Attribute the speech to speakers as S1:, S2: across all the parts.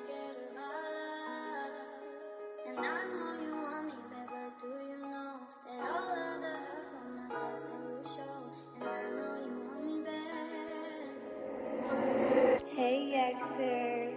S1: scared of our love? And I know you want me back, but do you know that all of the hurt from my past that you show? And I know you want me back.
S2: Hey, Yekcyr.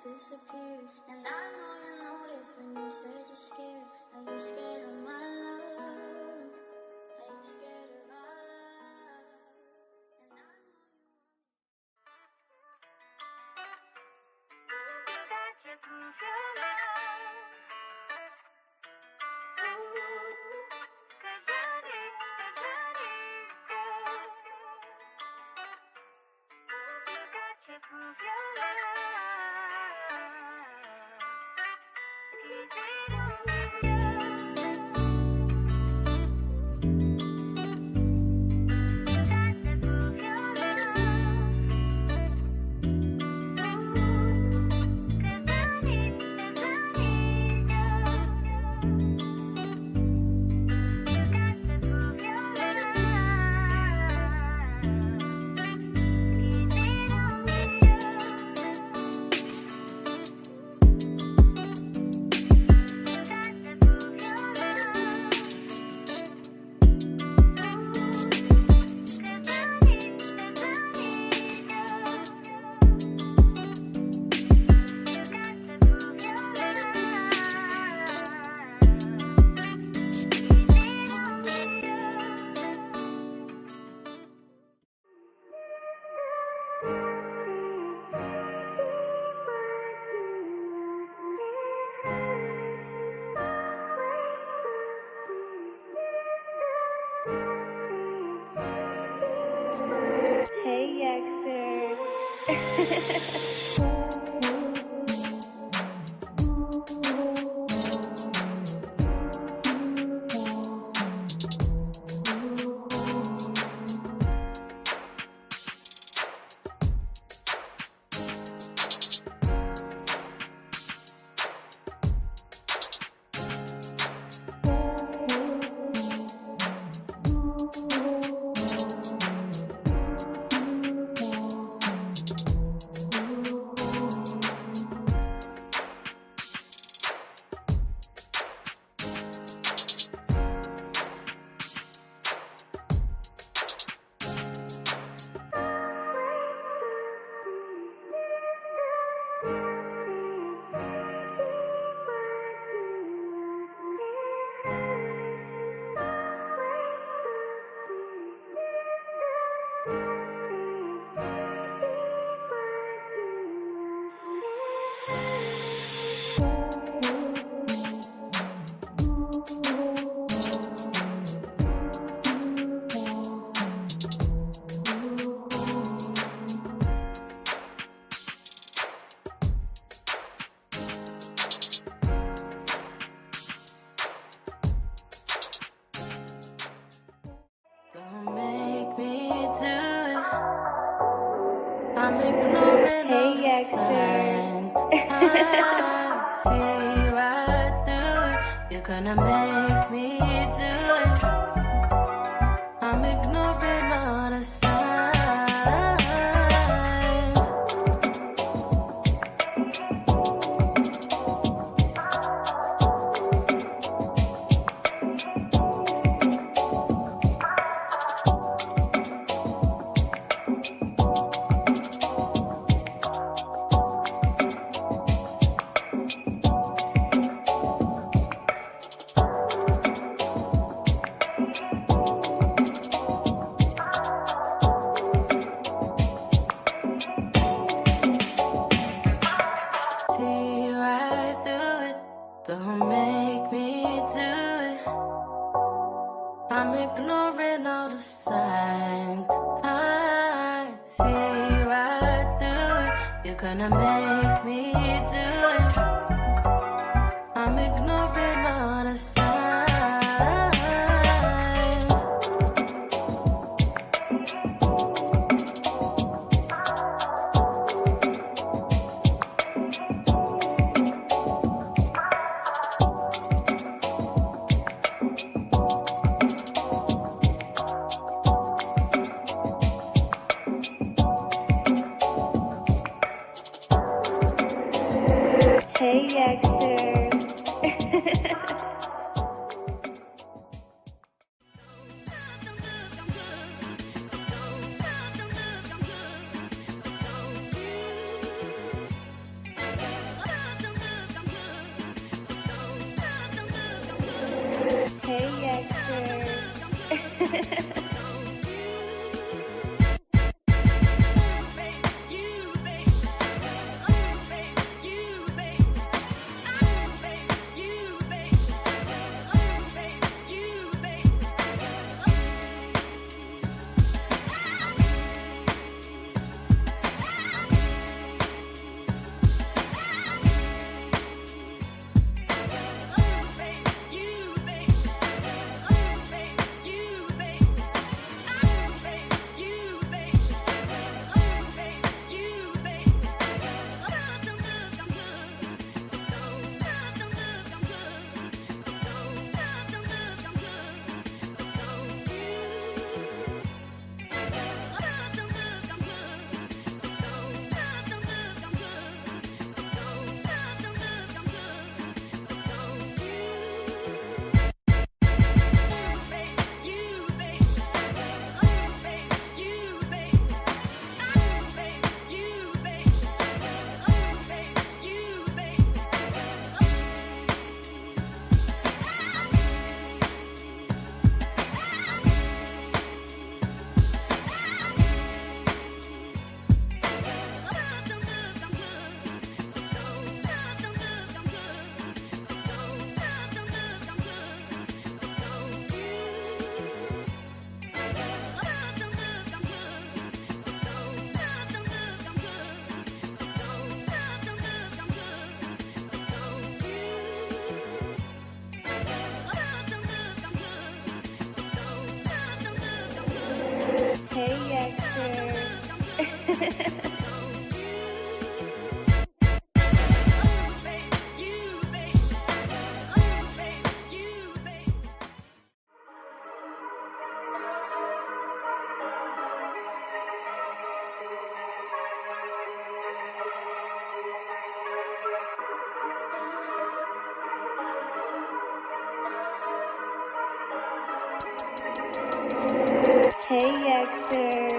S1: Disappeared, and I know you noticed when you said you're scared. Are you scared of my love? Are you scared of our love? And I know you
S3: got to prove your love. 'Cause I need you. You got to prove your love.
S2: Hey, Yekcyr. Hey, Yekcyr.
S3: I see right through it. You're gonna make me do it. I'm ignoring all the signs. ignoring all the signs. I see right through it. You're gonna make me do it. I'm ignoring all the signs.
S2: Hey, Yekcyr. Hey, Yekcyr. Hey, Yekcyr. Hey, Yekcyr.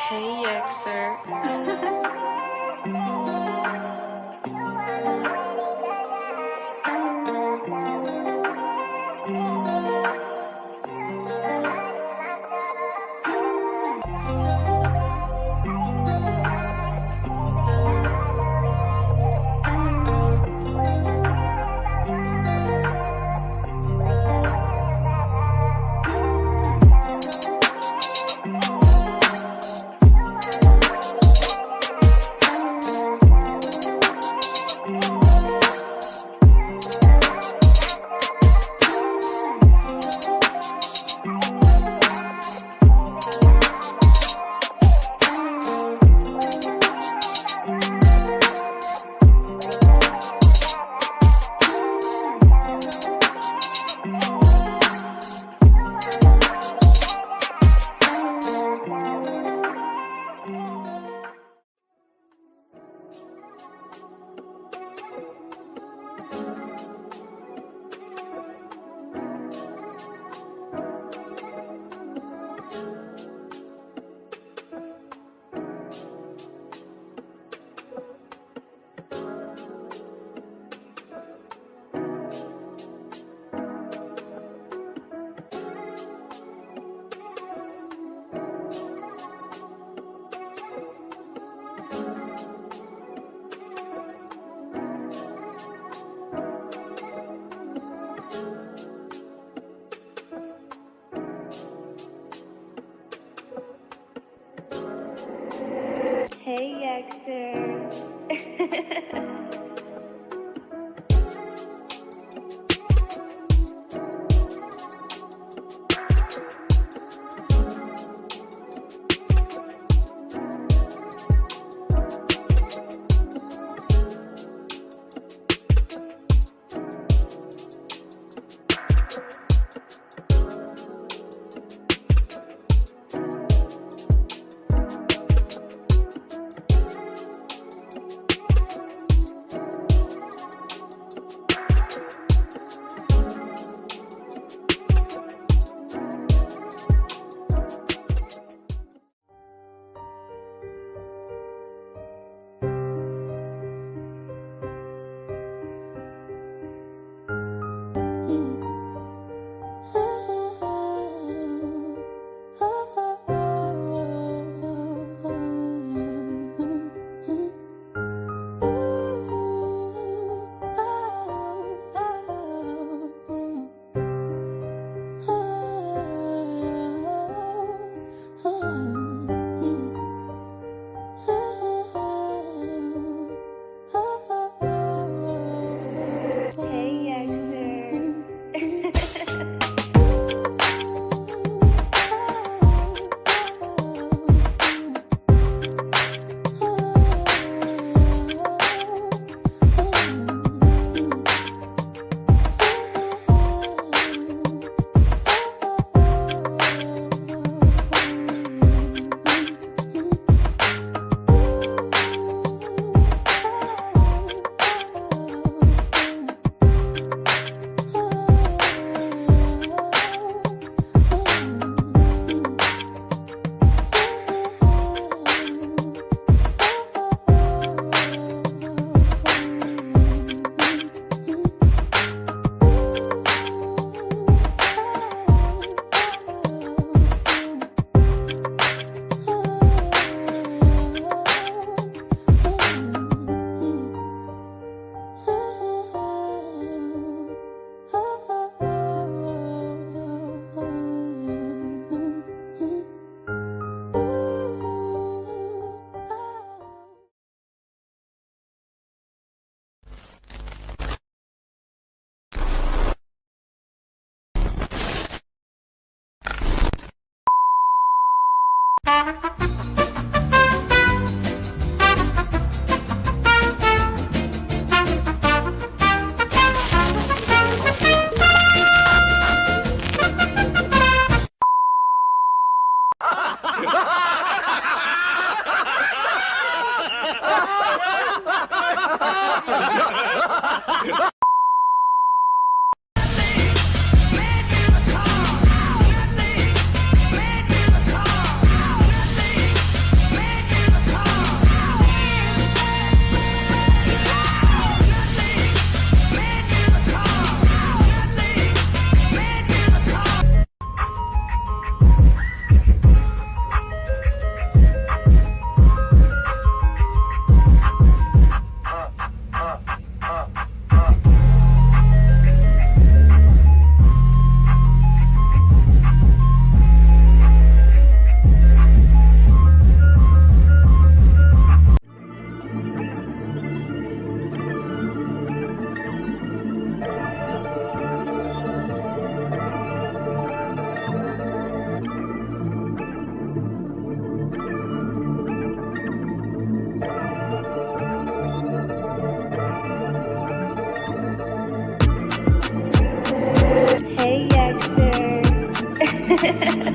S4: Hey, Yekcyr.
S2: Hey, Yekcyr.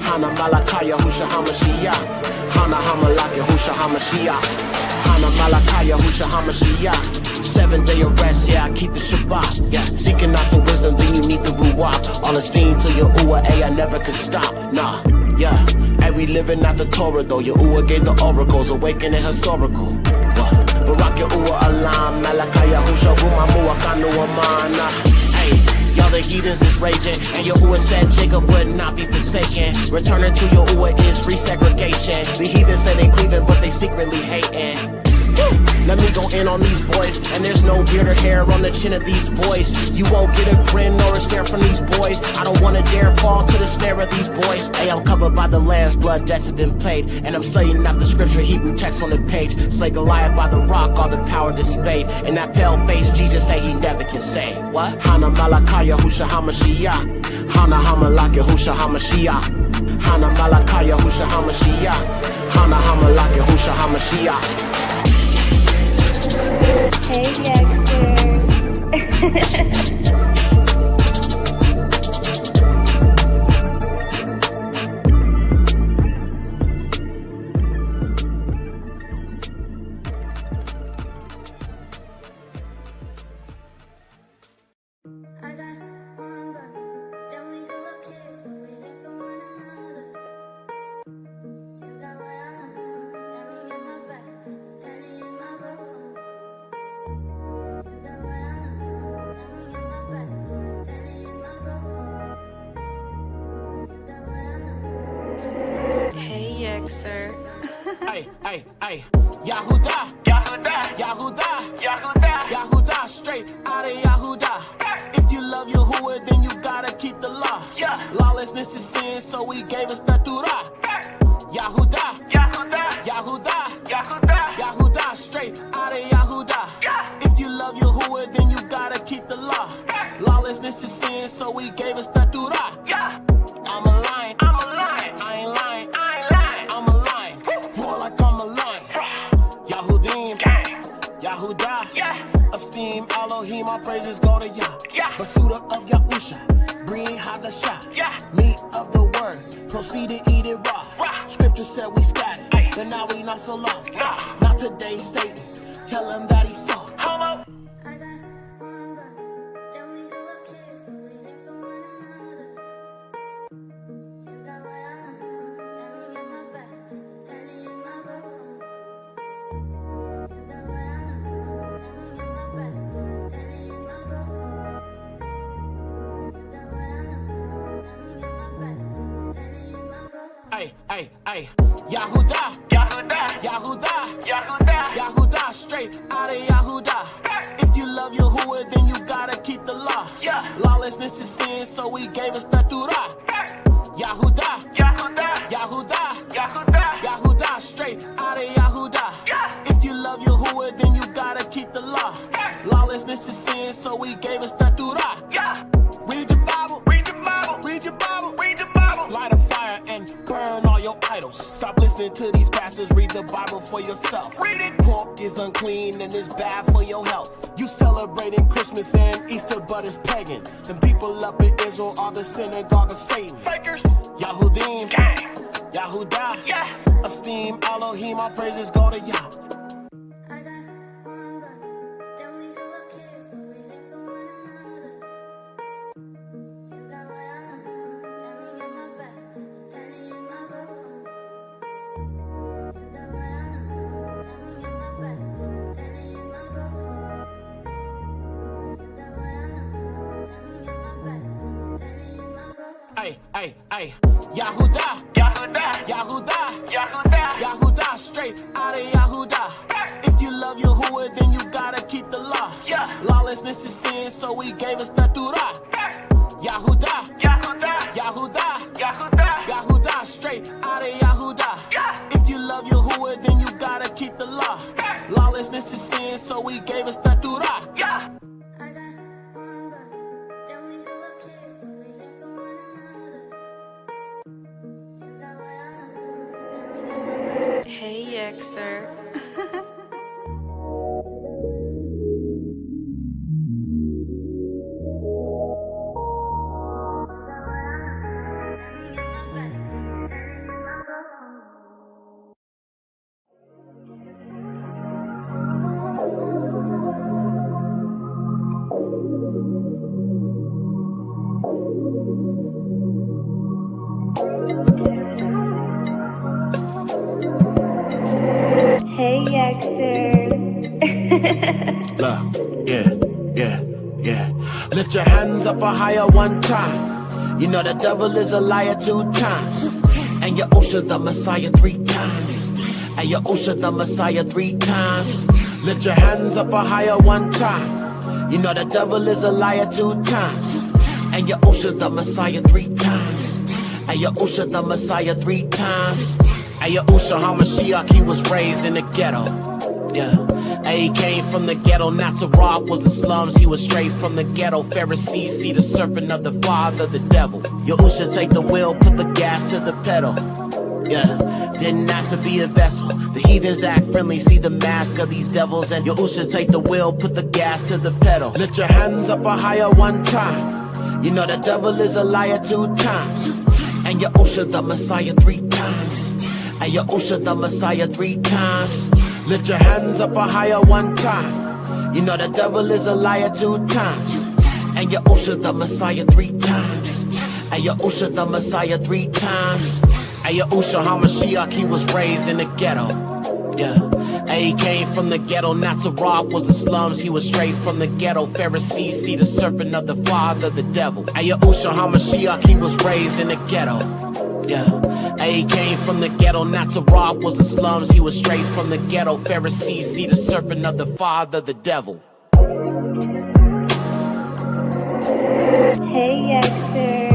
S5: Hana Malakaya Husha Hamashiach. Hana Hamalaka Husha Hamashiach. Hana Malakaya Husha Hamashiach. 7-day of rest, yeah, I keep the Shabbat. Yeah, seeking out the wisdom, then you need the Ruach. All esteem to your I never could stop. Nah, yeah. Hey, we living out the Torah though. Yahuwah gave the oracles, awakening historical. Barak Yahuwah Alam, Malakaya Husha Rumamu Akanu Amana. Hey, y'all the heathens is raging, and Yahuwah said Jacob would not be forsaken. Returning to Yahuwah is resegregation. The heathens say they cleaving, but they secretly hating. Woo! Let me go in on these boys, and there's no beard or hair on the chin of these boys. You won't get a grin or a stare from these boys. I don't wanna dare fall to the snare of these boys. Hey, I'm covered by the Lamb's blood, debts have been paid, and I'm studying out the scripture, Hebrew text on the page. Slay Goliath by the rock, all the power displayed. And that pale face, Jesus say he never can say. What? Hana Malakaya Husha Hamashiach. Hana Hamalaka Husha Hamashiach. Hana Malakaya Husha Hamashiach. Hana Hamalaka Husha Hamashiach.
S2: Hey, Yekcyr.
S1: I got one brother, then we grew up kids, but we there for one another. You got what I know, then we get my back, then he hit my road. You got what I know, then we get my back, then he hit my road. You got what I know, then we get
S4: Hey, Yekcyr.
S5: Ay, ay, ay. Yahudah, Yahudah, Yahudah, Yahudah, Yahudah, straight out of Yahudah. If you love Yahuwah, then you gotta keep the law. Lawlessness is sin, so we gave us the Torah. Yahudah, Yahudah, Yahudah, Yahudah, Yahudah, straight out of Yahudah. If you love Yahuwah, then you gotta keep the law. Lawlessness is sin, so we gave us the Torah. I'm a lion, I'm a lion, I ain't lying, I ain't lying, I'm a lion, roar like I'm a lion. Yahudim, Yahudah, esteem Elohim, my praises go to Yah. Basuda of Yahusha, Bri Hadashah, meat of the word, proceed to eat it raw. Scripture said we scattered, but now we not so lost. Not today, Satan, tell him that he saw.
S1: I got one brother, then we grew up kids, but we there for one another. You got what I know, then we get my back, then he hit my road. You got what I know, then we get my back, then he hit my road. You got what I know, then we get my back, then he hit my road.
S5: Ay, ay, ay. Yahudah, Yahudah, Yahudah, Yahudah, Yahudah, straight out of Yahudah. If you love Yahuwah, then you gotta keep the law. Lawlessness is sin, so we gave us the Torah. Yahudah, Yahudah, Yahudah, Yahudah, Yahudah, straight out of Yahudah. If you love Yahuwah, then you gotta keep the law. Lawlessness is sin, so we gave us the Torah. Read your Bible, read your Bible, read your Bible, read your Bible. Light a fire and burn all your idols. Stop listening to these pastors, read the Bible for yourself. Read it. Pork is unclean and it's bad for your health. You celebrating Christmas and Easter, but it's pagan. The people up in Israel are the synagogue of Satan. Fakers. Yahudim, Yahudah, esteem Elohim, our praises go to Yah.
S1: I got one brother, then we grew up kids, but we there for one another. You got what I know, then we get my back, then he hit my road. You got what I know, then we get my back, then he hit my road. You got what I know, then we get my back, then he hit my road.
S5: Ay, ay, ay. Yahudah, Yahudah, Yahudah, Yahudah, Yahudah, straight out of Yahudah. If you love Yahuwah, then you gotta keep the law. Lawlessness is sin, so we gave us the Torah. Yahudah, Yahudah, Yahudah, Yahudah, Yahudah, straight out of Yahudah. If you love Yahuwah, then you gotta keep the law. Lawlessness is sin, so we gave us the Torah.
S1: I got one brother, then we grew up kids, but we there for one another. You got what I know, then we get my back.
S4: Hey, Yekcyr.
S2: Hey, Yekcyr.
S5: Look, yeah. Lift your hands up higher one time. You know the devil is a liar 2 times. And you usher the Messiah 3 times. And you usher the Messiah 3 times. Lift your hands up higher one time. You know the devil is a liar 2 times. And Yekcyr the Messiah 3 times. And Yekcyr the Messiah 3 times. And Yekcyr HaMashiach, he was raised in the ghetto. Yeah. And he came from the ghetto, not to rob was the slums. He was straight from the ghetto. Pharisees see the serpent of the father, the devil. Yekcyr take the wheel, put the gas to the pedal. Yeah, didn't ask to be a vessel. The heathens act friendly, see the mask of these devils. And Yekcyr take the wheel, put the gas to the pedal. Lift your hands up higher one time. You know the devil is a liar 2 times. And Yekcyr the Messiah 3 times. And Yekcyr the Messiah 3 times. Lift your hands up higher one time. You know the devil is a liar 2 times. And Yekcyr the Messiah 3 times. And Yekcyr the Messiah 3 times. And Yekcyr HaMashiach, he was raised in the ghetto. Yeah. And he came from the ghetto, not to rob was the slums. He was straight from the ghetto. Pharisees see the serpent of the father, the devil. And Yekcyr HaMashiach, he was raised in the ghetto. Yeah. And he came from the ghetto, not to rob was the slums. He was straight from the ghetto. Pharisees see the serpent of the father, the devil.
S2: Hey, Yekcyr.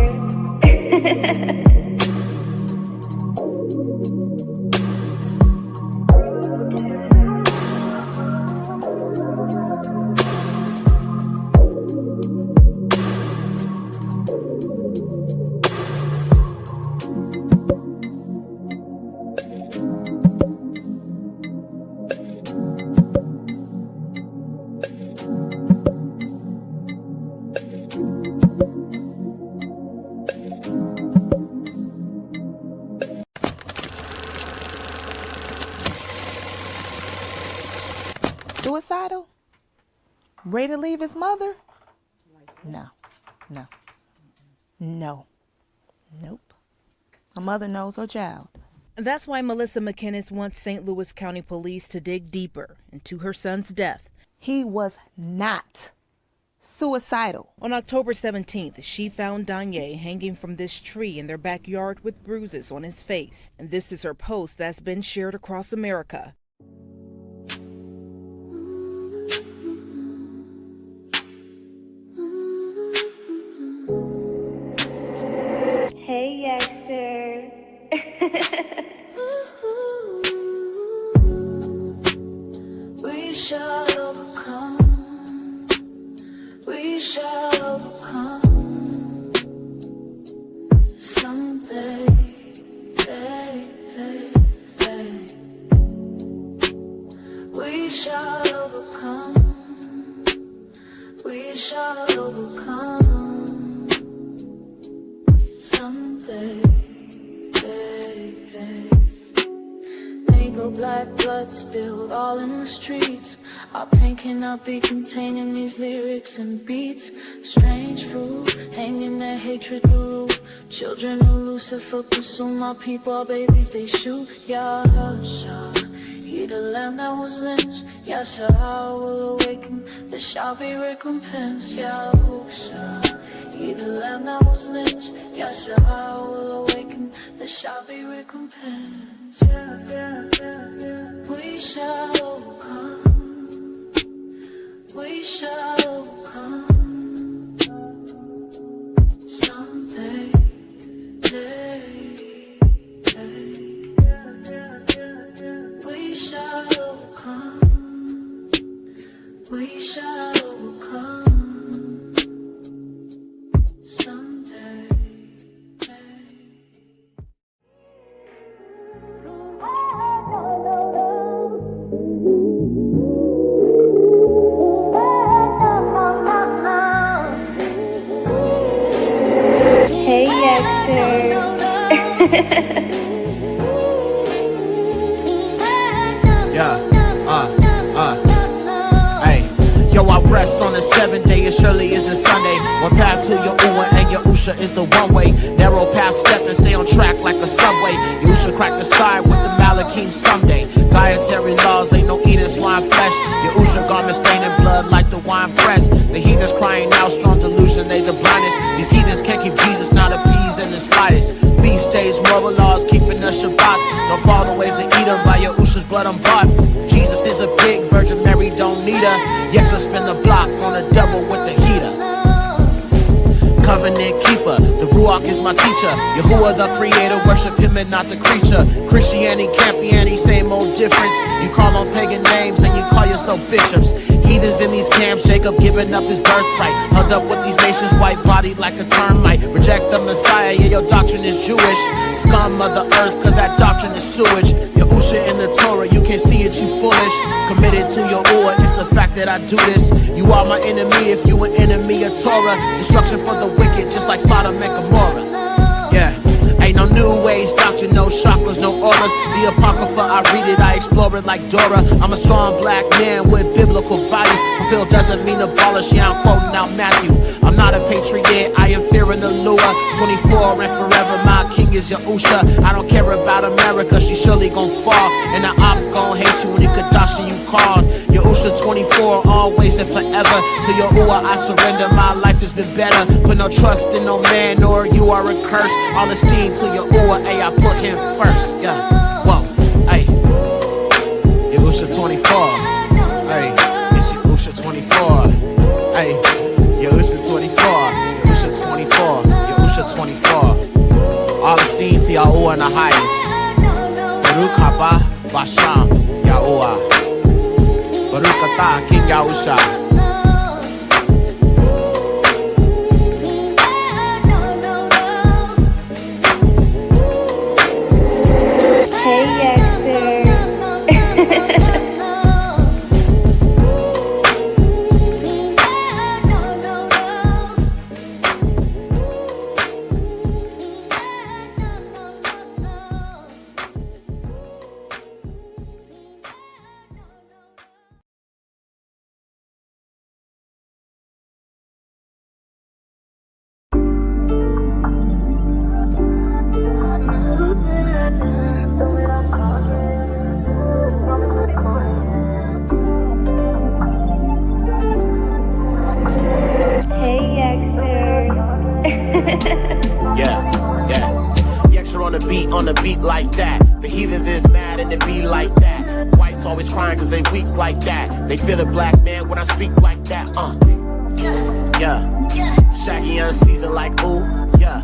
S6: Suicidal? Ready to leave his mother? No. Nope. A mother knows her child.
S7: That's why Melissa McInnes wants St. Louis County Police to dig deeper into her son's death.
S6: He was not suicidal.
S7: On October 17th, she found Danye hanging from this tree in their backyard with bruises on his face. And this is her post that's been shared across America.
S2: Hey, Yekcyr.
S3: We shall overcome. We shall overcome. Someday, we shall overcome. We shall overcome. Someday, Negro black blood spilled all in the streets. Our pain cannot be contained in these lyrics and beats. Strange fruit, hanging that hatred the roof. Children of Lucifer pursue my people, our babies they shoot. Yahusha, he the lamb that was lynched. Yahusha will awaken, there shall be recompense. Yahusha, he the lamb that was lynched. Yahusha will awaken, there shall be recompense. We shall overcome. We shall overcome. Someday, we shall overcome. We shall overcome. Someday.
S2: Hey, Yekcyr.
S5: Yo, I rest on the 7th day as surely as a Sunday. One path to Yahuwah and Yahusha is the one way. Narrow path, step and stay on track like a subway. Yahusha crack the sky with the Malakim someday. Dietary laws, ain't no eating swine flesh. Yahusha garment staining blood like the wine press. The heathens crying out, strong delusion, they the blindest. These heathens can't keep Jesus, not appease in the slightest. Feast days, moral laws, keeping the Shabbats. Don't follow the ways of Edom, by Yahusha's blood I'm bought. Jesus is a big Virgin Mary Mary don't need her. Yekcyr spin the block on the devil with the heater. Covenant keeper, the Ruach is my teacher. Yahuwah the creator, worship him and not the creature. Christianity can't be any same old difference. You call on pagan names and you call yourself bishops. Heathens in these camps, Jacob giving up his birthright. Hugged up with these nations, white bodied like a termite. Reject the Messiah, yeah, your doctrine is Jewish. Scum of the earth, cause that doctrine is sewage. Yahusha in the Torah, you can't see it, you foolish. Committed to Yahuwah, it's a fact that I do this. You are my enemy if you an enemy of Torah. Destruction for the wicked, just like Sodom and Gomorrah. Yeah, ain't no new age doctrine, no chakras, no auras. The Apocrypha, I read it, I explore it like Dora. I'm a strong black man with biblical values. Fulfill doesn't mean abolish, yeah, I'm quoting out Matthew. I'm not a patriot, I am fearing the lure. 24 and forever, my king is Yahusha. I don't care about America, she surely gon' fall. And the ops gon' hate you when you Kadasha you called. Yahusha 24, always and forever. To Yahuwah I surrender, my life has been better. Put no trust in no man, nor you are a curse. All esteem to Yahuwah, ayy, I put him first. Yeah, whoa, ayy. Yahusha 24, ayy, it's Yahusha 24, ayy. Yahusha 24, Yahusha 24, Yahusha 24. All esteem to Yahuwah in the highest. Baruch haba Basham Yahuwah. Baruch atah King Yahusha.
S2: Hey, Yekcyr.
S5: On the beat like that. The heathens is mad and it be like that. Whites always crying cause they weak like that. They feel the black man when I speak like that. Yeah. Shaggy unseasoned like ooh. Yeah.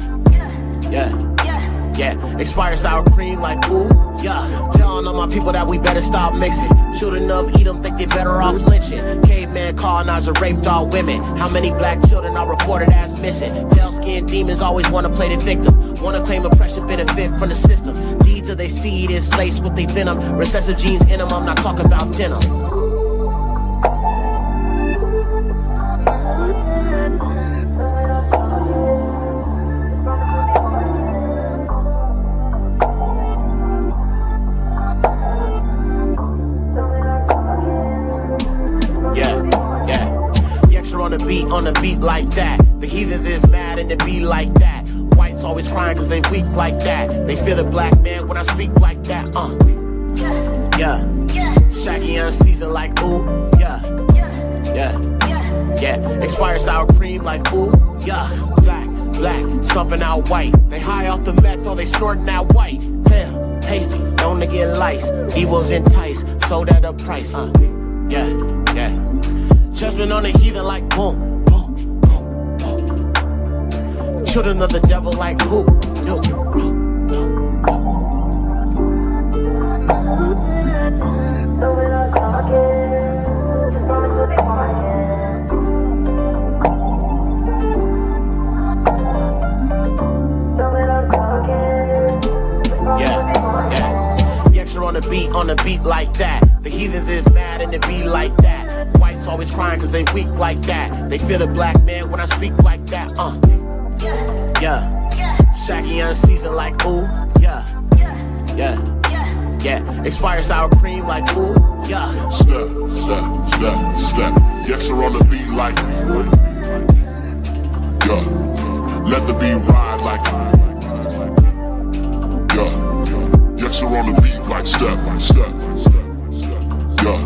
S5: Expired sour cream like ooh. Yeah. Telling all my people that we better stop mixing. Children of Edom think they better off lynching. Caveman colonizer raped all women. How many black children are reported as missing? Pale-skinned demons always want to play the victim. Want to claim oppression benefit from the system. Deeds of their seed is laced with their venom. Recessive genes in them, I'm not talking about denim. On the beat like that. The heathens is mad and it be like that. Whites always crying cause they weak like that. They feel the black man when I speak like that. Yeah. Shaggy unseasoned like ooh. Yeah. Expired sour cream like ooh. Yeah. Black, stumping out white. They high off the meth or they snorting out white. Damn, hasty, known to get lice. Evils entice, sold at a price. Yeah. Judgment on the heathen like boom. Children of the devil like who? No. Yeah. Yekcyr on the beat like that. The heathens is mad and it be like that. Whites always crying cause they weak like that. They feel the black man when I speak like that. Yeah. Shaggy unseasoned like ooh. Yeah. Expired sour cream like ooh. Yeah.
S8: Step. Yekcyr on the beat like yeah. Let the beat ride like yeah. Yekcyr on the beat like step. Yeah.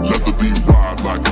S8: Let the beat ride like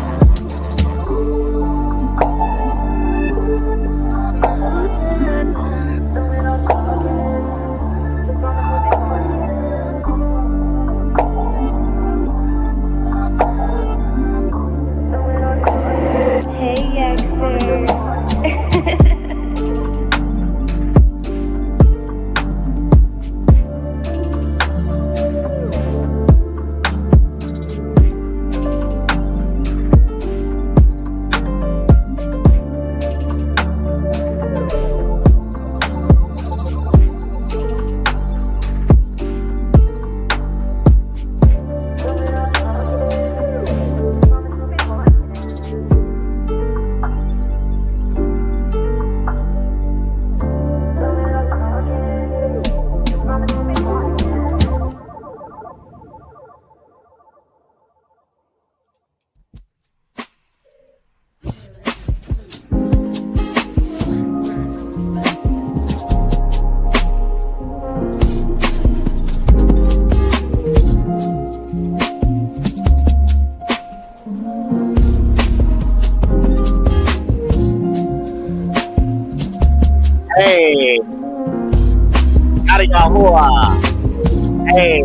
S5: Hey,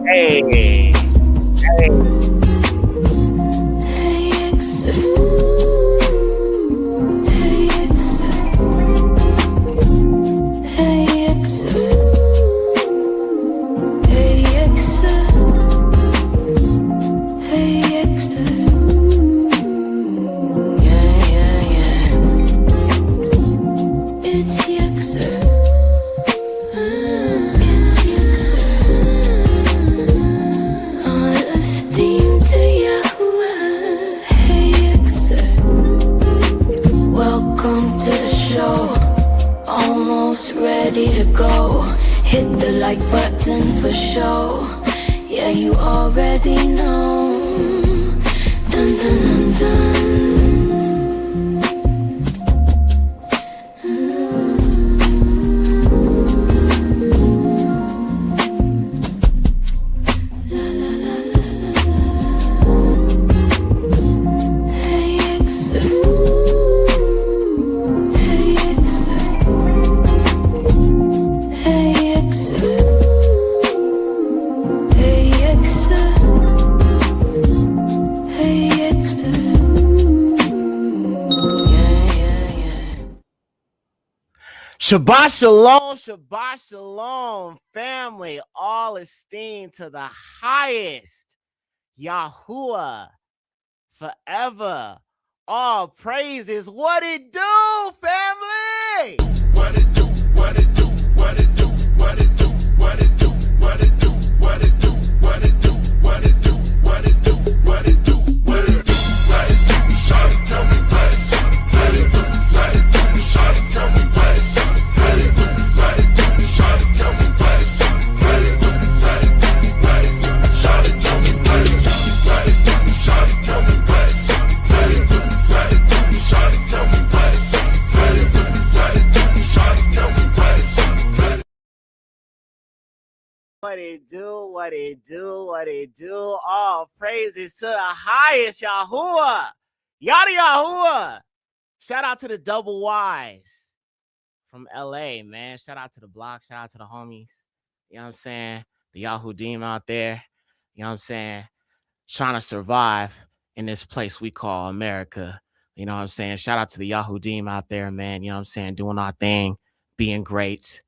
S5: hey, hey.
S1: It's Yekcyr. It's Yekcyr. All esteem to Yahuwah. Hey Yekcyr. Welcome to the show. Almost ready to go. Hit the like button for show. Yeah, you already know. Dun dun dun dun.
S5: Shabbat shalom, Shabbat shalom, family. All esteem to the highest. Yahuwah forever. All praises. What it do, family?
S8: What it do, what it do, what it do, what it do, what it do, what it do, what it do, what it do, what it do, what it do, what it do, what it do, what it do, shawty tell me what it do, what it do, what it do, shawty tell me what it do, what it do, what it do, shawty tell me what it do, what it do, what it do, what it do, shawty tell me what it do, what it do, shawty tell me what it do, what it do, what it do, shawty tell me what it do, what it do, what it do, shawty tell me what it do, what it
S5: What it do, what it do, what it do. All praises to the highest Yahuwah. Yada Yahuwah. Shout out to the double Y's from LA, man. Shout out to the block. Shout out to the homies. You know what I'm saying? The Yahudim out there. You know what I'm saying? Trying to survive in this place we call America. You know what I'm saying? Shout out to the Yahudim out there, man. You know what I'm saying? Doing our thing, being great,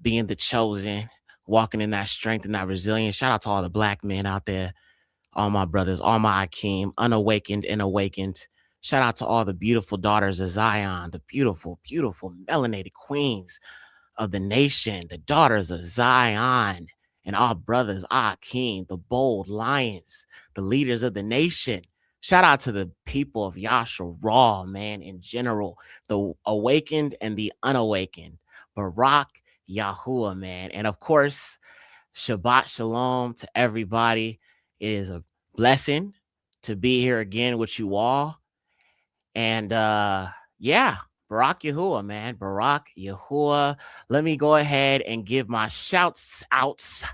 S5: being the chosen, walking in that strength and that resilience. Shout out to all the black men out there, all my brothers, all my Akeem, unawakened and awakened. Shout out to all the beautiful daughters of Zion, the beautiful, beautiful melanated queens of the nation, the daughters of Zion, and our brothers, Akeem, the bold lions, the leaders of the nation. Shout out to the people of Yasharal, man, in general, the awakened and the unawakened. Barak Yahuwah, man. And of course, Shabbat Shalom to everybody. It is a blessing to be here again with you all. And yeah, Barak Yahuwah, man. Barak Yahuwah. Let me go ahead and give my shouts outs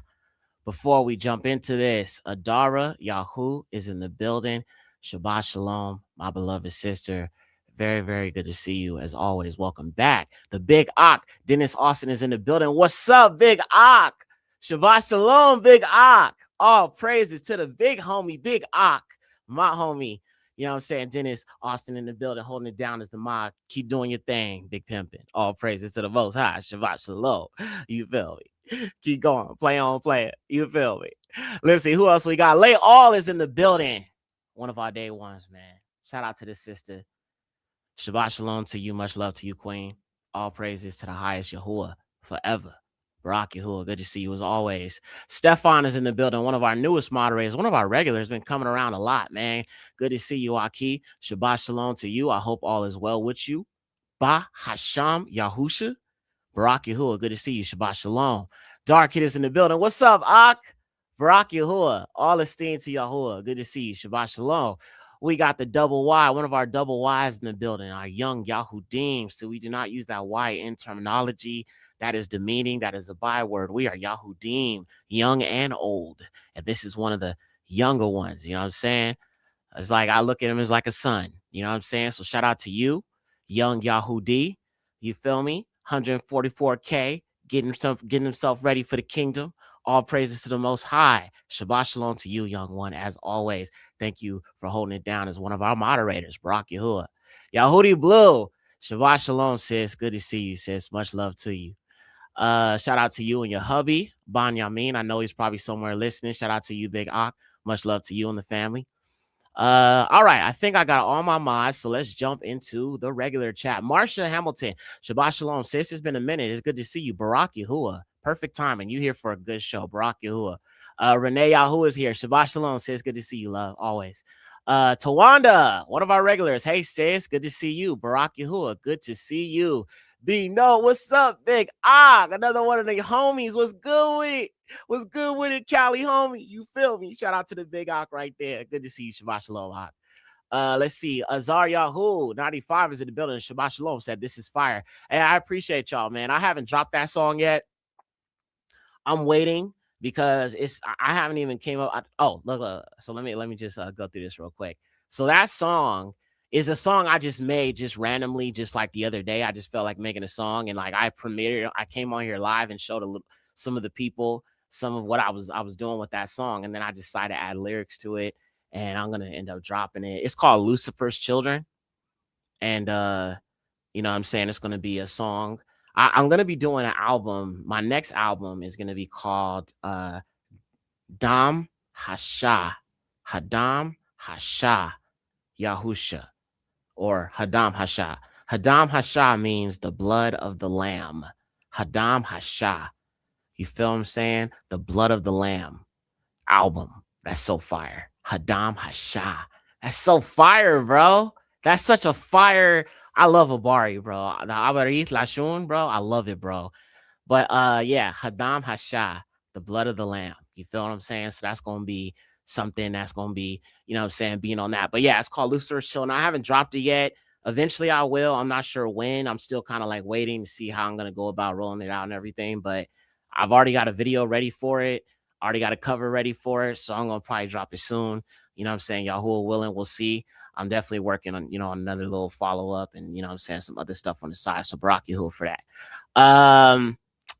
S5: before we jump into this. Adara Yahu is in the building. Shabbat Shalom, my beloved sister. Very, very good to see you as always. Welcome back. The Big Ak, Dennis Austin, is in the building. What's up, Big Ak? Shabbat Shalom, Big Ak. All praises to the big homie, Big Ak, my homie. You know what I'm saying? Dennis Austin in the building, holding it down as the mod. Keep doing your thing, big pimpin'. All praises to the Most High. Shabbat Shalom. You feel me? Keep going. Play on, play it. You feel me? Let's see who else we got. Lay All is in the building. One of our day ones, man. Shout out to this sister. Shabbat Shalom to you. Much love to you, Queen. All praises to the highest Yahuwah forever. Barak Yahuwah, good to see you as always. Stefan is in the building, one of our newest moderators, one of our regulars, been coming around a lot, man. Good to see you, Aki. Shabbat Shalom to you. I hope all is well with you. Ba Hasham Yahusha. Barak Yahuwah, good to see you. Shabbat Shalom. Dark Kid is in the building. What's up, Ak? Barak Yahuwah. All esteem to Yahuwah. Good to see you. Shabbat Shalom. We got the double Y, one of our double Ys in the building, our young Yahudim. So we do not use that Y in terminology. That is demeaning. That is a byword. We are Yahudim, young and old. And this is one of the younger ones. You know what I'm saying? It's like I look at him as like a son. You know what I'm saying? So shout out to you, young Yahudi. You feel me? 144K getting himself ready for the kingdom. All praises to the Most High. Shabbat shalom to you, young one. As always, thank you for holding it down as one of our moderators, Barak Yahuwah. Yahudi Blue, Shabbat shalom, sis. Good to see you, sis. Much love to you. Shout out to you and your hubby, Ban Yamin. I know he's probably somewhere listening. Shout out to you, Big Ak. Much love to you and the family. All right, I think I got all my mods, so let's jump into the regular chat. Marsha Hamilton, Shabbat Shalom, sis. It's been a minute. It's good to see you. Barak Yahuwah, perfect timing. You here for a good show. Barak Yahuwah. Renee Yahoo is here. Shabbat Shalom, sis. Good to see you, love, always. Tawanda, one of our regulars. Hey, sis. Good to see you. Barak Yahuwah, good to see you. D No, what's up, Big Ah? Another one of the homies. What's good with it? What's good with it, Cali homie? You feel me? Shout out to the Big Ak right there. Good to see you, Shabbat Shalom, Ak. Let's see. Azar Yahoo 95 is in the building. Shabbat Shalom said this is fire. Hey, I appreciate y'all, man. I haven't dropped that song yet. I'm waiting because I haven't even came up. Look. So let me just go through this real quick. So that song is a song I just made just randomly, just like the other day. I just felt like making a song, and like I premiered it. I came on here live and showed some of the people some of what I was doing with that song, and then I decided to add lyrics to it, and I'm gonna end up dropping it. It's called Lucifer's Children, and you know what I'm saying, it's gonna be a song. I'm gonna be doing an album. My next album is gonna be called Dam Hasha, Hadam Hasha Yahusha, or Hadam Hasha. Hadam Hasha means the blood of the lamb. Hadam Hasha. You feel what I'm saying? The blood of the lamb album. That's so fire. Hadam Hasha. That's so fire, bro. That's such a fire. I love Abari, bro. The Abarit Lashun, bro. I love it, bro. But yeah, Hadam Hasha, the blood of the lamb. You feel what I'm saying? So that's gonna be something that's gonna be, you know what I'm saying, being on that. But yeah, it's called Lucifer's Children. I haven't dropped it yet. Eventually I will. I'm not sure when. I'm still kind of like waiting to see how I'm gonna go about rolling it out and everything. But I've already got a video ready for it. Already got a cover ready for it. So I'm gonna probably drop it soon. You know what I'm saying? Y'all who are willing, we'll see. I'm definitely working on, on another little follow-up and, you know what I'm saying, some other stuff on the side. So Barak Yahuwah for that. All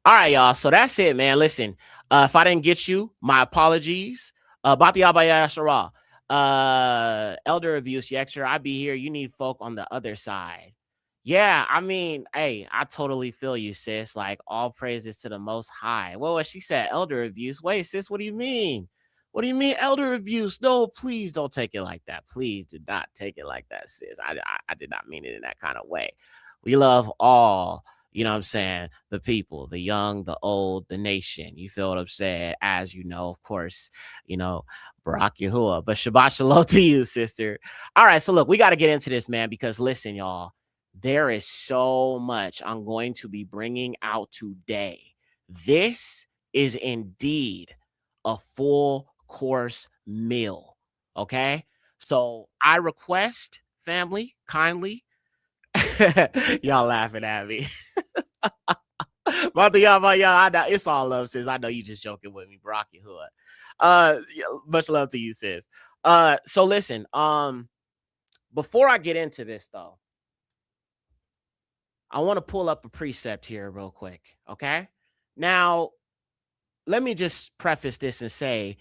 S5: right, y'all. So that's it, man. Listen, if I didn't get you, my apologies. Bati Abaya Shara. Elder abuse, Yekcyr. I be here. You need folk on the other side. Yeah, I mean, hey, I totally feel you, sis. Like, all praises to the Most High. Well, what she said, elder abuse. Wait, sis, what do you mean? What do you mean, elder abuse? No, please don't take it like that. Please do not take it like that, sis. I did not mean it in that kind of way. We love all, you know what I'm saying, the people, the young, the old, the nation. You feel what I'm saying? As you know, of course, Barak Yahuwah. But Shabbat Shalom to you, sister. All right, so look, we got to get into this, man, because listen, y'all. There is so much I'm going to be bringing out today. This is indeed a full course meal. Okay. So I request, family, kindly. Y'all laughing at me. It's all love, sis. I know you just joking with me, Barak Yahuwah. Much love to you, sis. So listen, before I get into this though, I want to pull up a precept here real quick, okay? Now, let me just preface this and say,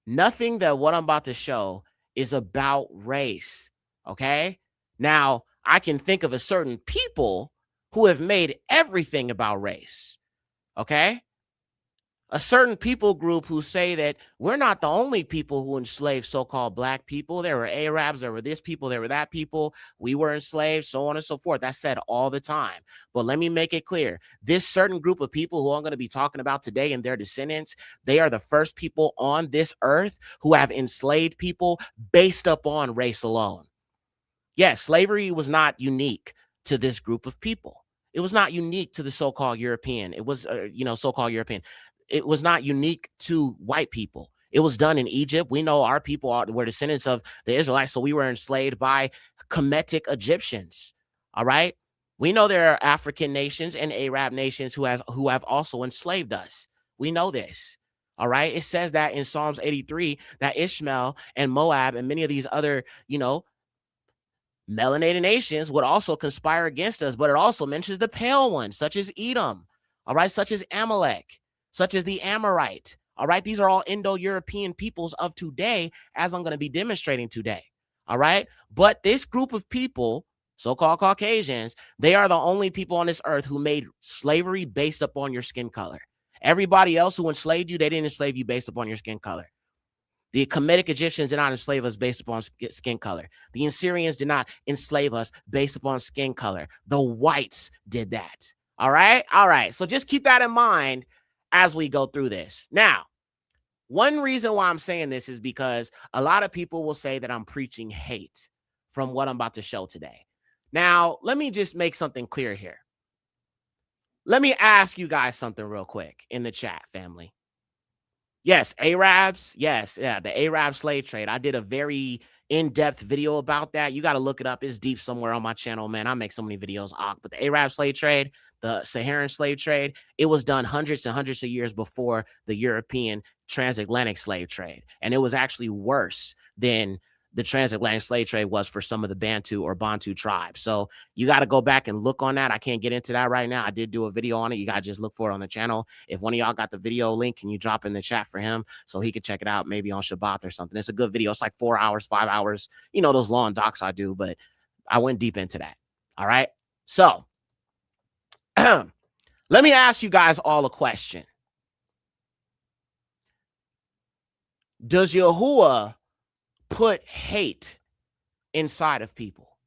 S5: nothing that what I'm about to show is about race, okay? Now, I can think of a certain people who have made everything about race, okay? A certain people group who say that we're not the only people who enslaved so-called black people. There were Arabs, there were this people, there were that people. We were enslaved, so on and so forth. That's said all the time. But let me make it clear. This certain group of people who I'm going to be talking about today and their descendants, they are the first people on this earth who have enslaved people based upon race alone. Yes, slavery was not unique to this group of people. It was not unique to the so-called European. It was, so-called European. It was not unique to white people. It was done in Egypt. We know our people were descendants of the Israelites, so we were enslaved by Kemetic Egyptians. All right. We know there are African nations and Arab nations who have also enslaved us. We know this. All right. It says that in Psalms 83 that Ishmael and Moab and many of these other, melanated nations would also conspire against us, but it also mentions the pale ones, such as Edom. all right, such as Amalek, such as the Amorite, all right? These are all Indo-European peoples of today, as I'm going to be demonstrating today, all right? But this group of people, so-called Caucasians, they are the only people on this earth who made slavery based upon your skin color. Everybody else who enslaved you, they didn't enslave you based upon your skin color. The Kemetic Egyptians did not enslave us based upon skin color. The Assyrians did not enslave us based upon skin color. The whites did that. All right? All right. So just keep that in mind as we go through this. Now, one reason why I'm saying this is because a lot of people will say that I'm preaching hate from what I'm about to show today. Now, let me just make something clear here. Let me ask you guys something real quick in the chat, family. Yes, Arabs. Yes, yeah, the Arab slave trade. I did a very in-depth video about that. You got to look it up. It's deep somewhere on my channel, man. I make so many videos. But the Arab slave trade, the Saharan slave trade, it was done hundreds and hundreds of years before the European transatlantic slave trade. And it was actually worse than the transatlantic slave trade was for some of the Bantu or Bantu tribes. So you got to go back and look on that. I can't get into that right now. I did do a video on it. You got to just look for it on the channel. If one of y'all got the video link, can you drop in the chat for him so he could check it out maybe on Shabbat or something? It's a good video. It's like 4 hours, 5 hours. You know, those long docs I do, but I went deep into that. All right. So let me ask you guys all a question. Does Yahuwah put hate inside of people?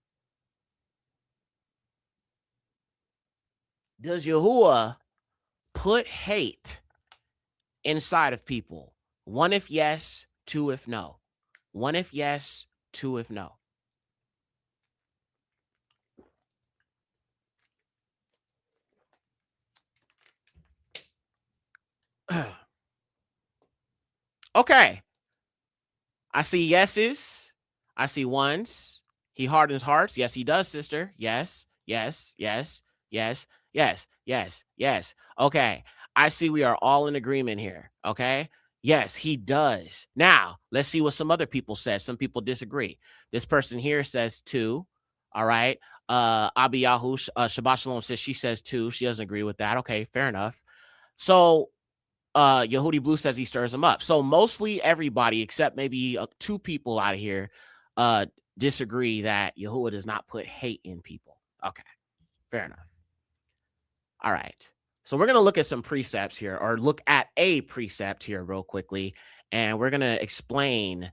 S5: Does Yahuwah put hate inside of people? 1 if yes, 2 if no. 1 if yes, 2 if no. Okay. I see yeses. I see ones. He hardens hearts. Yes, he does, sister. Yes, yes, yes, yes, yes, yes, yes. Okay. I see we are all in agreement here. Okay. Yes, he does. Now, let's see what some other people said. Some people disagree. This person here says 2. All right. Abiyahu, Shabbat Shalom says she says 2. She doesn't agree with that. Okay, fair enough. So Yehudi Blue says he stirs them up. So mostly everybody, except maybe 2 people out of here, disagree that Yahuwah does not put hate in people. Okay, fair enough. All right. So we're going to look at some precepts here, or look at a precept here real quickly, and we're going to explain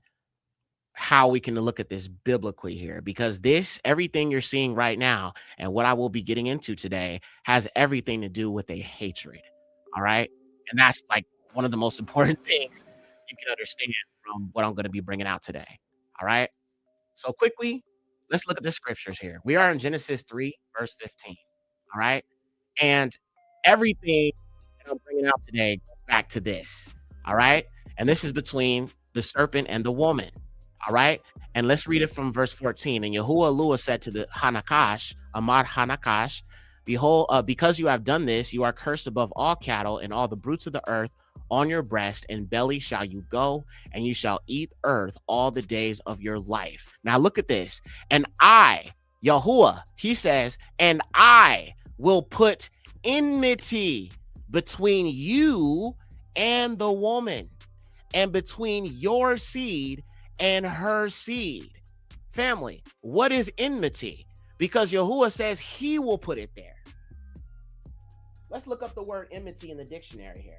S5: how we can look at this biblically here, because everything you're seeing right now and what I will be getting into today has everything to do with a hatred. All right. And that's like one of the most important things you can understand from what I'm going to be bringing out today. All right. So quickly, let's look at the scriptures here. We are in Genesis 3, verse 15. All right. And everything that I'm bringing out today goes back to this. All right. And this is between the serpent and the woman. All right. And let's read it from verse 14. And Yahuwah Lua said to the Hanakash, Amad Hanakash, behold, because you have done this, you are cursed above all cattle and all the brutes of the earth. On your breast and belly shall you go, and you shall eat earth all the days of your life. Now look at this. And I, Yahuwah, he says, and I will put enmity between you and the woman, and between your seed and her seed. Family, what is enmity? Because Yahuwah says he will put it there. Let's look up the word enmity in the dictionary here.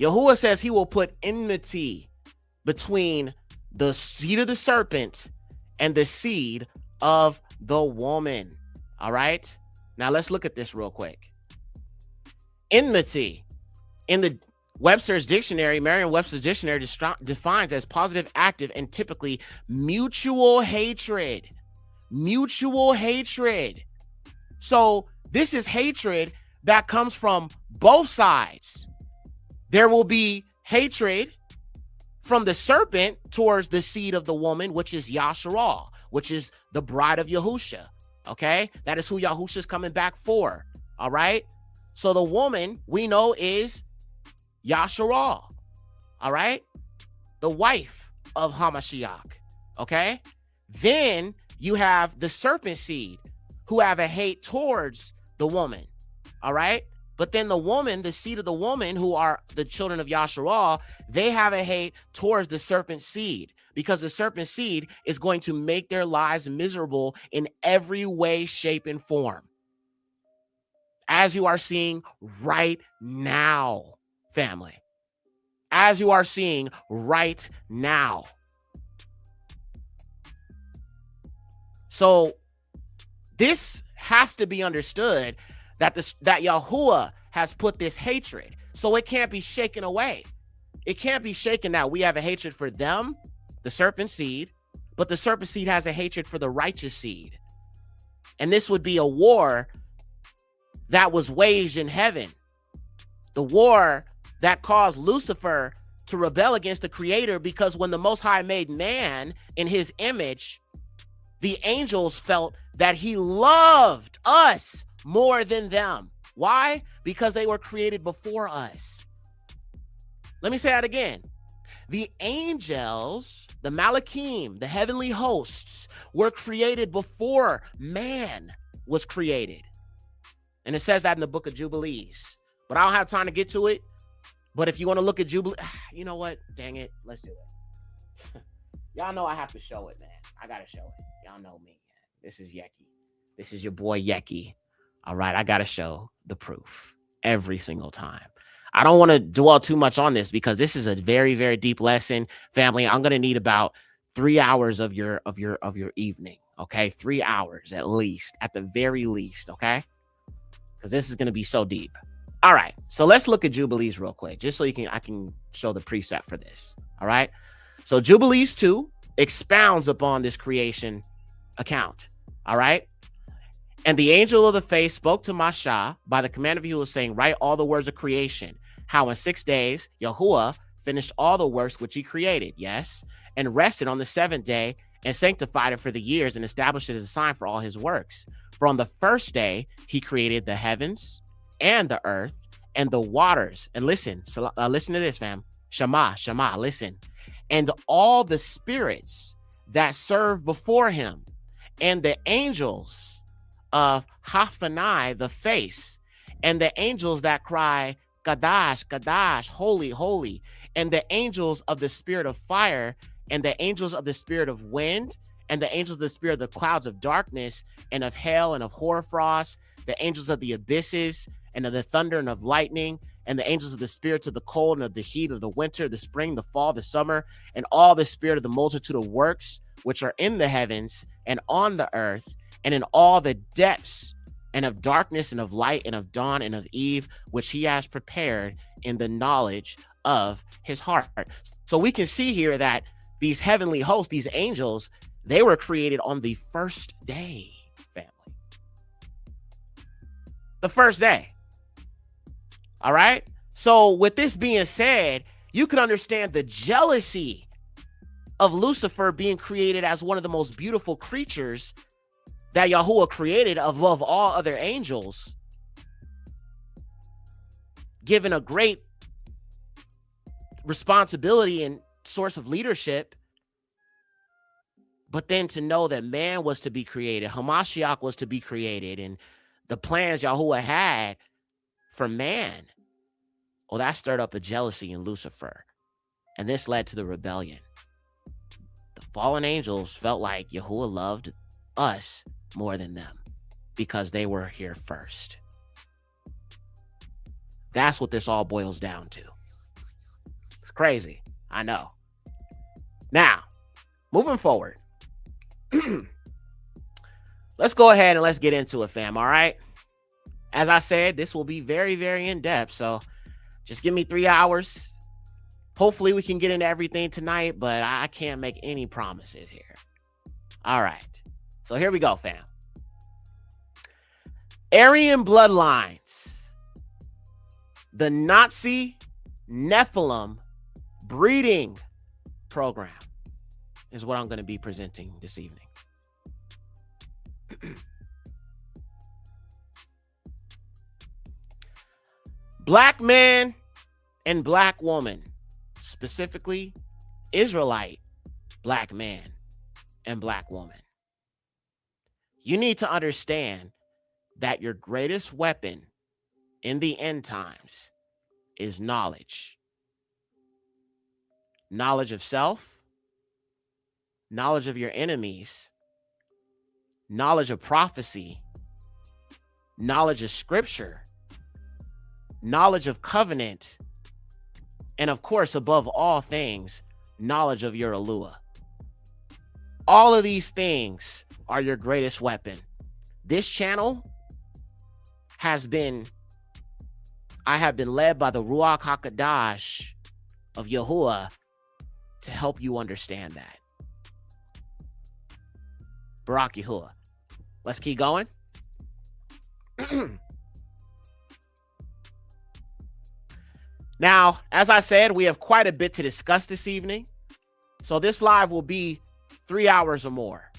S5: Yahuwah says he will put enmity between the seed of the serpent and the seed of the woman. All right. Now let's look at this real quick. Enmity in the Webster's dictionary, Merriam-Webster's dictionary defines as positive, active, and typically mutual hatred. Mutual hatred. So this is hatred that comes from both sides. There will be hatred from the serpent towards the seed of the woman, which is Yasharal, which is the bride of Yahusha. Okay, that is who Yahusha is coming back for. All right. So the woman we know is Yasharal. All right, the wife of Hamashiach. Okay, then you have the serpent seed, who have a hate towards the woman. All right. But then the woman, the seed of the woman, who are the children of Yasharal, they have a hate towards the serpent seed, because the serpent seed is going to make their lives miserable in every way, shape, and form. As you are seeing right now, family. As you are seeing right now. So this has to be understood, that Yahuwah has put this hatred. So it can't be shaken away. It can't be shaken that we have a hatred for them, the serpent seed, but the serpent seed has a hatred for the righteous seed. And this would be a war that was waged in heaven. The war that caused Lucifer to rebel against the Creator, because when the Most High made man in his image, the angels felt that he loved us more than them. Why? Because they were created before us. Let me say that again. The angels, the Malachim, the heavenly hosts, were created before man was created. And it says that in the book of Jubilees. But I don't have time to get to it. But if you want to look at Jubilee, you know what? Dang it. Let's do it. Y'all know I have to show it, man. I got to show it. Y'all know me. This is Yekcyr. This is your boy Yekcyr. All right. I got to show the proof every single time. I don't want to dwell too much on this, because this is a very, very deep lesson, family. I'm going to need about 3 hours of your evening. Okay. 3 hours at least, at the very least. Okay. Because this is going to be so deep. All right. So let's look at Jubilees real quick, just so I can show the precept for this. All right. So Jubilees 2 expounds upon this creation account. All right. And the angel of the face spoke to Masha by the command of Yahuwah, saying, write all the words of creation, how in 6 days Yahuwah finished all the works which he created. Yes. And rested on the 7th day and sanctified it for the years and established it as a sign for all his works. For on the first day he created the heavens and the earth and the waters. And listen, listen to this, fam. Shema, listen. And all the spirits that serve before him, and the angels of Haphanai, the face, and the angels that cry, Kadash, Kadash, holy, holy, and the angels of the spirit of fire, and the angels of the spirit of wind, and the angels of the spirit of the clouds of darkness, and of hail, and of hoarfrost, the angels of the abysses, and of the thunder, and of lightning, and the angels of the spirits of the cold, and of the heat, of the winter, the spring, the fall, the summer, and all the spirit of the multitude of works which are in the heavens and on the earth, and in all the depths, and of darkness, and of light, and of dawn, and of eve, which he has prepared in the knowledge of his heart. So we can see here that these heavenly hosts, these angels, they were created on the first day, family. The first day. All right. So with this being said, you can understand the jealousy of Lucifer being created as one of the most beautiful creatures that Yahuwah created above all other angels, given a great responsibility and source of leadership. But then to know that man was to be created, Hamashiach was to be created, and the plans Yahuwah had for man, well, that stirred up a jealousy in Lucifer. And this led to the rebellion. The fallen angels felt like Yahuwah loved us more than them because they were here first. That's what this all boils down to. It's crazy. I know. Now, moving forward. Let's go ahead and let's get into it, fam. All right. As I said, this will be very, very in-depth. So just give me 3 hours. Hopefully we can get into everything tonight, but I can't make any promises here. All right. So here we go, fam. Aryan bloodlines. The Nazi Nephilim breeding program is what I'm going to be presenting this evening. Black man and black woman, specifically Israelite black man and black woman. You need to understand that your greatest weapon in the end times is knowledge. Knowledge of self, knowledge of your enemies, knowledge of prophecy, knowledge of scripture, knowledge of covenant, and of course, above all things, knowledge of your Alua. All of these things are your greatest weapon. This channel I have been led by the Ruach HaKodesh of Yahuwah to help you understand that. Barak Yahuwah. Let's keep going. Now, as I said, we have quite a bit to discuss this evening. So this live will be 3 hours or more,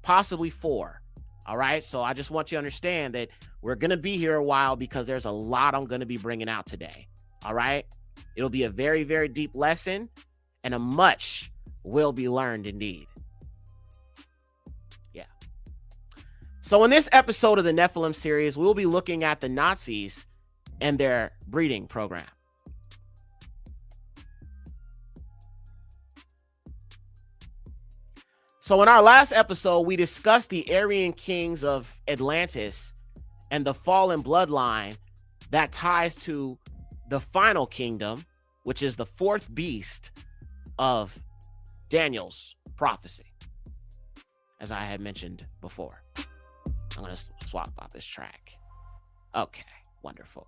S5: possibly 4. All right. So I just want you to understand that we're going to be here a while because there's a lot I'm going to be bringing out today. All right. It'll be a very, very deep lesson, and a much will be learned indeed. Yeah. So in this episode of the Nephilim series, we'll be looking at the Nazis and their breeding program. So in our last episode, we discussed the Aryan kings of Atlantis and the fallen bloodline that ties to the final kingdom, which is the fourth beast of Daniel's prophecy, as I had mentioned before. I'm going to swap out this track. Okay, wonderful.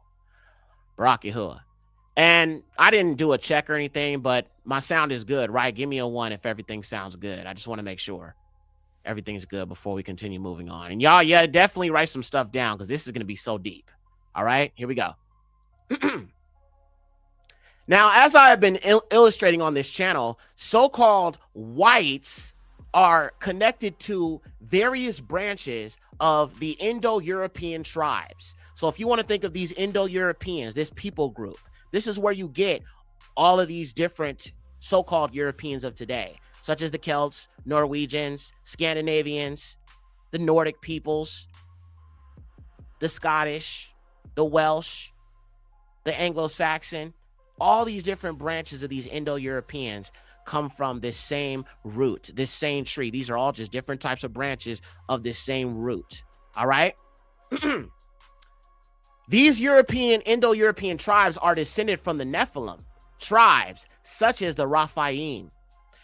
S5: Barak Yahuwah. And I didn't do a check or anything, but my sound is good, right? Give me a 1 if everything sounds good. I just want to make sure everything's good before we continue moving on. And y'all, yeah, definitely write some stuff down because this is going to be so deep. All right, here we go. Now, as I have been illustrating on this channel, so-called whites are connected to various branches of the Indo-European tribes. So if you want to think of these Indo-Europeans, this people group, this is where you get all of these different so-called Europeans of today, such as the Celts, Norwegians, Scandinavians, the Nordic peoples, the Scottish, the Welsh, the Anglo-Saxon. All these different branches of these Indo-Europeans come from this same root, this same tree. These are all just different types of branches of this same root. All right? These Indo-European tribes are descended from the Nephilim tribes, such as the Raphaim,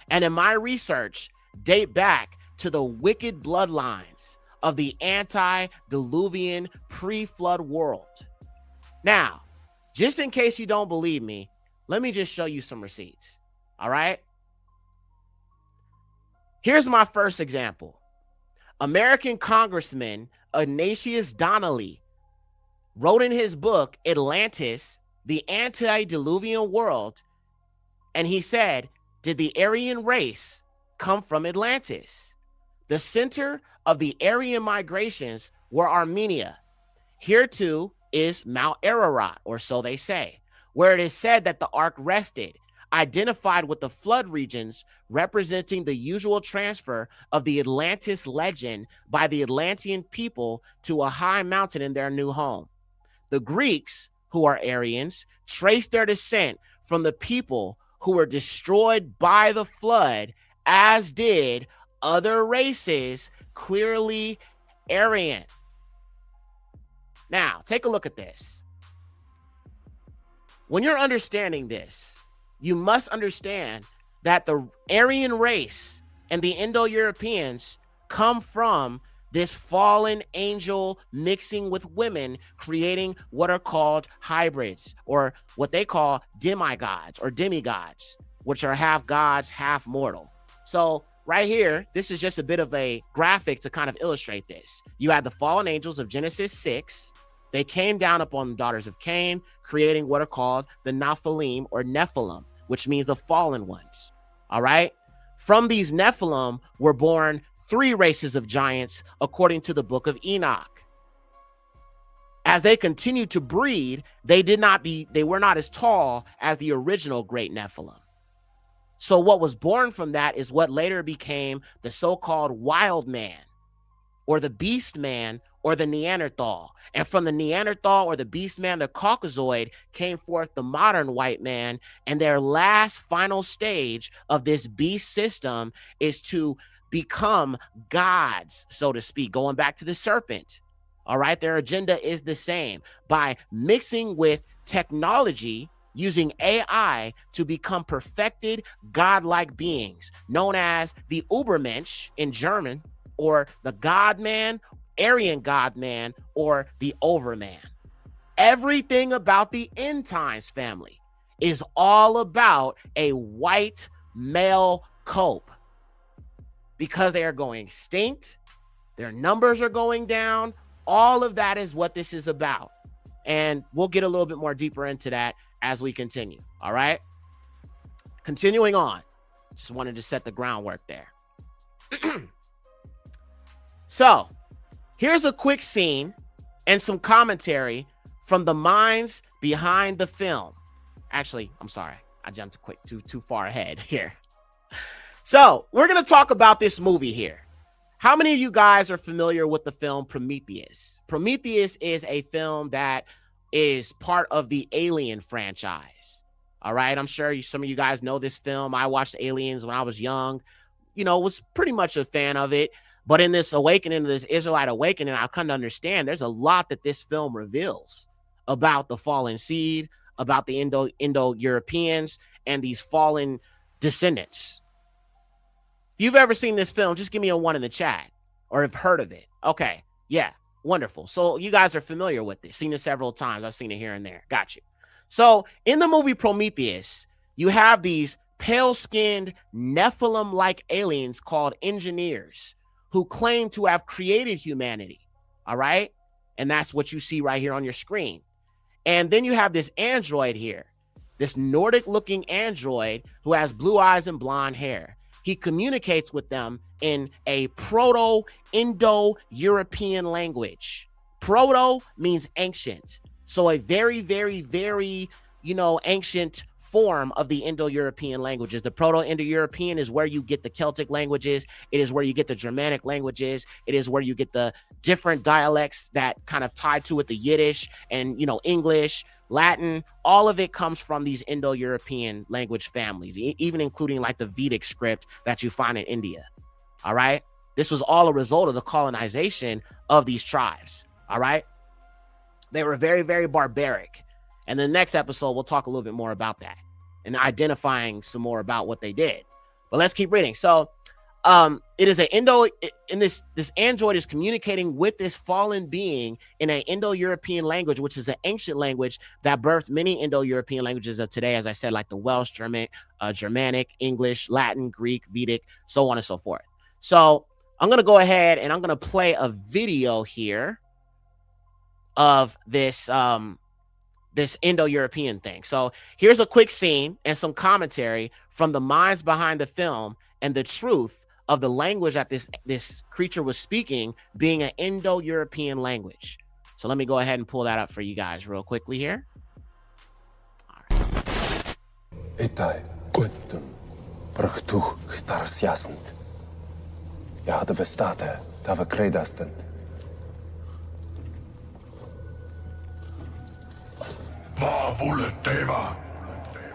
S5: and in my research, date back to the wicked bloodlines of the antediluvian pre-flood world. Now, just in case you don't believe me, let me just show you some receipts. All right? Here's my first example. American Congressman Ignatius Donnelly wrote in his book, Atlantis, the Antediluvian World, and he said, did the Aryan race come from Atlantis? The center of the Aryan migrations were Armenia. Here too is Mount Ararat, or so they say, where it is said that the ark rested, identified with the flood regions representing the usual transfer of the Atlantis legend by the Atlantean people to a high mountain in their new home. The Greeks, who are Aryans, traced their descent from the people who were destroyed by the flood, as did other races clearly Aryan. Now, take a look at this. When you're understanding this, you must understand that the Aryan race and the Indo-Europeans come from this fallen angel mixing with women, creating what are called hybrids, or what they call demigods or demigods, which are half gods, half mortal. So right here, this is just a bit of a graphic to kind of illustrate this. You had the fallen angels of Genesis 6. They came down upon the daughters of Cain, creating what are called the Nephilim or Nephilim, which means the fallen ones. All right. From these Nephilim were born 3 races of giants, according to the book of Enoch. As they continued to breed, they were not as tall as the original great Nephilim. So what was born from that is what later became the so-called wild man, or the beast man or the Neanderthal. And from the Neanderthal or the beast man, the Caucasoid, came forth the modern white man. And their last final stage of this beast system is to become gods, so to speak, going back to the serpent. All right, their agenda is the same, by mixing with technology, using AI to become perfected godlike beings, known as the Übermensch in German, or the God-man, Aryan God-man, or the Overman. Everything about the end times, family, is all about a white male cope, because they are going extinct, their numbers are going down. All of that is what this is about. And we'll get a little bit more deeper into that as we continue. All right. Continuing on. Just wanted to set the groundwork there. So here's a quick scene and some commentary from the minds behind the film. Actually, I'm sorry. I jumped too far ahead here. So we're going to talk about this movie here. How many of you guys are familiar with the film Prometheus? Prometheus is a film that is part of the Alien franchise. All right. I'm sure some of you guys know this film. I watched Aliens when I was young, was pretty much a fan of it. But in this awakening, this Israelite awakening, I've come to understand there's a lot that this film reveals about the fallen seed, about the Indo-Europeans and these fallen descendants. If you've ever seen this film, just give me a 1 in the chat, or have heard of it. Okay. Yeah. Wonderful. So you guys are familiar with this, seen it several times. I've seen it here and there. Got you. So in the movie Prometheus, you have these pale-skinned Nephilim-like aliens called engineers who claim to have created humanity. All right. And that's what you see right here on your screen. And then you have this android here, this Nordic-looking android who has blue eyes and blonde hair. He communicates with them in a Proto-Indo-European language. Proto means ancient. So a very, very, very, ancient form of the Indo-European languages. The Proto-Indo-European is where you get the Celtic languages. It is where you get the Germanic languages. It is where you get the different dialects that kind of tie to it, the Yiddish and, English, Latin. All of it comes from these Indo-European language families, even including like the Vedic script that you find in India. All right. This was all a result of the colonization of these tribes. All right. They were very, very barbaric. And the next episode, we'll talk a little bit more about that and identifying some more about what they did. But let's keep reading. So it is this android is communicating with this fallen being in an Indo-European language, which is an ancient language that birthed many Indo-European languages of today, as I said, like the Welsh, Germanic, English, Latin, Greek, Vedic, so on and so forth. So I'm going to go ahead and I'm going to play a video here of this Indo-European thing. So here's a quick scene and some commentary from the minds behind the film and the truth of the language that this creature was speaking being an Indo-European language. So let me go ahead and pull that up for you guys real quickly here.
S9: Itai, kuntum, brachtu, stars jasend. Ja hadden verstate, dat we kredastent.
S8: Va vuleteva,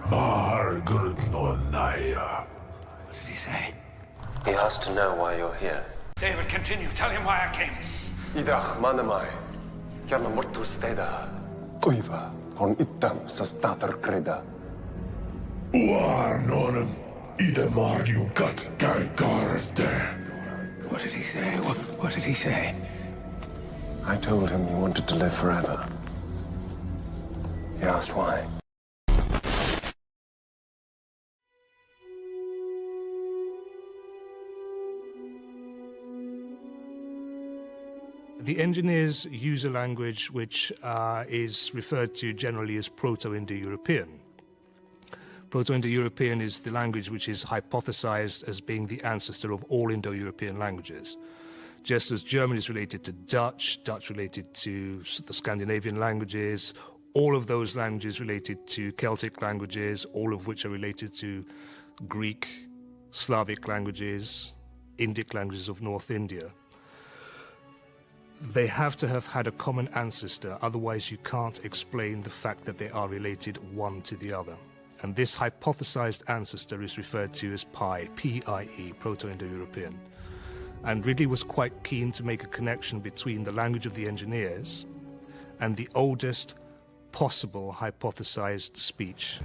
S8: var gurnonaya.
S10: What did he say?
S9: He asked to know why you're here.
S10: David, continue. Tell him why I came.
S9: Idrach manamai, jana mortu steda. Kuiva, on itam sostater kreda.
S8: Uar nonem, ide marium kat kai karste.
S10: What did he say? What did he say?
S9: I told him you wanted to live forever. He asked why.
S11: The engineers use a language which is referred to generally as Proto-Indo-European. Proto-Indo-European is the language which is hypothesized as being the ancestor of all Indo-European languages. Just as German is related to Dutch, Dutch related to the Scandinavian languages, all of those languages related to Celtic languages, all of which are related to Greek, Slavic languages, Indic languages of North India. they have to have had a common ancestor, otherwise you can't explain the fact that they are related one to the other. And this hypothesized ancestor is referred to as PIE, P-I-E, Proto-Indo-European. And Ridley was quite keen to make a connection between the language of the engineers and the oldest possible hypothesized speech.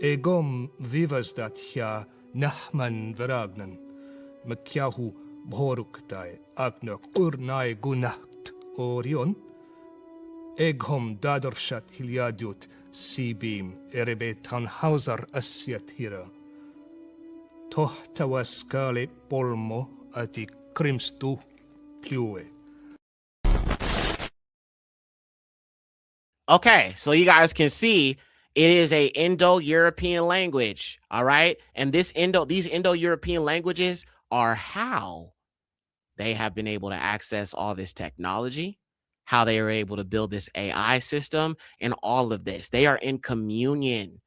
S11: Egom vivas dat hja nahman veragnan, mekjahu bhoruktai agnak urnai gunacht orion, eghom dadorshat hiljadjut sibim erebe tanhausar asyat hira, tohtawaskale polmo ati krimstu plue.
S5: Okay, so you guys can see it is a Indo-European language, all right? And these Indo-European languages are how they have been able to access all this technology, how they are able to build this AI system, and all of this. They are in communion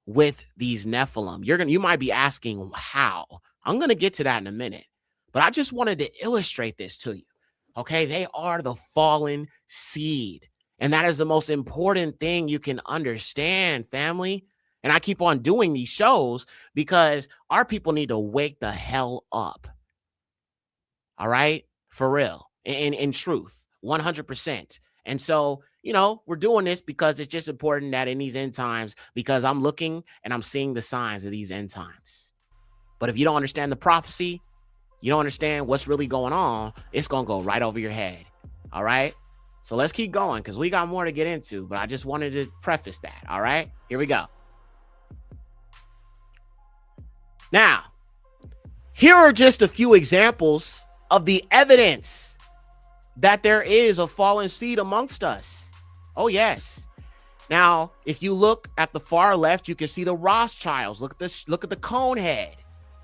S5: with these Nephilim. You might be asking how. I'm going to get to that in a minute. But I just wanted to illustrate this to you. Okay, they are the fallen seed. And that is the most important thing you can understand, family. And I keep on doing these shows because our people need to wake the hell up. All right? For real. In truth. 100%. And so, you know, we're doing this because it's just important that in these end times, because I'm looking and I'm seeing the signs of these end times. But if you don't understand the prophecy, you don't understand what's really going on, it's going to go right over your head. All right? So let's keep going because we got more to get into, but I just wanted to preface that. All right, here we go. Now, here are just a few examples of the evidence that there is a fallen seed amongst us. Oh, yes. Now, if you look at the far left, you can see the Rothschilds. Look at this. Look at the cone head.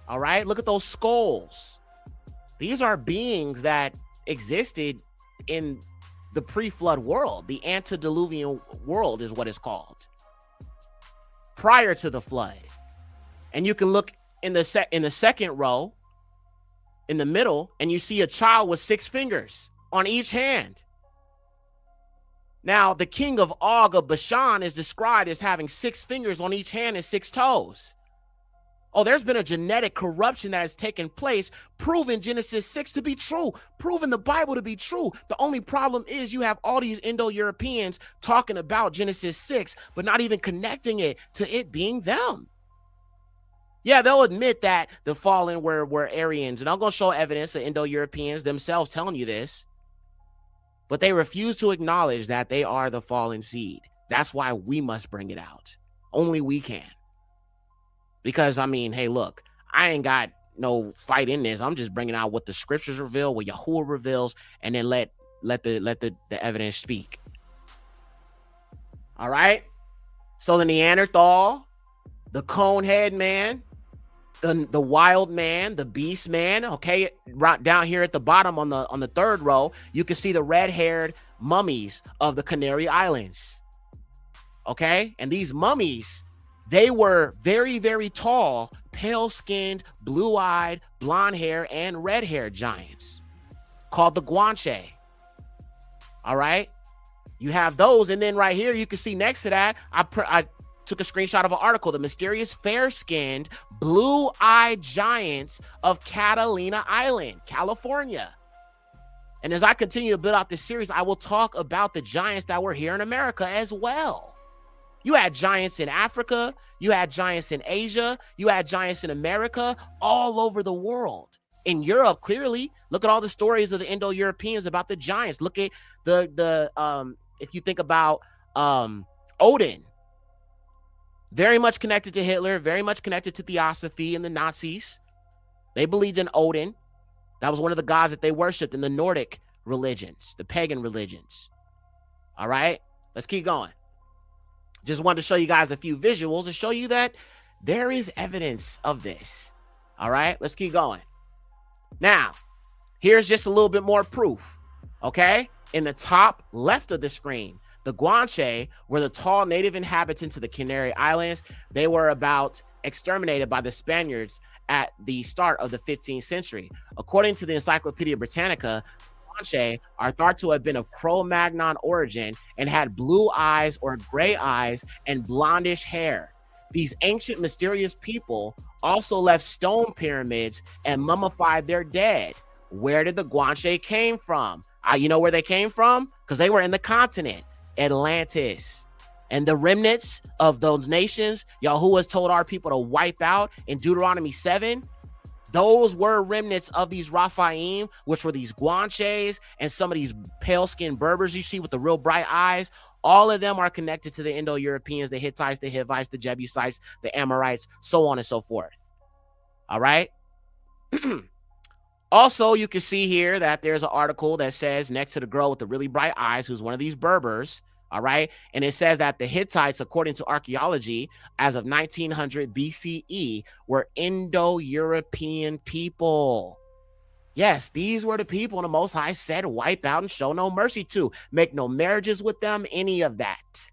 S5: All right. Look at those skulls. These are beings that existed in the pre-flood world. The antediluvian world is what it's called. Prior to the flood. And you can look in the second row, in the middle, and you see a child with 6 fingers on each hand. Now, the king of Og of Bashan is described as having 6 fingers on each hand and 6 toes. Oh, there's been a genetic corruption that has taken place, proving Genesis 6 to be true, proving the Bible to be true. The only problem is you have all these Indo-Europeans talking about Genesis 6, but not even connecting it to it being them. Yeah, they'll admit that the fallen were Aryans, and I'm going to show evidence of Indo-Europeans themselves telling you this, but they refuse to acknowledge that they are the fallen seed. That's why we must bring it out. Only we can. Because, I mean, hey, look, I ain't got no fight in this. I'm just bringing out what the scriptures reveal, what Yahuwah reveals, and then let the evidence speak. All right? So the Neanderthal, the conehead man, the wild man, the beast man, okay? Right down here at the bottom on the third row, you can see the red-haired mummies of the Canary Islands. Okay? And these mummies, they were very, very tall, pale-skinned, blue-eyed, blonde hair, and red-haired giants called the Guanche. All right? You have those. And then right here, you can see next to that, I took a screenshot of an article, the mysterious fair-skinned, blue-eyed giants of Catalina Island, California. And as I continue to build out this series, I will talk about the giants that were here in America as well. You had giants in Africa, you had giants in Asia, you had giants in America, all over the world. In Europe, clearly, look at all the stories of the Indo-Europeans about the giants. Look at if you think about Odin, very much connected to Hitler, very much connected to Theosophy and the Nazis. They believed in Odin. That was one of the gods that they worshipped in the Nordic religions, the pagan religions. All right, let's keep going. Just wanted to show you guys a few visuals to show you that there is evidence of this. All right, let's keep going. Now, here's just a little bit more proof. Okay, in the top left of the screen, the Guanche were the tall native inhabitants of the Canary Islands. They were about exterminated by the Spaniards at the start of the 15th century. According to the Encyclopedia Britannica, Guanche are thought to have been of Cro-Magnon origin and had blue eyes or gray eyes and blondish hair. These ancient mysterious people also left stone pyramids and mummified their dead. Where did the Guanche came from? You know where they came from? Because they were in the continent, Atlantis. And the remnants of those nations Yahuwah told our people to wipe out in Deuteronomy 7, those were remnants of these Raphaim, which were these Guanches and some of these pale-skinned Berbers you see with the real bright eyes. All of them are connected to the Indo-Europeans, the Hittites, the Hivites, the Jebusites, the Amorites, so on and so forth. All right? Also, you can see here that there's an article that says next to the girl with the really bright eyes, who's one of these Berbers, all right? And it says that the Hittites, according to archaeology, as of 1900 BCE, were Indo-European people. Yes, these were the people the Most High said wipe out and show no mercy to. Make no marriages with them, any of that.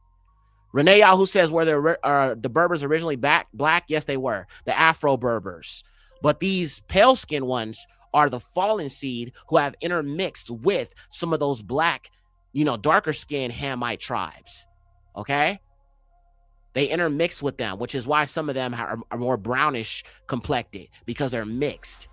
S5: Renee Yahoo says, were the Berbers originally black? Yes, they were. The Afro-Berbers. But these pale-skinned ones are the fallen seed who have intermixed with some of those black, darker skinned Hamite tribes. Okay. They intermix with them, which is why some of them are more brownish complected, because they're mixed.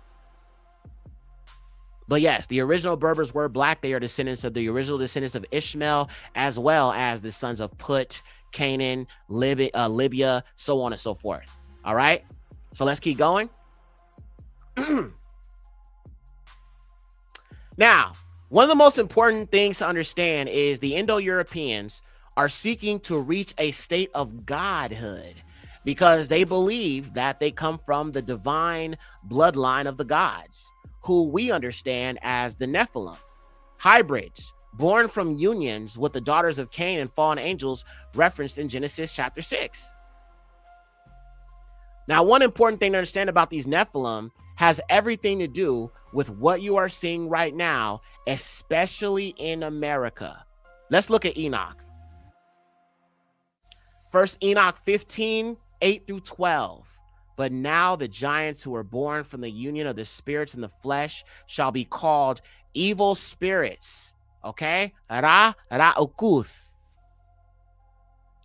S5: But yes, the original Berbers were black. They are descendants of the original descendants of Ishmael, as well as the sons of Put, Canaan, Libya, so on and so forth. All right. So let's keep going. Now, one of the most important things to understand is the Indo-Europeans are seeking to reach a state of godhood because they believe that they come from the divine bloodline of the gods, who we understand as the Nephilim, hybrids born from unions with the daughters of Cain and fallen angels referenced in Genesis chapter 6. Now, one important thing to understand about these Nephilim has everything to do with what you are seeing right now, especially in America. Let's look at Enoch. First Enoch 15, 8 through 12. But now the giants who were born from the union of the spirits and the flesh shall be called evil spirits. Okay? Ra'ukuth.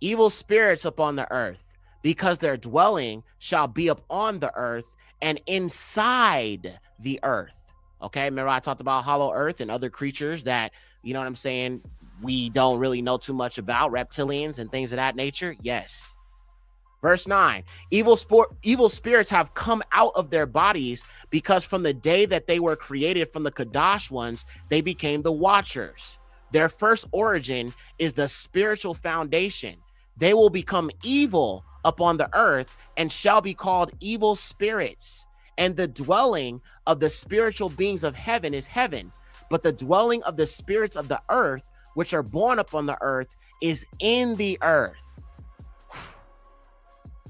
S5: Evil spirits upon the earth, because their dwelling shall be upon the earth and inside the earth. Okay, remember I talked about hollow earth and other creatures that, you know what I'm saying, we don't really know too much about, reptilians and things of that nature. Yes. Verse 9, evil spirits have come out of their bodies, because from the day that they were created from the Kadash ones, they became the watchers. Their first origin is the spiritual foundation. They will become evil upon the earth and shall be called evil spirits. And the dwelling of the spiritual beings of heaven is heaven, but the dwelling of the spirits of the earth, which are born upon the earth, is in the earth.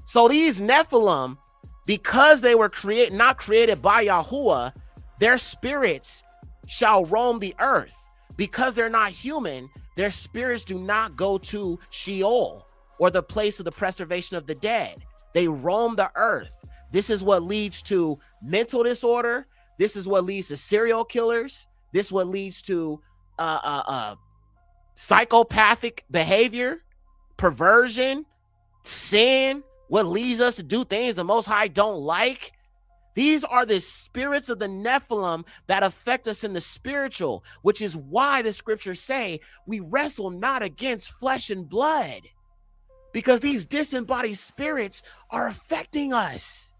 S5: So these Nephilim, because they were not created by Yahuwah, their spirits shall roam the earth. Because they're not human, their spirits do not go to Sheol, or the place of the preservation of the dead. They roam the earth. This is what leads to mental disorder. This is what leads to serial killers. This is what leads to psychopathic behavior, perversion, sin, what leads us to do things the Most High don't like. These are the spirits of the Nephilim that affect us in the spiritual, which is why the scriptures say we wrestle not against flesh and blood, because these disembodied spirits are affecting us.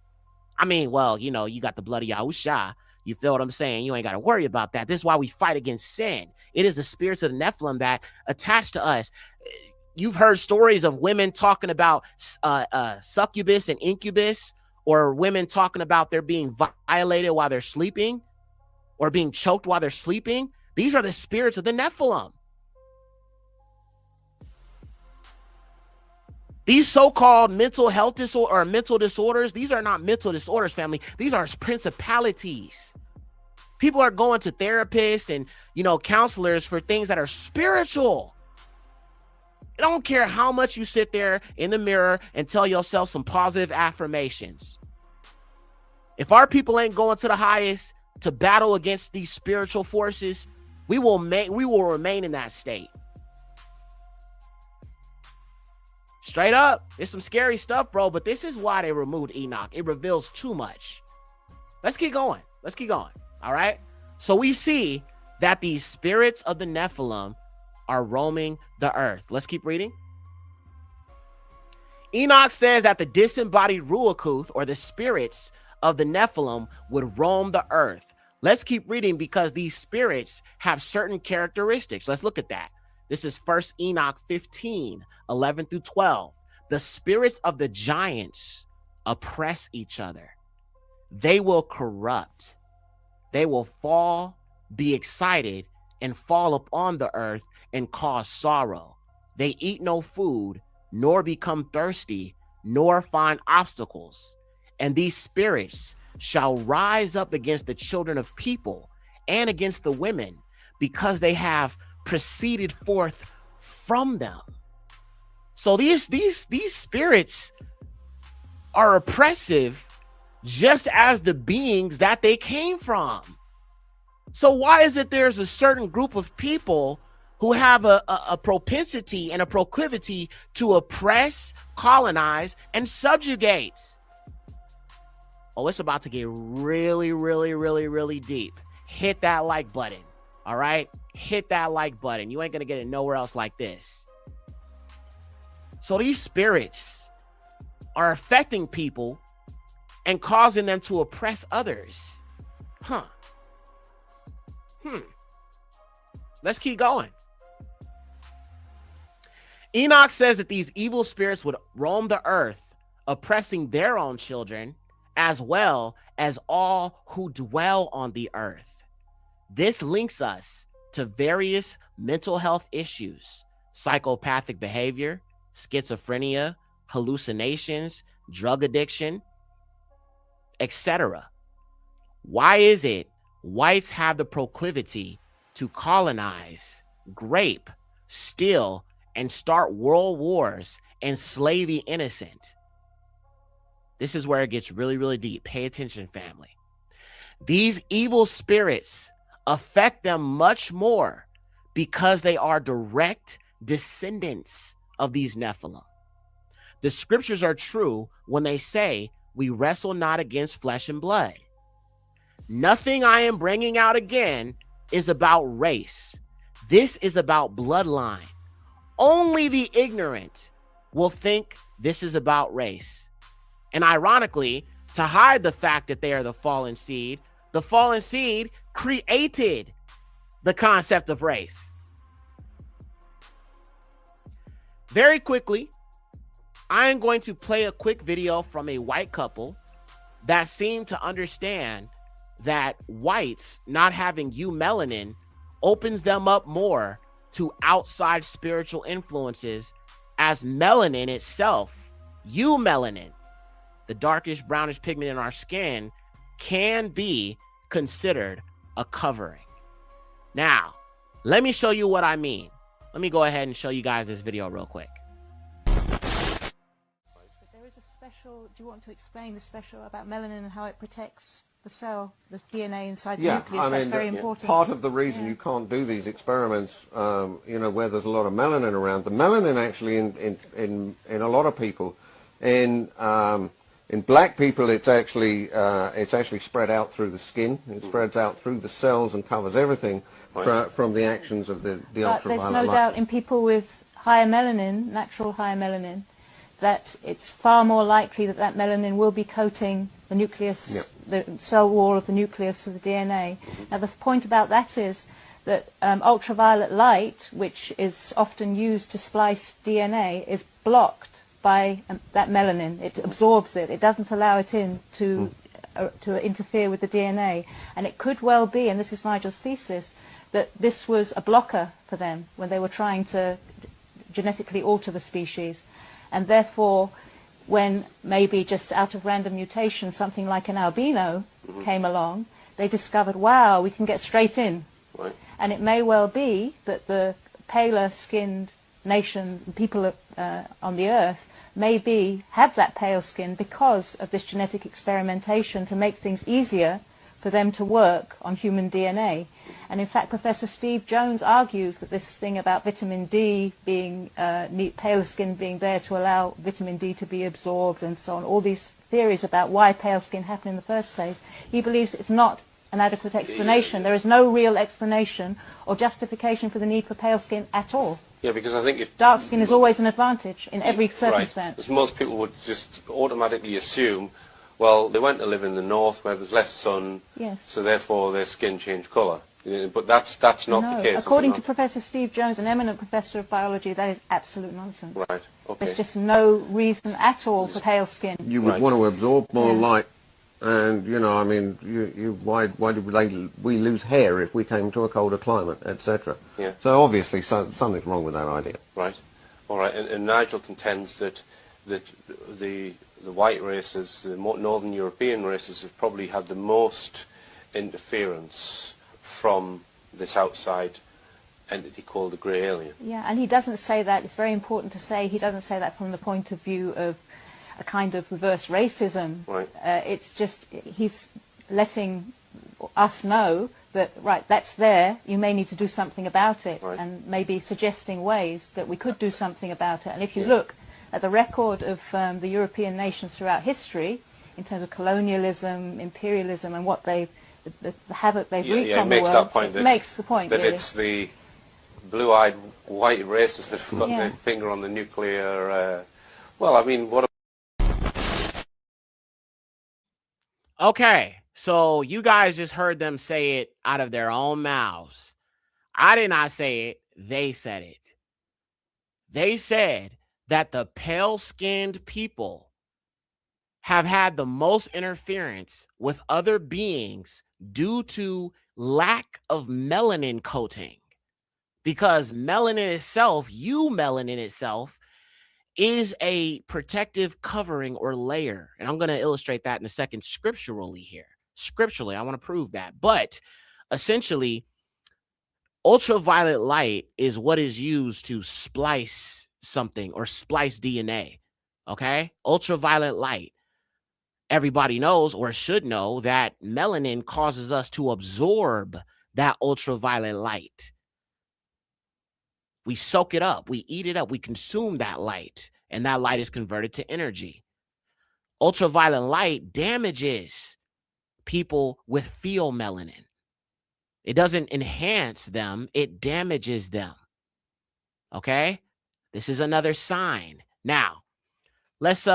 S5: I mean, well, you got the blood of Yahusha. You feel what I'm saying? You ain't got to worry about that. This is why we fight against sin. It is the spirits of the Nephilim that attach to us. You've heard stories of women talking about succubus and incubus, or women talking about they're being violated while they're sleeping, or being choked while they're sleeping. These are the spirits of the Nephilim. These so-called mental health or mental disorders, these are not mental disorders, family. These are principalities. People are going to therapists and, counselors for things that are spiritual. I don't care how much you sit there in the mirror and tell yourself some positive affirmations. If our people ain't going to the highest to battle against these spiritual forces, we will remain in that state. Straight up, it's some scary stuff, bro, but this is why they removed Enoch. It reveals too much. Let's keep going. Let's keep going. All right. So we see that these spirits of the Nephilim are roaming the earth. Let's keep reading. Enoch says that the disembodied Ruakuth, or the spirits of the Nephilim, would roam the earth. Let's keep reading because these spirits have certain characteristics. Let's look at that. This is 1 Enoch 15, 11 through 12. The spirits of the giants oppress each other. They will corrupt. They will fall, be excited, and fall upon the earth and cause sorrow. They eat no food, nor become thirsty, nor find obstacles. And these spirits shall rise up against the children of people and against the women, because they have proceeded forth from them. So these spirits are oppressive, just as the beings that they came from. So why is it there's a certain group of people who have a propensity and a proclivity to oppress, colonize, and subjugate? Oh, it's about to get really, really, really, really deep. Hit that like button. All right? Hit that like button. You ain't going to get it nowhere else like this. So these spirits are affecting people and causing them to oppress others. Let's keep going. Enoch says that these evil spirits would roam the earth, oppressing their own children, as well as all who dwell on the earth. This links us to various mental health issues, psychopathic behavior, schizophrenia, hallucinations, drug addiction, etc. Why is it whites have the proclivity to colonize, grape, steal, and start world wars and slay the innocent? This is where it gets really, really deep. Pay attention, family. These evil spirits affect them much more because they are direct descendants of these Nephilim. The scriptures are true when they say we wrestle not against flesh and blood. Nothing I am bringing out again is about race. This is about bloodline. Only the ignorant will think this is about race. And ironically, to hide the fact that they are the fallen seed created the concept of race. Very quickly, I am going to play a quick video from a white couple that seemed to understand that whites not having eumelanin opens them up more to outside spiritual influences, as melanin itself, eumelanin, the darkish brownish pigment in our skin, can be considered a covering. Now, let me show you what I mean. Let me go ahead and show you guys this video real quick.
S12: There is a special, do you want to explain the special about melanin and how it protects the cell, the DNA inside the nucleus? That's very important.
S13: Part of the reason you can't do these experiments, where there's a lot of melanin around, the melanin actually in a lot of people, in black people, it's actually spread out through the skin. It spreads out through the cells and covers everything from the actions of the ultraviolet light.
S12: There's no doubt in people with higher melanin, natural higher melanin, that it's far more likely that that melanin will be coating the nucleus, the cell wall of the nucleus of the DNA. Now the point about that is that ultraviolet light, which is often used to splice DNA, is blocked by that melanin. It absorbs it. It doesn't allow it in to interfere with the DNA. And it could well be, and this is Nigel's thesis, that this was a blocker for them when they were trying to genetically alter the species. And therefore, when maybe just out of random mutation, something like an albino came along, they discovered, wow, we can get straight in. And it may well be that the paler-skinned people on the earth have that pale skin because of this genetic experimentation to make things easier for them to work on human DNA. And in fact, Professor Steve Jones argues that this thing about vitamin D being, pale skin being there to allow vitamin D to be absorbed and so on, all these theories about why pale skin happened in the first place, he believes it's not an adequate explanation. There is no real explanation or justification for the need for pale skin at all.
S14: Yeah, because I think if
S12: dark skin is always an advantage in every circumstance.
S14: Right. Because most people would just automatically assume, well, they went to live in the north where there's less sun,
S12: yes,
S14: so therefore their skin changed colour. But that's not the case.
S12: According to Professor Steve Jones, an eminent professor of biology, that is absolute nonsense.
S14: Right. Okay.
S12: There's just no reason at all for pale skin.
S13: You would want to absorb more light, and I mean, why did we lose hair if we came to a colder climate, etc.
S14: Yeah.
S13: So obviously something's wrong with that idea.
S14: Right. All right. And Nigel contends that the white races, the northern European races, have probably had the most interference from this outside entity called the grey alien.
S12: Yeah, and he doesn't say that. It's very important to say he doesn't say that from the point of view of a kind of reverse racism.
S14: Right.
S12: It's just he's letting us know that, right, that's there, you may need to do something about it,
S14: right,
S12: and maybe suggesting ways that we could do something about it. And if you look at the record of the European nations throughout history, in terms of colonialism, imperialism, and what they've the havoc they've wreaked on the world, it makes the point
S14: that
S12: really.
S14: It's the blue-eyed white races that have got their finger on the nuclear. Well, I mean, what?
S15: Okay, so you guys just heard them say it out of their own mouths. I did not say it. They said it. They said that the pale-skinned people have had the most interference with other beings due to lack of melanin coating, because melanin itself, melanin itself, is a protective covering or layer. And I'm going to illustrate that in a second scripturally here. Scripturally, I want to prove that. But essentially, ultraviolet light is what is used to splice something or splice DNA. Okay? Ultraviolet light. Everybody knows or should know that melanin causes us to absorb that ultraviolet light. We soak it up, we eat it up, we consume that light, and that light is converted to energy. Ultraviolet light damages people with pheomelanin. It doesn't enhance them, it damages them. Okay? This is another sign. Now, let's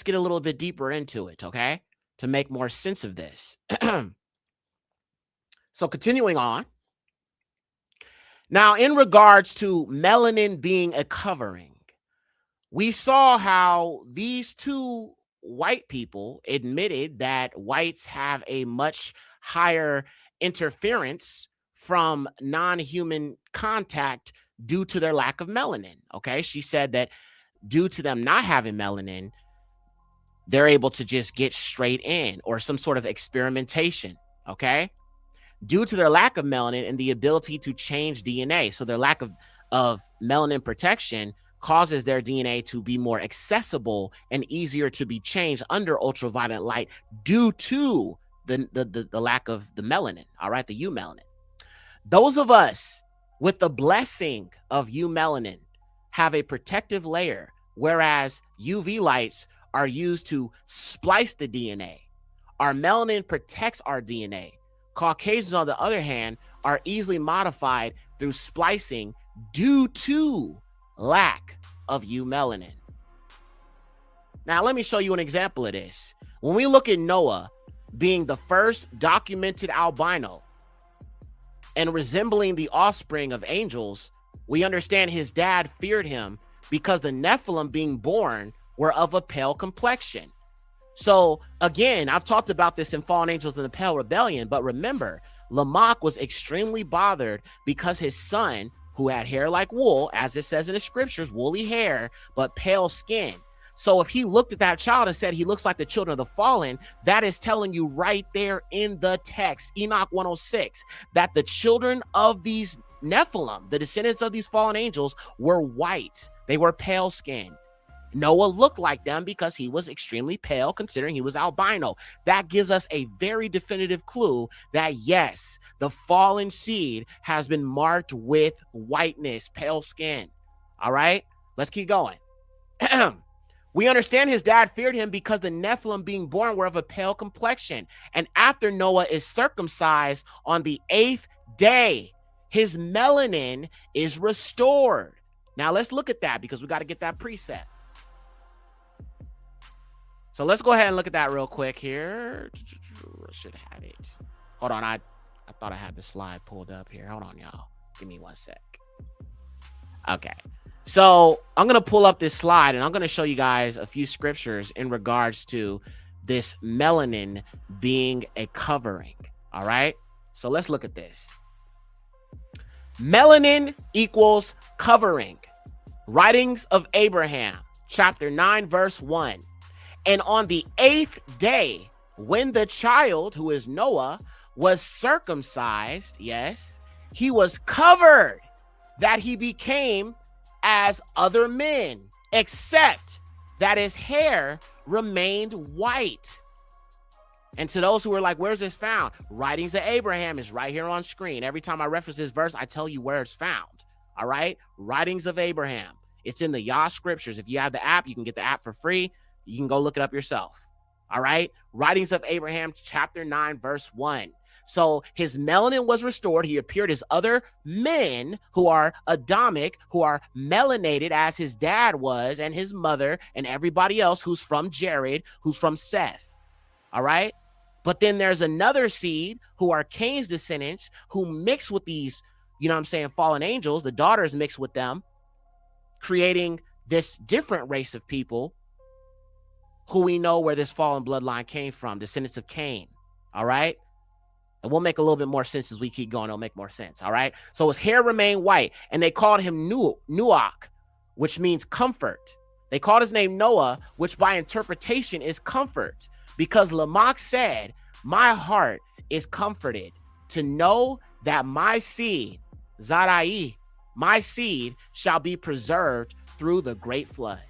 S15: get a little bit deeper into it, okay? To make more sense of this. So continuing on. Now, in regards to melanin being a covering, we saw how these two white people admitted that whites have a much higher interference from non-human contact due to their lack of melanin, okay? She said that due to them not having melanin, they're able to just get straight in, or some sort of experimentation, okay? Due to their lack of melanin and the ability to change DNA. So their lack of melanin protection causes their DNA to be more accessible and easier to be changed under ultraviolet light due to the lack of the melanin, all right, the eumelanin. Those of us with the blessing of eumelanin have a protective layer, whereas UV lights are used to splice the DNA. Our melanin protects our DNA. Caucasians, on the other hand, are easily modified through splicing due to lack of eumelanin. Now, let me show you an example of this. When we look at Noah being the first documented albino and resembling the offspring of angels, we understand his dad feared him because the Nephilim being born were of a pale complexion. So again, I've talked about this in Fallen Angels and the Pale Rebellion, but remember, Lamech was extremely bothered because his son, who had hair like wool, as it says in the scriptures, woolly hair, but pale skin. So if he looked at that child and said he looks like the children of the fallen, that is telling you right there in the text, Enoch 106, that the children of these Nephilim, the descendants of these fallen angels, were white. They were pale skinned. Noah looked like them because he was extremely pale, considering he was albino. That gives us a very definitive clue that yes, the fallen seed has been marked with whiteness, pale skin. All right, let's keep going. We understand his dad feared him because the Nephilim being born were of a pale complexion. And after Noah is circumcised on the 8th day, his melanin is restored. Now let's look at that because we got to get that precept. So let's go ahead and look at that real quick here. I should have it. Hold on. I thought I had the slide pulled up here. Hold on, y'all. Give me 1 sec. Okay. So I'm going to pull up this slide and I'm going to show you guys a few scriptures in regards to this melanin being a covering. All right. So let's look at this. Melanin equals covering. Writings of Abraham, chapter 9, verse 1. And on the 8th day, when the child, who is Noah, was circumcised, yes, he was covered, that he became as other men, except that his hair remained white. And to those who are like, where's this found? Writings of Abraham is right here on screen. Every time I reference this verse, I tell you where it's found. All right? Writings of Abraham. It's in the Yah scriptures. If you have the app, you can get the app for free. You can go look it up yourself. All right. Writings of Abraham, chapter 9, verse 1. So his melanin was restored. He appeared as other men who are Adamic, who are melanated as his dad was and his mother and everybody else who's from Jared, who's from Seth. All right. But then there's another seed who are Cain's descendants who mix with these, you know what I'm saying, fallen angels. The daughters mix with them, creating this different race of people who we know where this fallen bloodline came from, descendants of Cain. All right. And we'll make a little bit more sense as we keep going. It'll make more sense. All right. So his hair remained white and they called him Nuach, which means comfort. They called his name Noah, which by interpretation is comfort, because Lamech said, my heart is comforted to know that my seed, Zarai, my seed shall be preserved through the great flood.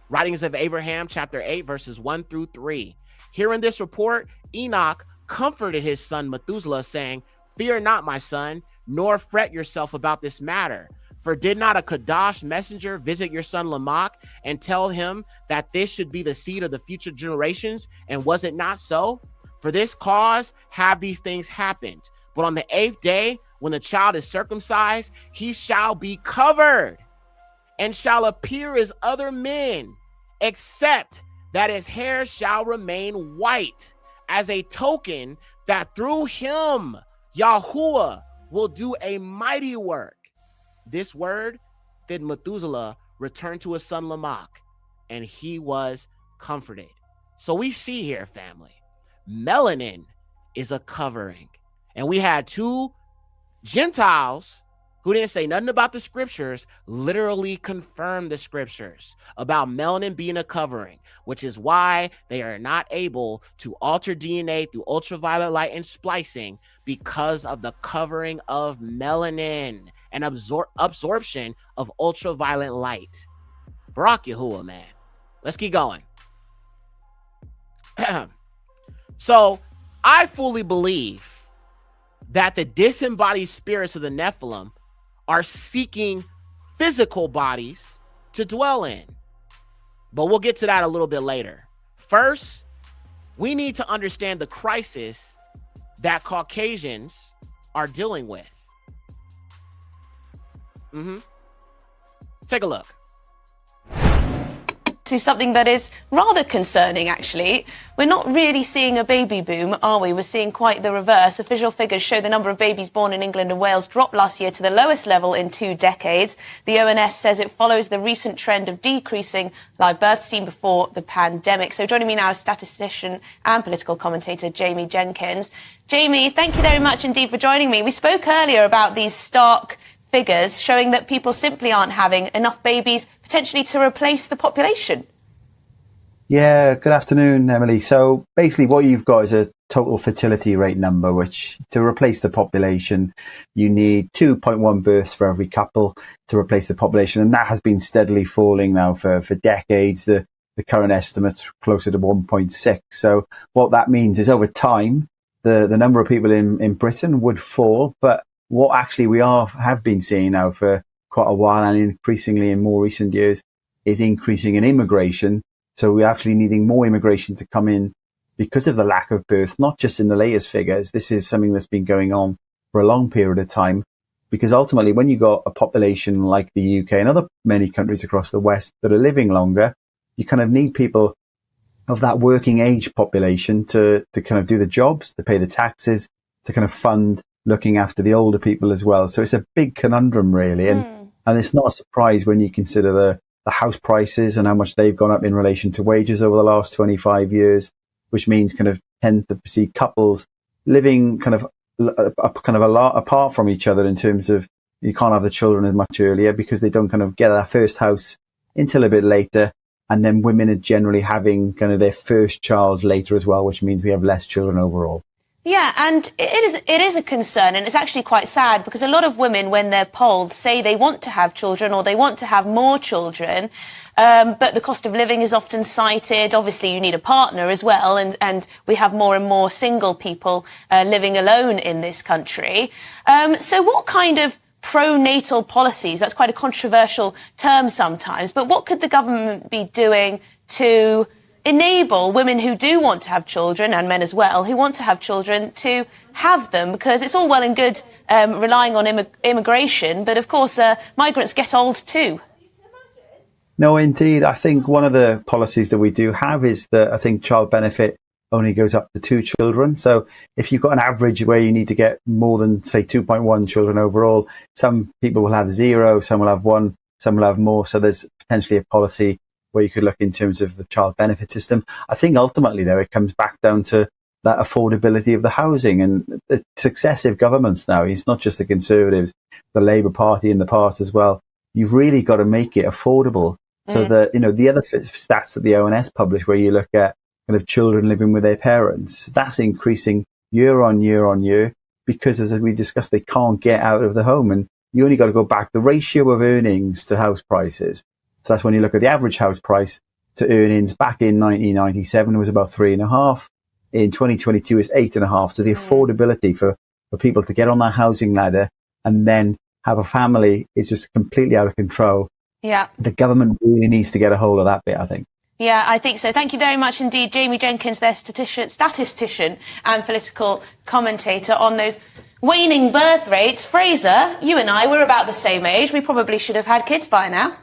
S15: Writings of Abraham, chapter 8, verses 1 through 3. Hearing this report, Enoch comforted his son Methuselah, saying, fear not, my son, nor fret yourself about this matter. For did not a Kadash messenger visit your son Lamech and tell him that this should be the seed of the future generations? And was it not so? For this cause have these things happened. But on the 8th day, when the child is circumcised, he shall be covered and shall appear as other men, except that his hair shall remain white, as a token that through him Yahuwah will do a mighty work. This word did Methuselah return to his son Lamech, and he was comforted. So we see here, family, melanin is a covering. And we had two Gentiles who didn't say nothing about the scriptures, literally confirmed the scriptures about melanin being a covering, which is why they are not able to alter DNA through ultraviolet light and splicing, because of the covering of melanin and absorption of ultraviolet light. Barak Yahuwah, man. Let's keep going. So I fully believe that the disembodied spirits of the Nephilim are seeking physical bodies to dwell in. But we'll get to that a little bit later. First, we need to understand the crisis that Caucasians are dealing with. Take a look.
S16: To something that is rather concerning, actually. We're not really seeing a baby boom, are we? We're seeing quite the reverse. Official figures show the number of babies born in England and Wales dropped last year to the lowest level in 2 decades. The ONS says it follows the recent trend of decreasing live births seen before the pandemic. So joining me now is statistician and political commentator Jamie Jenkins. Jamie, thank you very much indeed for joining me. We spoke earlier about these stark figures showing that people simply aren't having enough babies potentially to replace the population.
S17: Yeah, good afternoon, Emily. So basically what you've got is a total fertility rate number, which to replace the population, you need 2.1 births for every couple to replace the population. And that has been steadily falling now for decades. The current estimate's closer to 1.6. So what that means is over time, the number of people in Britain would fall. But what actually we have been seeing now for quite a while, and increasingly in more recent years, is increasing in immigration. So we're actually needing more immigration to come in because of the lack of birth, not just in the latest figures. This is something that's been going on for a long period of time, because ultimately when you got a population like the UK and other many countries across the West that are living longer, you kind of need people of that working age population to kind of do the jobs, to pay the taxes, to kind of fund looking after the older people as well. So it's a big conundrum really. And it's not a surprise when you consider the house prices and how much they've gone up in relation to wages over the last 25 years, which means kind of tend to see couples living kind of a lot apart from each other in terms of you can't have the children as much earlier because they don't kind of get their first house until a bit later. And then women are generally having kind of their first child later as well, which means we have less children overall.
S16: Yeah, and it is a concern, and it's actually quite sad because a lot of women, when they're polled, say they want to have children or they want to have more children, but the cost of living is often cited. Obviously, you need a partner as well, and we have more and more single people living alone in this country. So what kind of pro-natal policies, that's quite a controversial term sometimes, but what could the government be doing to enable women who do want to have children, and men as well, who want to have children, to have them? Because it's all well and good relying on immigration, but of course migrants get old too.
S17: No, indeed. I think one of the policies that we do have is that I think child benefit only goes up to 2 children. So if you've got an average where you need to get more than, say, 2.1 children overall, some people will have 0, some will have 1, some will have more. So there's potentially a policy where you could look in terms of the child benefit system. I think ultimately, though, it comes back down to that affordability of the housing, and the successive governments now, it's not just the Conservatives, the Labour Party in the past as well. You've really got to make it affordable so that, you know, the other stats that the ONS publish where you look at kind of children living with their parents, that's increasing year on year on year because, as we discussed, they can't get out of the home. And you only got to go back the ratio of earnings to house prices. So that's when you look at the average house price to earnings back in 1997 was about 3.5. In 2022 is 8.5. So the affordability for people to get on that housing ladder and then have a family is just completely out of control.
S16: Yeah.
S17: The government really needs to get a hold of that bit, I think.
S16: Yeah, I think so. Thank you very much indeed, Jamie Jenkins, their statistician and political commentator on those waning birth rates. Fraser, you and I, we're about the same age. We probably should have had kids by now.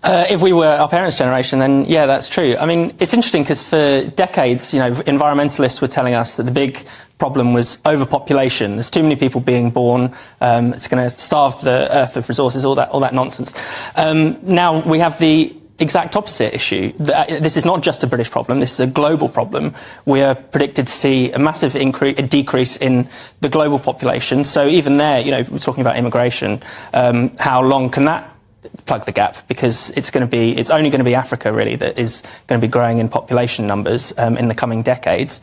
S18: If we were our parents' generation, then yeah, that's true. I mean, it's interesting because for decades, you know, environmentalists were telling us that the big problem was overpopulation. There's too many people being born. It's going to starve the earth of resources, all that nonsense. Now we have the exact opposite issue. This is not just a British problem. This is a global problem. We are predicted to see a massive decrease in the global population. So even there, you know, we're talking about immigration. How long can that plug the gap? Because it's only going to be Africa really that is going to be growing in population numbers in the coming decades.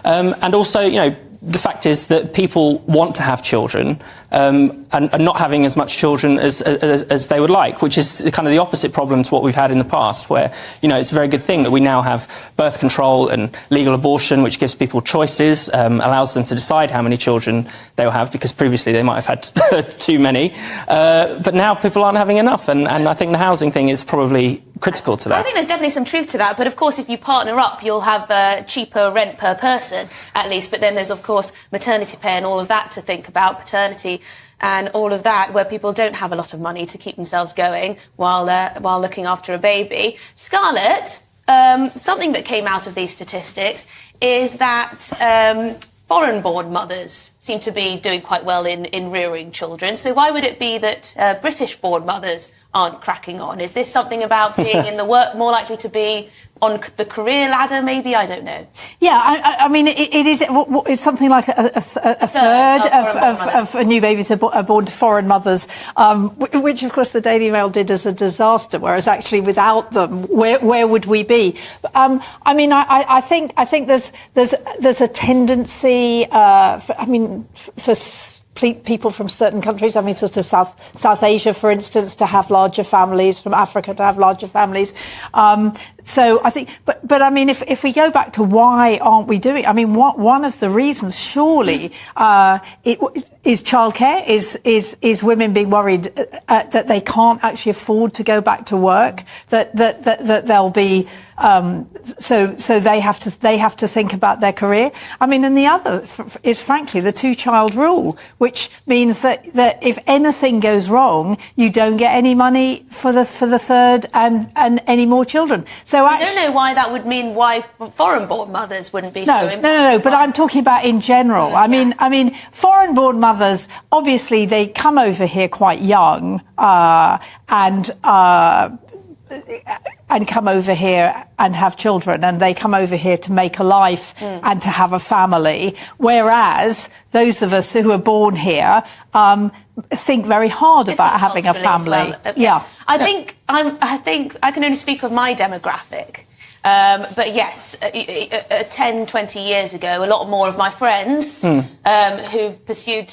S18: And also, you know, the fact is that people want to have children and not having as much children as they would like, which is kind of the opposite problem to what we've had in the past, where, you know, it's a very good thing that we now have birth control and legal abortion, which gives people choices, allows them to decide how many children they'll have, because previously they might have had too many. But now people aren't having enough, and I think the housing thing is probably critical to that.
S16: I think there's definitely some truth to that, but of course if you partner up you'll have cheaper rent per person at least, but then there's of course maternity pay and all of that to think about, paternity and all of that, where people don't have a lot of money to keep themselves going while looking after a baby. Scarlett, something that came out of these statistics is that foreign-born mothers seem to be doing quite well in rearing children. So why would it be that British-born mothers aren't cracking on? Is this something about being in the work, more likely to be on the career ladder, maybe? I don't know.
S19: Yeah, I mean, it's something like a third of new babies are born to foreign mothers, which, of course, the Daily Mail did as a disaster, whereas actually without them, where would we be? I mean, I think there's a tendency, for people from certain countries, I mean, sort of South Asia, for instance, to have larger families, from Africa to have larger families. So I think, but I mean, if we go back to why aren't we doing? I mean, one of the reasons, surely, is childcare, is women being worried that they can't actually afford to go back to work, that they'll be. So they have to think about their career. I mean, and the other is frankly the 2-child rule, which means that if anything goes wrong, you don't get any money for the third and any more children. So
S16: I don't know why that would mean why foreign-born mothers wouldn't be so important.
S19: No. But I'm talking about in general. I mean, foreign-born mothers, obviously, they come over here quite young and come over here and have children, and they come over here to make a life and to have a family, whereas those of us who are born here think very hard about having a family.
S16: Yeah, I think I can only speak of my demographic. But yes, 10, 20 years ago, a lot more of my friends who pursued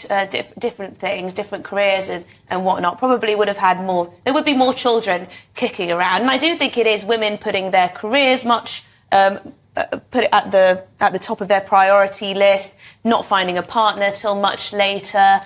S16: different things, different careers and whatnot, probably would have had more. There would be more children kicking around. And I do think it is women putting their careers much, put it at the top of their priority list, not finding a partner till much later.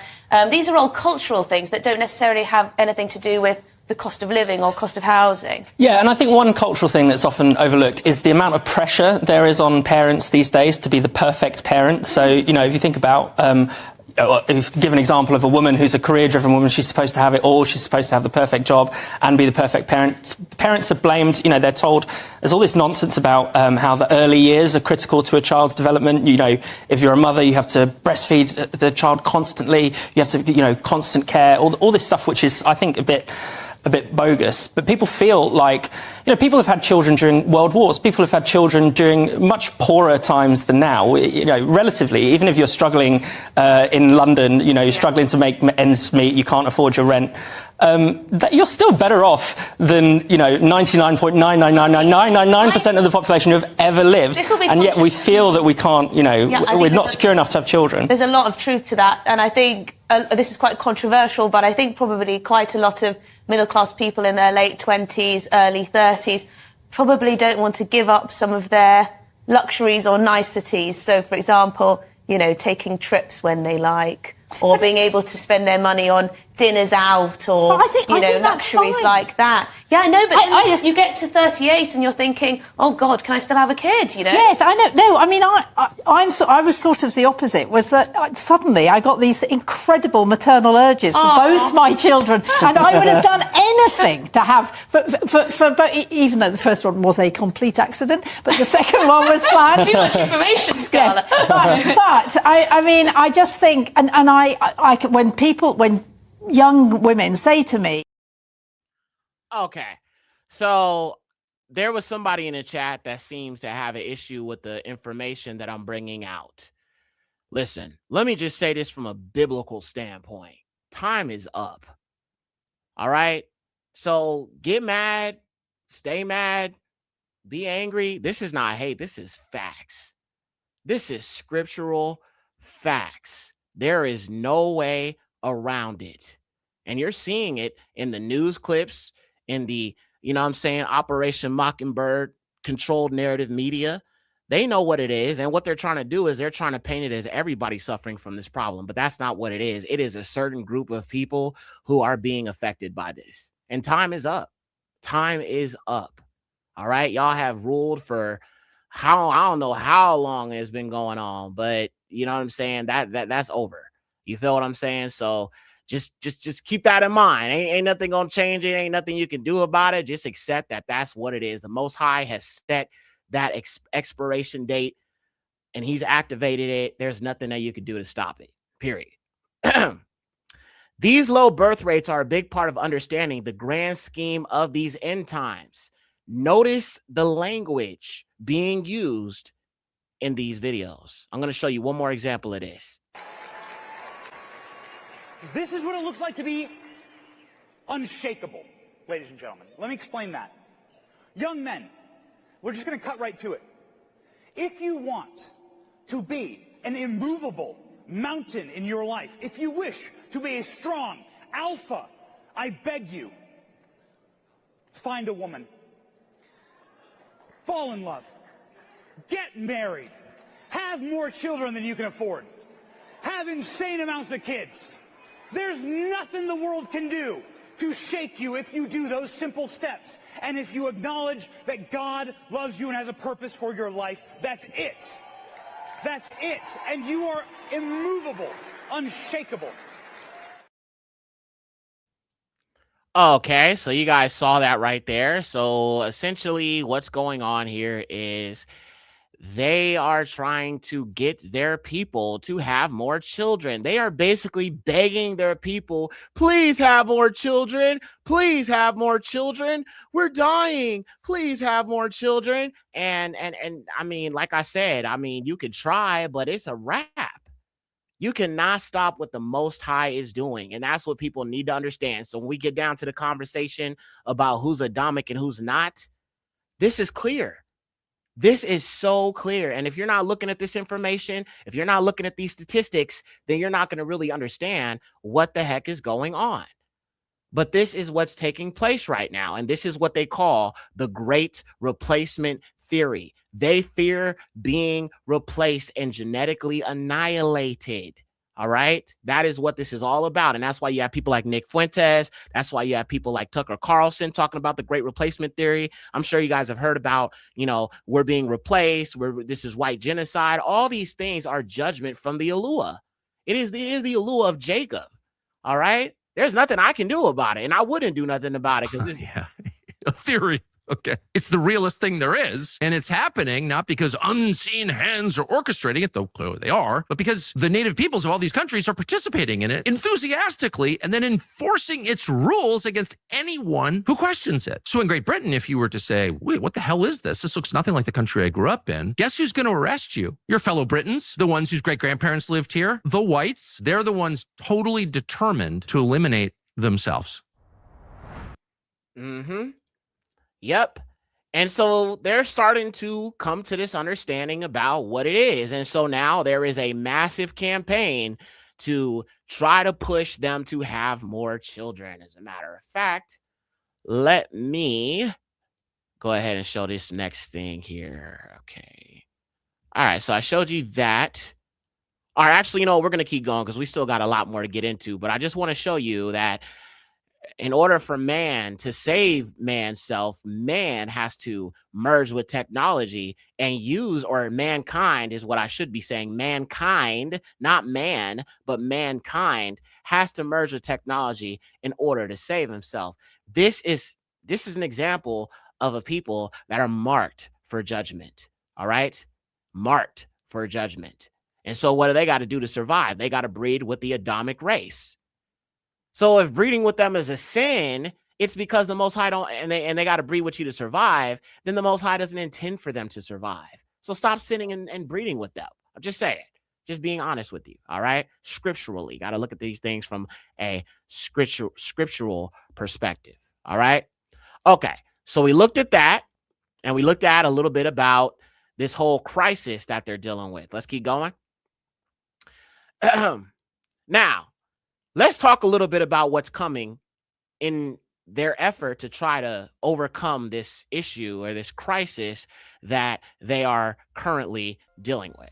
S16: These are all cultural things that don't necessarily have anything to do with the cost of living or cost of housing.
S18: Yeah, and I think one cultural thing that's often overlooked is the amount of pressure there is on parents these days to be the perfect parent. So, you know, if you think about, if you give an example of a woman who's a career-driven woman, she's supposed to have it all, she's supposed to have the perfect job and be the perfect parent. Parents are blamed, you know, they're told, there's all this nonsense about how the early years are critical to a child's development. You know, if you're a mother, you have to breastfeed the child constantly, you have to, you know, constant care, all this stuff, which is, I think, a bit bogus. But people feel like, you know, people have had children during world wars. People have had children during much poorer times than now. You know, relatively, even if you're struggling in London, you know, you're struggling to make ends meet, you can't afford your rent, that you're still better off than, you know, 99.9999999% of the population who have ever lived. And yet we feel that we can't, you know, we're not secure enough to have children.
S16: There's a lot of truth to that. And I think this is quite controversial, but I think probably quite a lot of middle-class people in their late 20s, early 30s probably don't want to give up some of their luxuries or niceties. So, for example, you know, taking trips when they like, or being able to spend their money on dinners out, or, you know, luxuries like that. Yeah, I know, but then you get to 38 and you're thinking, oh, God, can I still have a kid, you know?
S19: Yes, I know. No, I mean, I was sort of the opposite, was that suddenly I got these incredible maternal urges for both my children, and I would have done anything to have, but even though the first one was a complete accident, but the second one was planned.
S16: Too much information, Scarlett.
S19: Yes, but I mean, I just think, and when young women say to me,
S15: okay, so there was somebody in the chat that seems to have an issue with the information that I'm bringing out. Listen, let me just say this from a biblical standpoint. Time is up. All right? So get mad, stay mad, be angry. This is not hate. This is facts. This is scriptural facts. There is no way around it. And you're seeing it in the news clips, in the, you know what I'm saying, Operation Mockingbird controlled narrative media. They know what it is. And what they're trying to do is they're trying to paint it as everybody suffering from this problem. But that's not what it is. It is a certain group of people who are being affected by this. And time is up. Time is up. All right. Y'all have ruled for I don't know how long it's been going on, but you know what I'm saying? That's over. You feel what I'm saying? So just keep that in mind. Ain't nothing gonna change it. Ain't nothing you can do about it. Just accept that that's what it is. The Most High has set that expiration date, and He's activated it. There's nothing that you can do to stop it. Period. These low birth rates are a big part of understanding the grand scheme of these end times. Notice the language being used in these videos. I'm going to show you one more example of this.
S20: This is what it looks like to be unshakable, ladies and gentlemen. Let me explain that. Young men, we're just going to cut right to it. If you want to be an immovable mountain in your life, if you wish to be a strong alpha, I beg you, find a woman, fall in love, get married, have more children than you can afford, have insane amounts of kids. There's nothing the world can do to shake you if you do those simple steps. And if you acknowledge that God loves you and has a purpose for your life, that's it. That's it. And you are immovable, unshakable.
S15: Okay, so you guys saw that right there. So essentially what's going on here is they are trying to get their people to have more children. They are basically begging their people, please have more children. Please have more children. We're dying. Please have more children. And I mean, like I said, I mean, you could try, but it's a wrap. You cannot stop what the Most High is doing. And that's what people need to understand. So when we get down to the conversation about who's Adamic and who's not, this is clear. This is so clear. And if you're not looking at this information, if you're not looking at these statistics, then you're not going to really understand what the heck is going on. But this is what's taking place right now. And this is what they call the Great Replacement Theory. They fear being replaced and genetically annihilated. All right. That is what this is all about. And that's why you have people like Nick Fuentes. That's why you have people like Tucker Carlson talking about the Great Replacement Theory. I'm sure you guys have heard about, you know, we're being replaced. This is white genocide. All these things are judgment from the Alua. It is the Alua of Jacob. All right. There's nothing I can do about it. And I wouldn't do nothing about it because
S21: yeah, a theory. Okay. It's the realest thing there is. And it's happening not because unseen hands are orchestrating it, though clearly they are, but because the native peoples of all these countries are participating in it enthusiastically and then enforcing its rules against anyone who questions it. So in Great Britain, if you were to say, wait, what the hell is this? This looks nothing like the country I grew up in. Guess who's going to arrest you? Your fellow Britons, the ones whose great-grandparents lived here, the whites. They're the ones totally determined to eliminate themselves.
S15: Mm-hmm. Yep. And so they're starting to come to this understanding about what it is. And so now there is a massive campaign to try to push them to have more children. As a matter of fact, let me go ahead and show this next thing here. Okay. All right. So I showed you that. All right. Actually, you know, we're going to keep going because we still got a lot more to get into. But I just want to show you that in order for man to save man's self, man has to merge with technology and use, or mankind is what I should be saying. Mankind, not man, but mankind has to merge with technology in order to save himself. This is an example of a people that are marked for judgment. All right. Marked for judgment. And so what do they got to do to survive? They got to breed with the Adamic race. So if breeding with them is a sin, it's because the Most High don't, and they got to breed with you to survive, then the Most High doesn't intend for them to survive. So stop sinning and breeding with them. I'm just saying, just being honest with you. All right. Scripturally, got to look at these things from a scriptural perspective. All right. Okay. So we looked at that, and we looked at a little bit about this whole crisis that they're dealing with. Let's keep going. Now, let's talk a little bit about what's coming in their effort to try to overcome this issue or this crisis that they are currently dealing with.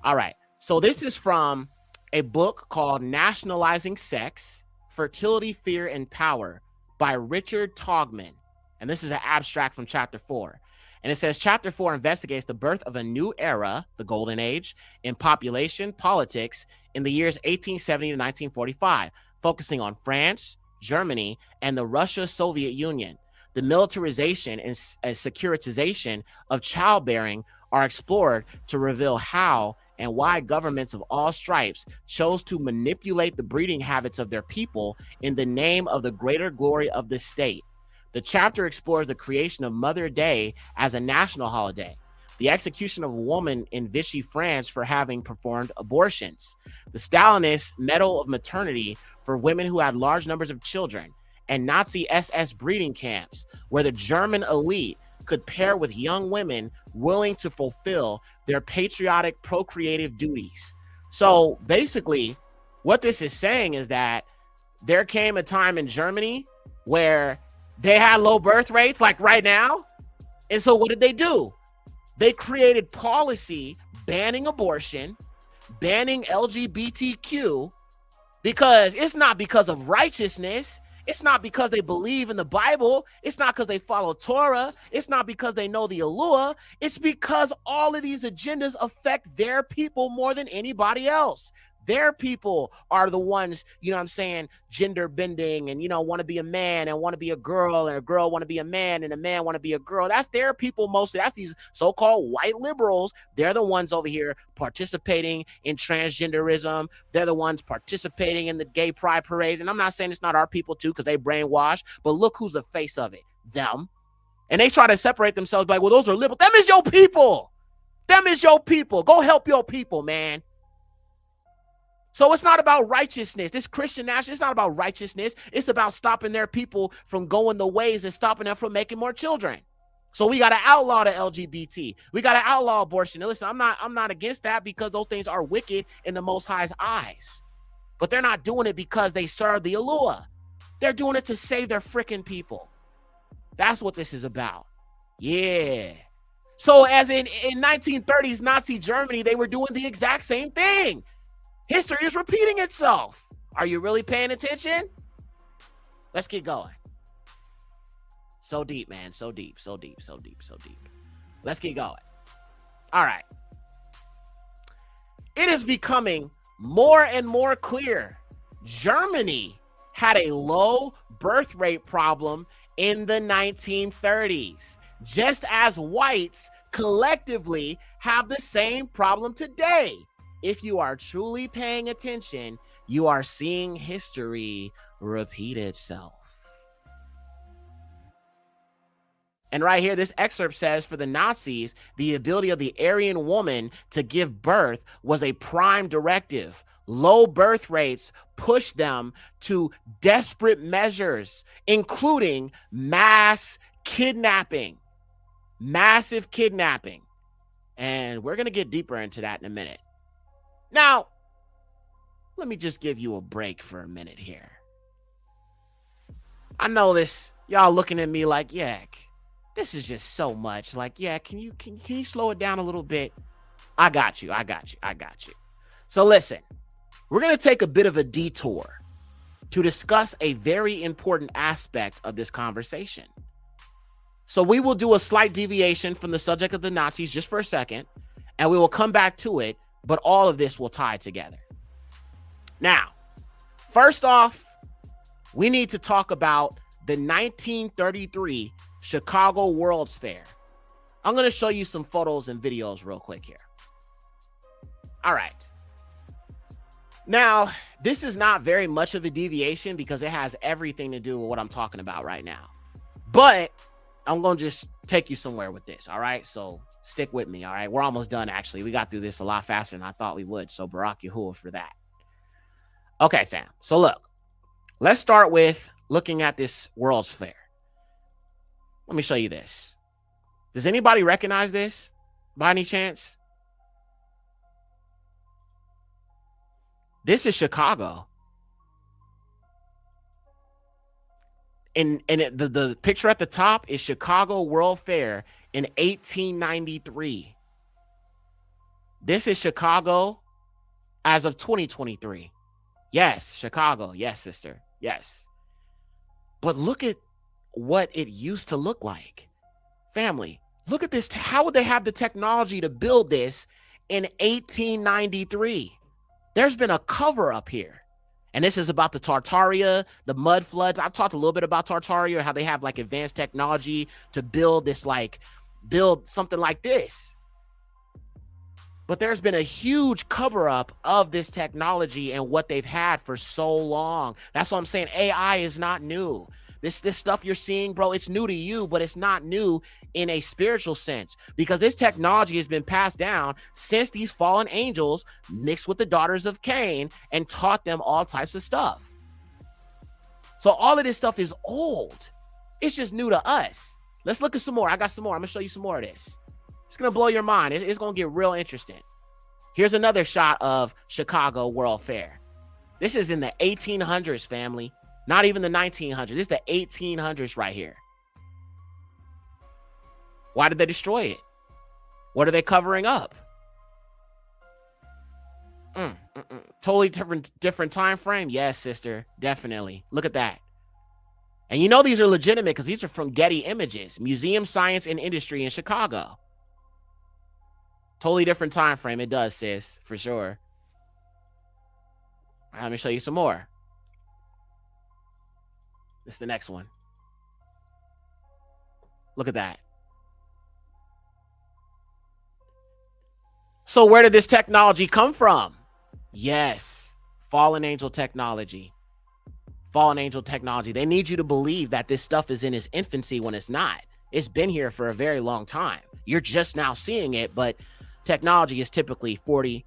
S15: All right. So this is from a book called Nationalizing Sex, Fertility, Fear, and Power by Richard Taubman. And this is an abstract from chapter 4. And it says chapter 4 investigates the birth of a new era, the Golden Age, in population politics in the years 1870 to 1945, focusing on France, Germany, and the Russia-Soviet Union. The militarization and securitization of childbearing are explored to reveal how and why governments of all stripes chose to manipulate the breeding habits of their people in the name of the greater glory of the state. The chapter explores the creation of Mother Day as a national holiday, the execution of a woman in Vichy, France for having performed abortions, the Stalinist Medal of Maternity for women who had large numbers of children, and Nazi SS breeding camps where the German elite could pair with young women willing to fulfill their patriotic procreative duties. So basically, what this is saying is that there came a time in Germany where they had low birth rates, like right now. And so what did they do? They created policy banning abortion, banning LGBTQ, because it's not because of righteousness. It's not because they believe in the Bible. It's not because they follow Torah. It's not because they know the Alua. It's because all of these agendas affect their people more than anybody else. Their people are the ones, you know what I'm saying, gender bending and, you know, want to be a man and want to be a girl, and a girl want to be a man and a man want to be a girl. That's their people mostly. That's these so-called white liberals. They're the ones over here participating in transgenderism. They're the ones participating in the gay pride parades. And I'm not saying it's not our people too, because they brainwashed, but look who's the face of it, them. And they try to separate themselves by, well, those are liberals. Them is your people. Them is your people. Go help your people, man. So it's not about righteousness. This Christian national, it's not about righteousness. It's about stopping their people from going the ways and stopping them from making more children. So we got to outlaw the LGBT. We got to outlaw abortion. And listen, I'm not against that, because those things are wicked in the Most High's eyes. But they're not doing it because they serve the Alua. They're doing it to save their freaking people. That's what this is about. Yeah. So as in 1930s Nazi Germany, they were doing the exact same thing. History is repeating itself. Are you really paying attention? Let's get going. So deep, man. So deep, so deep, so deep, so deep. Let's get going. All right. It is becoming more and more clear. Germany had a low birth rate problem in the 1930s, just as whites collectively have the same problem today. If you are truly paying attention, you are seeing history repeat itself. And right here, this excerpt says, for the Nazis, the ability of the Aryan woman to give birth was a prime directive. Low birth rates pushed them to desperate measures, including mass kidnapping, massive kidnapping. And we're going to get deeper into that in a minute. Now, let me just give you a break for a minute here. I know this, y'all looking at me like, Yak, this is just so much. Like, yeah, can you slow it down a little bit? I got you. So listen, we're going to take a bit of a detour to discuss a very important aspect of this conversation. So we will do a slight deviation from the subject of the Nazis just for a second, and we will come back to it. But all of this will tie together. Now, first off, we need to talk about the 1933 Chicago World's Fair. I'm going to show you some photos and videos real quick here. All right. Now, this is not very much of a deviation because it has everything to do with what I'm talking about right now. But I'm going to just take you somewhere with this, all right? So stick with me, all right? We're almost done, actually. We got through this a lot faster than I thought we would, so Barak Yahuwah for that. Okay, fam. So look, let's start with looking at this World's Fair. Let me show you this. Does anybody recognize this by any chance? This is Chicago. And the picture at the top is Chicago World Fair in 1893. This is Chicago as of 2023. Yes, Chicago. Yes, sister. Yes. But look at what it used to look like. Family, look at this. How would they have the technology to build this in 1893? There's been a cover up here. And this is about the Tartaria, the mud floods. I've talked a little bit about Tartaria, how they have like advanced technology to build this, build something like this. But there's been a huge cover up of this technology and what they've had for so long. That's what I'm saying. AI is not new. This stuff you're seeing, bro, it's new to you, but it's not new in a spiritual sense, because this technology has been passed down since these fallen angels mixed with the daughters of Cain and taught them all types of stuff. So all of this stuff is old. It's just new to us. Let's look at some more. I got some more. I'm going to show you some more of this. It's going to blow your mind. It's going to get real interesting. Here's another shot of Chicago World Fair. This is in the 1800s, family. Not even the 1900s. This is the 1800s right here. Why did they destroy it? What are they covering up? Totally different time frame. Yes, sister. Definitely. Look at that. And you know these are legitimate because these are from Getty Images, Museum Science and Industry in Chicago. Totally different time frame. It does, sis, for sure. All right, let me show you some more. This is the next one. Look at that. So where did this technology come from? Yes, fallen angel technology. Fallen angel technology. They need you to believe that this stuff is in its infancy when it's not. It's been here for a very long time. You're just now seeing it, but technology is typically 30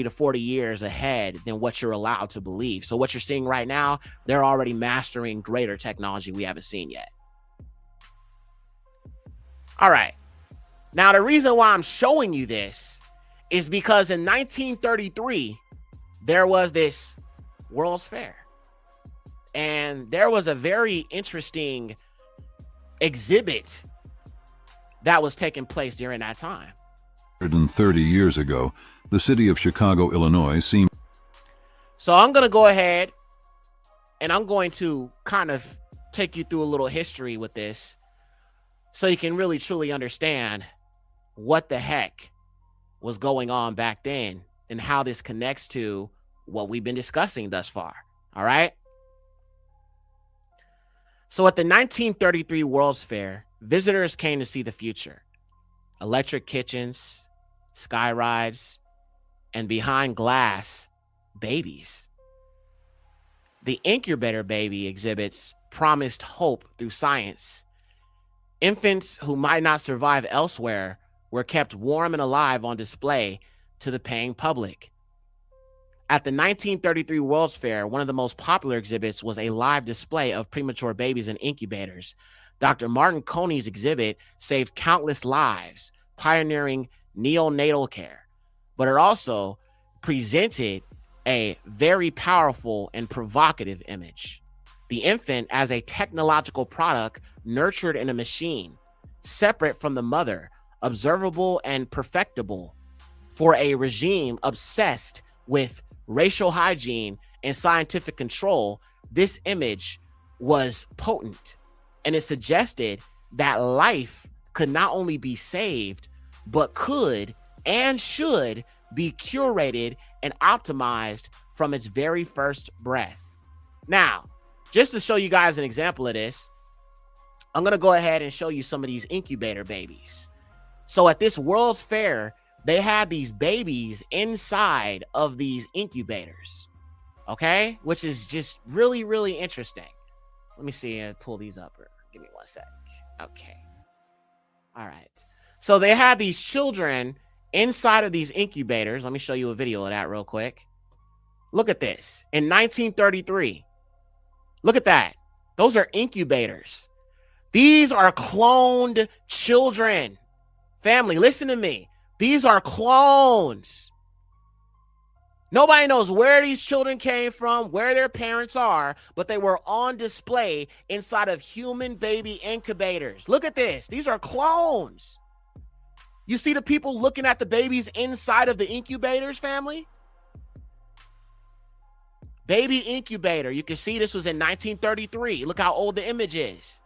S15: to 40 years ahead than what you're allowed to believe. So what you're seeing right now, they're already mastering greater technology we haven't seen yet. All right. Now, the reason why I'm showing you this is because in 1933, there was this World's Fair. And there was a very interesting exhibit that was taking place during that time.
S4: 130 years ago, the city of Chicago, Illinois seemed...
S15: So I'm going to go ahead and I'm going to kind of take you through a little history with this so you can really truly understand what the heck was going on back then and how this connects to what we've been discussing thus far. All right. So at the 1933 World's Fair, visitors came to see the future. Electric kitchens, sky rides, and behind glass, babies. The incubator baby exhibits promised hope through science. Infants who might not survive elsewhere were kept warm and alive on display to the paying public. At the 1933 World's Fair, one of the most popular exhibits was a live display of premature babies in incubators. Dr. Martin Coney's exhibit saved countless lives, pioneering neonatal care, but it also presented a very powerful and provocative image. The infant as a technological product nurtured in a machine, separate from the mother, observable and perfectible for a regime obsessed with racial hygiene and scientific control. This image was potent, and it suggested that life could not only be saved, but could and should be curated and optimized from its very first breath. Now, just to show you guys an example of this, I'm going to go ahead and show you some of these incubator babies. So at this World's Fair, they had these babies inside of these incubators, okay? Which is just really, really interesting. Let me see and pull these up. Give me one sec. Okay. All right. So they had these children inside of these incubators. Let me show you a video of that real quick. Look at this. In 1933, look at that. Those are incubators. These are cloned children. Family, listen to me. These are clones. Nobody knows where these children came from, where their parents are, but they were on display inside of human baby incubators. Look at this. These are clones. You see the people looking at the babies inside of the incubators, family? Baby incubator. You can see this was in 1933. Look how old the image is.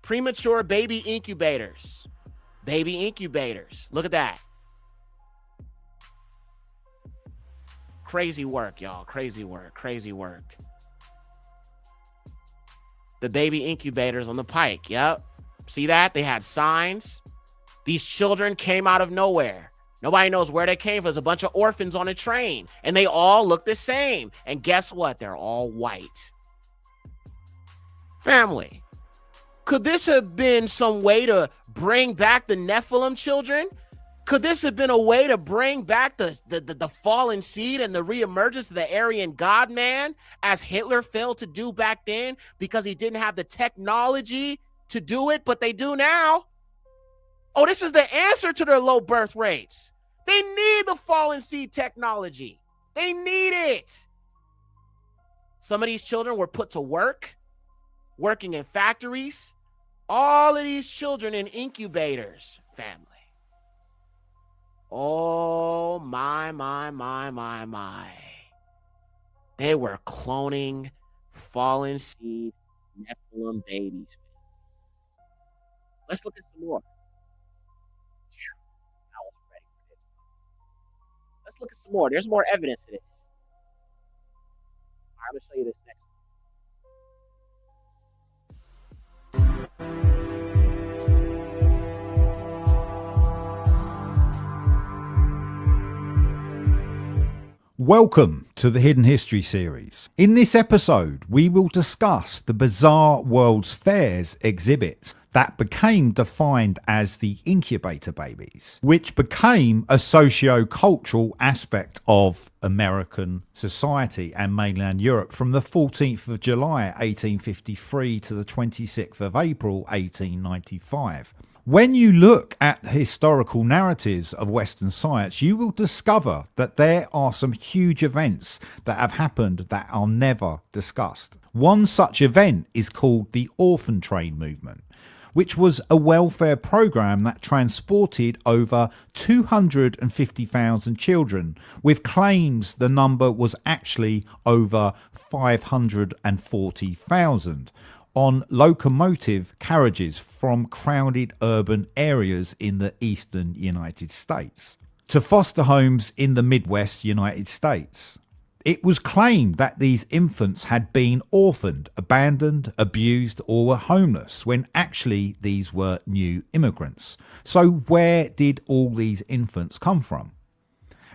S15: Premature baby incubators. Baby incubators. Look at that. Crazy work, y'all. Crazy work. Crazy work. The baby incubators on the pike. Yep. See that? They had signs. These children came out of nowhere. Nobody knows where they came from. There's a bunch of orphans on a train, and they all look the same. And guess what? They're all white. Family, could this have been some way to bring back the Nephilim children? Could this have been a way to bring back the fallen seed and the reemergence of the Aryan God-man, as Hitler failed to do back then because he didn't have the technology to do it, but they do now? Oh, this is the answer to their low birth rates. They need the fallen seed technology. They need it. Some of these children were put to work, working in factories. All of these children in incubators, family. Oh, my. They were cloning fallen seed Nephilim babies. Let's look at some more. Let's look at some more. There's more evidence to this. All right, I'm going to show you this next
S6: Welcome to the Hidden History series. In this episode, we will discuss the bizarre World's Fairs exhibits that became defined as the incubator babies, which became a socio-cultural aspect of American society and mainland Europe from the 14th of July 1853 to the 26th of April 1895. When you look at historical narratives of Western science, you will discover that there are some huge events that have happened that are never discussed. One such event is called the Orphan Train Movement, which was a welfare program that transported over 250,000 children, with claims the number was actually over 540,000. on locomotive carriages from crowded urban areas in the eastern United States to foster homes in the Midwest United States. It was claimed that these infants had been orphaned, abandoned, abused, or were homeless, when actually these were new immigrants. So where did all these infants come from?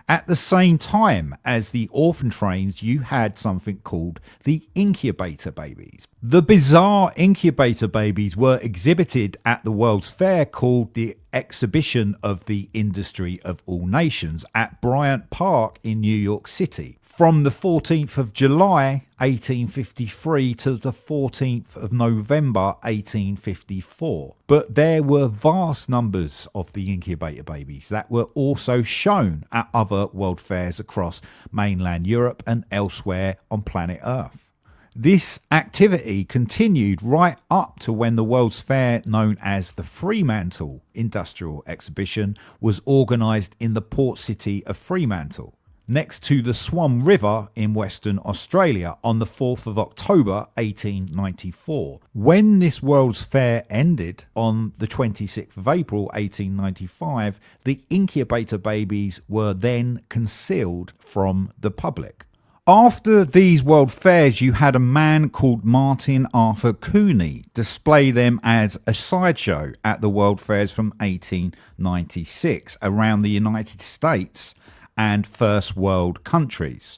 S6: At the same time as the orphan trains, you had something called the incubator babies. The bizarre incubator babies were exhibited at the World's Fair, called the Exhibition of the Industry of All Nations, at Bryant Park in New York City, from the 14th of July 1853 to the 14th of November 1854. But there were vast numbers of the incubator babies that were also shown at other world fairs across mainland Europe and elsewhere on planet Earth. This activity continued right up to when the World's Fair, known as the Fremantle Industrial Exhibition, was organised in the port city of Fremantle, next to the Swan River in Western Australia, on the 4th of October 1894. When this World's Fair ended on the 26th of April 1895, the incubator babies were then concealed from the public. After these World Fairs, you had a man called Martin Arthur Cooney display them as a sideshow at the World Fairs from 1896 around the United States and first world countries.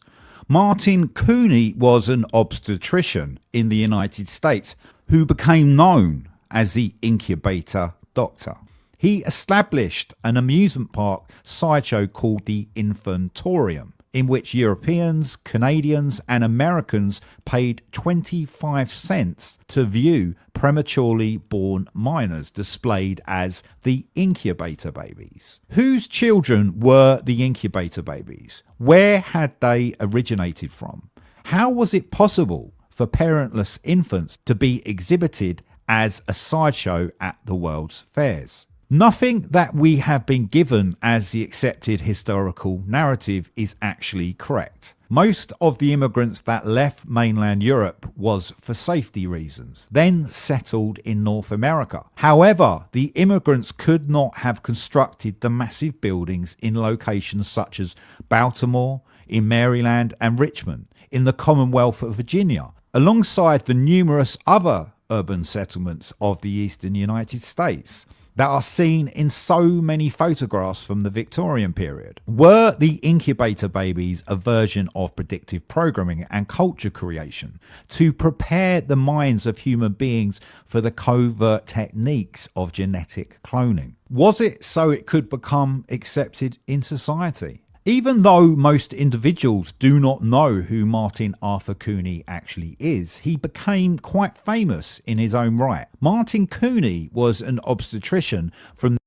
S6: Martin Cooney was an obstetrician in the United States who became known as the incubator doctor. He established an amusement park sideshow called the Infantorium, in which Europeans, Canadians and Americans paid 25 cents to view prematurely born minors displayed as the incubator babies. Whose children were the incubator babies? Where had they originated from? How was it possible for parentless infants to be exhibited as a sideshow at the World's Fairs? Nothing that we have been given as the accepted historical narrative is actually correct. Most of the immigrants that left mainland Europe was for safety reasons, then settled in North America. However, the immigrants could not have constructed the massive buildings in locations such as Baltimore, in Maryland and Richmond, in the Commonwealth of Virginia, alongside the numerous other urban settlements of the eastern United States. that are seen in so many photographs from the Victorian period? Were the incubator babies a version of predictive programming and culture creation to prepare the minds of human beings for the covert techniques of genetic cloning? Was it so it could become accepted in society? Even though most individuals do not know who Martin Arthur Cooney actually is, he became quite famous in his own right. Martin Cooney was an obstetrician from...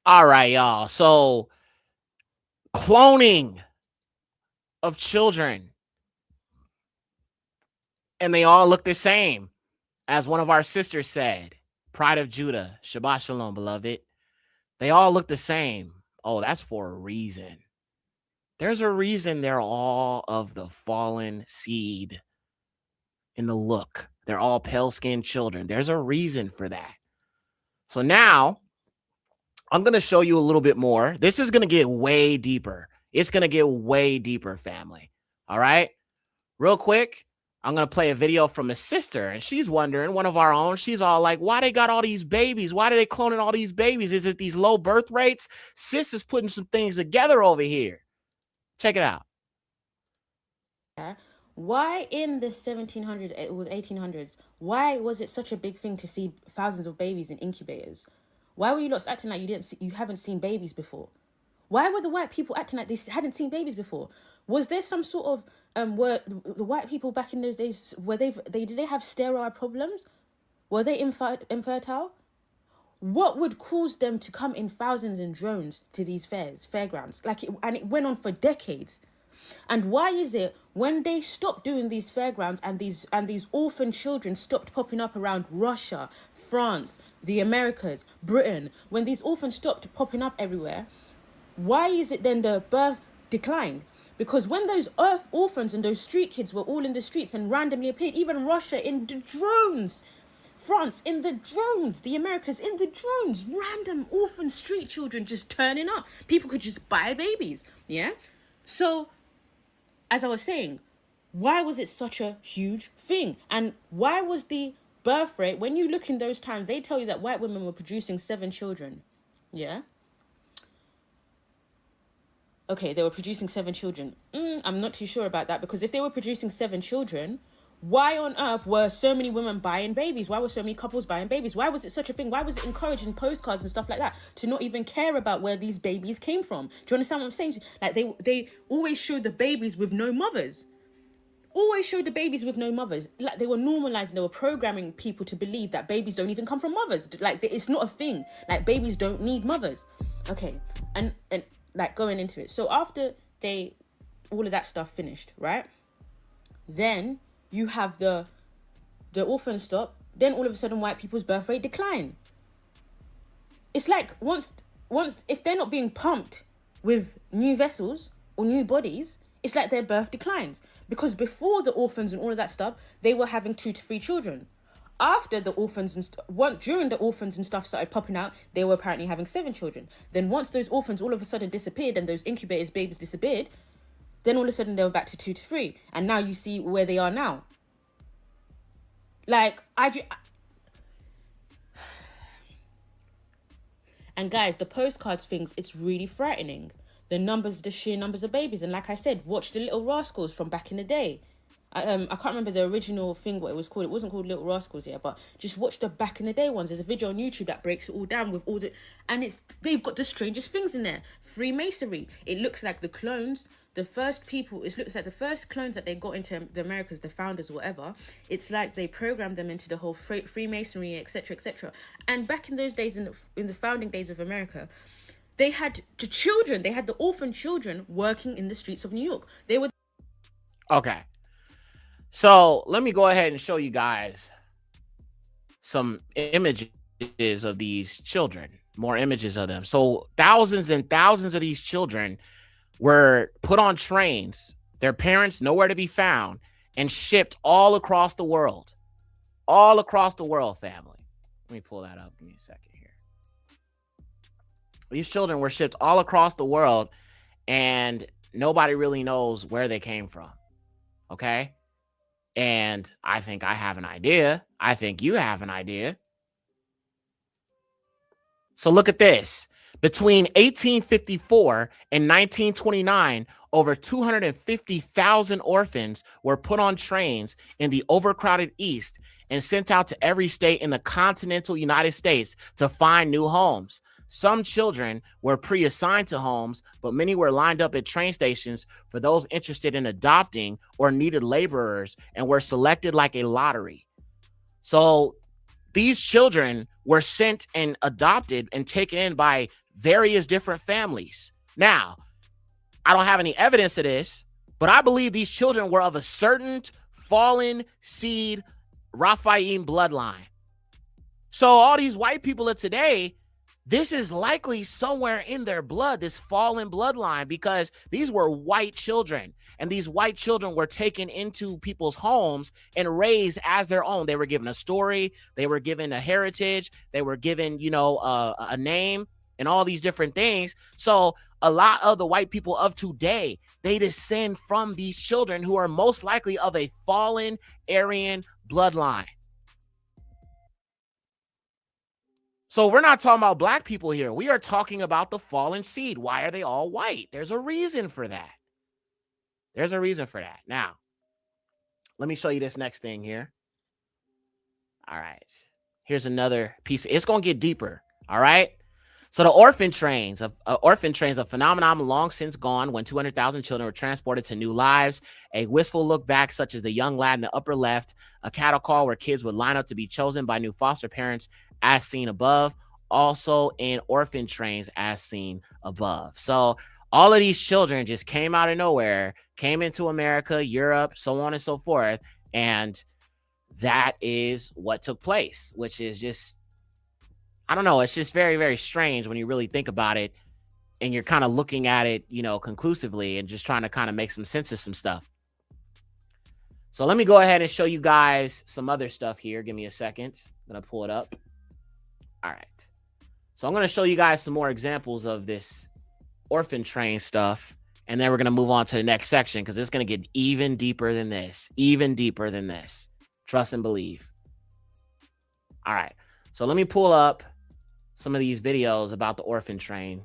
S15: All right, y'all. So cloning of children, and they all look the same. As one of our sisters said, Pride of Judah, Shabbat Shalom, beloved. They all look the same. Oh, that's for a reason. There's a reason they're all of the fallen seed in the look. They're all pale-skinned children. There's a reason for that. So now I'm going to show you a little bit more. This is going to get way deeper. It's going to get way deeper, family. All right? Real quick, I'm going to play a video from a sister, and she's wondering, one of our own, she's all like, why they got all these babies? Why are they cloning all these babies? Is it these low birth rates? Sis is putting some things together over here. Check it out.
S7: Why in the 1700s, 1800s, why was it such a big thing to see thousands of babies in incubators? Why were you lot acting like you haven't seen babies before? Why were the white people acting like they hadn't seen babies before? Was there some sort of were the white people back in those days, were did they have sterile problems? Were they infertile? What would cause them to come in thousands in drones to these fairgrounds? And it went on for decades. And why is it when they stopped doing these fairgrounds and these orphan children stopped popping up around Russia, France, the Americas, Britain, when these orphans stopped popping up everywhere, why is it then the birth declined? Because when those orphans and those street kids were all in the streets and randomly appeared, even Russia in the drones, France in the drones, the Americas in the drones, random orphan street children just turning up. People could just buy babies, yeah? So, as I was saying, why was it such a huge thing? And why was the birth rate, when you look in those times, they tell you that white women were producing 7 children, yeah? Okay, they were producing 7 children. I'm not too sure about that, because if they were producing 7 children, why on earth were so many women buying babies? Why were so many couples buying babies? Why was it such a thing? Why was it encouraged in postcards and stuff like that to not even care about where these babies came from? Do you understand what I'm saying? Like they always showed the babies with no mothers. Always showed the babies with no mothers. Like they were normalizing, they were programming people to believe that babies don't even come from mothers. Like it's not a thing. Like babies don't need mothers. Okay, and like going into it. So after all of that stuff finished, right? Then you have the orphan stop. Then all of a sudden, white people's birth rate decline. It's like once if they're not being pumped with new vessels or new bodies, it's like their birth declines. Because before the orphans and all of that stuff, they were having 2 to 3 children. After the orphans and during the orphans and stuff started popping out, they were apparently having 7 children. Then once those orphans all of a sudden disappeared and those incubators babies disappeared, then all of a sudden they were back to 2 to 3. And now you see where they are now. Like, and guys, the postcards things, it's really frightening. The sheer numbers of babies. And like I said, watch the Little Rascals from back in the day. I can't remember the original thing, what it was called. It wasn't called Little Rascals, yeah, but just watch the back in the day ones. There's a video on YouTube that breaks it all down with all the... And they've got the strangest things in there. Freemasonry. It looks like the clones... The first people, it looks like the first clones that they got into the Americas, the founders or whatever, it's like they programmed them into the whole Freemasonry, etc., etc. And back in those days, in the founding days of America, they had the children, they had the orphan children working in the streets of New York. They were...
S15: Okay. So let me go ahead and show you guys some images of these children, more images of them. So thousands and thousands of these children were put on trains, their parents nowhere to be found, and shipped all across the world. All across the world, family. Let me pull that up. Give me a second here. These children were shipped all across the world, and nobody really knows where they came from. Okay? And I think I have an idea. I think you have an idea. So look at this. Between 1854 and 1929, over 250,000 orphans were put on trains in the overcrowded East and sent out to every state in the continental United States to find new homes. Some children were pre-assigned to homes, but many were lined up at train stations for those interested in adopting or needed laborers and were selected like a lottery. So these children were sent and adopted and taken in by various different families. Now, I don't have any evidence of this, but I believe these children were of a certain fallen seed Raphaim bloodline. So all these white people of today, this is likely somewhere in their blood, this fallen bloodline, because these were white children, and these white children were taken into people's homes and raised as their own. They were given a story, they were given a heritage, they were given, a name and all these different things. So a lot of the white people of today, they descend from these children who are most likely of a fallen Aryan bloodline. So we're not talking about black people here. We are talking about the fallen seed. Why are they all white? There's a reason for that. There's a reason for that. Now, let me show you this next thing here. All right. Here's another piece. It's going to get deeper. All right. So the orphan trains, a phenomenon long since gone when 200,000 children were transported to new lives. A wistful look back, such as the young lad in the upper left, a cattle call where kids would line up to be chosen by new foster parents, as seen above, also in orphan trains as seen above. So all of these children just came out of nowhere, came into America, Europe, so on and so forth. And that is what took place, which is just, I don't know, it's just very, very strange when you really think about it and you're kind of looking at it, conclusively and just trying to kind of make some sense of some stuff. So let me go ahead and show you guys some other stuff here. Give me a second. I'm going to pull it up. All right. So I'm going to show you guys some more examples of this orphan train stuff. And then we're going to move on to the next section because it's going to get even deeper than this. Even deeper than this. Trust and believe. All right. So let me pull up some of these videos about the orphan train.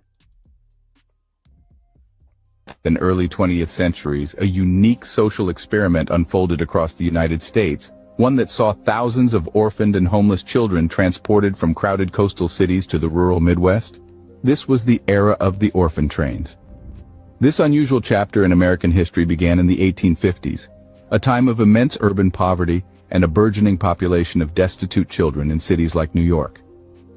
S3: In early 20th centuries, a unique social experiment unfolded across the United States, one that saw thousands of orphaned and homeless children transported from crowded coastal cities to the rural Midwest. This was the era of the orphan trains. This unusual chapter in American history began in the 1850s, a time of immense urban poverty and a burgeoning population of destitute children in cities like New York.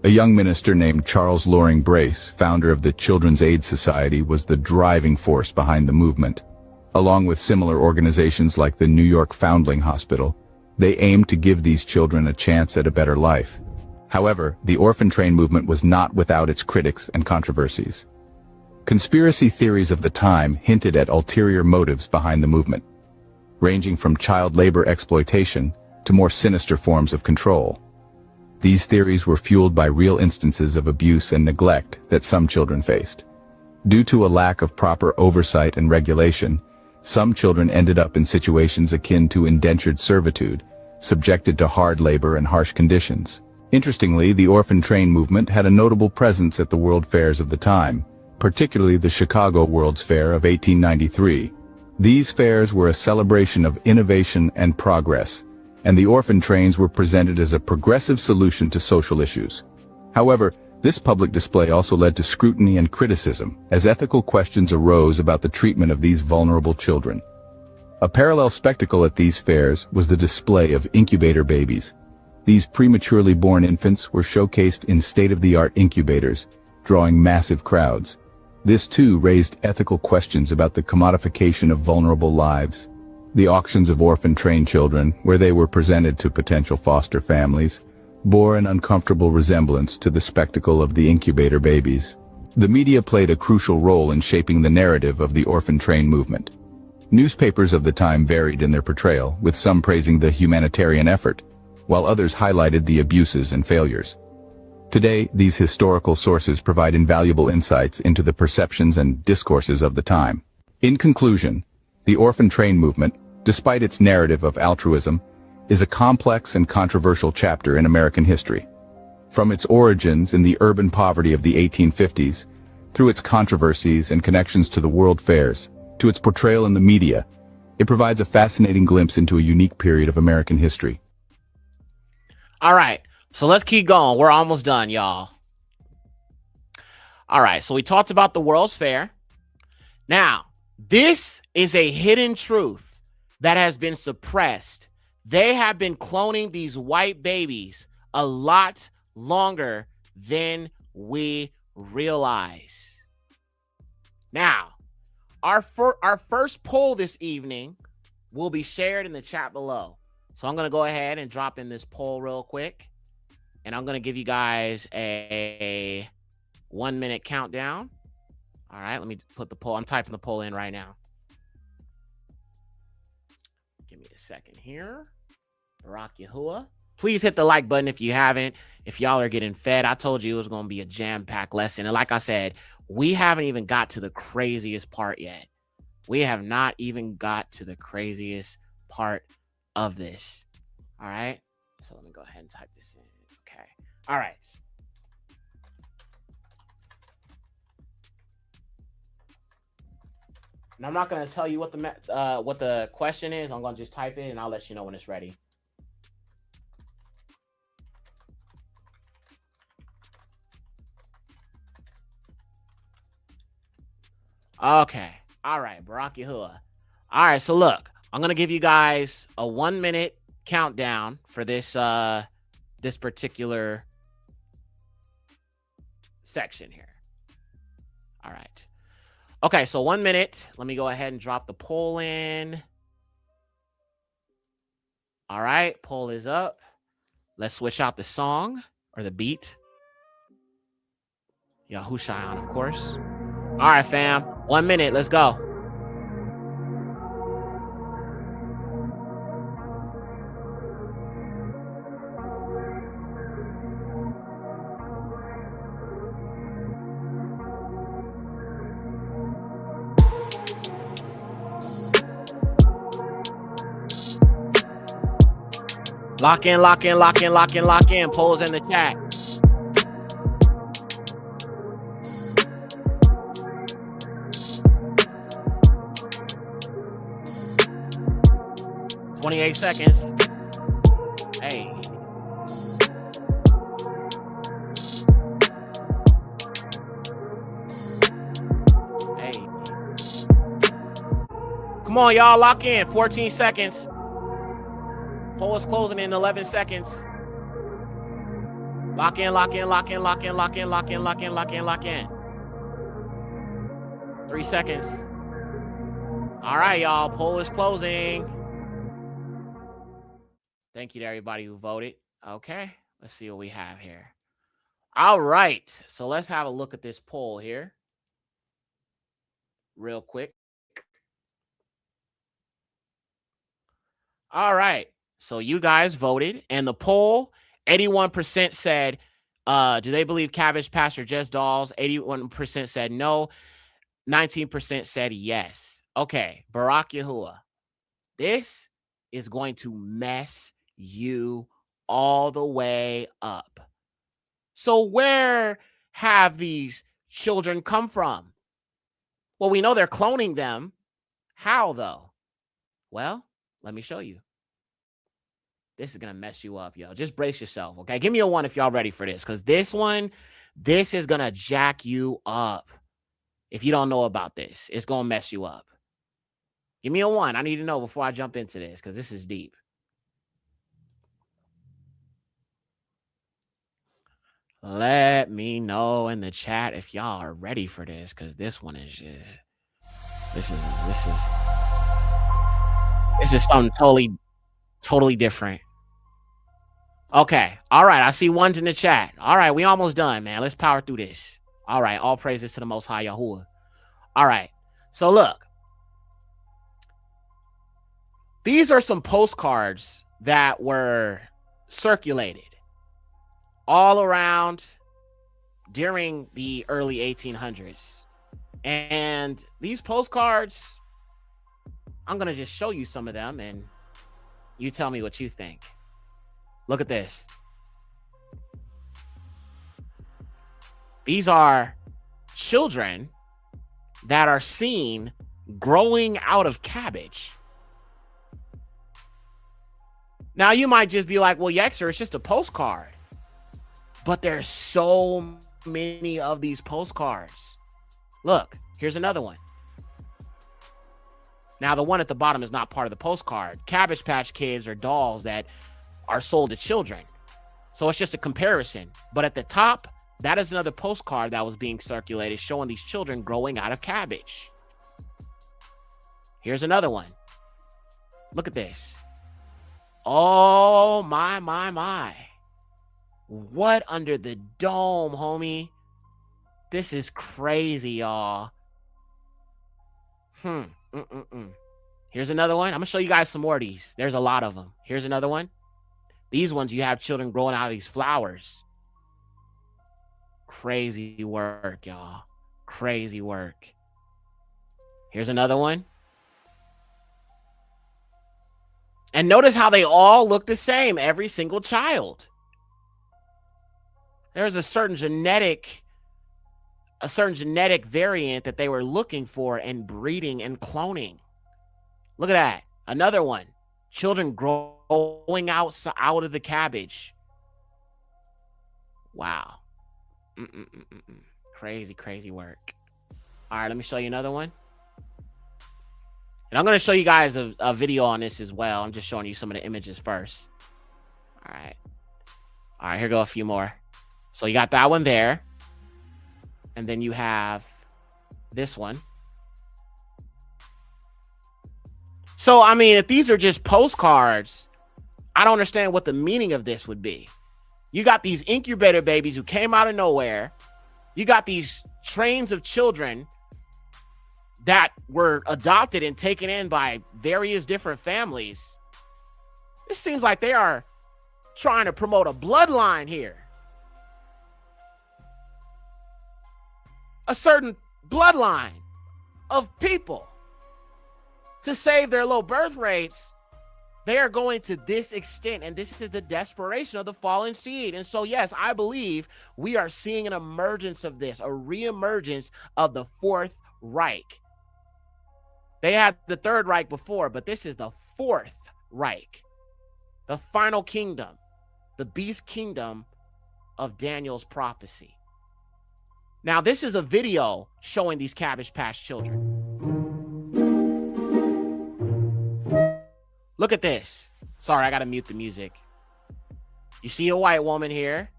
S3: A young minister named Charles Loring Brace, founder of the Children's Aid Society, was the driving force behind the movement. Along with similar organizations like the New York Foundling Hospital, they aimed to give these children a chance at a better life. However, the orphan train movement was not without its critics and controversies. Conspiracy theories of the time hinted at ulterior motives behind the movement, ranging from child labor exploitation to more sinister forms of control. These theories were fueled by real instances of abuse and neglect that some children faced. Due to a lack of proper oversight and regulation, some children ended up in situations akin to indentured servitude, subjected to hard labor and harsh conditions. Interestingly, the orphan train movement had a notable presence at the world fairs of the time, particularly the Chicago World's Fair of 1893. These fairs were a celebration of innovation and progress, and the orphan trains were presented as a progressive solution to social issues. However, this public display also led to scrutiny and criticism, as ethical questions arose about the treatment of these vulnerable children. A parallel spectacle at these fairs was the display of incubator babies. These prematurely born infants were showcased in state-of-the-art incubators, drawing massive crowds. This too raised ethical questions about the commodification of vulnerable lives. The auctions of orphan-trained children, where they were presented to potential foster families, bore an uncomfortable resemblance to the spectacle of the incubator babies. The media played a crucial role in shaping the narrative of the orphan train movement. Newspapers of the time varied in their portrayal, with some praising the humanitarian effort, while others highlighted the abuses and failures. Today, these historical sources provide invaluable insights into the perceptions and discourses of the time. In conclusion, the orphan train movement, despite its narrative of altruism, is a complex and controversial chapter in American history. From its origins in the urban poverty of the 1850s, through its controversies and connections to the world fairs, to its portrayal in the media, it provides a fascinating glimpse into a unique period of American history.
S15: All right, so let's keep going. We're almost done, y'all. All right, so we talked about the World's Fair. Now, this is a hidden truth that has been suppressed. They have been cloning these white babies a lot longer than we realize. Now, our first poll this evening will be shared in the chat below. So I'm going to go ahead and drop in this poll real quick. And I'm going to give you guys a 1 minute countdown. All right, let me put the poll. I'm typing the poll in right now. Give me a second here. Barack Yahuwah. Please hit the like button if you haven't. If y'all are getting fed, I told you it was going to be a jam-packed lesson. And like I said, we haven't even got to the craziest part yet. We have not even got to the craziest part of this. All right. So let me go ahead and type this in. Okay. All right. And I'm not going to tell you what the question is. I'm going to just type it and I'll let you know when it's ready. Okay. All right. Barack Yahuwah. All right. So look, I'm going to give you guys a 1 minute countdown for this this particular section here. All right. Okay, so 1 minute. Let me go ahead and drop the poll in. All right, poll is up. Let's switch out the song or the beat. Yahushua, of course. All right, fam. 1 minute. Let's go. Lock in, lock in, lock in, lock in, lock in. Polls in the chat. "28 seconds. Hey. Hey. Come on, y'all. Lock in. 14 seconds. Poll is closing in 11 seconds. Lock in, lock in, lock in, lock in, lock in, lock in, lock in, lock in, lock in. 3 seconds. All right, y'all. Poll is closing. Thank you to everybody who voted. Okay, let's see what we have here. All right, so let's have a look at this poll here real quick. All right. So you guys voted, and the poll, 81% said, do they believe Cabbage Patch are just dolls? 81% said no. 19% said yes. Okay, Barack Yahuwah. This is going to mess you all the way up. So where have these children come from? Well, we know they're cloning them. How, though? Well, let me show you. This is going to mess you up, yo. Just brace yourself, okay? Give me a 1 if y'all ready for this, because this is going to jack you up. If you don't know about this, it's going to mess you up. Give me a 1. I need to know before I jump into this, because this is deep. Let me know in the chat if y'all are ready for this, because this one is just... This is something totally different. Okay. All right. I see ones in the chat. All right. We almost done, man. Let's power through this. All right. All praises to the Most High Yahuwah. All right. So look. These are some postcards that were circulated all around during the early 1800s. And these postcards, I'm going to just show you some of them and you tell me what you think. Look at this. These are children that are seen growing out of cabbage. Now, you might just be like, well, Yekcyr, it's just a postcard. But there's so many of these postcards. Look, here's another one. Now, the one at the bottom is not part of the postcard. Cabbage Patch Kids are dolls that are sold to children. So it's just a comparison. But at the top, that is another postcard that was being circulated showing these children growing out of cabbage. Here's another one. Look at this. Oh, my. What under the dome, homie? This is crazy, y'all. Here's another one. I'm going to show you guys some more of these. There's a lot of them. Here's another one. These ones, you have children growing out of these flowers. Crazy work, y'all. Crazy work. Here's another one. And notice how they all look the same, every single child. There's a certain genetic variant that they were looking for and breeding and cloning. Look at that. Another one. Children growing out of the cabbage. Wow. Crazy work. All right, let me show you another one. And I'm going to show you guys a video on this as well. I'm just showing you some of the images first. All right, here go a few more. So you got that one there. And then you have this one. So, I mean, if these are just postcards, I don't understand what the meaning of this would be. You got these incubator babies who came out of nowhere. You got these trains of children that were adopted and taken in by various different families. It seems like they are trying to promote a bloodline here. A certain bloodline of people. To save their low birth rates, they are going to this extent, and this is the desperation of the fallen seed. And so, yes, I believe we are seeing an emergence of this, a reemergence of the Fourth Reich. They had the Third Reich before, but this is the Fourth Reich, the final kingdom, the beast kingdom of Daniel's prophecy. Now, this is a video showing these Cabbage Patch children. Look at this. Sorry, I got to mute the music. You see a white woman here.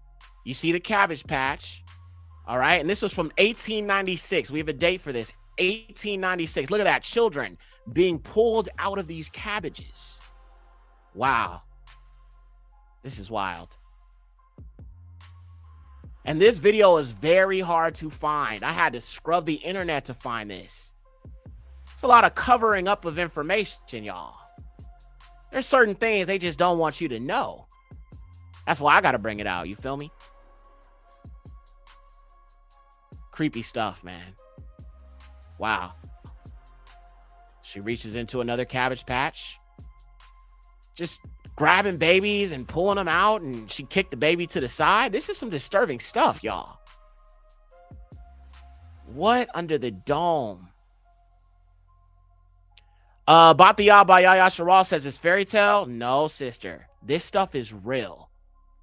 S15: You see the Cabbage Patch. All right. And this was from 1896. We have a date for this. 1896. Look at that. Children being pulled out of these cabbages. Wow. This is wild. And this video is very hard to find. I had to scrub the internet to find this. It's a lot of covering up of information, y'all. There's certain things they just don't want you to know. That's why I got to bring it out. You feel me? Creepy stuff, man. Wow. She reaches into another Cabbage Patch. Just grabbing babies and pulling them out, and she kicked the baby to the side. This is some disturbing stuff, y'all. What under the dome? Batiyah Bayaya Sharal says it's fairy tale. No, sister. This stuff is real.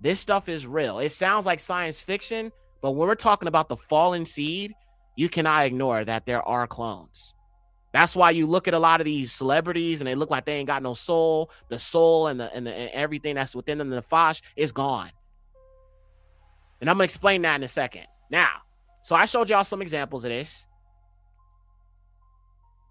S15: This stuff is real. It sounds like science fiction, but when we're talking about the fallen seed, you cannot ignore that there are clones. That's why you look at a lot of these celebrities and they look like they ain't got no soul. The soul and everything that's within them, the nefesh, is gone. And I'm going to explain that in a second. Now, so I showed y'all some examples of this.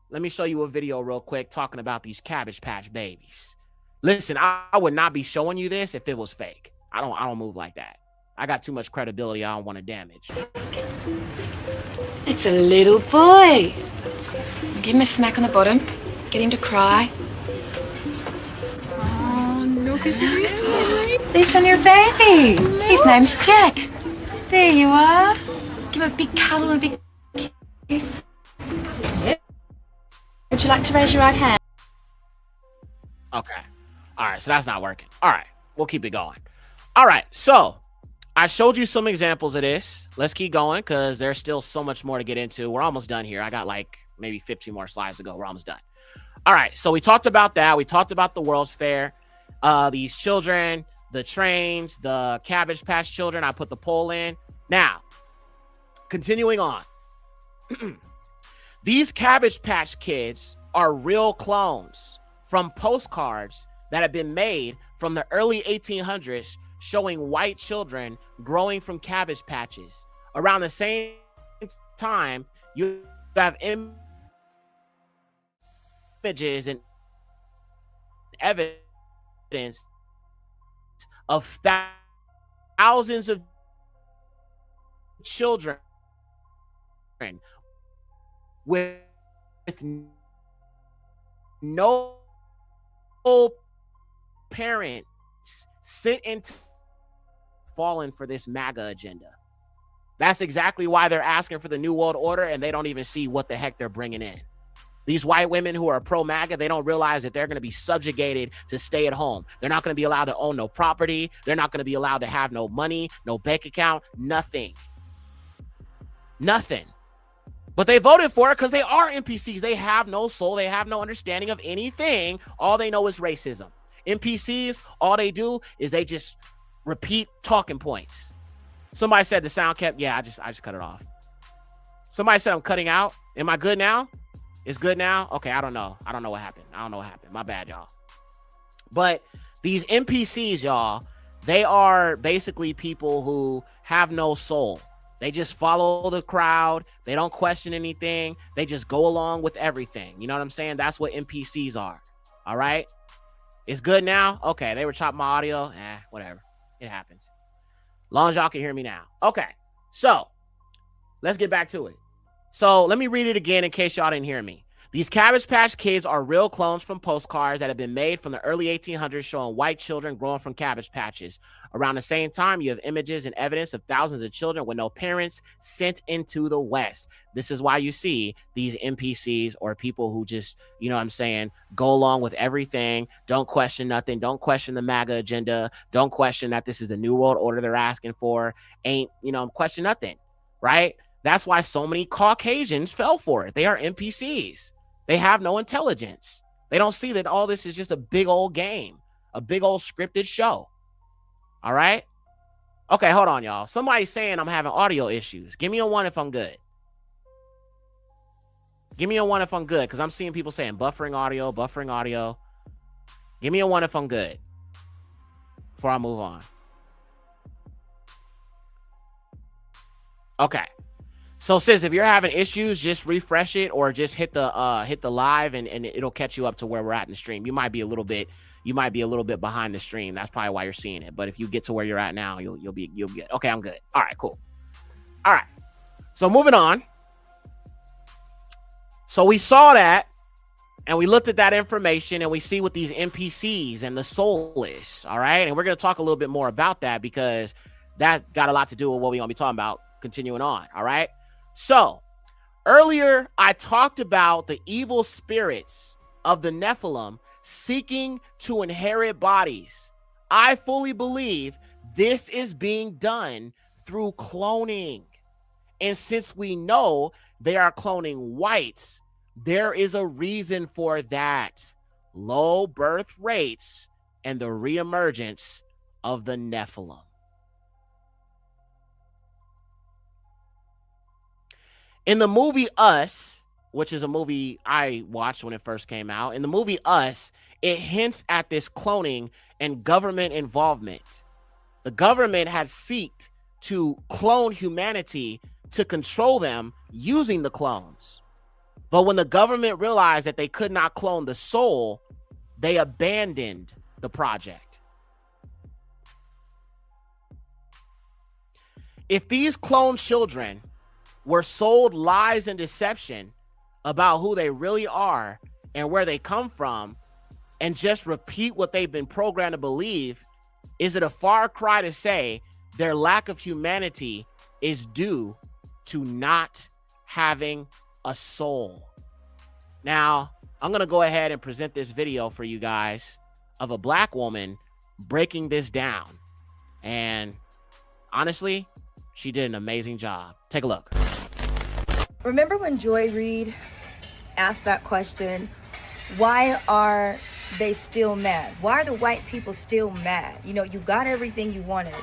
S15: Let me show you a video real quick talking about these Cabbage Patch babies. Listen, I would not be showing you this if it was fake. I don't move like that. I got too much credibility I don't want to damage.
S2: It's a little boy. Give him a smack on the bottom. Get him to cry. Oh, look at this. This on your baby. His name's Jack. There you are. Give him a big cuddle and a big kiss. Yep. Would you like to raise your right hand?
S15: Okay. All right. So that's not working. All right. We'll keep it going. All right. So I showed you some examples of this. Let's keep going because there's still so much more to get into. We're almost done here. I got like maybe 15 more slides to go. We're almost done. All right. So we talked about that. We talked about the World's Fair, these children, the trains, the Cabbage Patch children. I put the poll in. Now, continuing on. These Cabbage Patch kids are real clones from postcards that have been made from the early 1800s showing white children growing from cabbage patches. Around the same time, you have images and evidence of thousands of children with no parents sent into fallen for this MAGA agenda. That's exactly why they're asking for the New World Order, and they don't even see what the heck they're bringing in. These white women who are pro-MAGA, they don't realize that they're going to be subjugated to stay at home. They're not going to be allowed to own no property. They're not going to be allowed to have no money, no bank account, nothing. Nothing. But they voted for it because they are NPCs. They have no soul. They have no understanding of anything. All they know is racism. NPCs, all they do is they just repeat talking points. Somebody said the sound kept. Yeah, I just cut it off. Somebody said I'm cutting out. Am I good now? It's good now? Okay, I don't know. I don't know what happened. My bad, y'all. But these NPCs, y'all, they are basically people who have no soul. They just follow the crowd. They don't question anything. They just go along with everything. You know what I'm saying? That's what NPCs are. All right? It's good now? Okay, they were chopping my audio. Whatever. It happens. Long as y'all can hear me now. Okay, so let's get back to it. So let me read it again in case y'all didn't hear me. These Cabbage Patch Kids are real clones from postcards that have been made from the early 1800s showing white children growing from cabbage patches. Around the same time, you have images and evidence of thousands of children with no parents sent into the West. This is why you see these NPCs or people who just, you know what I'm saying, go along with everything, don't question nothing, don't question the MAGA agenda, don't question that this is the New World Order they're asking for, question nothing, right? That's why so many Caucasians fell for it. They are NPCs. They have no intelligence. They don't see that all this is just a big old game, a big old scripted show. All right? Okay, hold on, y'all. Somebody's saying I'm having audio issues. Give me a 1 if I'm good. Give me a 1 if I'm good, because I'm seeing people saying buffering audio, buffering audio. Give me a 1 if I'm good before I move on. Okay. So sis, if you're having issues, just refresh it or just hit the live and it'll catch you up to where we're at in the stream. You might be a little bit behind the stream. That's probably why you're seeing it. But if you get to where you're at now, you'll be good. Okay, I'm good. All right, cool. All right. So moving on. So we saw that and we looked at that information and we see what these NPCs and the soul is. All right. And we're going to talk a little bit more about that because that got a lot to do with what we're going to be talking about continuing on. All right. So earlier I talked about the evil spirits of the Nephilim seeking to inherit bodies. I fully believe this is being done through cloning. And since we know they are cloning whites, there is a reason for that. Low birth rates and the reemergence of the Nephilim. In the movie Us, which is a movie I watched when it first came out, in the movie Us, it hints at this cloning and government involvement. The government had sought to clone humanity to control them using the clones. But when the government realized that they could not clone the soul, they abandoned the project. If these cloned children were sold lies and deception about who they really are and where they come from, and just repeat what they've been programmed to believe, is it a far cry to say their lack of humanity is due to not having a soul? Now, I'm going to go ahead and present this video for you guys of a black woman breaking this down. And honestly, she did an amazing job. Take a look.
S1: Remember when Joy Reid asked that question, why are they still mad? Why are the white people still mad? You know, you got everything you wanted.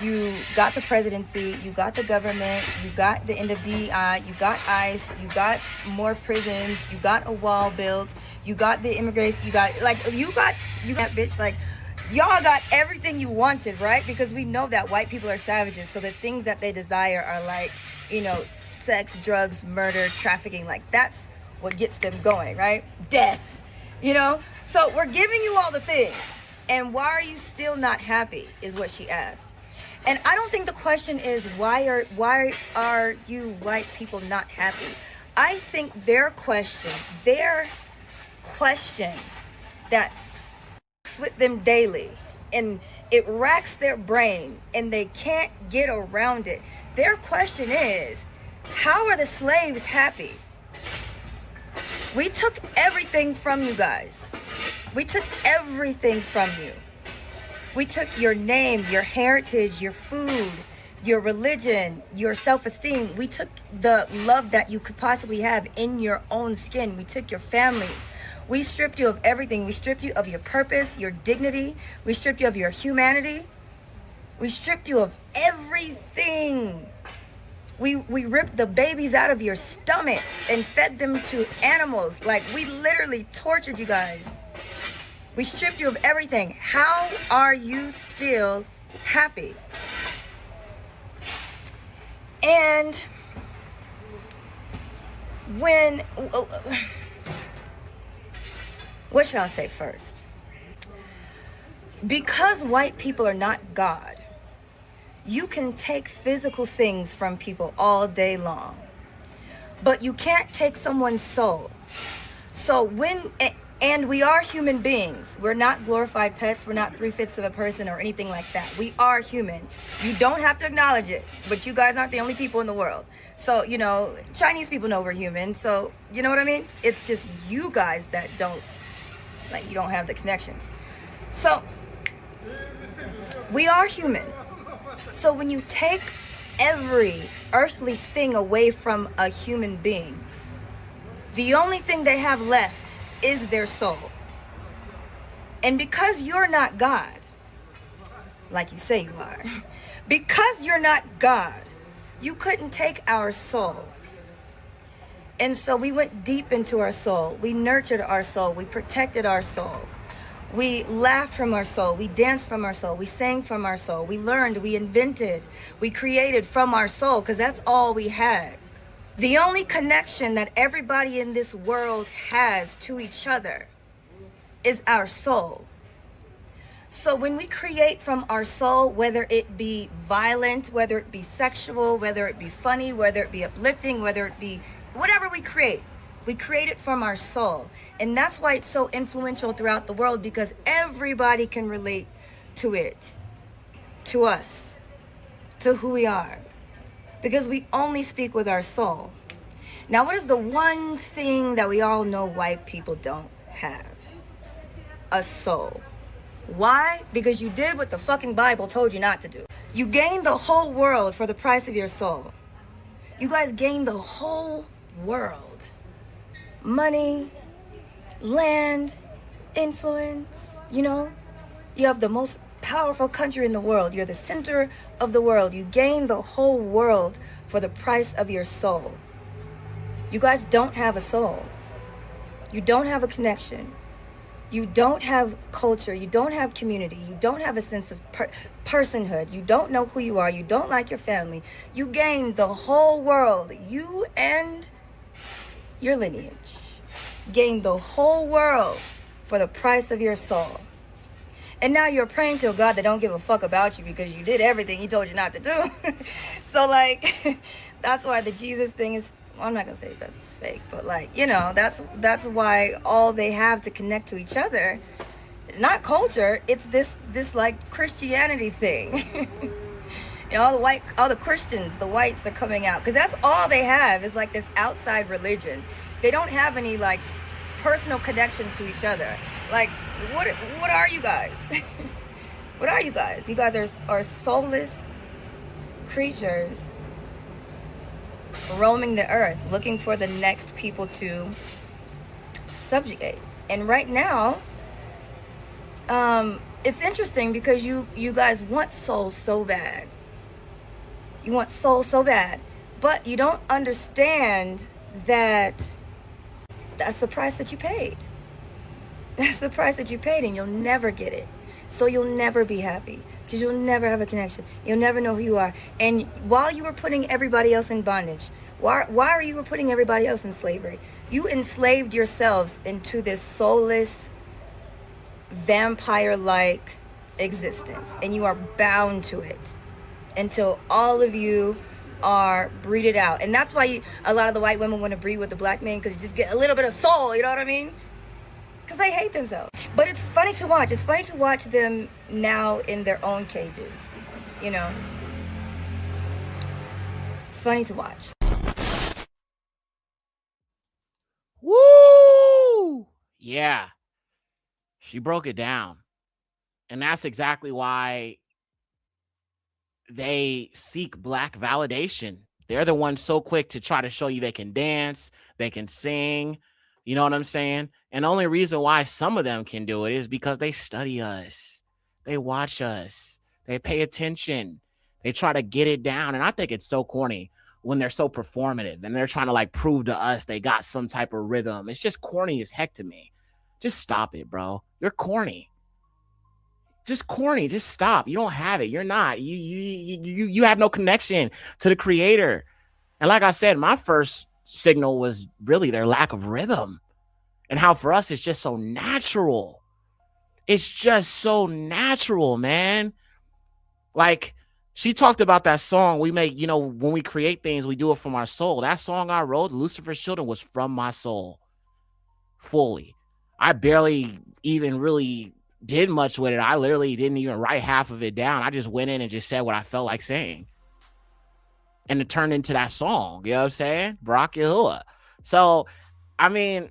S1: You got the presidency, you got the government, you got the end of DEI, you got ICE, you got more prisons, you got a wall built, you got the immigration, you got bitch, like, y'all got everything you wanted, right? Because we know that white people are savages, so the things that they desire are like, you know, sex, drugs, murder, trafficking, like that's what gets them going, right? Death, you know? So we're giving you all the things, and why are you still not happy, is what she asked. And I don't think the question is why are you white people not happy? I think their question that fucks with them daily and it racks their brain and they can't get around it. Their question is, how are the slaves happy? We took everything from you guys. We took everything from you. We took your name, your heritage, your food, your religion, your self-esteem. We took the love that you could possibly have in your own skin. We took your families. We stripped you of everything. We stripped you of your purpose, your dignity. We stripped you of your humanity. We stripped you of everything. We ripped the babies out of your stomachs and fed them to animals. Like, we literally tortured you guys. We stripped you of everything. How are you still happy? And what shall I say first? Because white people are not God, you can take physical things from people all day long, but you can't take someone's soul. So and we are human beings. We're not glorified pets. We're not 3/5 of a person or anything like that. We are human. You don't have to acknowledge it, but you guys aren't the only people in the world. So, you know, Chinese people know we're human. So, you know what I mean? It's just you guys that don't, like, you don't have the connections. So, we are human. So when you take every earthly thing away from a human being, the only thing they have left is their soul. And because you're not God, like you say you are, because you're not God, you couldn't take our soul. And so we went deep into our soul. We nurtured our soul. We protected our soul. We laughed from our soul. We danced from our soul. We sang from our soul. We learned, we invented, we created from our soul, because that's all we had. The only connection that everybody in this world has to each other is our soul. So when we create from our soul, whether it be violent, whether it be sexual, whether it be funny, whether it be uplifting, whether it be whatever we create it from our soul. And that's why it's so influential throughout the world, because everybody can relate to it, to us, to who we are. Because we only speak with our soul. Now, what is the one thing that we all know white people don't have? A soul. Why? Because you did what the fucking Bible told you not to do. You gained the whole world for the price of your soul. You guys gained the whole world. Money, land, influence, you know? You have the most powerful country in the world. You're the center of the world. You gain the whole world for the price of your soul. You guys don't have a soul. You don't have a connection. You don't have culture. You don't have community. You don't have a sense of personhood. You don't know who you are. You don't like your family. You gained the whole world. You and your lineage gained the whole world for the price of your soul. And now you're praying to a God that don't give a fuck about you because you did everything he told you not to do. So, like, that's why the Jesus thing is, well, I'm not going to say that's fake, but, like, you know, that's why all they have to connect to each other is not culture. It's this like, Christianity thing. You know, all the Christians, the whites are coming out. Because that's all they have is, like, this outside religion. They don't have any, like, personal connection to each other. Like, what are you guys? What are you guys? You guys are soulless creatures roaming the earth, looking for the next people to subjugate. And right now, it's interesting because you guys want soul so bad. You want soul so bad, but you don't understand that that's the price that you paid. That's the price that you paid, and you'll never get it. So you'll never be happy because you'll never have a connection. You'll never know who you are. And while you were putting everybody else in bondage, why are you putting everybody else in slavery? You enslaved yourselves into this soulless, vampire-like existence, and you are bound to it until all of you are breeded out. And that's why a lot of the white women want to breed with the black men, because you just get a little bit of soul, you know what I mean? Because they hate themselves. But it's funny to watch. It's funny to watch them now in their own cages, you know? It's funny to watch.
S15: Woo! Yeah. She broke it down. And that's exactly why they seek black validation. They're the ones so quick to try to show you they can dance, they can sing, you know what I'm saying? And the only reason why some of them can do it is because they study us. They watch us. They pay attention. They try to get it down. And I think it's so corny when they're so performative and they're trying to like prove to us they got some type of rhythm. It's just corny as heck to me. Just stop it, bro. You're corny. Just corny. Just stop. You don't have it. You're not. You have no connection to the creator. And like I said, my first signal was really their lack of rhythm and how for us it's just so natural. It's just so natural, man. Like she talked about that song we make, you know, when we create things, we do it from our soul. That song I wrote, Lucifer's Children, was from my soul fully. I barely even really did much with it. I literally didn't even write half of it down. I just went in and just said what I felt like saying. And it turned into that song. You know what I'm saying? Barak Yahuwah. So, I mean,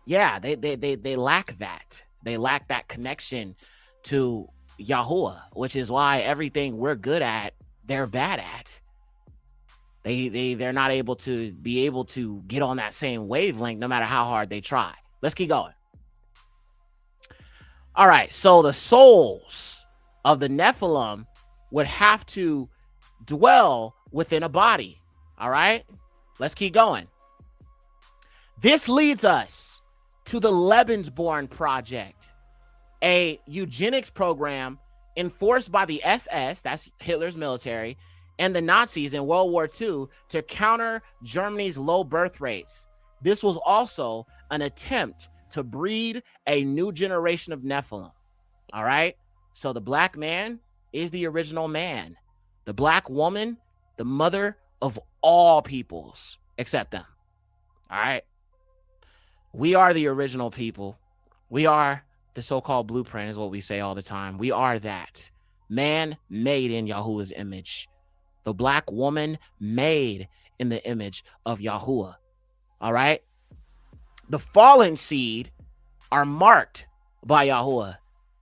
S15: yeah, they lack that. They lack that connection to Yahuwah, which is why everything we're good at, they're bad at. They're not able to get on that same wavelength no matter how hard they try. Let's keep going. All right, so the souls of the Nephilim would have to dwell within a body. All right, let's keep going. This leads us to the Lebensborn Project, a eugenics program enforced by the SS, that's Hitler's military, and the Nazis in World War II to counter Germany's low birth rates. This was also an attempt to breed a new generation of Nephilim. All right. So the black man is the original man. The black woman, the mother of all peoples except them. All right. We are the original people. We are the so-called blueprint is what we say all the time. We are that. Man made in Yahuwah's image. The black woman made in the image of Yahuwah. All right. The fallen seed are marked by Yahuwah.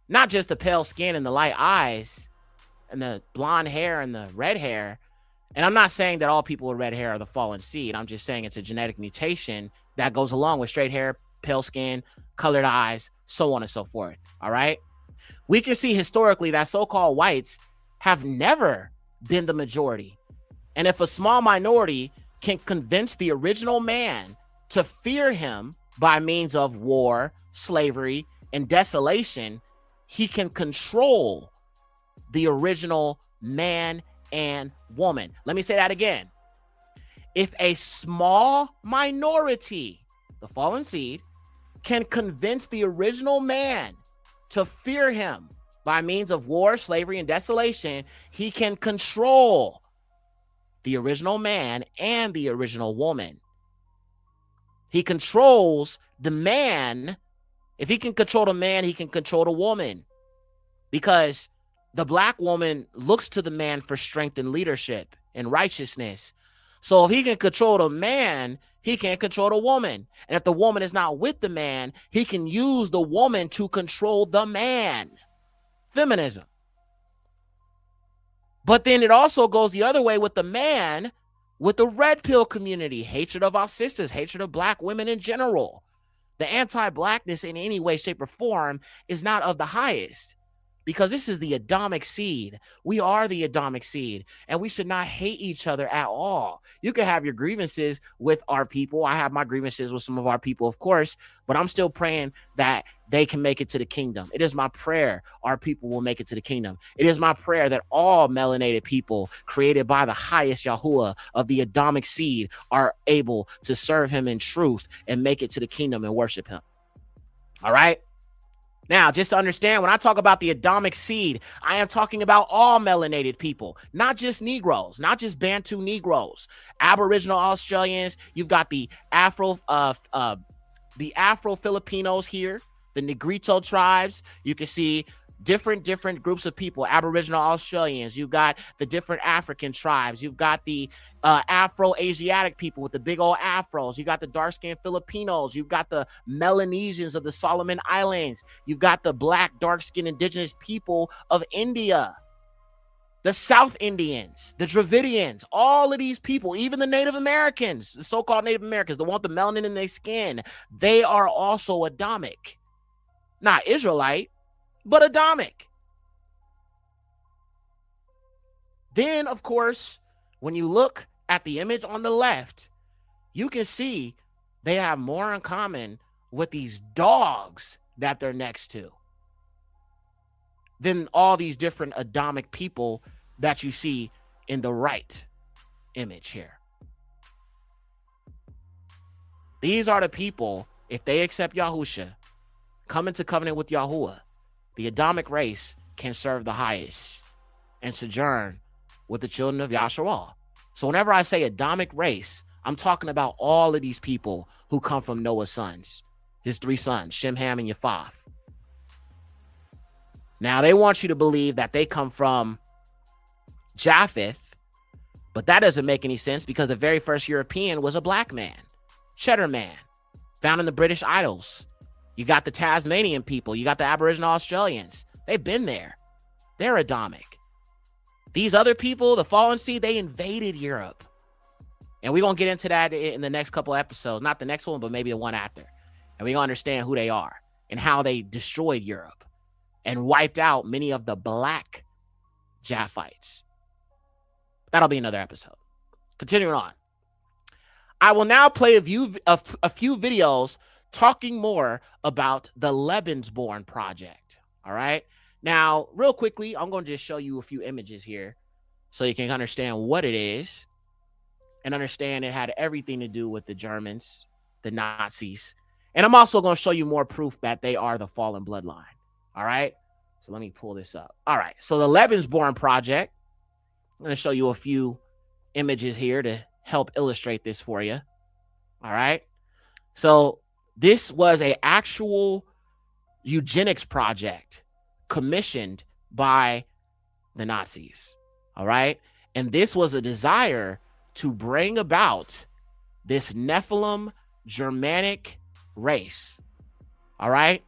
S15: Not just the pale skin and the light eyes and the blonde hair and the red hair. And I'm not saying that all people with red hair are the fallen seed. I'm just saying it's a genetic mutation that goes along with straight hair, pale skin, colored eyes, so on and so forth. All right. We can see historically that so-called whites have never been the majority. And if a small minority can convince the original man to fear him by means of war, slavery, and desolation, he can control the original man and woman. Let me say that again. If a small minority, the fallen seed, can convince the original man to fear him by means of war, slavery, and desolation, he can control the original man and the original woman. He controls the man. If he can control the man, he can control the woman. Because the black woman looks to the man for strength and leadership and righteousness. So if he can control the man, he can't control the woman. And if the woman is not with the man, he can use the woman to control the man. Feminism. But then it also goes the other way with the man, with the red pill community, hatred of our sisters, hatred of black women in general. The anti-blackness in any way, shape, or form is not of the highest, because this is the Adamic seed. We are the Adamic seed, and we should not hate each other at all. You can have your grievances with our people. I have my grievances with some of our people, of course, but I'm still praying that they can make it to the kingdom. It is my prayer our people will make it to the kingdom. It is my prayer that all melanated people created by the highest Yahuwah of the Adamic seed are able to serve him in truth and make it to the kingdom and worship him. All right? Now, just to understand, when I talk about the Adamic seed, I am talking about all melanated people, not just Negroes, not just Bantu Negroes, Aboriginal Australians. You've got the Afro-Filipinos here, the Negrito tribes. You can see different groups of people, Aboriginal Australians. You've got the different African tribes. You've got the Afro-Asiatic people with the big old afros. You got the dark-skinned Filipinos. You've got the Melanesians of the Solomon Islands. You've got the black, dark-skinned indigenous people of India, the South Indians, the Dravidians, all of these people, even the Native Americans, the so-called Native Americans, the one with the melanin in their skin, they are also Adamic. Not Israelite, but Adamic. Then, of course, when you look at the image on the left, you can see they have more in common with these dogs that they're next to than all these different Adamic people that you see in the right image here. These are the people, if they accept Yahusha, come into covenant with Yahuwah, the Adamic race can serve the highest and sojourn with the children of Yahshua. So whenever I say Adamic race, I'm talking about all of these people who come from Noah's sons, his three sons, Shem, Ham, and Japheth. Now, they want you to believe that they come from Japheth, but that doesn't make any sense because the very first European was a black man, Cheddar Man, found in the British Isles. You got the Tasmanian people. You got the Aboriginal Australians. They've been there. They're Adamic. These other people, the Fallen Seed, they invaded Europe. And we're going to get into that in the next couple episodes. Not the next one, but maybe the one after. And we're going to understand who they are and how they destroyed Europe and wiped out many of the black Japhites. That'll be another episode. Continuing on. I will now play a few videos talking more about the Lebensborn Project. All right. Now, real quickly, I'm going to just show you a few images here so you can understand what it is and understand it had everything to do with the Germans, the Nazis. And I'm also going to show you more proof that they are the fallen bloodline. All right. So let me pull this up. All right. So the Lebensborn Project, I'm going to show you a few images here to help illustrate this for you. All right. So this was an actual eugenics project commissioned by the Nazis. All right. And this was a desire to bring about this Nephilim Germanic race. All right.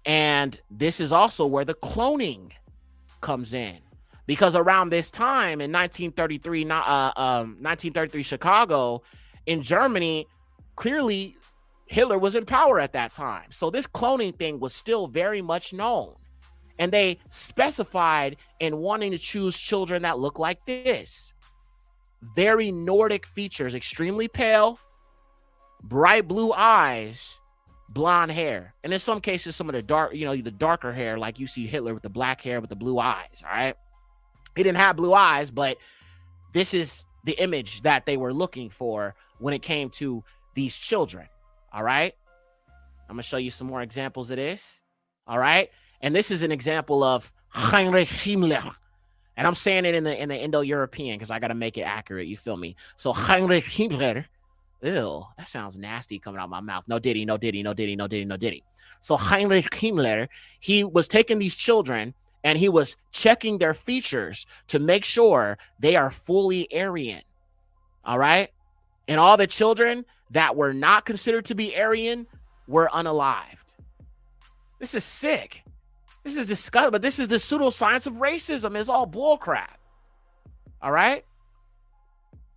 S15: And this is also where the cloning comes in, because around this time in 1933 Chicago in Germany, clearly Hitler was in power at that time. So this cloning thing was still very much known. And they specified in wanting to choose children that look like this. Very Nordic features, extremely pale, bright blue eyes, blonde hair. And in some cases, some of the dark, the darker hair, like you see Hitler with the black hair with the blue eyes. All right. He didn't have blue eyes, but this is the image that they were looking for when it came to these children. All right. I'm going to show you some more examples of this. All right. And this is an example of Heinrich Himmler. And I'm saying it in the Indo-European because I got to make it accurate. You feel me? So Heinrich Himmler. Ew, that sounds nasty coming out of my mouth. No diddy, no diddy, no diddy, no diddy, no diddy. So Heinrich Himmler, he was taking these children and he was checking their features to make sure they are fully Aryan. All right. And all the children that were not considered to be Aryan were unalived. This is sick. This is disgusting, but this is the pseudoscience of racism. It's all bullcrap. All right?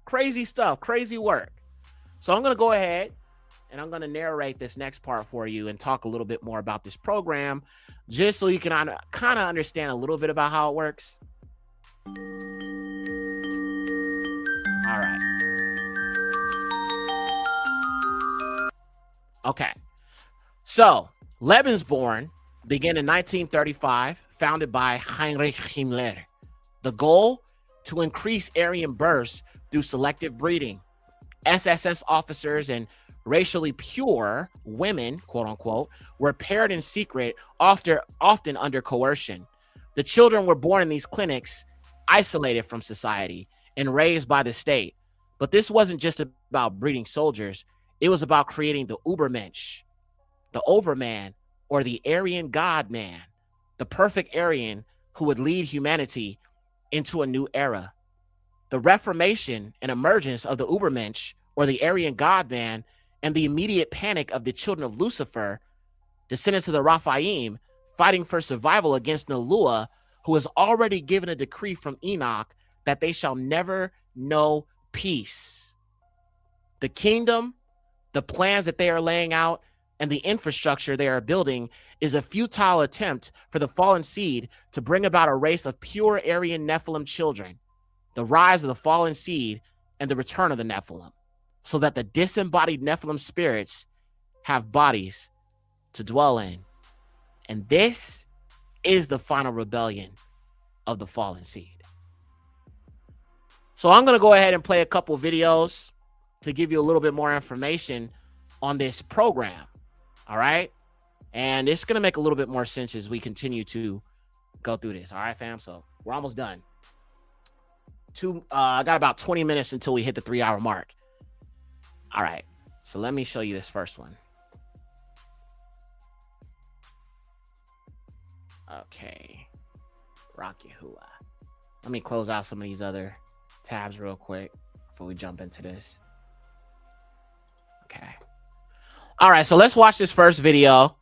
S15: Crazy stuff, crazy work. So I'm going to go ahead and I'm going to narrate this next part for you and talk a little bit more about this program, just so you can kind of understand a little bit about how it works. All right. Okay. So, Lebensborn began in 1935, founded by Heinrich Himmler. The goal? To increase Aryan births through selective breeding. SSS officers and racially pure women, quote unquote, were paired in secret, often under coercion. The children were born in these clinics, isolated from society and raised by the state. But this wasn't just about breeding soldiers. It was about creating the Ubermensch, the overman, or the Aryan God man, the perfect Aryan who would lead humanity into a new era. The Reformation and emergence of the Ubermensch, or the Aryan God man, and the immediate panic of the children of Lucifer, descendants of the Raphaim, fighting for survival against Nalua, who has already given a decree from Enoch that they shall never know peace. The kingdom, the plans that they are laying out, and the infrastructure they are building is a futile attempt for the fallen seed to bring about a race of pure Aryan Nephilim children, the rise of the fallen seed and the return of the Nephilim, so that the disembodied Nephilim spirits have bodies to dwell in. And this is the final rebellion of the fallen seed. So I'm going to go ahead and play a couple videos to give you a little bit more information on this program. All right. And it's going to make a little bit more sense as we continue to go through this. All right, fam. So we're almost done. I got about 20 minutes until we hit the 3-hour mark. All right. So let me show you this first one. Okay. Rock Yahuwah. Let me close out some of these other tabs real quick before we jump into this. Okay. All right, so let's watch this first video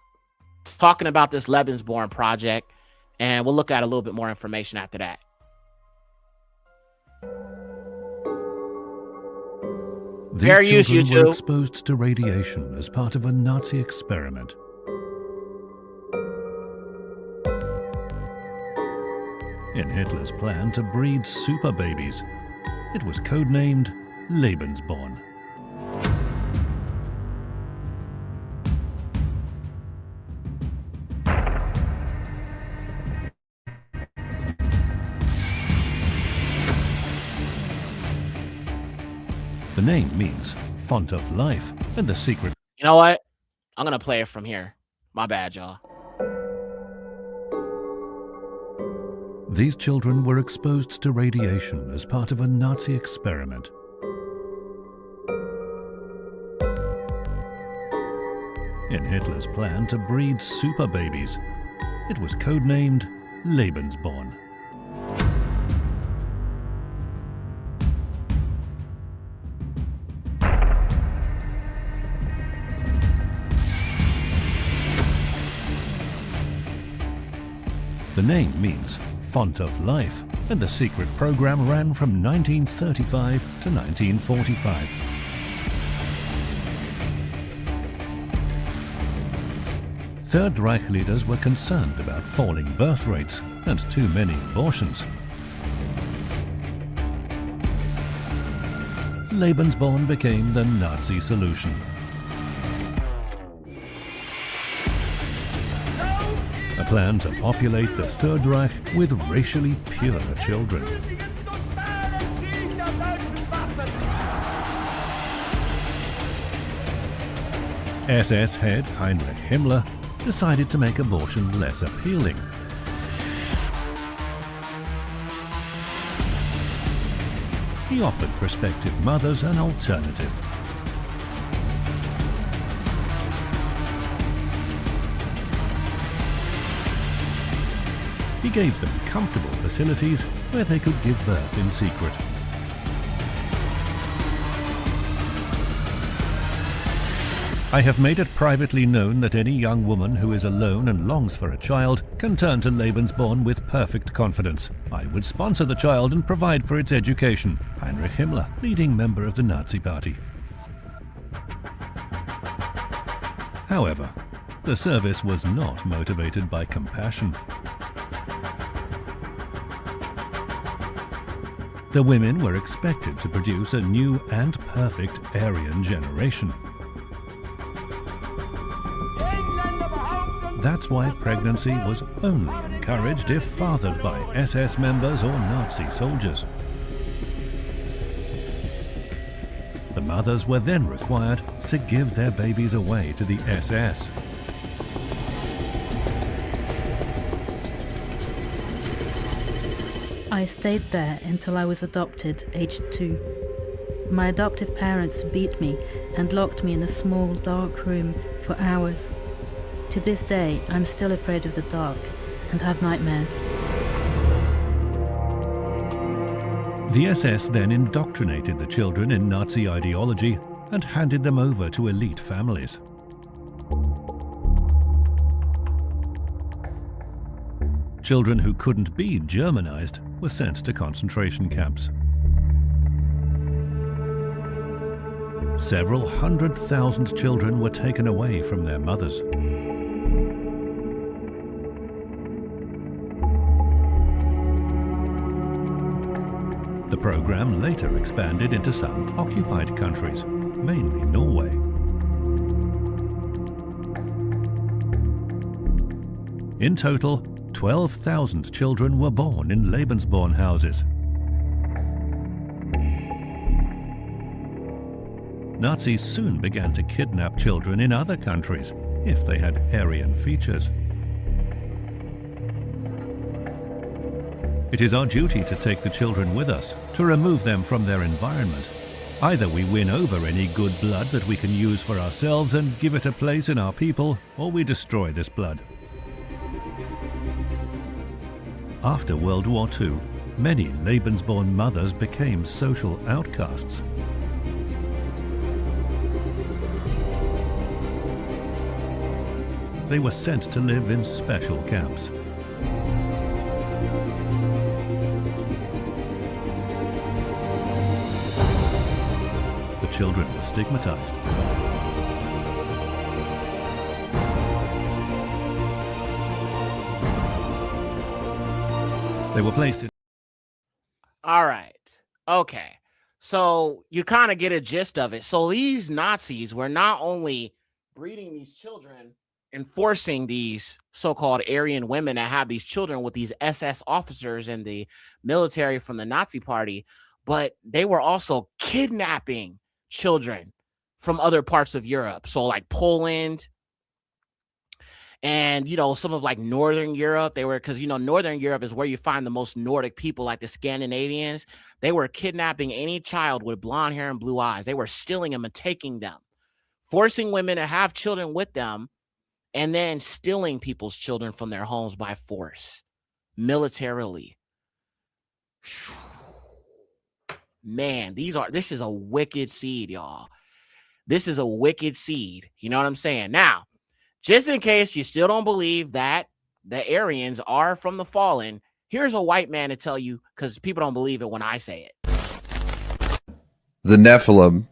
S15: talking about this Lebensborn project, and we'll look at a little bit more information after that.
S8: These children were exposed to radiation as part of a Nazi experiment. In Hitler's plan to breed super babies, it was codenamed Lebensborn. The name means font of life, and the secret.
S15: You know what? I'm going to play it from here. My bad, y'all.
S8: These children were exposed to radiation as part of a Nazi experiment. In Hitler's plan to breed super babies, it was codenamed Lebensborn. The name means font of life, and the secret program ran from 1935 to 1945. Third Reich leaders were concerned about falling birth rates and too many abortions. Lebensborn became the Nazi solution. A plan to populate the Third Reich with racially pure children. SS head Heinrich Himmler decided to make abortion less appealing. He offered prospective mothers an alternative. He gave them comfortable facilities where they could give birth in secret. I have made it privately known that any young woman who is alone and longs for a child can turn to Lebensborn with perfect confidence. I would sponsor the child and provide for its education. Heinrich Himmler, leading member of the Nazi Party. However, the service was not motivated by compassion. The women were expected to produce a new and perfect Aryan generation. That's why pregnancy was only encouraged if fathered by SS members or Nazi soldiers. The mothers were then required to give their babies away to the SS.
S10: I stayed there until I was adopted, aged 2. My adoptive parents beat me and locked me in a small, dark room for hours. To this day, I'm still afraid of the dark and have nightmares.
S8: The SS then indoctrinated the children in Nazi ideology and handed them over to elite families. Children who couldn't be Germanized were sent to concentration camps. Several 100,000 children were taken away from their mothers. The program later expanded into some occupied countries, mainly Norway. In total, 12,000 children were born in Lebensborn houses. Nazis soon began to kidnap children in other countries if they had Aryan features. It is our duty to take the children with us, to remove them from their environment. Either we win over any good blood that we can use for ourselves and give it a place in our people, or we destroy this blood. After World War II, many Lebensborn mothers became social outcasts. They were sent to live in special camps. The children were stigmatized. They were placed in...
S15: All right. Okay. So you kind of get a gist of it. So these Nazis were not only breeding these children and forcing these so-called Aryan women to have these children with these SS officers and the military from the Nazi party, but they were also kidnapping children from other parts of Europe. So like Poland and, you know, some of like Northern Europe, they were, because, you know, Northern Europe is where you find the most Nordic people, like the Scandinavians. They were kidnapping any child with blonde hair and blue eyes. They were stealing them and taking them, forcing women to have children with them, and then stealing people's children from their homes by force, militarily. Man, this is a wicked seed, y'all. This is a wicked seed. You know what I'm saying? Now, just in case you still don't believe that the Aryans are from the fallen, here's a white man to tell you, because people don't believe it when I say it.
S22: The Nephilim,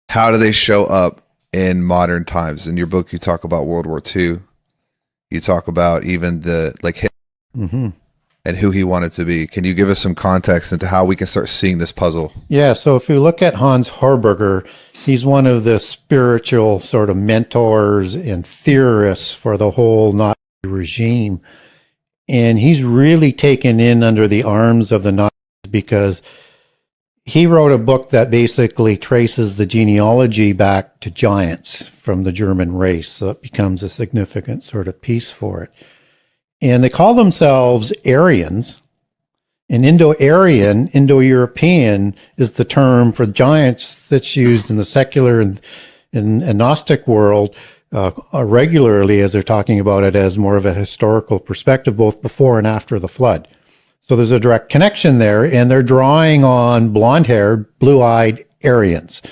S22: how do they show up in modern times? In your book, you talk about World War II. You talk about even the Hitler and who he wanted to be. Can you give us some context into how we can start seeing this puzzle?
S23: Yeah, so if you look at Hans Horberger, he's one of the spiritual sort of mentors and theorists for the whole Nazi regime. And he's really taken in under the arms of the Nazis because he wrote a book that basically traces the genealogy back to giants from the German race. So it becomes a significant sort of piece for it. And they call themselves Aryans. And Indo-Aryan, Indo-European is the term for giants that's used in the secular and Gnostic world regularly, as they're talking about it as more of a historical perspective, both before and after the flood. So there's a direct connection there, and they're drawing on blonde-haired, blue-eyed Aryans.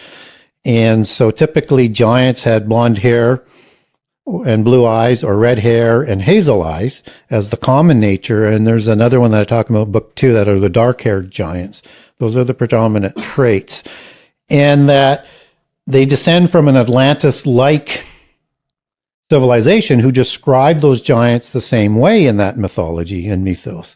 S23: And so typically giants had blonde hair and blue eyes, or red hair and hazel eyes as the common nature. And there's another one that I talk about in book 2 that are the dark-haired giants. Those are the predominant traits. And that they descend from an Atlantis-like civilization who described those giants the same way in that mythology and mythos.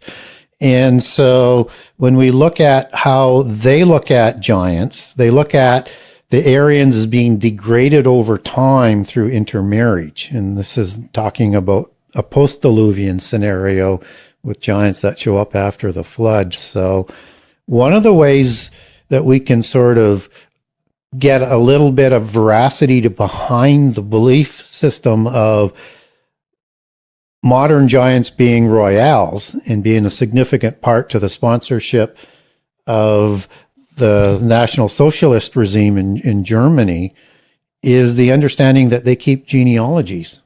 S23: And so when we look at how they look at giants, they look at the Aryans as being degraded over time through intermarriage. And this is talking about a post-Diluvian scenario with giants that show up after the flood. So one of the ways that we can sort of get a little bit of veracity to behind the belief system of modern giants being royales and being a significant part to the sponsorship of the National Socialist regime in Germany is the understanding that they keep genealogies.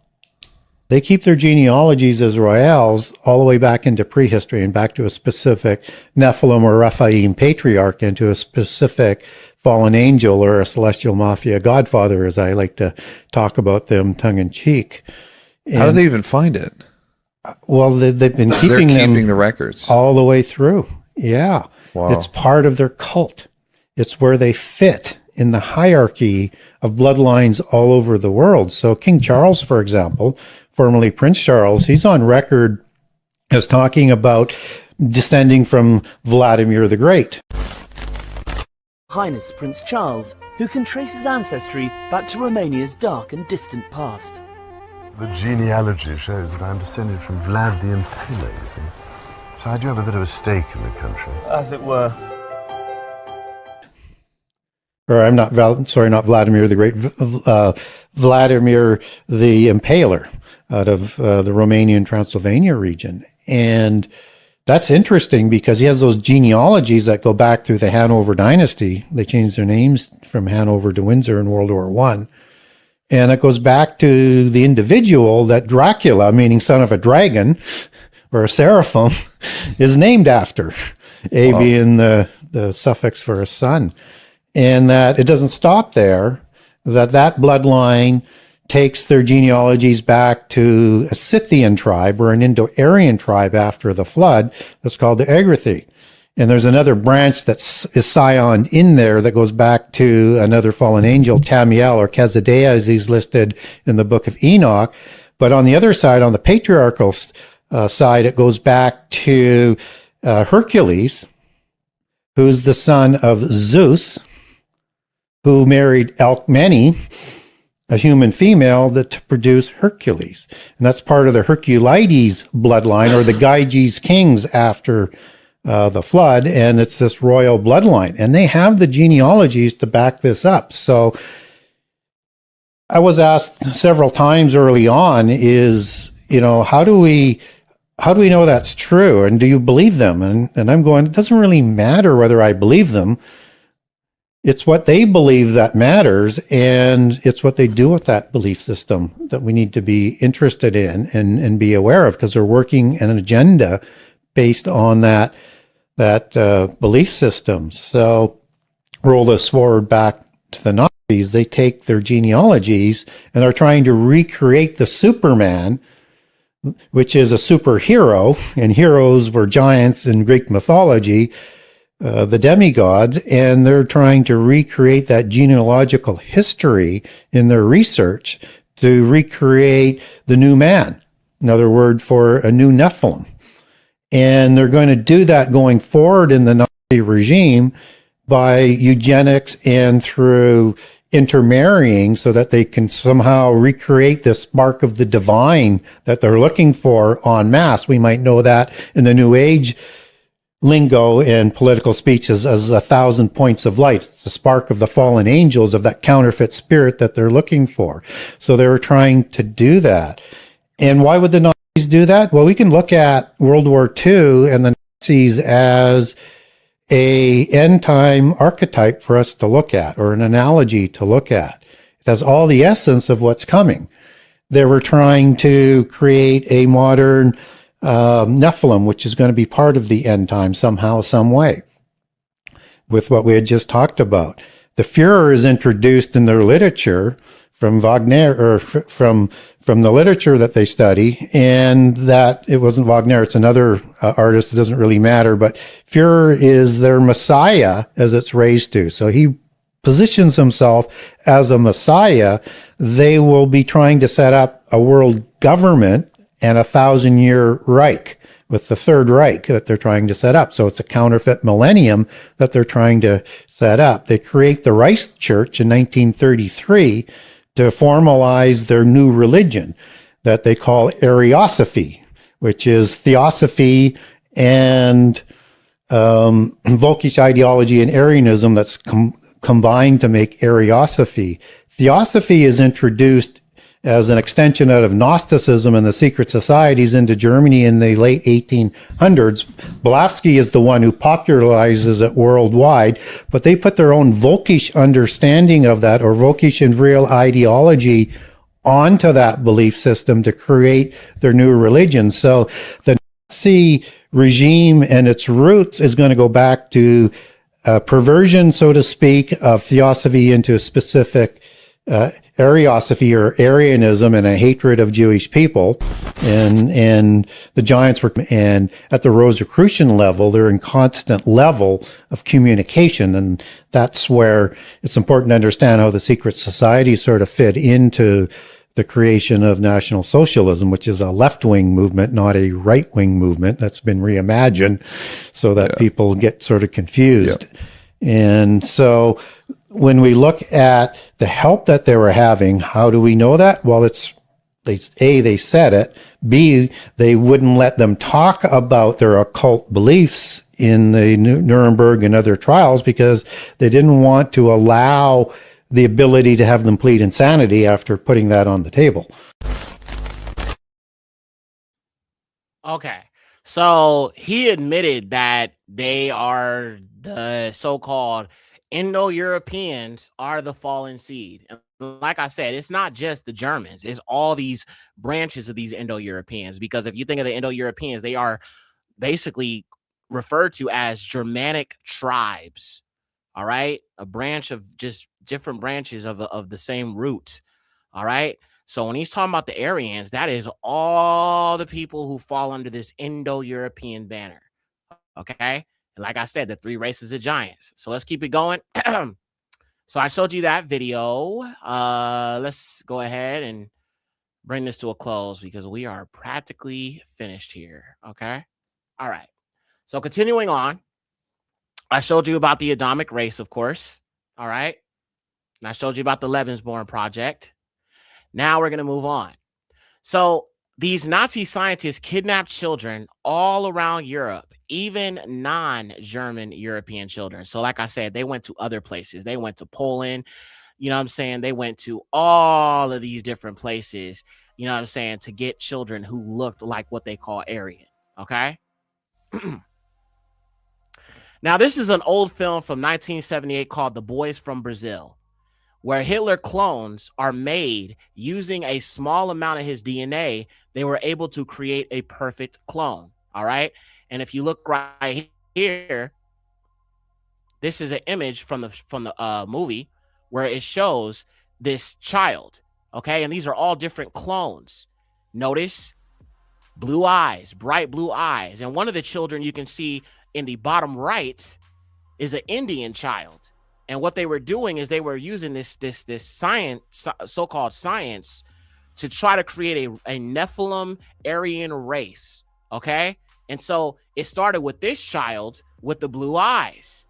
S23: They keep their genealogies as royales all the way back into prehistory and back to a specific Nephilim or Rephaim patriarch and to a specific fallen angel or a celestial mafia godfather, as I like to talk about them tongue-in-cheek.
S22: How do they even find it?
S23: Well, they've been keeping
S22: the records
S23: all the way through. Yeah.
S22: Wow.
S23: It's part of their cult. It's where they fit in the hierarchy of bloodlines all over the world. So King Charles, for example, formerly Prince Charles, he's on record as talking about descending from Vladimir the Great.
S5: Highness Prince Charles, who can trace his ancestry back to Romania's dark and distant past.
S9: The genealogy shows that I'm descended from Vlad the Impaler, you see. So I do have a bit of a stake in the country.
S5: As it were.
S23: Or I'm not, not Vladimir the Great, Vladimir the Impaler out of the Romanian Transylvania region. And that's interesting because he has those genealogies that go back through the Hanover dynasty. They changed their names from Hanover to Windsor in World War I. And it goes back to the individual that Dracula, meaning son of a dragon, or a seraphim, is named after. A
S22: Wow.
S23: being the suffix for a son. And that it doesn't stop there, that bloodline takes their genealogies back to a Scythian tribe or an Indo-Aryan tribe after the flood that's called the Agrathi. And there's another branch is scioned in there that goes back to another fallen angel, Tamiel or Kezadea, as he's listed in the book of Enoch. But on the other side, on the patriarchal side, it goes back to Hercules, who's the son of Zeus, who married Alcmene, a human female, to produce Hercules. And that's part of the Herculides bloodline, or the Gyges kings after the flood, and it's this royal bloodline. And they have the genealogies to back this up. So I was asked several times early on how do we know that's true? And do you believe them? And I'm going, it doesn't really matter whether I believe them. It's what they believe that matters, and it's what they do with that belief system that we need to be interested in and be aware of, because they're working an agenda based on that belief system. So roll this forward back to the Nazis. They take their genealogies and are trying to recreate the Superman, which is a superhero, and heroes were giants in Greek mythology, the demigods, and they're trying to recreate that genealogical history in their research to recreate the new man, another word for a new Nephilim. And they're going to do that going forward in the Nazi regime by eugenics and through intermarrying, so that they can somehow recreate this spark of the divine that they're looking for en masse. We might know that in the New Age lingo and political speeches as 1,000 points of light. It's the spark of the fallen angels, of that counterfeit spirit that they're looking for. So they were trying to do that. And why would the Nazis do that? Well, we can look at World War II and the Nazis as a end time archetype for us to look at, or an analogy to look at. It has all the essence of what's coming. They were trying to create a modern Nephilim, which is going to be part of the end time somehow, some way, with what we had just talked about. The Führer is introduced in their literature from Wagner, or from the literature that they study, and that it wasn't Wagner, it's another artist, it doesn't really matter, but Führer is their messiah as it's raised to. So he positions himself as a messiah. They will be trying to set up a world government and a 1,000-year Reich, with the Third Reich that they're trying to set up. So it's a counterfeit millennium that they're trying to set up. They create the Reich Church in 1933 to formalize their new religion that they call Ariosophy, which is theosophy and Volkish ideology and Arianism that's combined to make Ariosophy. Theosophy is introduced as an extension out of Gnosticism and the secret societies into Germany in the late 1800s. Blavatsky is the one who popularizes it worldwide, but they put their own Volkish understanding of that, or Volkish and real ideology, onto that belief system to create their new religion. So the Nazi regime and its roots is going to go back to perversion, so to speak, of theosophy into a specific Ariosophy or Arianism, and a hatred of Jewish people. And the Giants were, and at the Rosicrucian level, they're in constant level of communication. And that's where it's important to understand how the secret societies sort of fit into the creation of National Socialism, which is a left-wing movement, not a right-wing movement. That's been reimagined so that people get sort of confused. And so when we look at the help that they were having, how do we know that? Well, they said it. B, they wouldn't let them talk about their occult beliefs in the Nuremberg and other trials because they didn't want to allow the ability to have them plead insanity after putting that on the table.
S15: Okay. So he admitted that they are the so-called Indo-Europeans are the fallen seed. And like I said, it's not just the Germans. It's all these branches of these Indo-Europeans. Because if you think of the Indo-Europeans, they are basically referred to as Germanic tribes. All right. A branch of just different branches of the same root. All right. So when he's talking about the Aryans, that is all the people who fall under this Indo-European banner. Okay. And like I said, the three races of giants. So let's keep it going. So I showed you that video. Let's go ahead and bring this to a close because we are practically finished here. Okay. All right. So continuing on, I showed you about the Adamic race, of course. All right. And I showed you about the Lebensborn Project. Now we're going to move on. So these Nazi scientists kidnapped children all around Europe, even non-German European children. So like I said, they went to other places. They went to Poland. You know what I'm saying? They went to all of these different places, you know what I'm saying, to get children who looked like what they call Aryan. Okay. Now, this is an old film from 1978 called The Boys from Brazil, where Hitler clones are made using a small amount of his DNA. They were able to create a perfect clone. All right. And if you look right here, this is an image from the movie where it shows this child. Okay. And these are all different clones. Notice blue eyes, bright blue eyes. And one of the children you can see in the bottom right is an Indian child. And what they were doing is they were using this science, so-called science, to try to create a Nephilim Aryan race. Okay. And so it started with this child with the blue eyes.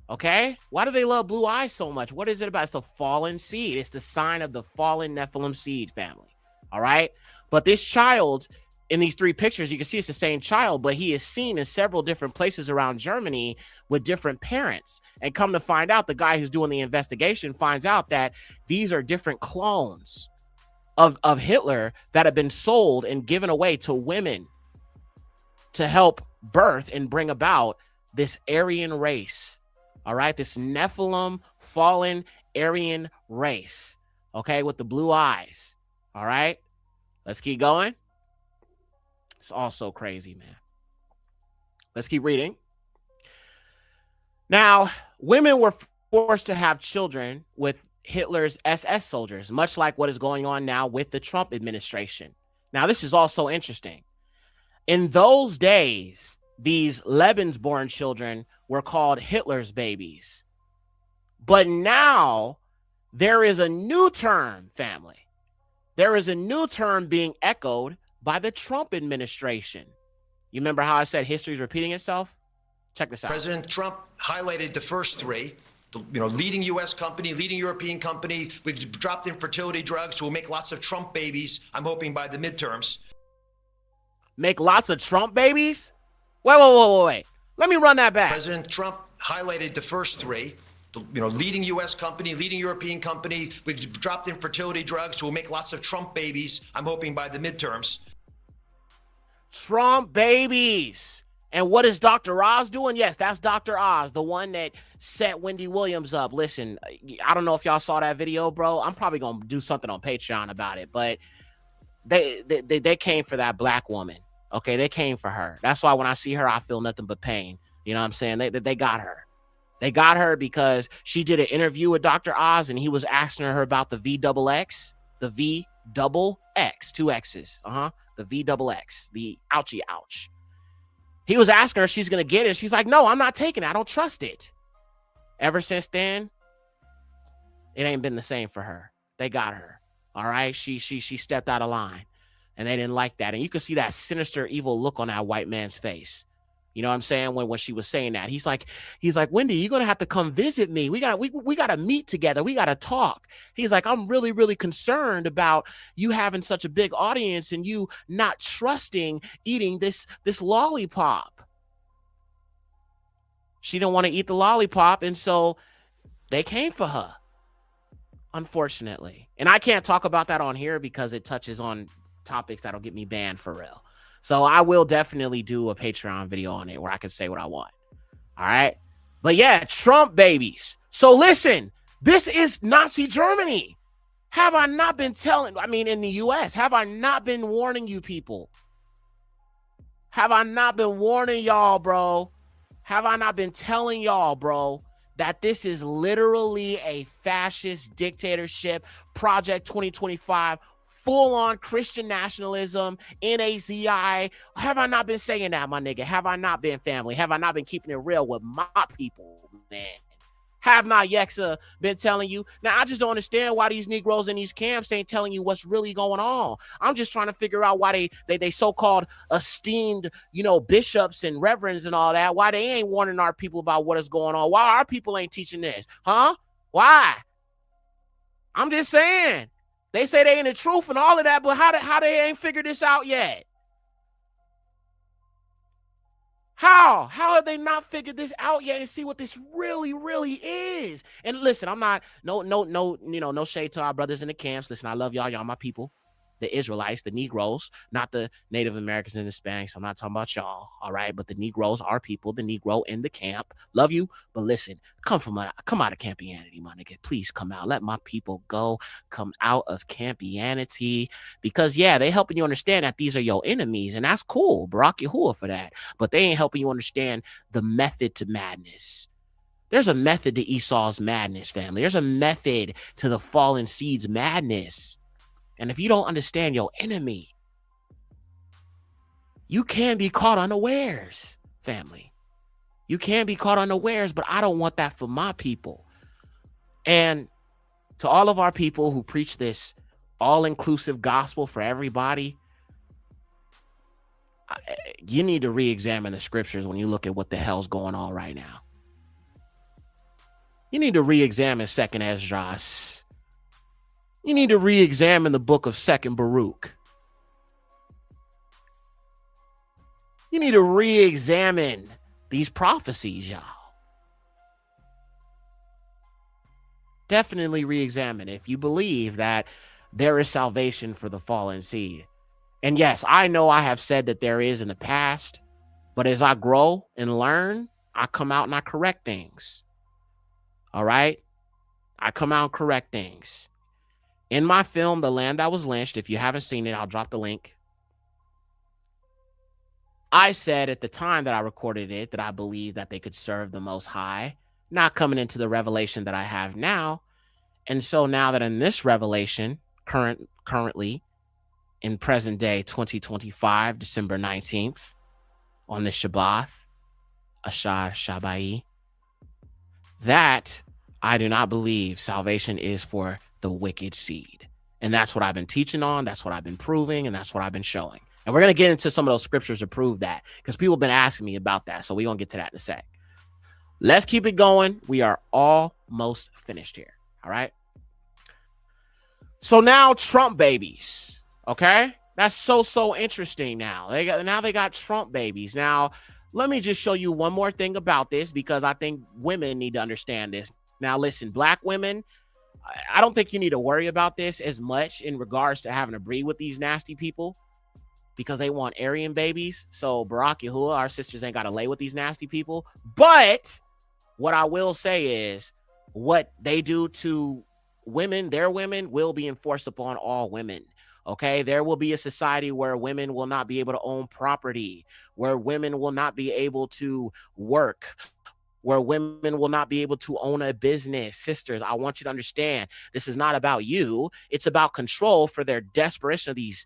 S15: Okay. Why do they love blue eyes so much? What is it about? It's the fallen seed. It's the sign of the fallen Nephilim seed family. All right. But this child in these three pictures, you can see it's the same child, but he is seen in several different places around Germany with different parents. And come to find out, the guy who's doing the investigation finds out that these are different clones of Hitler that have been sold and given away to women to help birth and bring about this Aryan race. All right, this Nephilim fallen Aryan race. Okay, with the blue eyes. All right, let's keep going. It's all so crazy, man. Let's keep reading. Now, women were forced to have children with Hitler's SS soldiers, much like what is going on now with the Trump administration. Now, this is also interesting. In those days, these Lebensborn children were called Hitler's babies. But now there is a new term, family. There is a new term being echoed by the Trump administration. You remember how I said history is repeating itself? Check this out.
S11: President Trump highlighted the first three. Leading U.S. company, leading European company. We've dropped infertility drugs, so we'll make lots of Trump babies, I'm hoping, by the midterms.
S15: Make lots of Trump babies? Wait. Let me run that back.
S11: President Trump highlighted the first three. Leading U.S. company, leading European company. We've dropped infertility drugs, so we'll make lots of Trump babies, I'm hoping, by the midterms.
S15: Trump babies. And what is Dr. Oz doing? Yes, that's Dr. Oz, the one that set Wendy Williams up. Listen, I don't know if y'all saw that video, bro. I'm probably going to do something on Patreon about it, but they came for that black woman. Okay, they came for her. That's why when I see her, I feel nothing but pain. You know what I'm saying? They got her. They got her because she did an interview with Dr. Oz, and he was asking her about the VXX, the VXX, two X's. The VXX, the ouchie ouch. He was asking her if she's going to get it. She's like, no, I'm not taking it. I don't trust it. Ever since then, it ain't been the same for her. They got her. All right. She stepped out of line, and they didn't like that. And you can see that sinister, evil look on that white man's face. You know what I'm saying? When she was saying that, he's like, Wendy, you're going to have to come visit me. We got to meet together. We got to talk. He's like, I'm really, really concerned about you having such a big audience and you not trusting eating this lollipop. She didn't want to eat the lollipop. And so they came for her, unfortunately. And I can't talk about that on here because it touches on topics that'll get me banned for real. So I will definitely do a Patreon video on it where I can say what I want. All right. But yeah, Trump babies. So listen, this is Nazi Germany. Have I not been in the US, have I not been warning you people? Have I not been warning y'all, bro? Have I not been telling y'all, bro, that this is literally a fascist dictatorship, Project 2025, full-on Christian nationalism, NAZI. Have I not been saying that, my nigga? Have I not been, family? Have I not been keeping it real with my people, man? Have not Yekcyr been telling you? Now, I just don't understand why these Negroes in these camps ain't telling you what's really going on. I'm just trying to figure out why they so-called esteemed, bishops and reverends and all that, why they ain't warning our people about what is going on. Why our people ain't teaching this? Huh? Why? I'm just saying. They say they in the truth and all of that, but how they ain't figured this out yet? How have they not figured this out yet and see what this really, really is? And listen, I'm not no shade to our brothers in the camps. Listen, I love y'all. Y'all my people. The Israelites, the Negroes, not the Native Americans and Hispanics. I'm not talking about y'all, all right? But the Negroes are people, the Negro in the camp. Love you, but listen, come out of campianity, my nigga. Please come out. Let my people go. Come out of campianity. Because, yeah, they helping you understand that these are your enemies, and that's cool. Barak Yahuwah for that. But they ain't helping you understand the method to madness. There's a method to Esau's madness, family. There's a method to the fallen seed's madness. And if you don't understand your enemy, you can be caught unawares, family. You can be caught unawares, but I don't want that for my people. And to all of our people who preach this all-inclusive gospel for everybody, you need to re-examine the scriptures when you look at what the hell's going on right now. You need to re-examine 2nd Esdras. You need to re-examine the book of 2nd Baruch. You need to re-examine these prophecies, y'all. Definitely re-examine if you believe that there is salvation for the fallen seed. And yes, I know I have said that there is in the past, but as I grow and learn, I come out and I correct things. All right? I come out and correct things. In my film, The Land That Was Lynched, if you haven't seen it, I'll drop the link. I said at the time that I recorded it that I believed that they could serve the Most High not coming into the revelation that I have now. And so now that in this revelation, currently in present day 2025, December 19th, on the Shabbat, Ashar Shabai, that I do not believe salvation is for the wicked seed. And that's what I've been teaching on. That's what I've been proving. And that's what I've been showing. And we're going to get into some of those scriptures to prove that, because people have been asking me about that. So we're going to get to that in a sec. Let's keep it going. We are almost finished here. All right. So now Trump babies. Okay. That's so interesting now. They got Trump babies. Now, let me just show you one more thing about this, because I think women need to understand this. Now, listen, black women, I don't think you need to worry about this as much in regards to having to breed with these nasty people, because they want Aryan babies. So Barack Yahuwah, our sisters ain't got to lay with these nasty people. But what I will say is what they do to women, their women, will be enforced upon all women. Okay, there will be a society where women will not be able to own property, where women will not be able to work, where women will not be able to own a business. Sisters, I want you to understand, this is not about you. It's about control for their desperation of these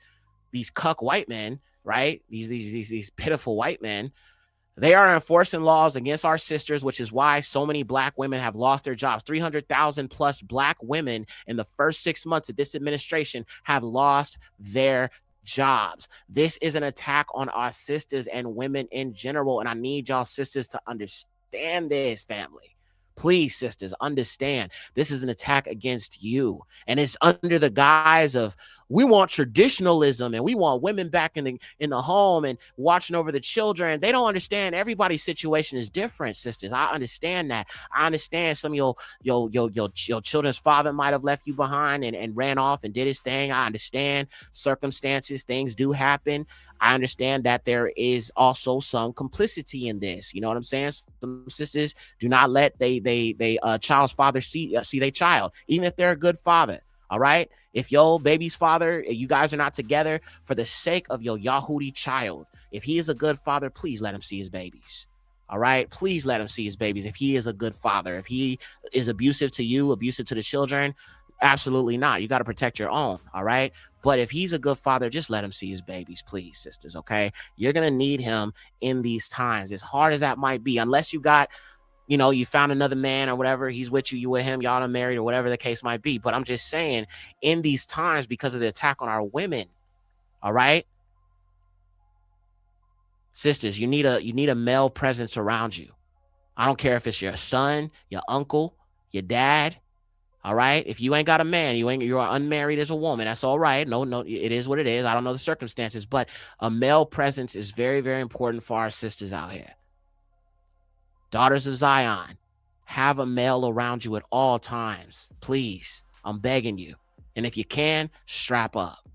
S15: cuck white men, right? These pitiful white men. They are enforcing laws against our sisters, which is why so many black women have lost their jobs. 300,000 plus black women in the first 6 months of this administration have lost their jobs. This is an attack on our sisters and women in general. And I need y'all sisters to understand this, family. Please, sisters, understand this is an attack against you. And it's under the guise of we want traditionalism and we want women back in the home and watching over the children. They don't understand everybody's situation is different, sisters. I understand that. I understand some of your children's father might have left you behind and ran off and did his thing. I understand circumstances, things do happen. I understand that there is also some complicity in this. You know what I'm saying? Some sisters do not let they child's father see their child, even if they're a good father. All right. If your baby's father, you guys are not together, for the sake of your Yahudi child, if he is a good father, please let him see his babies. All right. Please let him see his babies. If he is a good father, if he is abusive to you, abusive to the children, absolutely not. You got to protect your own. All right. But if he's a good father, just let him see his babies, please, sisters. Okay. You're going to need him in these times, as hard as that might be, unless you got, you found another man or whatever. He's with you, you with him, y'all are married or whatever the case might be. But I'm just saying, in these times, because of the attack on our women. All right. Sisters, you need a male presence around you. I don't care if it's your son, your uncle, your dad. All right. If you ain't got a man, you're unmarried as a woman. That's all right. No, it is what it is. I don't know the circumstances, but a male presence is very, very important for our sisters out here. Daughters of Zion, have a male around you at all times. Please. I'm begging you. And if you can, strap up.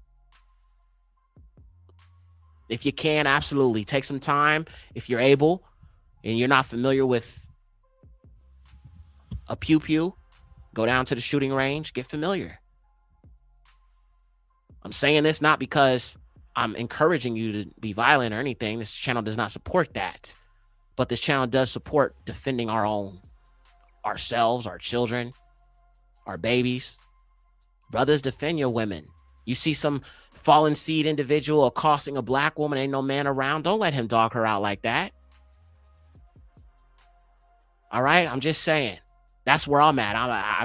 S15: If you can, absolutely. Take some time if you're able and you're not familiar with a pew-pew. Go down to the shooting range, get familiar. I'm saying this not because I'm encouraging you to be violent or anything. This channel does not support that. But this channel does support defending ourselves, our children, our babies. Brothers, defend your women. You see some fallen seed individual accosting a black woman, ain't no man around. Don't let him dog her out like that. All right, I'm just saying. That's where I'm at.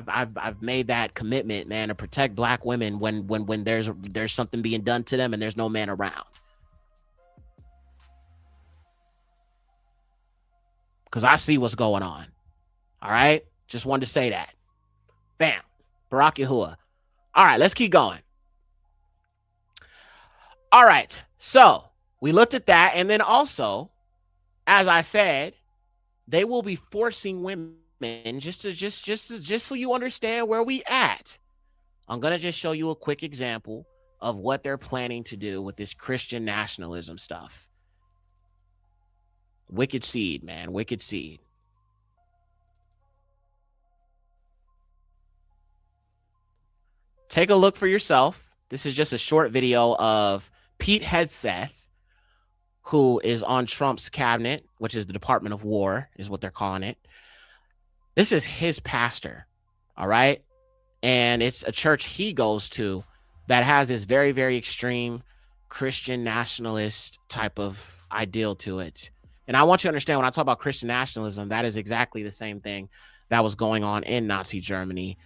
S15: I've made that commitment, man, to protect black women when there's something being done to them and there's no man around. Because I see what's going on. All right? Just wanted to say that. Bam. Barack Yahuwah. All right, let's keep going. All right. So we looked at that. And then also, as I said, they will be forcing women just so you understand where we at. I'm going to just show you a quick example of what they're planning to do with this Christian nationalism stuff. Wicked seed, man. Wicked seed. Take a look for yourself. This is just a short video of Pete Hegseth, who is on Trump's cabinet, which is the Department of War, is what they're calling it. This is his pastor, all right? And it's a church he goes to that has this very, very extreme Christian nationalist type of ideal to it. And I want you to understand, when I talk about Christian nationalism, that is exactly the same thing that was going on in Nazi Germany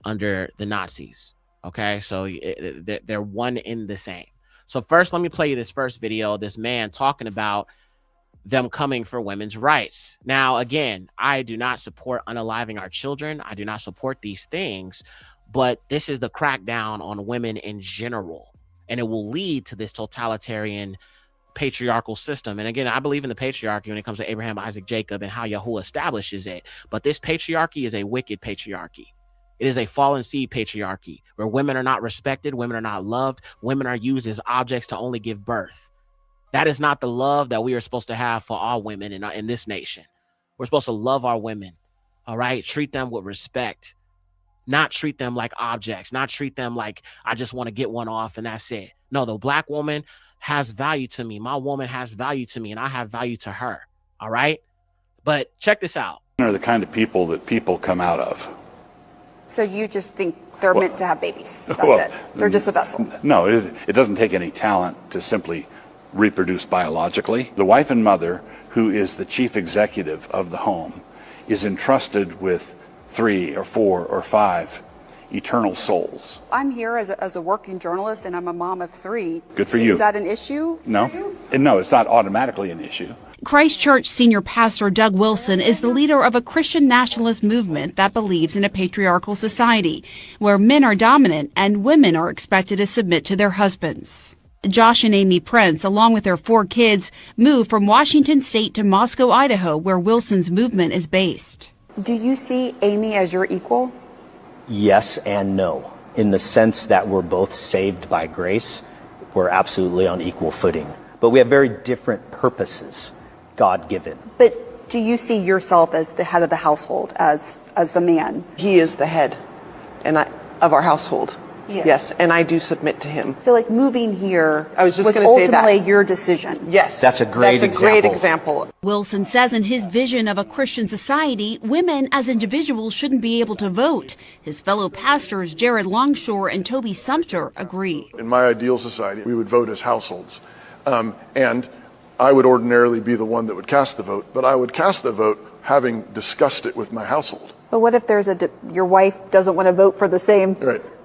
S15: under the Nazis. Okay, so they're one in the same. So first, let me play you this first video, this man talking about them coming for women's rights. Now, again, I do not support unaliving our children. I do not support these things, but this is the crackdown on women in general, and it will lead to this totalitarian patriarchal system. And again, I believe in the patriarchy when it comes to Abraham, Isaac, Jacob, and how Yahuwah establishes it. But this patriarchy is a wicked patriarchy. It is a fallen seed patriarchy where women are not respected, women are not loved, women are used as objects to only give birth. That is not the love that we are supposed to have for all women in this nation. We're supposed to love our women, all right? Treat them with respect, not treat them like objects, not treat them like I just want to get one off and that's it. No, the black woman has value to me. My woman has value to me, and I have value to her, all right? But check this out.
S12: Are the kind of people that people come out of.
S13: So you just think they're meant to have babies? That's it. They're just a vessel.
S12: No, it doesn't take any talent to simply reproduce biologically. The wife and mother, who is the chief executive of the home, is entrusted with 3 or 4 or 5 eternal souls.
S13: I'm here as a working journalist, and I'm a mom of 3.
S12: Good for you.
S13: Is that an issue?
S12: No, no, it's not automatically an issue.
S14: Christchurch senior pastor Doug Wilson is the leader of a Christian nationalist movement that believes in a patriarchal society where men are dominant and women are expected to submit to their husbands. Josh and Amy Prince, along with their 4 kids, moved from Washington State to Moscow, Idaho, where Wilson's movement is based.
S13: Do you see Amy as your equal?
S24: Yes and no, in the sense that we're both saved by grace. We're absolutely on equal footing, but we have very different purposes, God-given.
S13: But do you see yourself as the head of the household, as the man?
S25: He is the head of our household. Yes, and I do submit to him.
S13: So like moving here
S25: I was
S13: was ultimately your decision.
S25: Yes.
S24: That's a great
S25: example.
S14: Wilson says in his vision of a Christian society, women as individuals shouldn't be able to vote. His fellow pastors Jared Longshore and Toby Sumter agree.
S26: In my ideal society, we would vote as households. And I would ordinarily be the one that would cast the vote, but I would cast the vote having discussed it with my household.
S13: But what if there's your wife doesn't want to vote for the same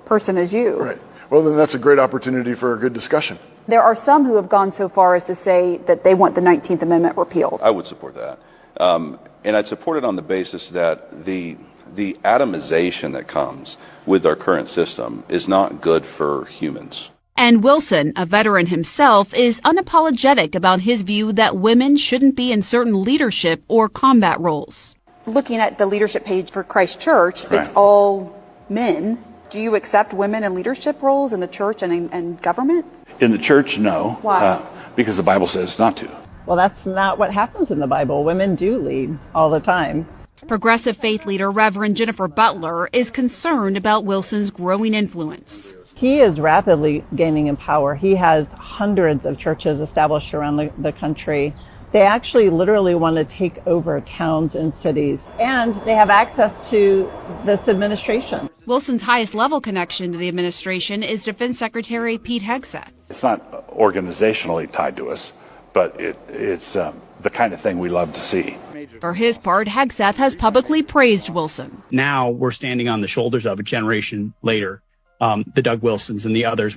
S13: person as you?
S26: Right. Well, then that's a great opportunity for a good discussion.
S13: There are some who have gone so far as to say that they want the 19th Amendment repealed.
S27: I would support that. And I'd support it on the basis that the atomization that comes with our current system is not good for humans.
S14: And Wilson, a veteran himself, is unapologetic about his view that women shouldn't be in certain leadership or combat roles.
S13: Looking at the leadership page for Christchurch, it's all men. Do you accept women in leadership roles in the church and government?
S12: In the church, no.
S13: Why?
S12: Because the Bible says not to.
S25: Well, that's not what happens in the Bible. Women do lead all the time.
S14: Progressive faith leader Reverend Jennifer Butler is concerned about Wilson's growing influence.
S25: He is rapidly gaining in power. He has hundreds of churches established around the country. They actually literally want to take over towns and cities, and they have access to this administration.
S14: Wilson's highest level connection to the administration is Defense Secretary Pete Hegseth.
S12: It's not organizationally tied to us, but it's the kind of thing we love to see.
S14: For his part, Hegseth has publicly praised Wilson.
S28: Now we're standing on the shoulders of a generation later, the Doug Wilsons and the others.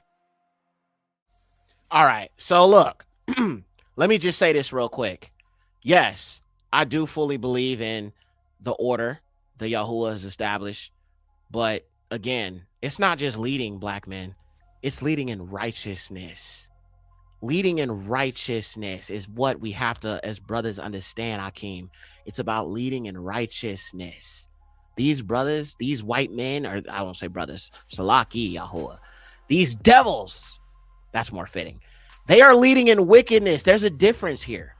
S15: All right, so look. Let me just say this real quick. Yes, I do fully believe in the order that Yahuwah has established. But again, it's not just leading black men. It's leading in righteousness. Leading in righteousness is what we have to, as brothers, understand, Hakeem. It's about leading in righteousness. These brothers, these white men, or I won't say brothers, Salaki, Yahuwah. These devils, that's more fitting. They are leading in wickedness. There's a difference here.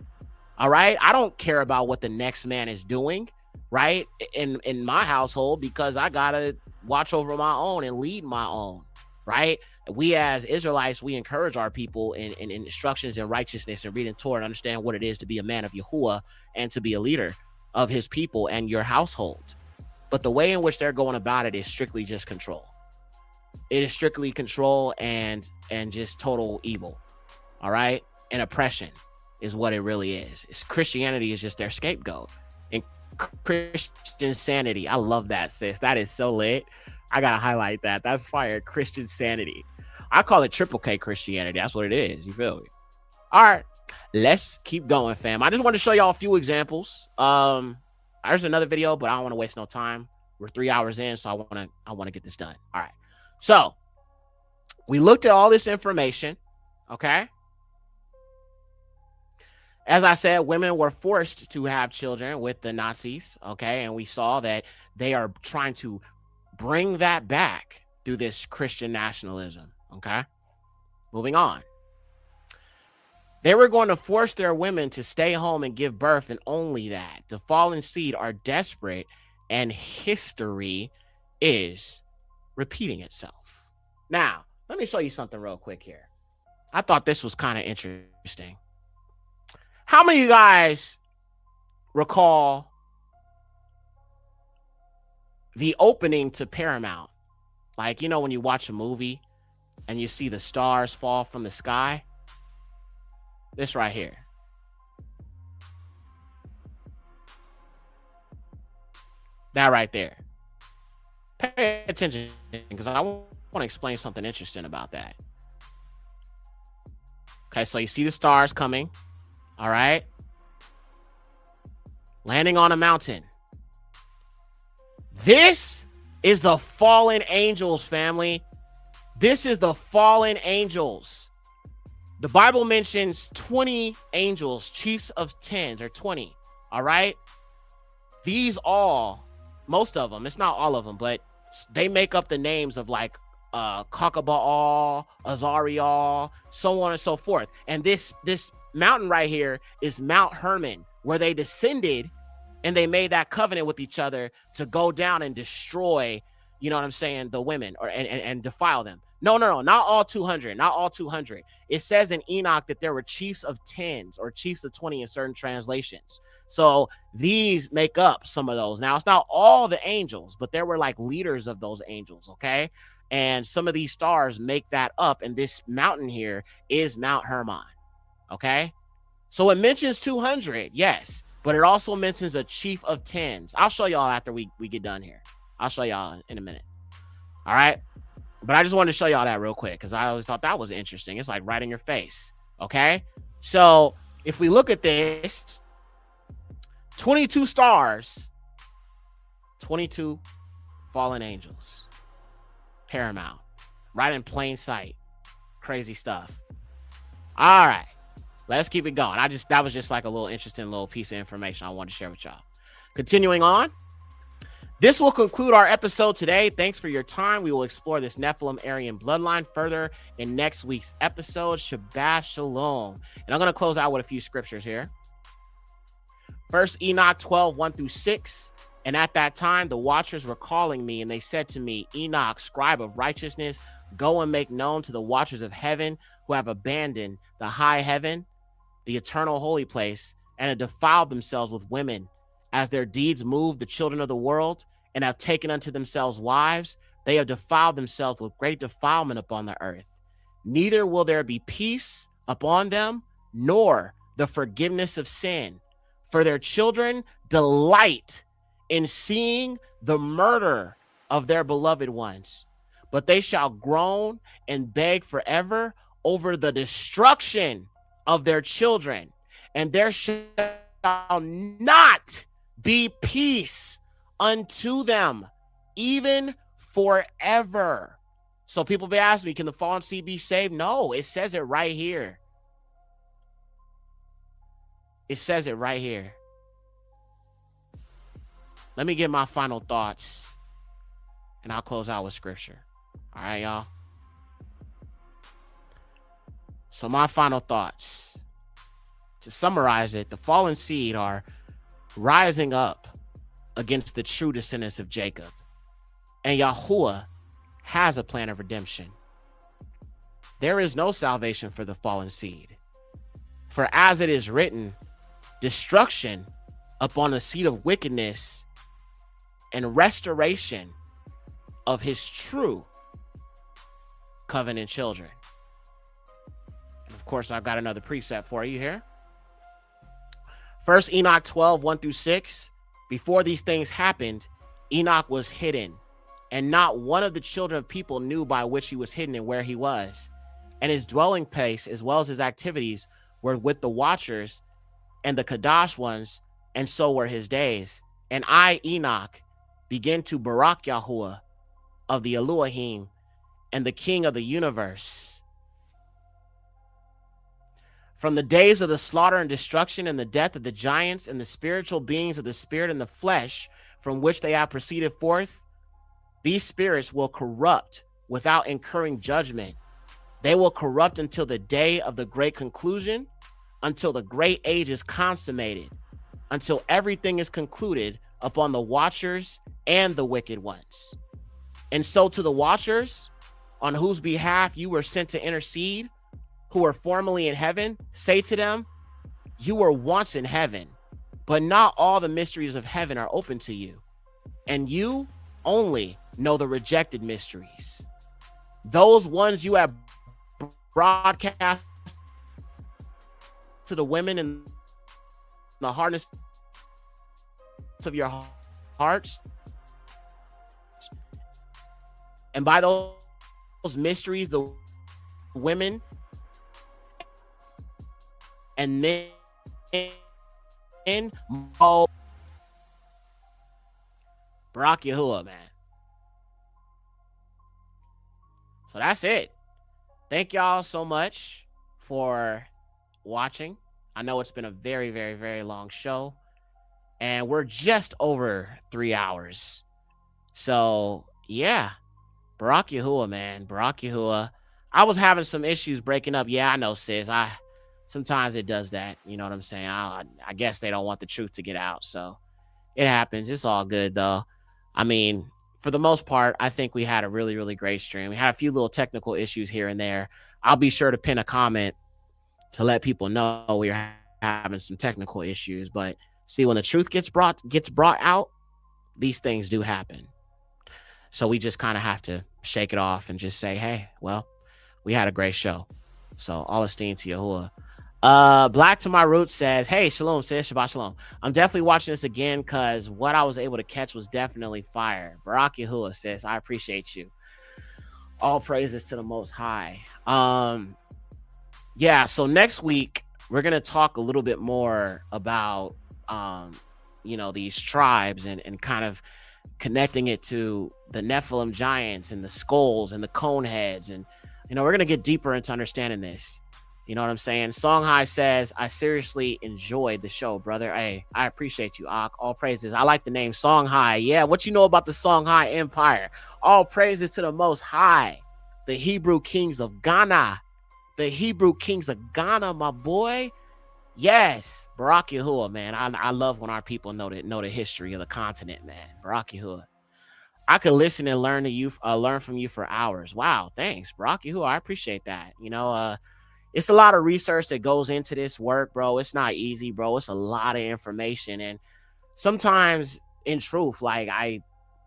S15: All right. I don't care about what the next man is doing, right? In my household, because I got to watch over my own and lead my own, right? We as Israelites, we encourage our people in instructions in righteousness and reading Torah and understand what it is to be a man of Yahuwah and to be a leader of his people and your household. But the way in which they're going about it is strictly just control. It is strictly control and just total evil. All right. And oppression is what it really is. Christianity is just their scapegoat. And Christian sanity. I love that, sis. That is so lit. I got to highlight that. That's fire. Christian sanity. I call it triple K Christianity. That's what it is. You feel me? All right. Let's keep going, fam. I just want to show y'all a few examples. There's another video, but I don't want to waste no time. We're 3 hours in, so I want to get this done. All right. So we looked at all this information. Okay. As I said, women were forced to have children with the Nazis. Okay. And we saw that they are trying to bring that back through this Christian nationalism. Okay. Moving on. They were going to force their women to stay home and give birth, and only that. The fallen seed are desperate, and history is repeating itself. Now, let me show you something real quick here. I thought this was kind of interesting. How many of you guys recall the opening to Paramount? Like, you know, when you watch a movie and you see the stars fall from the sky? This right here. That right there. Pay attention, because I want to explain something interesting about that. Okay, so you see the stars coming. All right. Landing on a mountain. This is the fallen angels, family. This is the fallen angels. The Bible mentions 20 angels, chiefs of 10s, or 20. All right. These all, most of them, it's not all of them, but they make up the names of like Kakaba'al, Azariel, so on and so forth. And this mountain right here is Mount Hermon, where they descended and they made that covenant with each other to go down and destroy, you know what I'm saying, the women and defile them. No, not all 200, not all 200. It says in Enoch that there were chiefs of 10s or chiefs of 20 in certain translations. So these make up some of those. Now, it's not all the angels, but there were like leaders of those angels, okay? And some of these stars make that up, and this mountain here is Mount Hermon, okay? So it mentions 200, yes, but it also mentions a chief of 10s. I'll show y'all after we get done here. I'll show y'all in a minute, all right? But I just wanted to show y'all that real quick because I always thought that was interesting. It's like right in your face. Okay. So if we look at this, 22 stars, 22 fallen angels, Paramount, right in plain sight. Crazy stuff. All right. Let's keep it going. That was just like a little interesting little piece of information I wanted to share with y'all. Continuing on. This will conclude our episode today. Thanks for your time. We will explore this Nephilim Aryan bloodline further in next week's episode. Shabbat Shalom. And I'm going to close out with a few scriptures here. First, Enoch 12, 1-6. And at that time, the watchers were calling me, and they said to me, Enoch, scribe of righteousness, go and make known to the watchers of heaven who have abandoned the high heaven, the eternal holy place, and have defiled themselves with women, as their deeds move the children of the world, and have taken unto themselves wives. They have defiled themselves with great defilement upon the earth. Neither will there be peace upon them, nor the forgiveness of sin. For their children delight in seeing the murder of their beloved ones. But they shall groan and beg forever over the destruction of their children. And there shall not be peace unto them, even forever. So people be asking me, can the fallen seed be saved? No, it says it right here. It says it right here. Let me get my final thoughts, and I'll close out with scripture. All right, y'all. So my final thoughts. To summarize it, the fallen seed are rising up against the true descendants of Jacob. And Yahuwah has a plan of redemption. There is no salvation for the fallen seed. For as it is written, destruction upon the seed of wickedness and restoration of his true covenant children. And of course, I've got another precept for you here. First Enoch 12, 1-6. Before these things happened, Enoch was hidden, and not one of the children of people knew by which he was hidden and where he was. And his dwelling place, as well as his activities, were with the watchers and the Kadash ones, and so were his days. And I, Enoch, began to Barak Yahuwah of the Elohim and the King of the universe. From the days of the slaughter and destruction and the death of the giants and the spiritual beings of the spirit and the flesh from which they have proceeded forth, these spirits will corrupt without incurring judgment. They will corrupt until the day of the great conclusion, until the great age is consummated, until everything is concluded upon the watchers and the wicked ones. And so to the watchers, on whose behalf you were sent to intercede, who were formerly in heaven, say to them, you were once in heaven, but not all the mysteries of heaven are open to you. And you only know the rejected mysteries. Those ones you have broadcast to the women in the hardness of your hearts. And by those mysteries, the women and men Barak Yahuwah, man. So that's it. Thank y'all so much for watching. I know it's been a very, very, very long show, and we're just over 3 hours. So yeah, Barak Yahuwah, man. Barak Yahuwah. I was having some issues breaking up. Yeah, I know, sis. Sometimes it does that. You know what I'm saying? I guess they don't want the truth to get out. So it happens. It's all good, though. I mean, for the most part, I think we had a really, really great stream. We had a few little technical issues here and there. I'll be sure to pin a comment to let people know we're having some technical issues. But see, when the truth gets brought out, these things do happen. So we just kind of have to shake it off and just say, hey, well, we had a great show. So all esteem to Yahuwah. Black to My Roots says, hey, shalom, sis. Shabbat shalom. I'm definitely watching this again because what I was able to catch was definitely fire. Barak Yahuwah, sis. I appreciate you. All praises to the Most High. Yeah, so next week we're gonna talk a little bit more about these tribes and kind of connecting it to the Nephilim giants and the skulls and the cone heads, and we're gonna get deeper into understanding this. You know what I'm saying? Songhai says, I seriously enjoyed the show, brother. Hey, I appreciate you, Ak. All praises. I like the name Songhai. Yeah, what you know about the Songhai Empire? All praises to the Most High, the Hebrew kings of Ghana. The Hebrew kings of Ghana, my boy. Yes, Barak Yahuwah, man. I love when our people know the history of the continent, man. Barak Yahuwah. I could listen and learn from you for hours. Wow, thanks, Barak Yahuwah. I appreciate that. It's a lot of research that goes into this work, bro. It's not easy, bro. It's a lot of information. And sometimes, in truth, like, I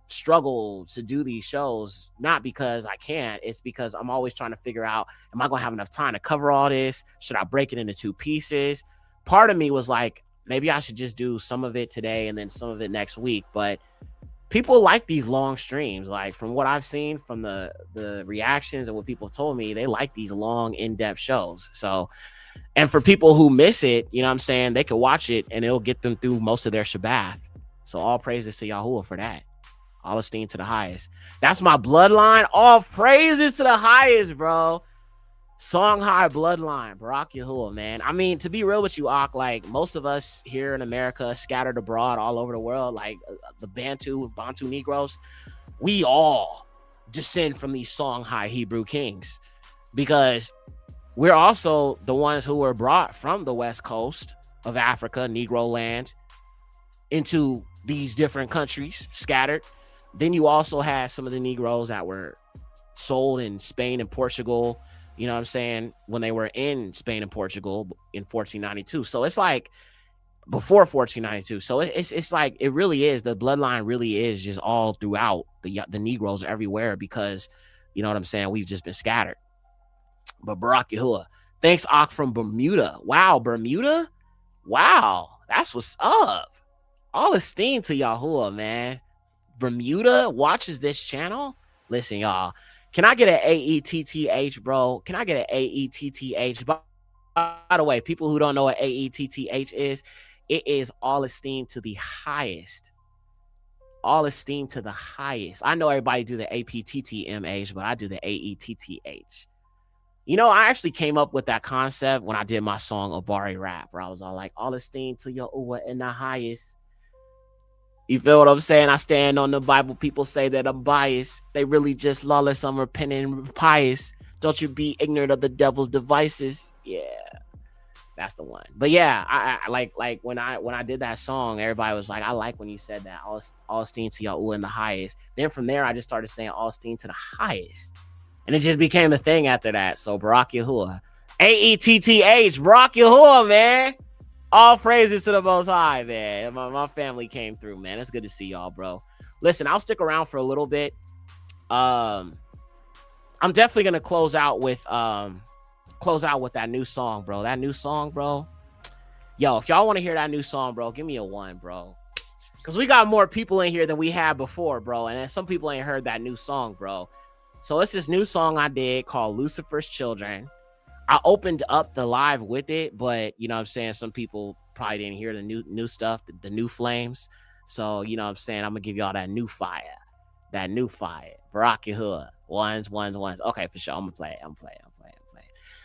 S15: struggle to do these shows, not because I can't. It's because I'm always trying to figure out, am I going to have enough time to cover all this? Should I break it into 2 pieces? Part of me was like, maybe I should just do some of it today and then some of it next week. But people like these long streams. Like, from what I've seen from the reactions and what people told me, they like these long, in-depth shows. So, and for people who miss it, you know what I'm saying, they can watch it and it'll get them through most of their Shabbat. So all praises to Yahuwah for that. All esteem to the highest. That's my bloodline. All praises to the highest, bro. Songhai bloodline. Barak Yahuwah, man. I mean, to be real with you, Ak, like, most of us here in America, scattered abroad all over the world, like the Bantu Negroes, we all descend from these Songhai Hebrew kings, because we're also the ones who were brought from the west coast of Africa, Negro land, into these different countries, scattered. Then you also had some of the Negroes that were sold in Spain and Portugal, you know what I'm saying, when they were in Spain and Portugal in 1492. So it's like before 1492. So it's like, it really is, the bloodline really is just all throughout. The Negroes are everywhere because, you know what I'm saying, we've just been scattered. But Barak Yahuwah, thanks, Ak from Bermuda. Wow, Bermuda? Wow, that's what's up. All esteem to Yahuwah, man. Bermuda watches this channel. Listen, y'all, can I get an AETTH, bro? Can I get an AETTH? By the way, people who don't know what AETTH is, it is all esteem to the highest. All esteem to the highest. I know everybody do the APTTMH, but I do the AETTH. You know, I actually came up with that concept when I did my song Obari Rap, where I was all like, all esteem to Yahuwah in the highest. You feel what I'm saying? I stand on the Bible. People say that I'm biased. They really just lawless, unrepentant, and pious. Don't you be ignorant of the devil's devices. Yeah, that's the one. But yeah, I like when I did that song, everybody was like, I like when you said that. All esteem to Yahuwah in the highest. Then from there, I just started saying all esteem to the highest. And it just became a thing after that. So Barak Yahuwah. AETTH, Barak Yahuwah, man. All praises to the Most High, man. My family came through, man. It's good to see y'all, bro. Listen, I'll stick around for a little bit. I'm definitely gonna close out with that new song, bro. That new song, bro. Yo, if y'all want to hear that new song, bro, give me a 1, bro. Because we got more people in here than we had before, bro. And some people ain't heard that new song, bro. So it's this new song I did called Lucifer's Children. I opened up the live with it, but you know what I'm saying, some people probably didn't hear the new stuff, the new flames. So, you know what I'm saying, I'm gonna give y'all that new fire. That new fire. Barak Yahuwah. Ones. Okay, for sure. I'm gonna play it. I'm playing.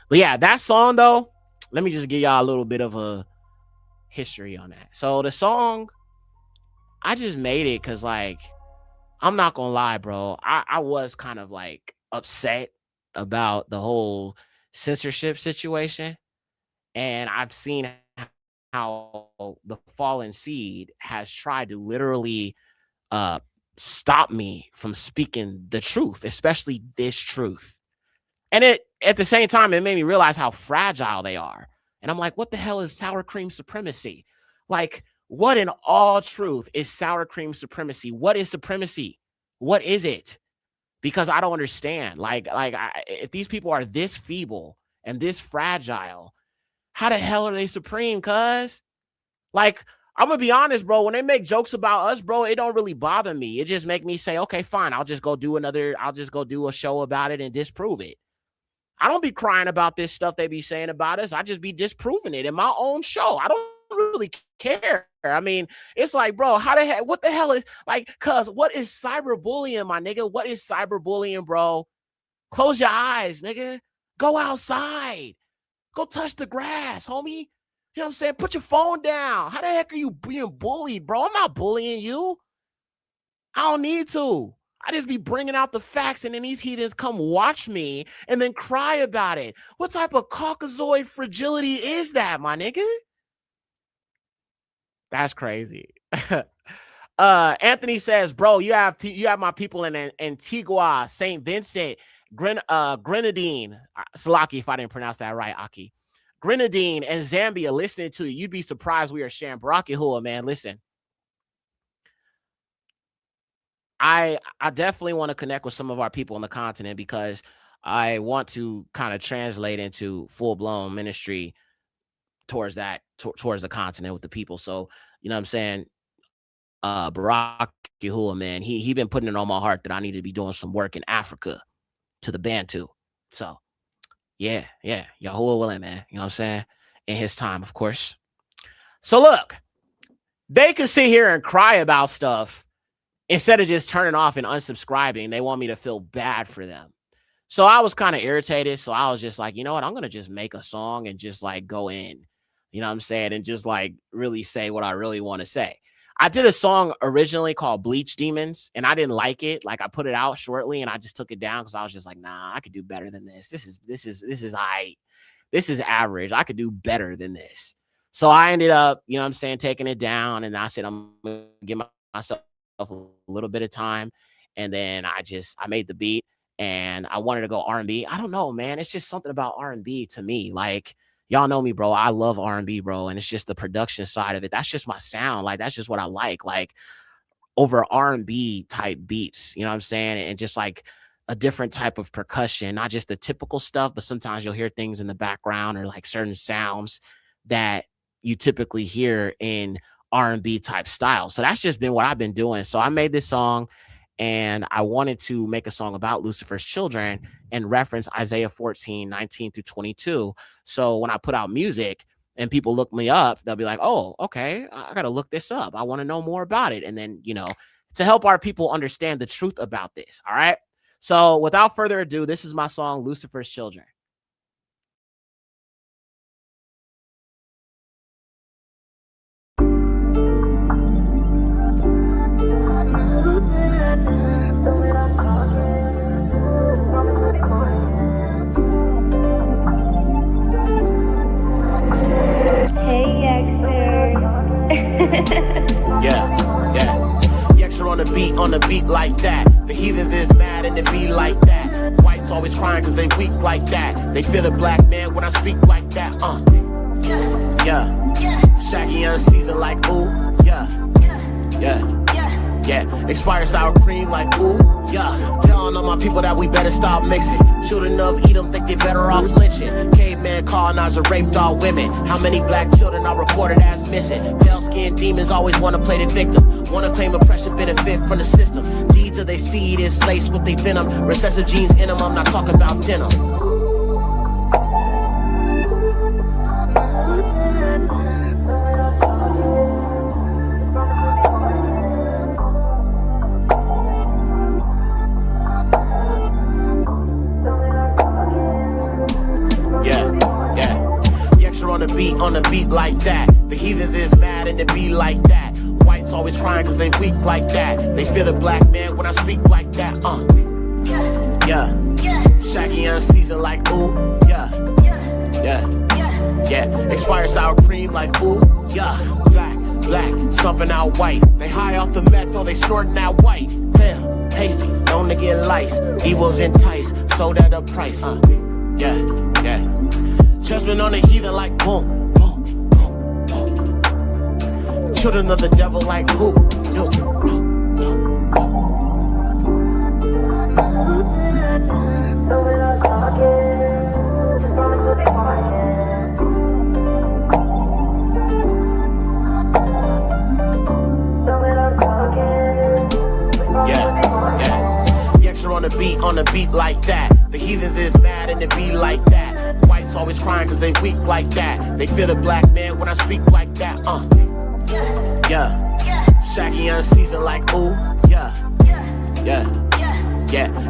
S15: But yeah, that song though, let me just give y'all a little bit of a history on that. So the song, I just made it because, like, I'm not gonna lie, bro. I was kind of like upset about the whole censorship situation. And I've seen how the fallen seed has tried to literally stop me from speaking the truth, especially this truth. And it, at the same time, it made me realize how fragile they are. And I'm like, what the hell is sour cream supremacy? Like, what in all truth is sour cream supremacy? What is supremacy? What is it? Because I don't understand. If these people are this feeble and this fragile, how the hell are they supreme, cuz? Like, I'm gonna be honest, bro. When they make jokes about us, bro, it don't really bother me. It just make me say, okay, fine. I'll just go do a show about it and disprove it. I don't be crying about this stuff they be saying about us. I just be disproving it in my own show. I don't really care. I mean, it's like, bro, what the hell is, like, cuz what is cyberbullying, my nigga? What is cyberbullying, bro? Close your eyes, nigga. Go outside. Go touch the grass, homie. You know what I'm saying? Put your phone down. How the heck are you being bullied, bro? I'm not bullying you. I don't need to. I just be bringing out the facts, and then these heathens come watch me and then cry about it. What type of Caucasoid fragility is that, my nigga? That's crazy. Anthony says, bro, you have my people in Antigua, St. Vincent, Grenadine. Salaki, if I didn't pronounce that right, Aki. Grenadine and Zambia listening to you. You'd be surprised we are sharing. Barak Yahuwah, man, listen. I definitely want to connect with some of our people on the continent because I want to kind of translate into full-blown ministry towards the continent with the people. So, you know what I'm saying? Barak Yahuwah, man, he been putting it on my heart that I need to be doing some work in Africa to the Bantu. So, yeah, Yahuwah willing, man. You know what I'm saying? In his time, of course. So, look, they could sit here and cry about stuff instead of just turning off and unsubscribing. They want me to feel bad for them. So I was kind of irritated. So I was just like, you know what? I'm going to just make a song and just like go in, you know what I'm saying? And just like really say what I really want to say. I did a song originally called Bleach Demons and I didn't like it. Like I put it out shortly and I just took it down because I was just like, nah, I could do better than this. This is average. I could do better than this. So I ended up, you know what I'm saying, taking it down. And I said, I'm going to give myself a little bit of time. And then I made the beat and I wanted to go R&B. I don't know, man. It's just something about R&B to me. Like, y'all know me, bro. I love R&B, bro. And it's just the production side of it. That's just my sound. Like, that's just what I like over R&B type beats, you know what I'm saying? And just like a different type of percussion, not just the typical stuff, but sometimes you'll hear things in the background or like certain sounds that you typically hear in R&B type style. So that's just been what I've been doing. So I made this song and I wanted to make a song about Lucifer's children and reference Isaiah 14:19-22. So when I put out music and people look me up, they'll be like, oh, okay, I got to look this up. I want to know more about it. And then, to help our people understand the truth about this. All right. So without further ado, this is my song, Lucifer's Children. Yeah. Yekcyr on the beat like that. The heathens is mad and it be like that. Whites always crying cause they weak like that. They feel the black man when I speak like that. Yeah. Shaggy unseasoned like ooh. Yeah. Expired sour cream like ooh. Yeah. Telling all my people that we better stop mixing. Children of Edom think they better off lynching. Caveman colonizer raped all women. How many black children are reported as missing? Pale-skinned demons always want to play the victim. Want to claim oppression benefit from the system. Deeds of their seed is laced with their venom. Recessive genes in them, I'm not talking about denim. On the beat like that. The heathens is mad and it be like that. Whites always crying cause they weak like that. They feel the black man when I speak like that. Yeah. Shaggy unseasoned like ooh. Yeah. Expired sour cream like ooh. Yeah. Black, stumping out white. They high off the meth or they snorting that white. Damn, hasty, known to get lice. Evils entice, sold at a price. Yeah. Judgment on the heathen like boom. Children of the devil like who? No. Yekcyr on the beat like that. The heathens is mad and it be like that. Whites always crying cause they weak like that. They feel the black man when I speak like that. Yeah. Shaggy unseasoned like ooh. Yeah.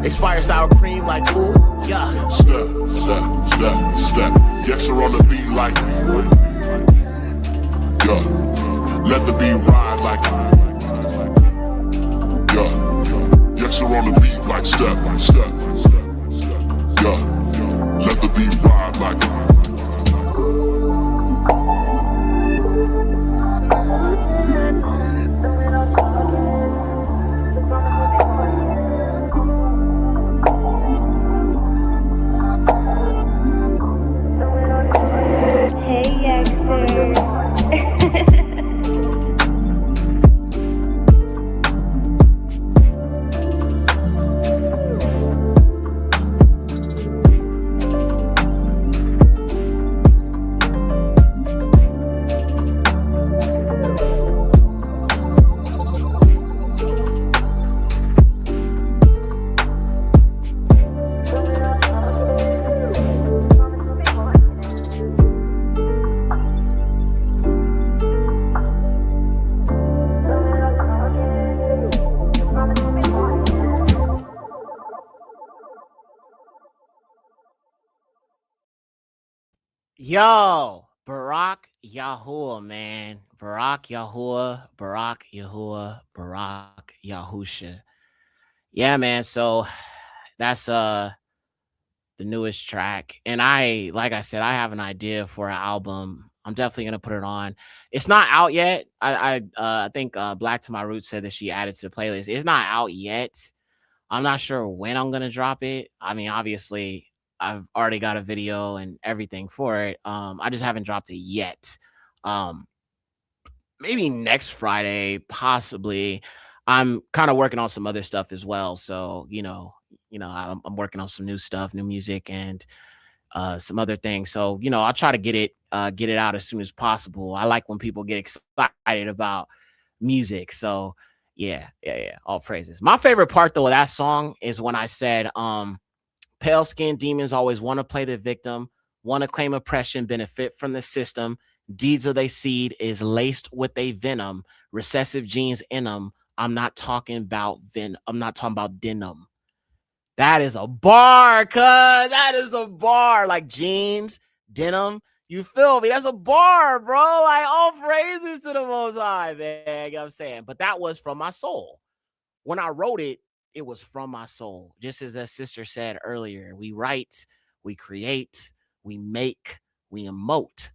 S15: Expired sour cream like ooh. Yeah.
S4: Step. Yekcyr on the beat like. Yeah. Let the beat ride like. Yeah. Yekcyr on the beat like step. Yeah. Let the beat ride like.
S15: Yo, Barak Yahuwah, man. Barak Yahuwah, Barak Yahuwah, Barak Yahusha. Yeah, man. So that's the newest track. And like I said, I have an idea for an album. I'm definitely gonna put it on. It's not out yet. I think Black to My Roots said that she added to the playlist. It's not out yet. I'm not sure when I'm gonna drop it. I mean, obviously, I've already got a video and everything for it. I just haven't dropped it yet. Maybe next Friday, possibly. I'm kind of working on some other stuff as well. So, I'm working on some new stuff, new music, and some other things. So, I'll try to get it out as soon as possible. I like when people get excited about music. So yeah. All praises. My favorite part though of that song is when I said, pale skinned demons always want to play the victim, want to claim oppression, benefit from the system. Deeds of their seed is laced with a venom, recessive genes in them. I'm not talking about denim. That is a bar, cuz that is a bar. Like jeans, denim. You feel me? That's a bar, bro. Like all praises to the Most High, man. You know what I'm saying? But that was from my soul. When I wrote it, it was from my soul. Just as that sister said earlier, we write, we create, we make, we emote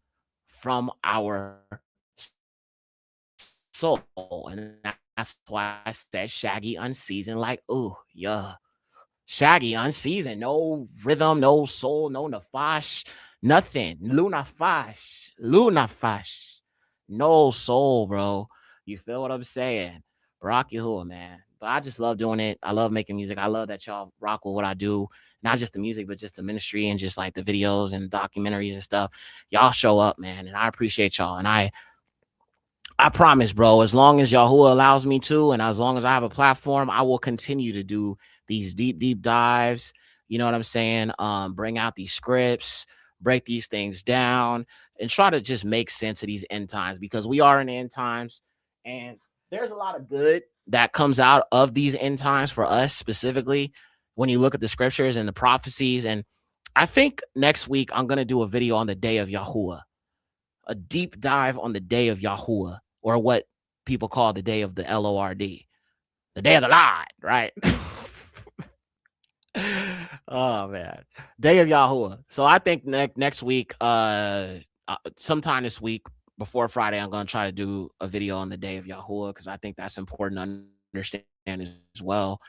S15: from our soul. And that's why I said shaggy unseasoned, like, ooh, yeah. Shaggy unseasoned, no rhythm, no soul, no nafash, nothing. Lunafash, no soul, bro. You feel what I'm saying? Rock Yahuwah, man. But I just love doing it. I love making music. I love that y'all rock with what I do. Not just the music, but just the ministry and just like the videos and documentaries and stuff. Y'all show up, man. And I appreciate y'all. And I promise, bro, as long as Yahuwah allows me to, and as long as I have a platform, I will continue to do these deep dives. You know what I'm saying? Bring out these scripts, break these things down, and try to just make sense of these end times, because we are in the end times, and there's a lot of good that comes out of these end times for us specifically when you look at the scriptures and the prophecies. And I think next week I'm going to do a video on the day of Yahuwah, a deep dive on the day of Yahuwah, or what people call the day of the Lord, the day of the Lord, right? Oh man, day of Yahuwah. So I think next week, sometime this week before Friday, I'm gonna try to do a video on the day of Yahuwah, because I think that's important to understand as well.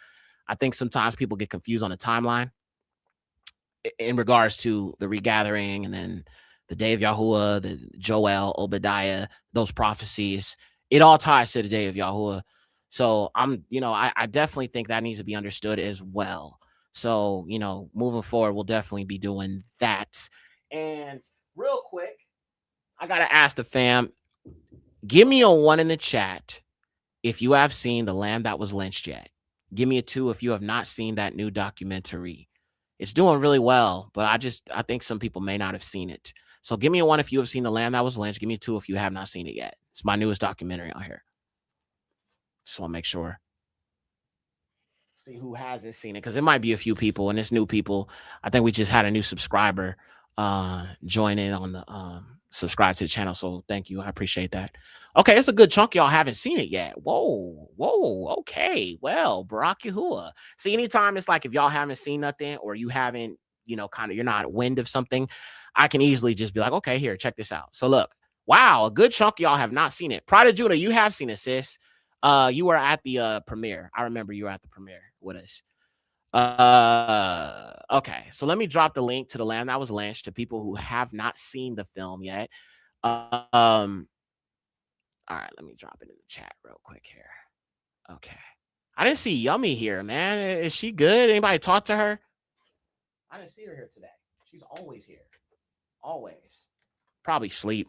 S15: I think sometimes people get confused on the timeline in regards to the regathering, and then the day of Yahuwah, the Joel, Obadiah, those prophecies. It all ties to the day of Yahuwah. So I definitely think that needs to be understood as well. So, moving forward, we'll definitely be doing that. And real quick, I got to ask the fam, give me a 1 in the chat if you have seen The Lamb That Was Lynched yet. Give me a 2 if you have not seen that new documentary. It's doing really well, but I think some people may not have seen it. So give me a 1 if you have seen The Lamb That Was Lynched. Give me a 2 if you have not seen it yet. It's my newest documentary on here. Just want to make sure. See who hasn't seen it, because it might be a few people, and it's new people. I think we just had a new subscriber join in on the subscribe to the channel. So thank you. I appreciate that. Okay, it's a good chunk. Y'all haven't seen it yet. Whoa. Okay. Well, Barak Yahuwah. See, anytime it's like if y'all haven't seen nothing, or you haven't, you're not wind of something, I can easily just be like, okay, here, check this out. So look, wow, a good chunk of y'all have not seen it. Pride of Judah, you have seen it, sis. You were at the premiere. I remember you were at the premiere with us. Okay, so let me drop the link to The Lamb That Was Lynched to people who have not seen the film yet. All right, let me drop it in the chat real quick here. Okay, I didn't see Yummy here, man. Is she good? Anybody talk to her? I didn't see her here today. She's always here. Always. Probably sleep.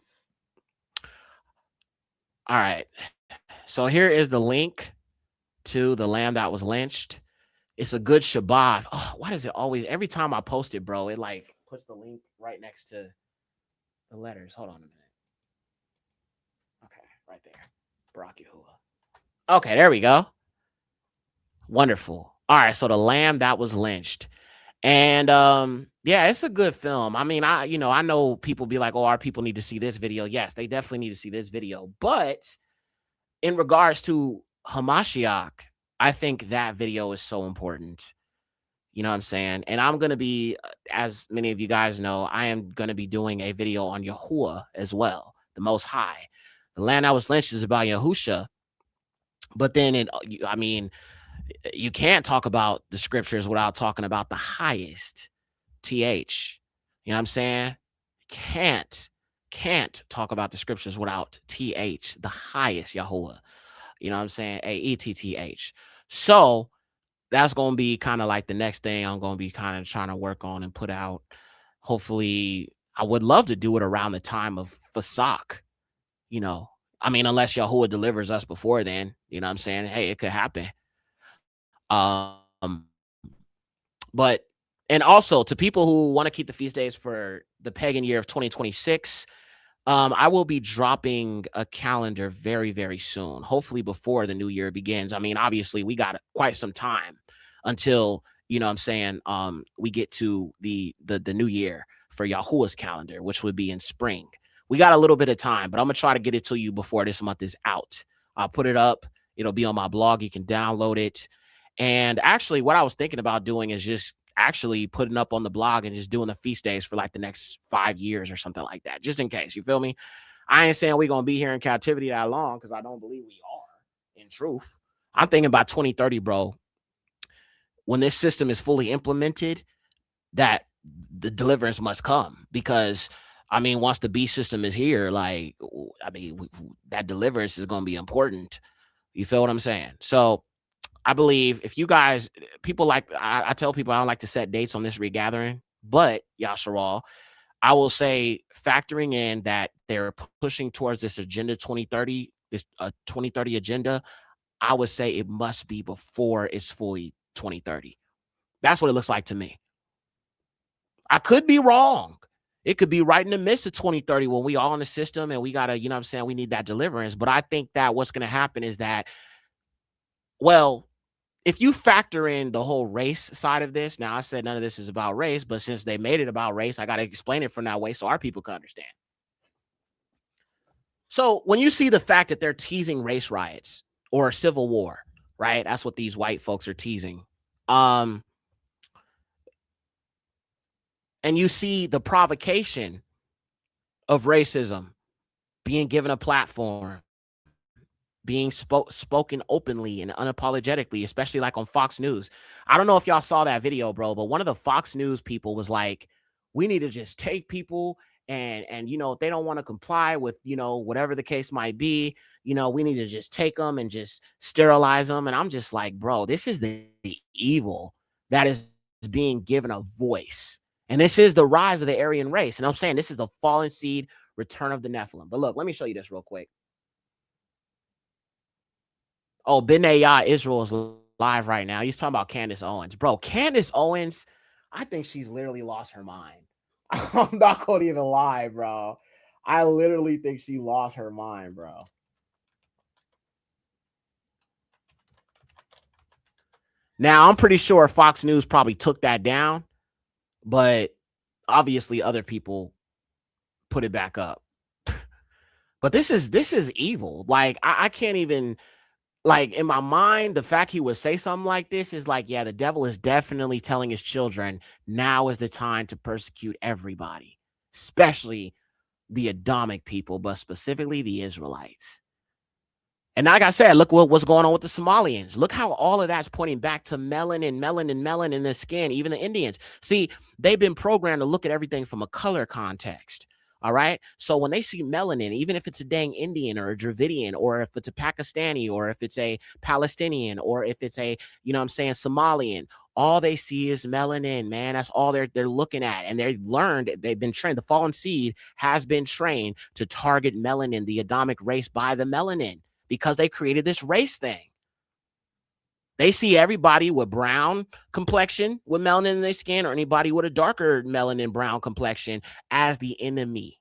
S15: All right. So here is the link to The Lamb That Was Lynched. It's a good Shabbat. Oh, why does it always, every time I post it, bro, it like puts the link right next to the letters. Hold on a minute. Okay, right there. Barak Yahuwah. Okay, there we go. Wonderful. All right, so The Lamb That Was Lynched. And yeah, it's a good film. I mean, I know people be like, oh, our people need to see this video. Yes, they definitely need to see this video. But in regards to Hamashiach, I think that video is so important. You know what I'm saying? And I'm going to be, as many of you guys know, I am going to be doing a video on Yahuwah as well, the Most High. The Land That Was Lynched is about Yahusha. But then, you can't talk about the scriptures without talking about the highest TH. You know what I'm saying? Can't talk about the scriptures without TH, the highest Yahuwah. You know what I'm saying? AETTH. So that's going to be kind of like the next thing I'm going to be kind of trying to work on and put out. Hopefully, I would love to do it around the time of Fasak. You know, I mean, unless Yahuwah delivers us before then, you know what I'm saying? Hey, it could happen. But, and also to people who want to keep the feast days for the pagan year of 2026, I will be dropping a calendar very, very soon, hopefully before the new year begins. I mean, obviously we got quite some time until, you know what I'm saying, we get to the new year for Yahuwah's calendar, which would be in spring. We got a little bit of time, but I'm gonna try to get it to you before this month is out. I'll put it up. It'll be on my blog. You can download it. And actually, what I was thinking about doing is just actually putting up on the blog and just doing the feast days for like the next 5 years or something like that, just in case. You feel me? I ain't saying we're gonna be here in captivity that long, because I don't believe we are, in truth. I'm thinking about 2030, bro. When this system is fully implemented, that the deliverance must come, because I mean, once the beast system is here, like, I mean, that deliverance is going to be important. You feel what I'm saying? So I believe if you guys, people like, I tell people I don't like to set dates on this regathering, but Yasharal, I will say, factoring in that they're pushing towards this agenda 2030, this 2030 agenda, I would say it must be before it's fully 2030. That's what it looks like to me. I could be wrong. It could be right in the midst of 2030 when we all in the system and we got to, you know what I'm saying, we need that deliverance. But I think that what's going to happen is that, well, if you factor in the whole race side of this, now I said none of this is about race, but since they made it about race, I got to explain it from that way so our people can understand. So when you see the fact that they're teasing race riots or a civil war, right? That's what these white folks are teasing. And you see the provocation of racism being given a platform, being spoken openly and unapologetically, especially like on Fox News. I don't know if y'all saw that video, bro, but one of the Fox News people was like, we need to just take people and you know, if they don't want to comply with, you know, whatever the case might be, you know, we need to just take them and just sterilize them. And I'm just like, bro, this is the evil that is being given a voice. And this is the rise of the Aryan race. And I'm saying this is the fallen seed, return of the Nephilim. But look, let me show you this real quick. Oh, Benayah Israel is live right now. He's talking about Candace Owens. Bro, Candace Owens, I think she's literally lost her mind. I'm not going to even lie, bro. I literally think she lost her mind, bro. Now, I'm pretty sure Fox News probably took that down, but obviously other people put it back up. But this is evil. Like, I can't even, like, in my mind, the fact he would say something like this is like, yeah, the devil is definitely telling his children, now is the time to persecute everybody, especially the Adamic people, but specifically the Israelites. And like I said, look what's going on with the Somalians. Look how all of that's pointing back to melanin in the skin, even the Indians. See, they've been programmed to look at everything from a color context. All right. So when they see melanin, even if it's a dang Indian or a Dravidian, or if it's a Pakistani, or if it's a Palestinian, or if it's a, you know what I'm saying, Somalian, all they see is melanin, man. That's all they're looking at. And they've learned, they've been trained. The fallen seed has been trained to target melanin, the Adamic race, by the melanin, because they created this race thing. They see everybody with brown complexion with melanin in their skin, or anybody with a darker melanin brown complexion as the enemy,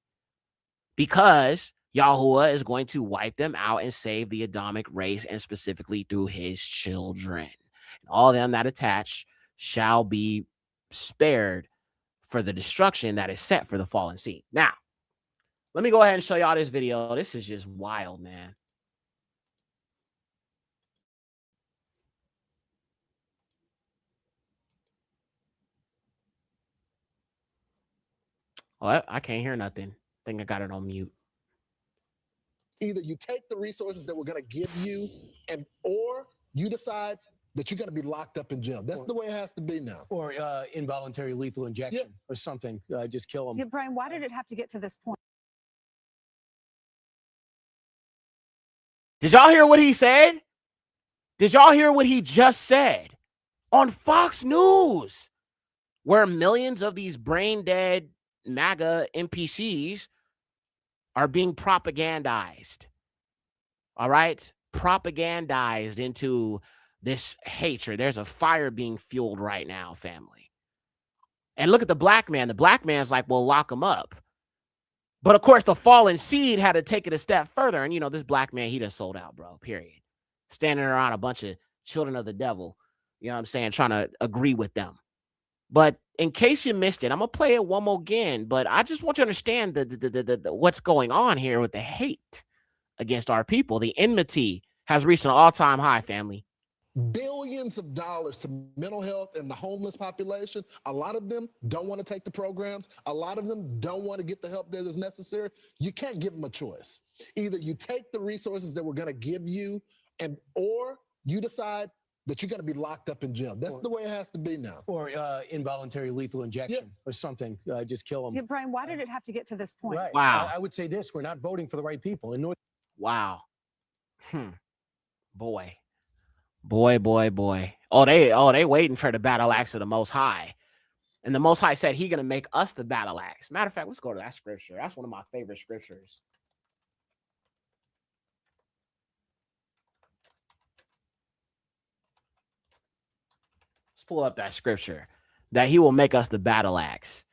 S15: because Yahuwah is going to wipe them out and save the Adamic race, and specifically through his children. And all them that attach shall be spared for the destruction that is set for the fallen seed. Now, let me go ahead and show y'all this video. This is just wild, man. Oh, I can't hear nothing. I think I got it on mute.
S6: Either you take the resources that we're going to give you, or you decide that you're going to be locked up in jail. That's the way it has to be now.
S7: Or involuntary lethal injection or something. Just kill them.
S16: Yeah, Brian, why did it have to get to this point?
S15: Did y'all hear what he said? Did y'all hear what he just said on Fox News, where millions of these brain dead MAGA NPCs are being propagandized? All right, propagandized into this hatred. There's a fire being fueled right now, family. And look at the black man. The black man's like, well, lock him up. But of course, the fallen seed had to take it a step further. And, you know, this black man, he just sold out, bro, period. Standing around a bunch of children of the devil, you know what I'm saying, trying to agree with them. But in case you missed it, I'm going to play it one more again. But I just want you to understand the what's going on here with the hate against our people. The enmity has reached an all-time high, family.
S6: Billions of dollars to mental health and the homeless population. A lot of them don't want to take the programs. A lot of them don't want to get the help that is necessary. You can't give them a choice. Either you take the resources that we're going to give you, or you decide that you're going to be locked up in jail. That's the way it has to be now.
S7: Or involuntary lethal injection or something. Just kill them.
S16: Yeah, Brian, why did it have to get to this point?
S7: Right.
S15: Wow.
S7: I would say this: we're not voting for the right people.
S15: Wow. Boy. Oh, they waiting for the battle axe of the Most High. And the Most High said he going to make us the battle axe. Matter of fact, let's go to that scripture. That's one of my favorite scriptures. Let's pull up that scripture that he will make us the battle axe.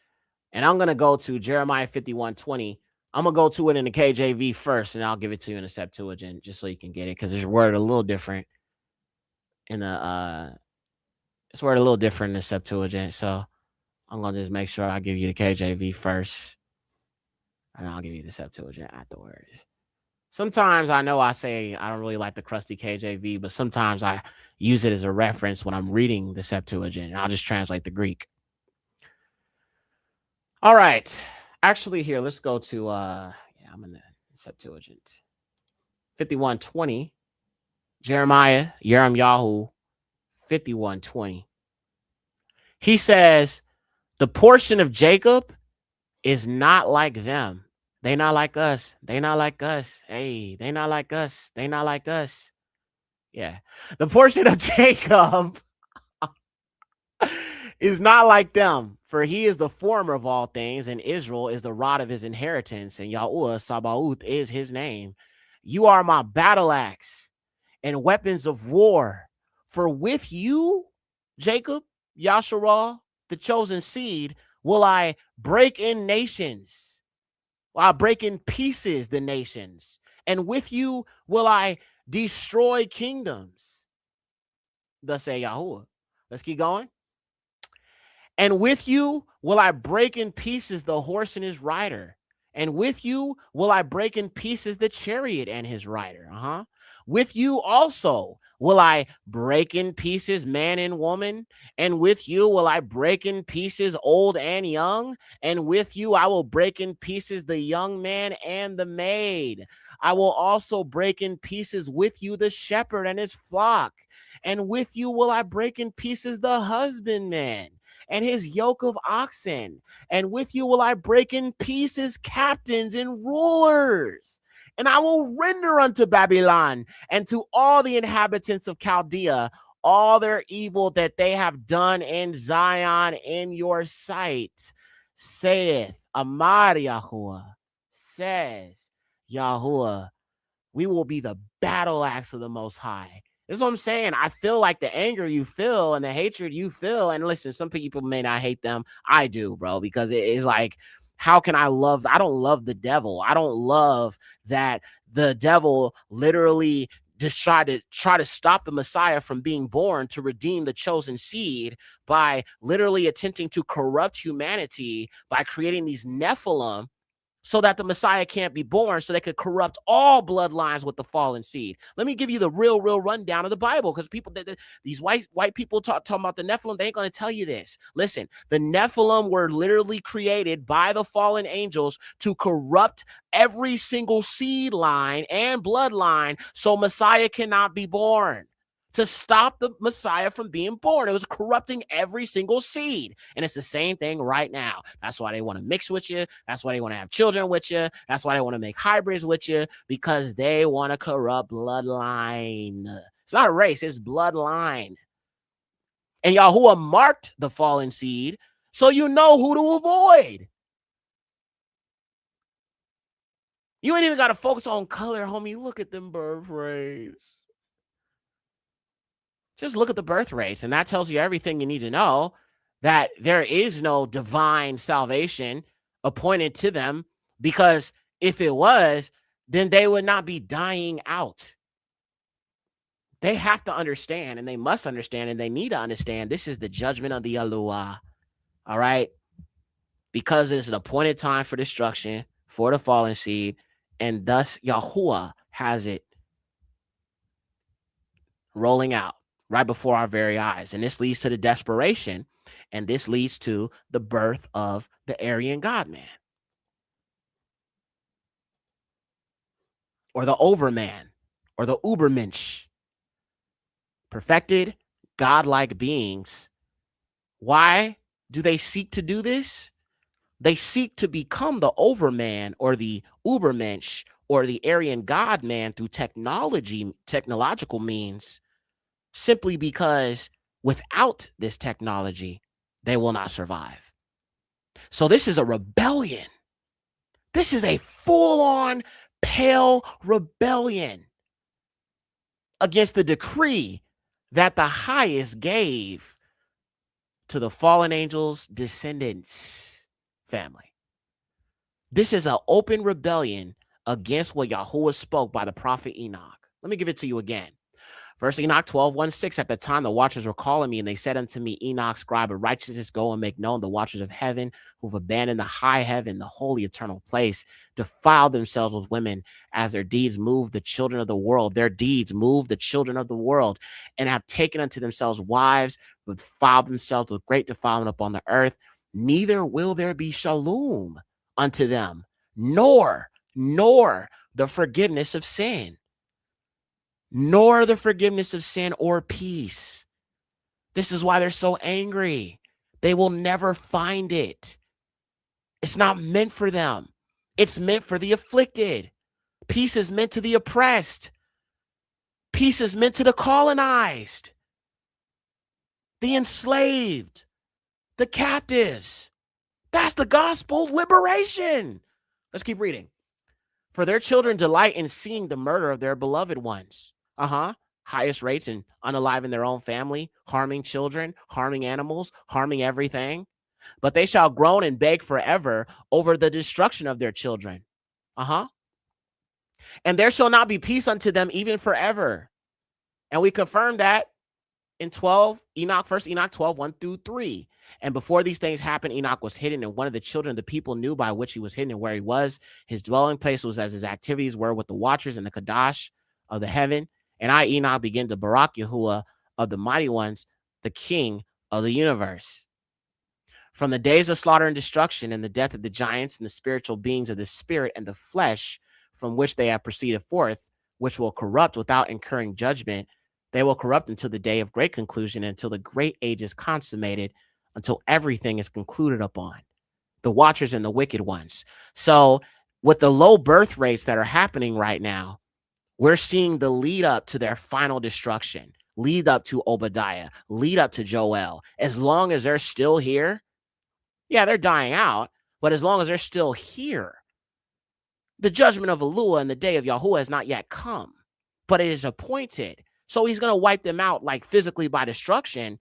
S15: And I'm going to go to Jeremiah 51:20. I'm going to go to it in the KJV first, and I'll give it to you in the Septuagint just so you can get it, because it's worded a little different in the it's worded a little different in the Septuagint. So I'm going to just make sure I give you the KJV first, and I'll give you the Septuagint afterwards. Sometimes I know I say I don't really like the crusty KJV, but sometimes I use it as a reference when I'm reading the Septuagint, and I'll just translate the Greek. All right. Actually, here, let's go to, I'm in the Septuagint. 51:20. Jeremiah, Yirmiyahu, 51:20. He says, the portion of Jacob is not like them. They not like us. They not like us. Hey, they not like us. They not like us. Yeah. The portion of Jacob is not like them, for he is the former of all things, and Israel is the rod of his inheritance, and Yahuwah Sabaoth is his name. You are my battle axe and weapons of war. For with you, Jacob, Yasharah, the chosen seed, will I break in nations. I'll break in pieces the nations. And with you will I destroy kingdoms. Thus say Yahuwah. Let's keep going. And with you will I break in pieces the horse and his rider. And with you will I break in pieces the chariot and his rider. With you also will I break in pieces man and woman. And with you will I break in pieces old and young. And with you I will break in pieces the young man and the maid. I will also break in pieces with you the shepherd and his flock. And with you will I break in pieces the husbandman and his yoke of oxen. And with you will I break in pieces captains and rulers. And I will render unto Babylon and to all the inhabitants of Chaldea all their evil that they have done in Zion in your sight, saith Amar Yahuwah, says Yahuwah. We will be the battle axe of the Most High. This is what I'm saying. I feel like the anger you feel and the hatred you feel. And listen, some people may not hate them. I do, bro, because it is like, how can I love? I don't love the devil. I don't love that the devil literally just try to stop the Messiah from being born to redeem the chosen seed by literally attempting to corrupt humanity by creating these Nephilim, so that the Messiah can't be born, so they could corrupt all bloodlines with the fallen seed. Let me give you the real rundown of the Bible, because people, these white people talking about the Nephilim, they ain't going to tell you this. Listen, the Nephilim were literally created by the fallen angels to corrupt every single seed line and bloodline, so Messiah cannot be born. to stop the Messiah from being born. It was corrupting every single seed. And it's the same thing right now. That's why they want to mix with you. That's why they want to have children with you. That's why they want to make hybrids with you, because they want to corrupt bloodline. It's not a race, it's bloodline. And Yahuwah marked the fallen seed so you know who to avoid. You ain't even got to focus on color, homie. Look at them birth rates. Just look at the birth rates, and that tells you everything you need to know, that there is no divine salvation appointed to them, because if it was, then they would not be dying out. They have to understand, and they must understand, and they need to understand this is the judgment of the Yahuwah, all right? Because it's an appointed time for destruction for the fallen seed, and thus Yahuwah has it rolling out right before our very eyes. And this leads to the desperation, and this leads to the birth of the Aryan God-man, or the overman, or the Ubermensch. Perfected, godlike beings. Why do they seek to do this? They seek to become the overman, or the Ubermensch, or the Aryan God-man through technological means, simply because without this technology, they will not survive. So this is a rebellion. This is a full-on pale rebellion against the decree that the highest gave to the fallen angels' descendants family. This is an open rebellion against what Yahuwah spoke by the prophet Enoch. Let me give it to you again. First Enoch 12:1-6, at the time the watchers were calling me, and they said unto me, Enoch, scribe of righteousness, go and make known the watchers of heaven, who've abandoned the high heaven, the holy eternal place, defiled themselves with women, as their deeds move the children of the world. Their deeds move the children of the world, and have taken unto themselves wives, who defiled themselves with great defilement upon the earth. Neither will there be shalom unto them, nor the forgiveness of sin. Nor the forgiveness of sin or peace. This is why they're so angry. They will never find it. It's not meant for them. It's meant for the afflicted. Peace is meant to the oppressed. Peace is meant to the colonized, the enslaved, the captives. That's the gospel liberation. Let's keep reading. For their children delight in seeing the murder of their beloved ones. Highest rates in unaliving their own family, harming children, harming animals, harming everything. But they shall groan and beg forever over the destruction of their children. And there shall not be peace unto them even forever. And we confirm that in 1 Enoch 12:1-3. And before these things happened, Enoch was hidden, and one of the children of the people knew by which he was hidden and where he was. His dwelling place was as his activities were with the watchers and the Kadash of the heaven. And I, Enoch, began to Barak Yahuwah of the mighty ones, the king of the universe. From the days of slaughter and destruction, and the death of the giants and the spiritual beings of the spirit and the flesh, from which they have proceeded forth, which will corrupt without incurring judgment, they will corrupt until the day of great conclusion, until the great age is consummated, until everything is concluded upon. The watchers and the wicked ones. So with the low birth rates that are happening right now, we're seeing the lead up to their final destruction, lead up to Obadiah, lead up to Joel. As long as they're still here, yeah, they're dying out, but as long as they're still here, the judgment of Elua and the day of Yahuwah has not yet come, but it is appointed. So he's going to wipe them out, like physically by destruction,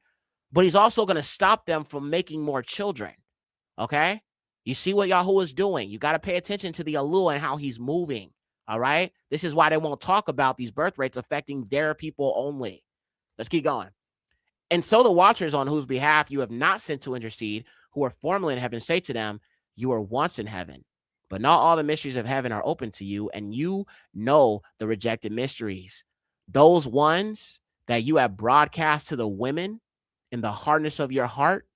S15: but he's also going to stop them from making more children. Okay? You see what Yahuwah is doing. You got to pay attention to the Elua and how he's moving. All right? This is why they won't talk about these birth rates affecting their people only. Let's keep going. And so the watchers on whose behalf you have not sent to intercede, who are formerly in heaven, say to them, you were once in heaven, but not all the mysteries of heaven are open to you, and you know the rejected mysteries. Those ones that you have broadcast to the women in the hardness of your heart,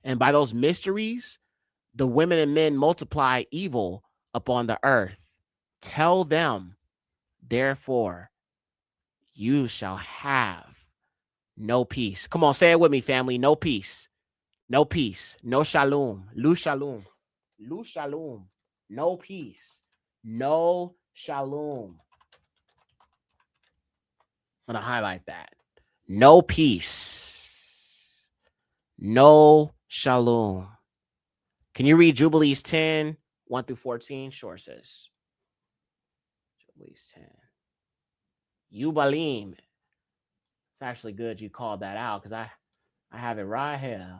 S15: and by those mysteries, the women and men multiply evil upon the earth. Tell them, therefore, you shall have no peace. Come on, say it with me, family. No peace. No peace. No shalom. Lu shalom. Lu shalom. No peace. No shalom. I'm going to highlight that. No peace. No shalom. Can you read Jubilees 10, 1 through 14? Sure, sis. Jubilees 10. Yubalim. It's actually good you called that out because I have it right here.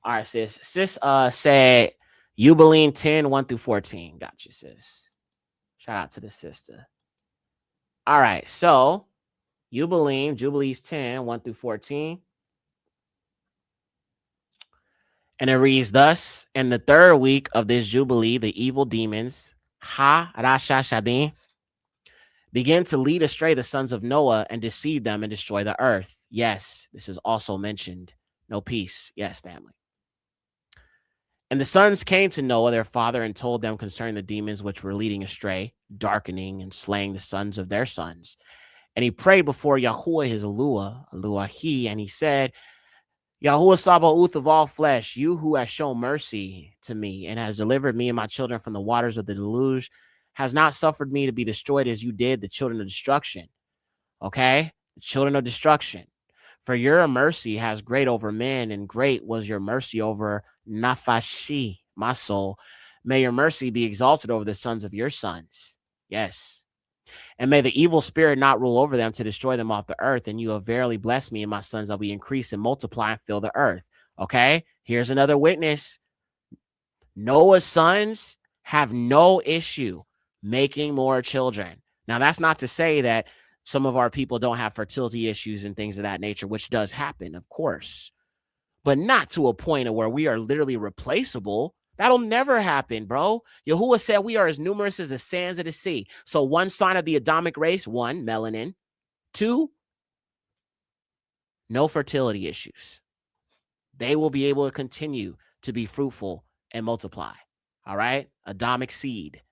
S15: All right, sis. Sis said Jubilees 10, 1 through 14. Gotcha, sis. Shout out to the sister. All right, so Jubilees 10, 1 through 14. And it reads thus: in the third week of this Jubilee, the evil demons, Ha-Rasha-Shadim, begin to lead astray the sons of Noah and deceive them and destroy the earth. Yes, this is also mentioned. No peace. Yes, family. And the sons came to Noah, their father, and told them concerning the demons which were leading astray, darkening and slaying the sons of their sons. And he prayed before Yahuwah his Eluahi, and he said, Yahuwah Sabaoth of all flesh, you who has shown mercy to me and has delivered me and my children from the waters of the deluge, has not suffered me to be destroyed as you did the children of destruction. Okay? The children of destruction. For your mercy has great over men, and great was your mercy over Nafashi, my soul. May your mercy be exalted over the sons of your sons. Yes. And may the evil spirit not rule over them to destroy them off the earth. And you have verily blessed me and my sons that we increase and multiply and fill the earth. Okay, here's another witness. Noah's sons have no issue making more children. Now, that's not to say that some of our people don't have fertility issues and things of that nature, which does happen, of course, but not to a point where we are literally replaceable. That'll never happen, bro. Yahuwah said we are as numerous as the sands of the sea. So one sign of the Adamic race, 1, melanin. 2, no fertility issues. They will be able to continue to be fruitful and multiply. All right? Adamic seed.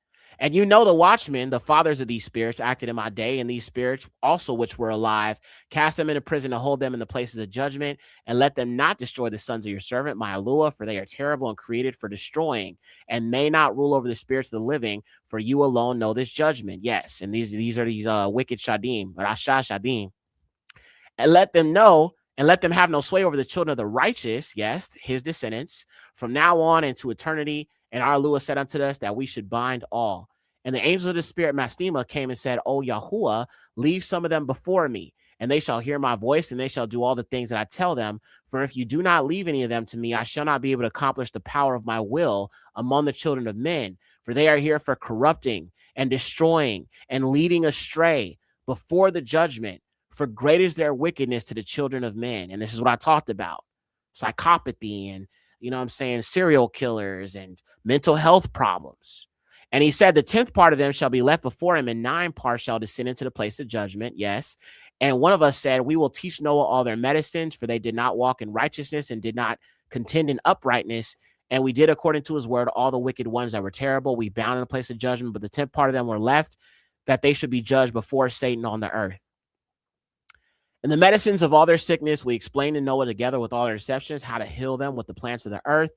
S15: And you know the watchmen, the fathers of these spirits, acted in my day, and these spirits also which were alive, cast them into prison to hold them in the places of judgment, and let them not destroy the sons of your servant, my Alua, for they are terrible and created for destroying, and may not rule over the spirits of the living, for you alone know this judgment. Yes, and these are these wicked Shadim, Rasha Shadim. And let them know, and let them have no sway over the children of the righteous, yes, his descendants, from now on into eternity. And our Lua said unto us that we should bind all. And the angels of the spirit Mastema came and said, O Yahuwah, leave some of them before me, and they shall hear my voice, and they shall do all the things that I tell them. For if you do not leave any of them to me, I shall not be able to accomplish the power of my will among the children of men. For they are here for corrupting and destroying and leading astray before the judgment. For great is their wickedness to the children of men. And this is what I talked about. Psychopathy and, you know what I'm saying, serial killers and mental health problems. And he said the 10th part of them shall be left before him, and 9 parts shall descend into the place of judgment. Yes. And one of us said, we will teach Noah all their medicines, for they did not walk in righteousness and did not contend in uprightness. And we did according to his word all the wicked ones that were terrible. We bound in the place of judgment, but the 10th part of them were left, that they should be judged before Satan on the earth. And the medicines of all their sickness, we explained to Noah together with all their exceptions, how to heal them with the plants of the earth.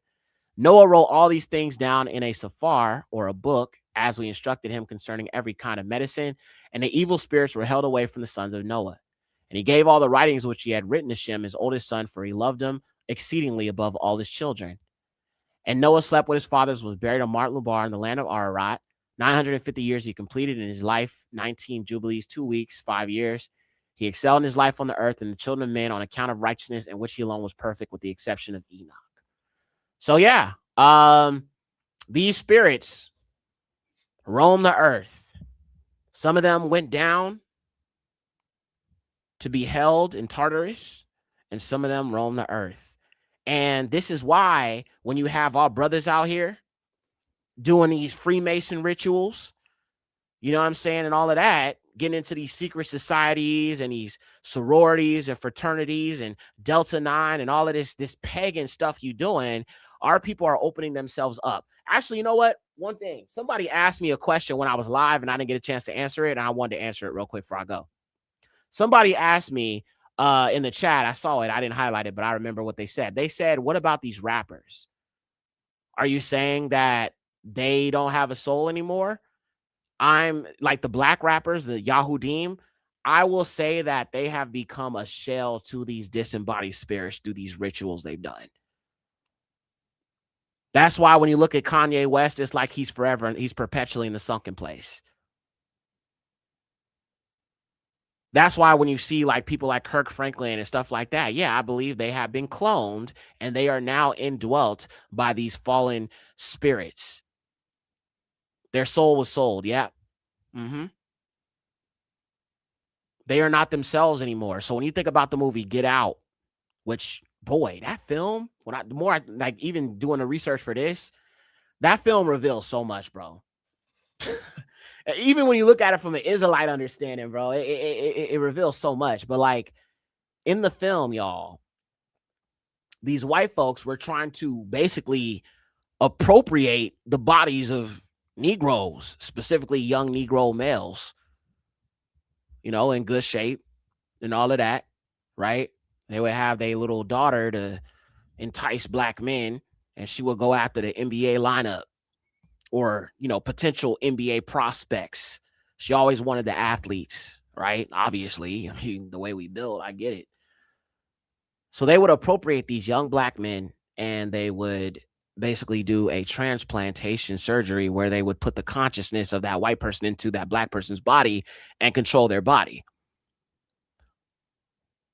S15: Noah wrote all these things down in a sephar, or a book, as we instructed him concerning every kind of medicine. And the evil spirits were held away from the sons of Noah. And he gave all the writings which he had written to Shem, his oldest son, for he loved him exceedingly above all his children. And Noah slept with his fathers, was buried on Mount Lubar in the land of Ararat. 950 years he completed in his life, 19 jubilees, 2 weeks, 5 years. He excelled in his life on the earth and the children of men on account of righteousness, in which he alone was perfect, with the exception of Enoch. So yeah, these spirits roam the earth. Some of them went down to be held in Tartarus, and some of them roam the earth. And this is why when you have our brothers out here doing these Freemason rituals, you know what I'm saying, and all of that, getting into these secret societies and these sororities and fraternities and Delta 9 and all of this pagan stuff you doing, our people are opening themselves up. Actually, you know what? One thing, somebody asked me a question when I was live and I didn't get a chance to answer it, and I wanted to answer it real quick before I go. Somebody asked me in the chat. I saw it. I didn't highlight it, but I remember what they said. They said, what about these rappers? Are you saying that they don't have a soul anymore? I'm like the black rappers, the Yahudim. I will say that they have become a shell to these disembodied spirits through these rituals they've done. That's why when you look at Kanye West, it's like he's forever and he's perpetually in the sunken place. That's why when you see like people like Kirk Franklin and stuff like that, yeah, I believe they have been cloned and they are now indwelt by these fallen spirits. Their soul was sold. Yeah. They are not themselves anymore. So when you think about the movie Get Out, which, boy, that film, the more I like even doing the research for this, that film reveals so much, bro. Even when you look at it from an Israelite understanding, bro, it reveals so much. But like in the film, y'all, these white folks were trying to basically appropriate the bodies of Negroes, specifically young Negro males, you know, in good shape and all of that, right? They would have their little daughter to entice black men, and she would go after the NBA lineup or, you know, potential NBA prospects. She always wanted the athletes, right? Obviously, I mean, the way we build, I get it. So they would appropriate these young black men and they would basically do a transplantation surgery where they would put the consciousness of that white person into that black person's body and control their body.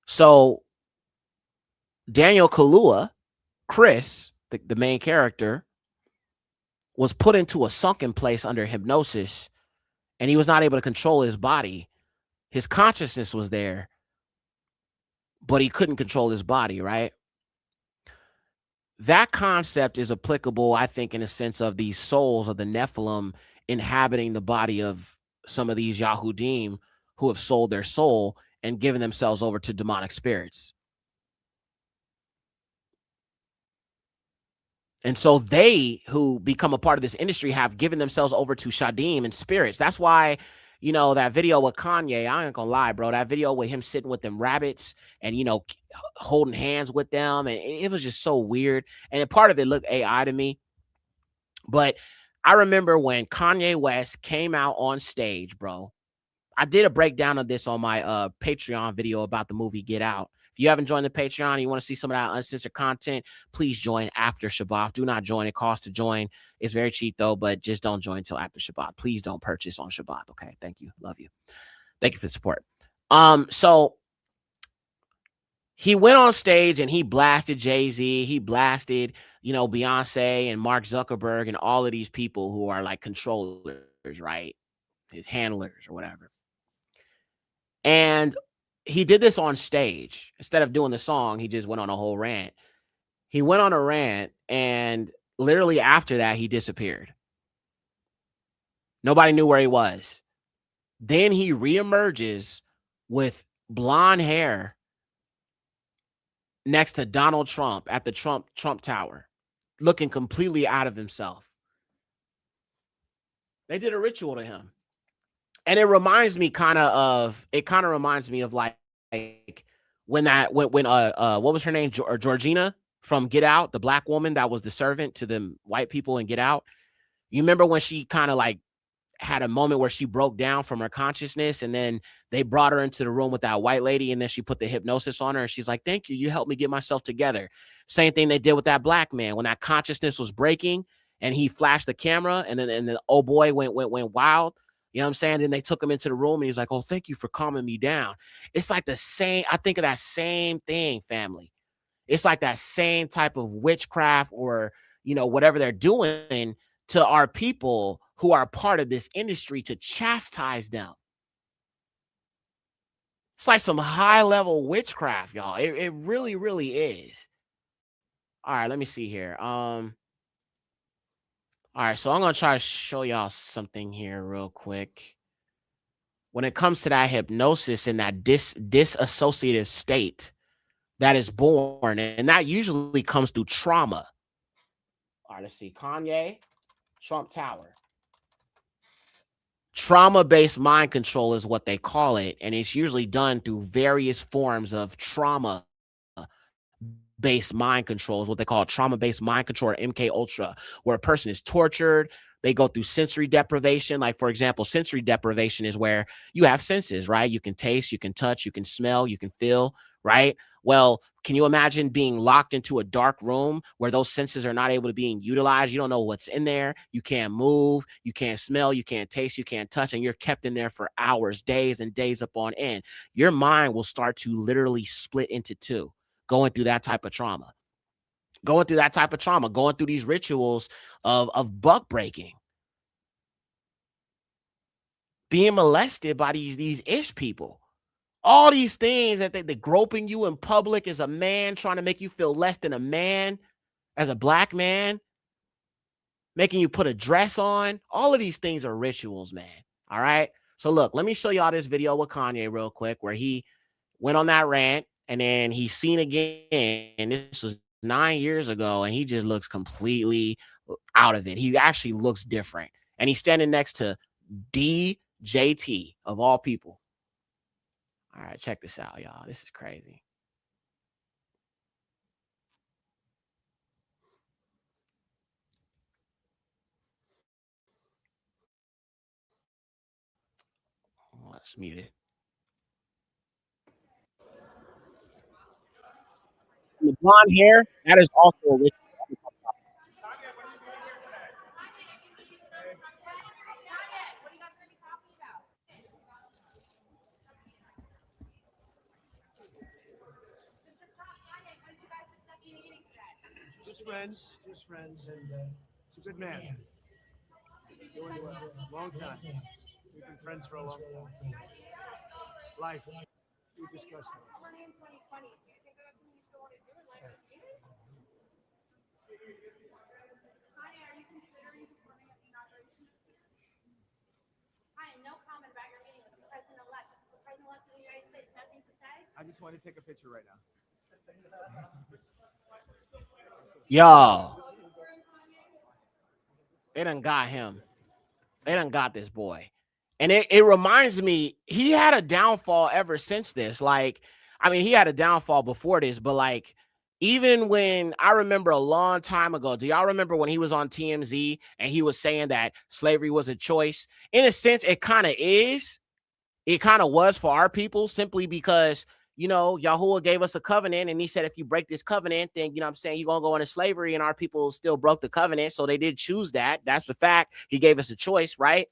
S15: So Daniel Kaluuya, Chris, the main character, was put into a sunken place under hypnosis, and he was not able to control his body. His consciousness was there, but he couldn't control his body, right? That concept is applicable, I think, in a sense of these souls of the Nephilim inhabiting the body of some of these Yahudim who have sold their soul and given themselves over to demonic spirits. And so they who become a part of this industry have given themselves over to Shadim and spirits. That's why, you know, that video with Kanye, I ain't gonna lie, bro, that video with him sitting with them rabbits and, you know, holding hands with them. And it was just so weird. And part of it looked AI to me. But I remember when Kanye West came out on stage, bro, I did a breakdown of this on my Patreon video about the movie Get Out. If you haven't joined the Patreon and you want to see some of that uncensored content, please join after Shabbat. Do not join. It costs to join. It's very cheap, though, but just don't join until after Shabbat. Please don't purchase on Shabbat, okay? Thank you. Love you. Thank you for the support. So he went on stage and he blasted Jay-Z. He blasted, you know, Beyonce and Mark Zuckerberg and all of these people who are like controllers, right? His handlers or whatever. And he did this on stage. Instead of doing the song, he just went on a whole rant. He went on a rant, and literally after that, he disappeared. Nobody knew where he was. Then he reemerges with blonde hair next to Donald Trump at the Trump Tower, looking completely out of himself. They did a ritual to him. And it reminds me kind of like when what was her name? Georgina from Get Out, the black woman that was the servant to the white people in Get Out. You remember when she kind of like had a moment where she broke down from her consciousness, and then they brought her into the room with that white lady, and then she put the hypnosis on her, and she's like, "Thank you, you helped me get myself together." Same thing they did with that black man when that consciousness was breaking, and he flashed the camera, and then the old boy went wild. You know what I'm saying? Then they took him into the room and he's like, "Oh, thank you for calming me down." It's like the same. I think of that same thing, family. It's like that same type of witchcraft or, you know, whatever they're doing to our people who are part of this industry to chastise them. It's like some high level witchcraft, y'all. It really, really is. All right, let me see here. All right, so I'm going to try to show y'all something here real quick. When it comes to that hypnosis and that disassociative state that is born, and that usually comes through trauma. All right, let's see. Kanye, Trump Tower. Trauma-based mind control is what they call it, and it's usually done through various forms of trauma-based mind control, is what they call trauma-based mind control, or MK Ultra, where a person is tortured. They go through sensory deprivation. Like, for example, sensory deprivation is where you have senses, right? You can taste, you can touch, you can smell, you can feel, right? Well, can you imagine being locked into a dark room where those senses are not able to be utilized? You don't know what's in there. You can't move. You can't smell. You can't taste. You can't touch. And you're kept in there for hours, days, and days upon end. Your mind will start to literally split into two, going through that type of trauma. Going through these rituals of buck breaking. Being molested by these ish people. All these things that they're groping you in public as a man, trying to make you feel less than a man, as a black man, making you put a dress on. All of these things are rituals, man. All right. So look, let me show y'all this video with Kanye real quick, where he went on that rant and then he's seen again. And this was 9 years ago, and he just looks completely out of it. He actually looks different. And he's standing next to DJT, of all people. All right, check this out, y'all. This is crazy. Let's mute it. The blonde hair, that is also a ritual.
S7: Just friends, and he's a good man. Doing well, long time. We've been friends for a long time. Life, we discussed it. I just want to take a picture right now.
S15: Yo, they done got him. They done got this boy. And it reminds me, he had a downfall ever since this. Like, I mean, he had a downfall before this, but like, even when I remember a long time ago, do y'all remember when he was on TMZ and he was saying that slavery was a choice? In a sense, it kind of is. It kind of was for our people, simply because, you know, Yahuwah gave us a covenant, and he said, if you break this covenant, then, you know what I'm saying, you're going to go into slavery, and our people still broke the covenant. So they did choose that. That's the fact. He gave us a choice, right?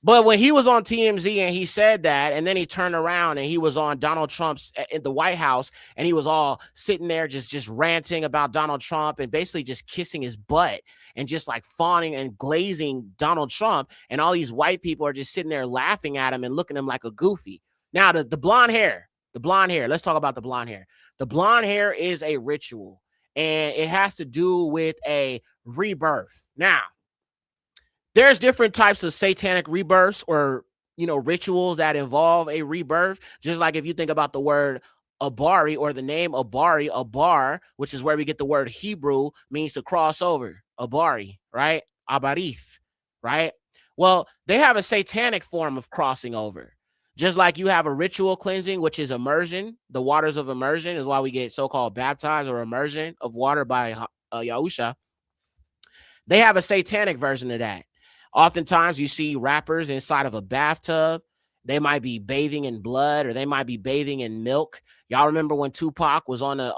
S15: But when he was on TMZ and he said that, and then he turned around and he was on Donald Trump's in the White House, and he was all sitting there just ranting about Donald Trump and basically just kissing his butt and just like fawning and glazing Donald Trump. And all these white people are just sitting there laughing at him and looking at him like a goofy. Now, the blonde hair, let's talk about the blonde hair. The blonde hair is a ritual, and it has to do with a rebirth. Now, there's different types of satanic rebirths, or, you know, rituals that involve a rebirth. Just like if you think about the word Abari, or the name Abari, Abar, which is where we get the word Hebrew, means to cross over. Abari, right? Abarith, right? Well, they have a satanic form of crossing over. Just like you have a ritual cleansing, which is immersion. The waters of immersion is why we get so-called baptized, or immersion of water by Yahusha. They have a satanic version of that. Oftentimes you see rappers inside of a bathtub. They might be bathing in blood, or they might be bathing in milk. Y'all remember when Tupac was on it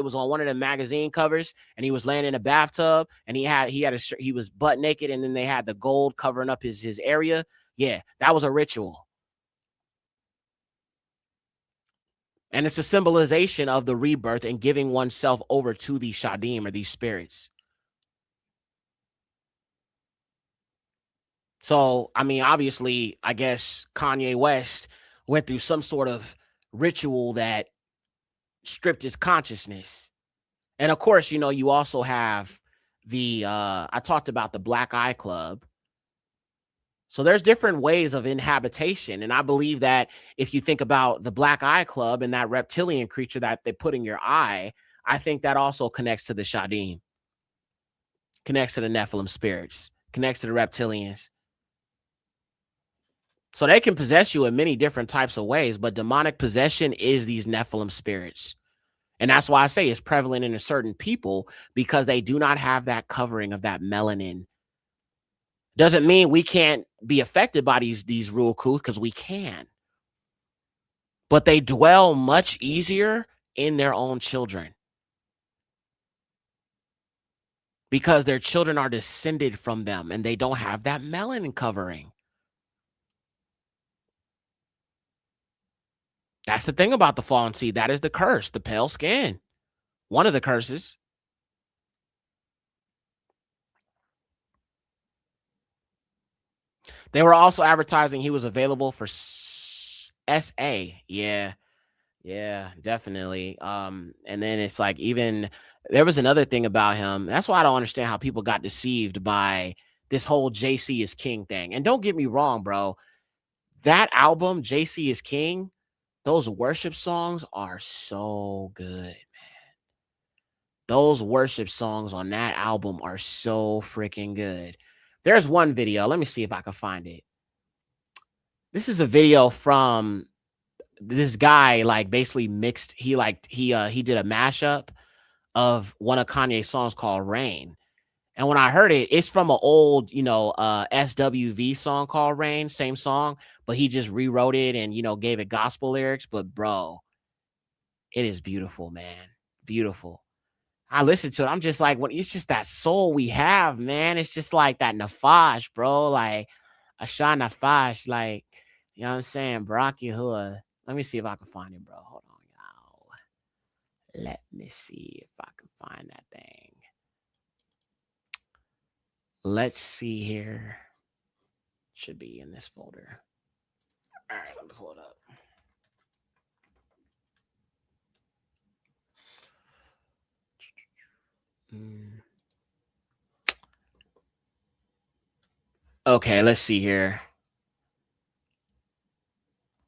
S15: was on one of the magazine covers, and he was laying in a bathtub, and he was butt naked, and then they had the gold covering up his area. Yeah, that was a ritual. And it's a symbolization of the rebirth and giving oneself over to these shadim, or these spirits. So, I mean, obviously, I guess Kanye West went through some sort of ritual that stripped his consciousness. And of course, you know, you also have I talked about the Black Eye Club. So there's different ways of inhabitation. And I believe that if you think about the Black Eye Club and that reptilian creature that they put in your eye, I think that also connects to the shadim, connects to the Nephilim spirits, connects to the reptilians. So they can possess you in many different types of ways, but demonic possession is these Nephilim spirits. And that's why I say it's prevalent in a certain people, because they do not have that covering of that melanin. Doesn't mean we can't be affected by these rule coups, because we can. But they dwell much easier in their own children, because their children are descended from them and they don't have that melanin covering. That's the thing about the fallen seed. That is the curse, the pale skin. One of the curses. They were also advertising he was available for SA. Yeah, definitely. And then it's like, even there was another thing about him. That's why I don't understand how people got deceived by this whole JC is King thing. And don't get me wrong, bro. That album, JC is King, those worship songs are so good, man. Those worship songs on that album are so freaking good. There's one video. Let me see if I can find it. This is a video from this guy, like basically mixed. He did a mashup of one of Kanye's songs called Rain. And when I heard it, it's from an old, SWV song called Rain, same song, but he just rewrote it and, gave it gospel lyrics. But bro, it is beautiful, man. Beautiful. I listened to it. I'm just like, it's just that soul we have, man. It's just like that nafash, bro. Like Asha nafash, like, you know what I'm saying? Barak Yahuwah. Let me see if I can find it, bro. Hold on, y'all. Let me see if I can find that thing. Let's see here. Should be in this folder. All right, let me pull it up. Okay, let's see here.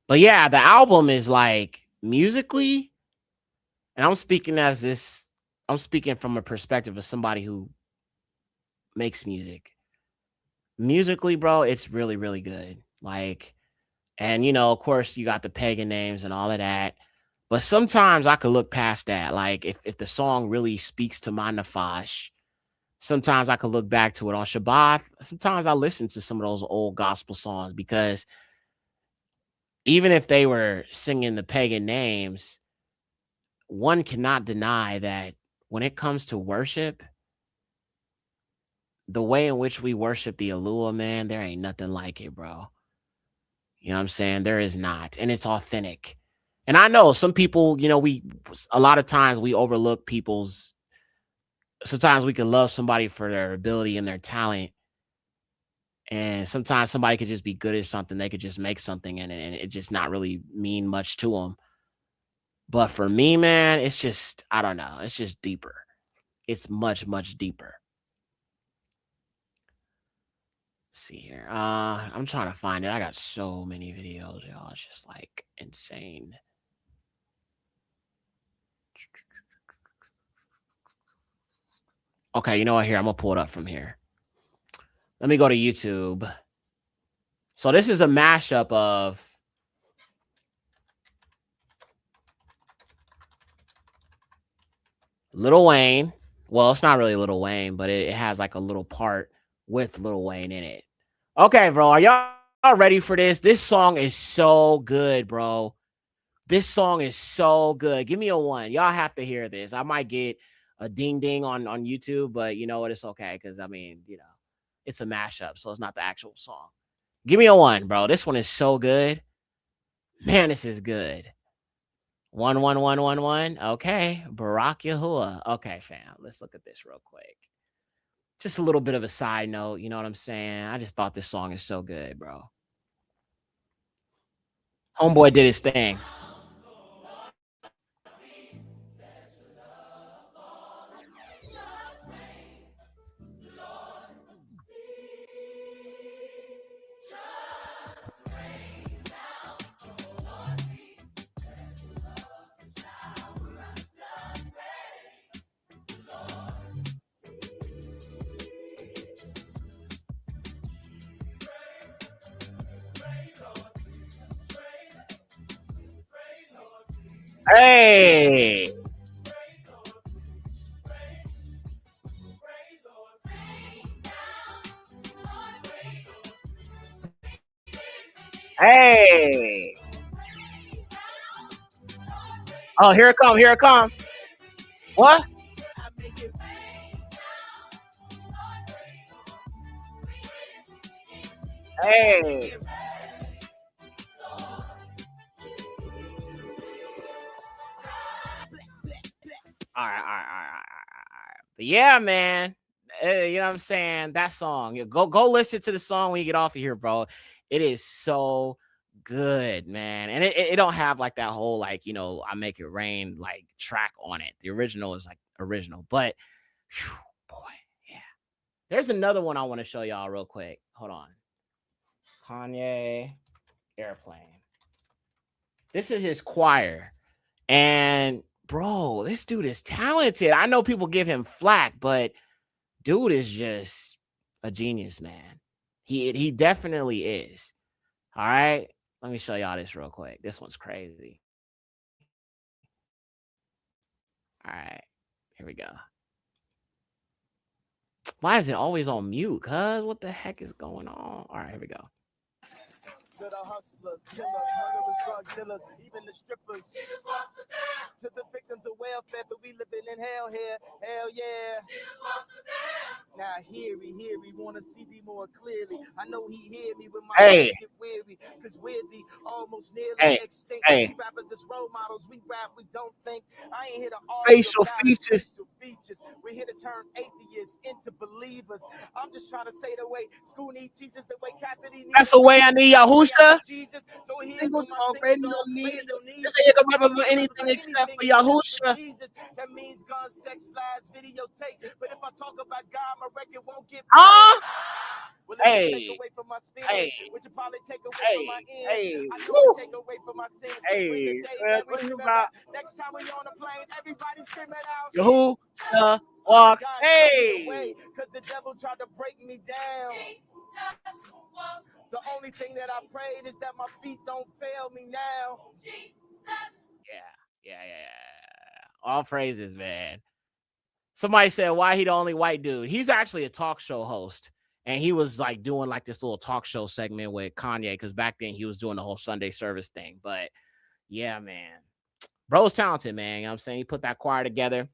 S15: But yeah, the album is like musically, and I'm speaking from a perspective of somebody who makes music. Musically, bro, it's really, really good. Like, and of course, you got the pagan names and all of that. But sometimes I could look past that. Like, if the song really speaks to my nafash, sometimes I could look back to it on Shabbat. Sometimes I listen to some of those old gospel songs, because even if they were singing the pagan names, one cannot deny that when it comes to worship, the way in which we worship the Alua, man, there ain't nothing like it, bro. You know what I'm saying? There is not. And it's authentic. And I know some people, a lot of times we overlook sometimes we can love somebody for their ability and their talent. And sometimes somebody could just be good at something. They could just make something and it just not really mean much to them. But for me, man, it's just, I don't know. It's just deeper. It's much, much deeper. Let's see here. I'm trying to find it. I got so many videos, y'all. It's just like insane. Okay, you know what? Here, I'm going to pull it up from here. Let me go to YouTube. So this is a mashup of Lil Wayne. Well, it's not really Lil Wayne, but it has like a little part with Lil Wayne in it. Okay, bro. Are y'all ready for this? This song is so good, bro. This song is so good. Give me a 1. Y'all have to hear this. I might get a ding ding on YouTube, but you know what? It's okay, because I mean, it's a mashup, so it's not the actual song. Give me a 1, bro. This one is so good. Man, this is good. 1, 1, 1, 1, 1. Okay. Barak Yahuwah. Okay, fam. Let's look at this real quick. Just a little bit of a side note. You know what I'm saying? I just thought this song is so good, bro. Homeboy did his thing. Hey. Hey. Oh, here it come. Here it come. What? Hey. All right. But yeah, man. You know what I'm saying? That song. Go listen to the song when you get off of here, bro. It is so good, man. And it don't have like that whole like, you know, I Make It Rain like track on it. The original is like original, but whew, boy, yeah. There's another one I want to show y'all real quick. Hold on. Kanye Airplane. This is his choir. And bro, this dude is talented. I know people give him flack, but dude is just a genius, man. He definitely is. All right. Let me show y'all this real quick. This one's crazy. All right. Here we go. Why is it always on mute? Cuz what the heck is going on? All right, here we go.
S1: To the hustlers, killers, murderers, drug dealers, even the strippers. To the victims of welfare, but we living in hell here. Hell yeah. Now hear me, wanna see thee more clearly. I know he hear me when my
S15: Hey.
S1: get weary, cause we're the almost nearly
S15: Hey.
S1: extinct.
S15: Hey.
S1: We rappers as role models, we rap, we don't think. I ain't here to argue
S15: Facial
S1: about
S15: features.
S1: facial features. We're here to turn atheists into believers. I'm just trying to say the way school needs teachers, the way Catholic needs.
S15: That's the way I need Yahusha.
S1: Jesus, so here
S15: Single
S1: go my
S15: dog,
S1: single
S15: radio
S1: dog,
S15: need.
S1: radio needs.
S15: This ain't gonna remember anything except for Yahusha.
S1: Jesus, that means gun, sex, lies, videotape. But if I talk about God, my record won't get
S15: Huh?
S1: well, if you
S15: Hey.
S1: take away from my spirit,
S15: Hey.
S1: which you probably take away
S15: Hey.
S1: from my ears.
S15: Hey.
S1: I know
S15: Woo.
S1: to take away from my sins.
S15: Hey.
S1: When the day that we remember, next time we on a plane, everybody screaming out.
S15: Yahusha walks.
S1: God,
S15: Hey.
S1: because the devil tried to break me down. The only thing that I prayed is that my feet don't fail me now.
S15: Yeah. All praises, man. Somebody said, why he the only white dude? He's actually a talk show host. And he was like doing like this little talk show segment with Kanye, because back then he was doing the whole Sunday service thing. But yeah, man. Bro's talented, man. You know what I'm saying? He put that choir together.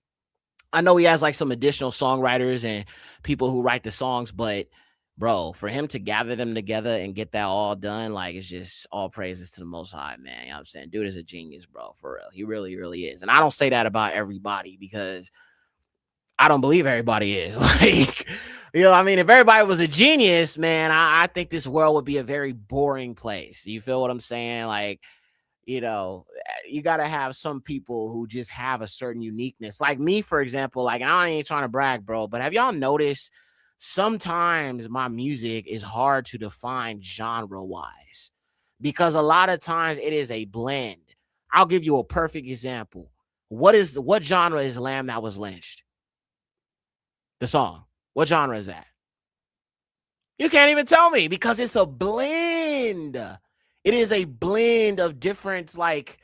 S15: I know he has like some additional songwriters and people who write the songs, but bro, for him to gather them together and get that all done, like it's just all praises to the Most High, man. You know what I'm saying? Dude is a genius, bro, for real. He really, really is. And I don't say that about everybody because I don't believe everybody is. Like, you know, I mean, if everybody was a genius, man, I think this world would be a very boring place. You feel what I'm saying? Like, you know, you got to have some people who just have a certain uniqueness. Like me, for example, like I ain't trying to brag, bro, but have y'all noticed sometimes my music is hard to define genre wise because a lot of times it is a blend. I'll give you a perfect example. What genre is Lamb That Was Lynched? The song. What genre is that? You can't even tell me because it's a blend. It is a blend of different like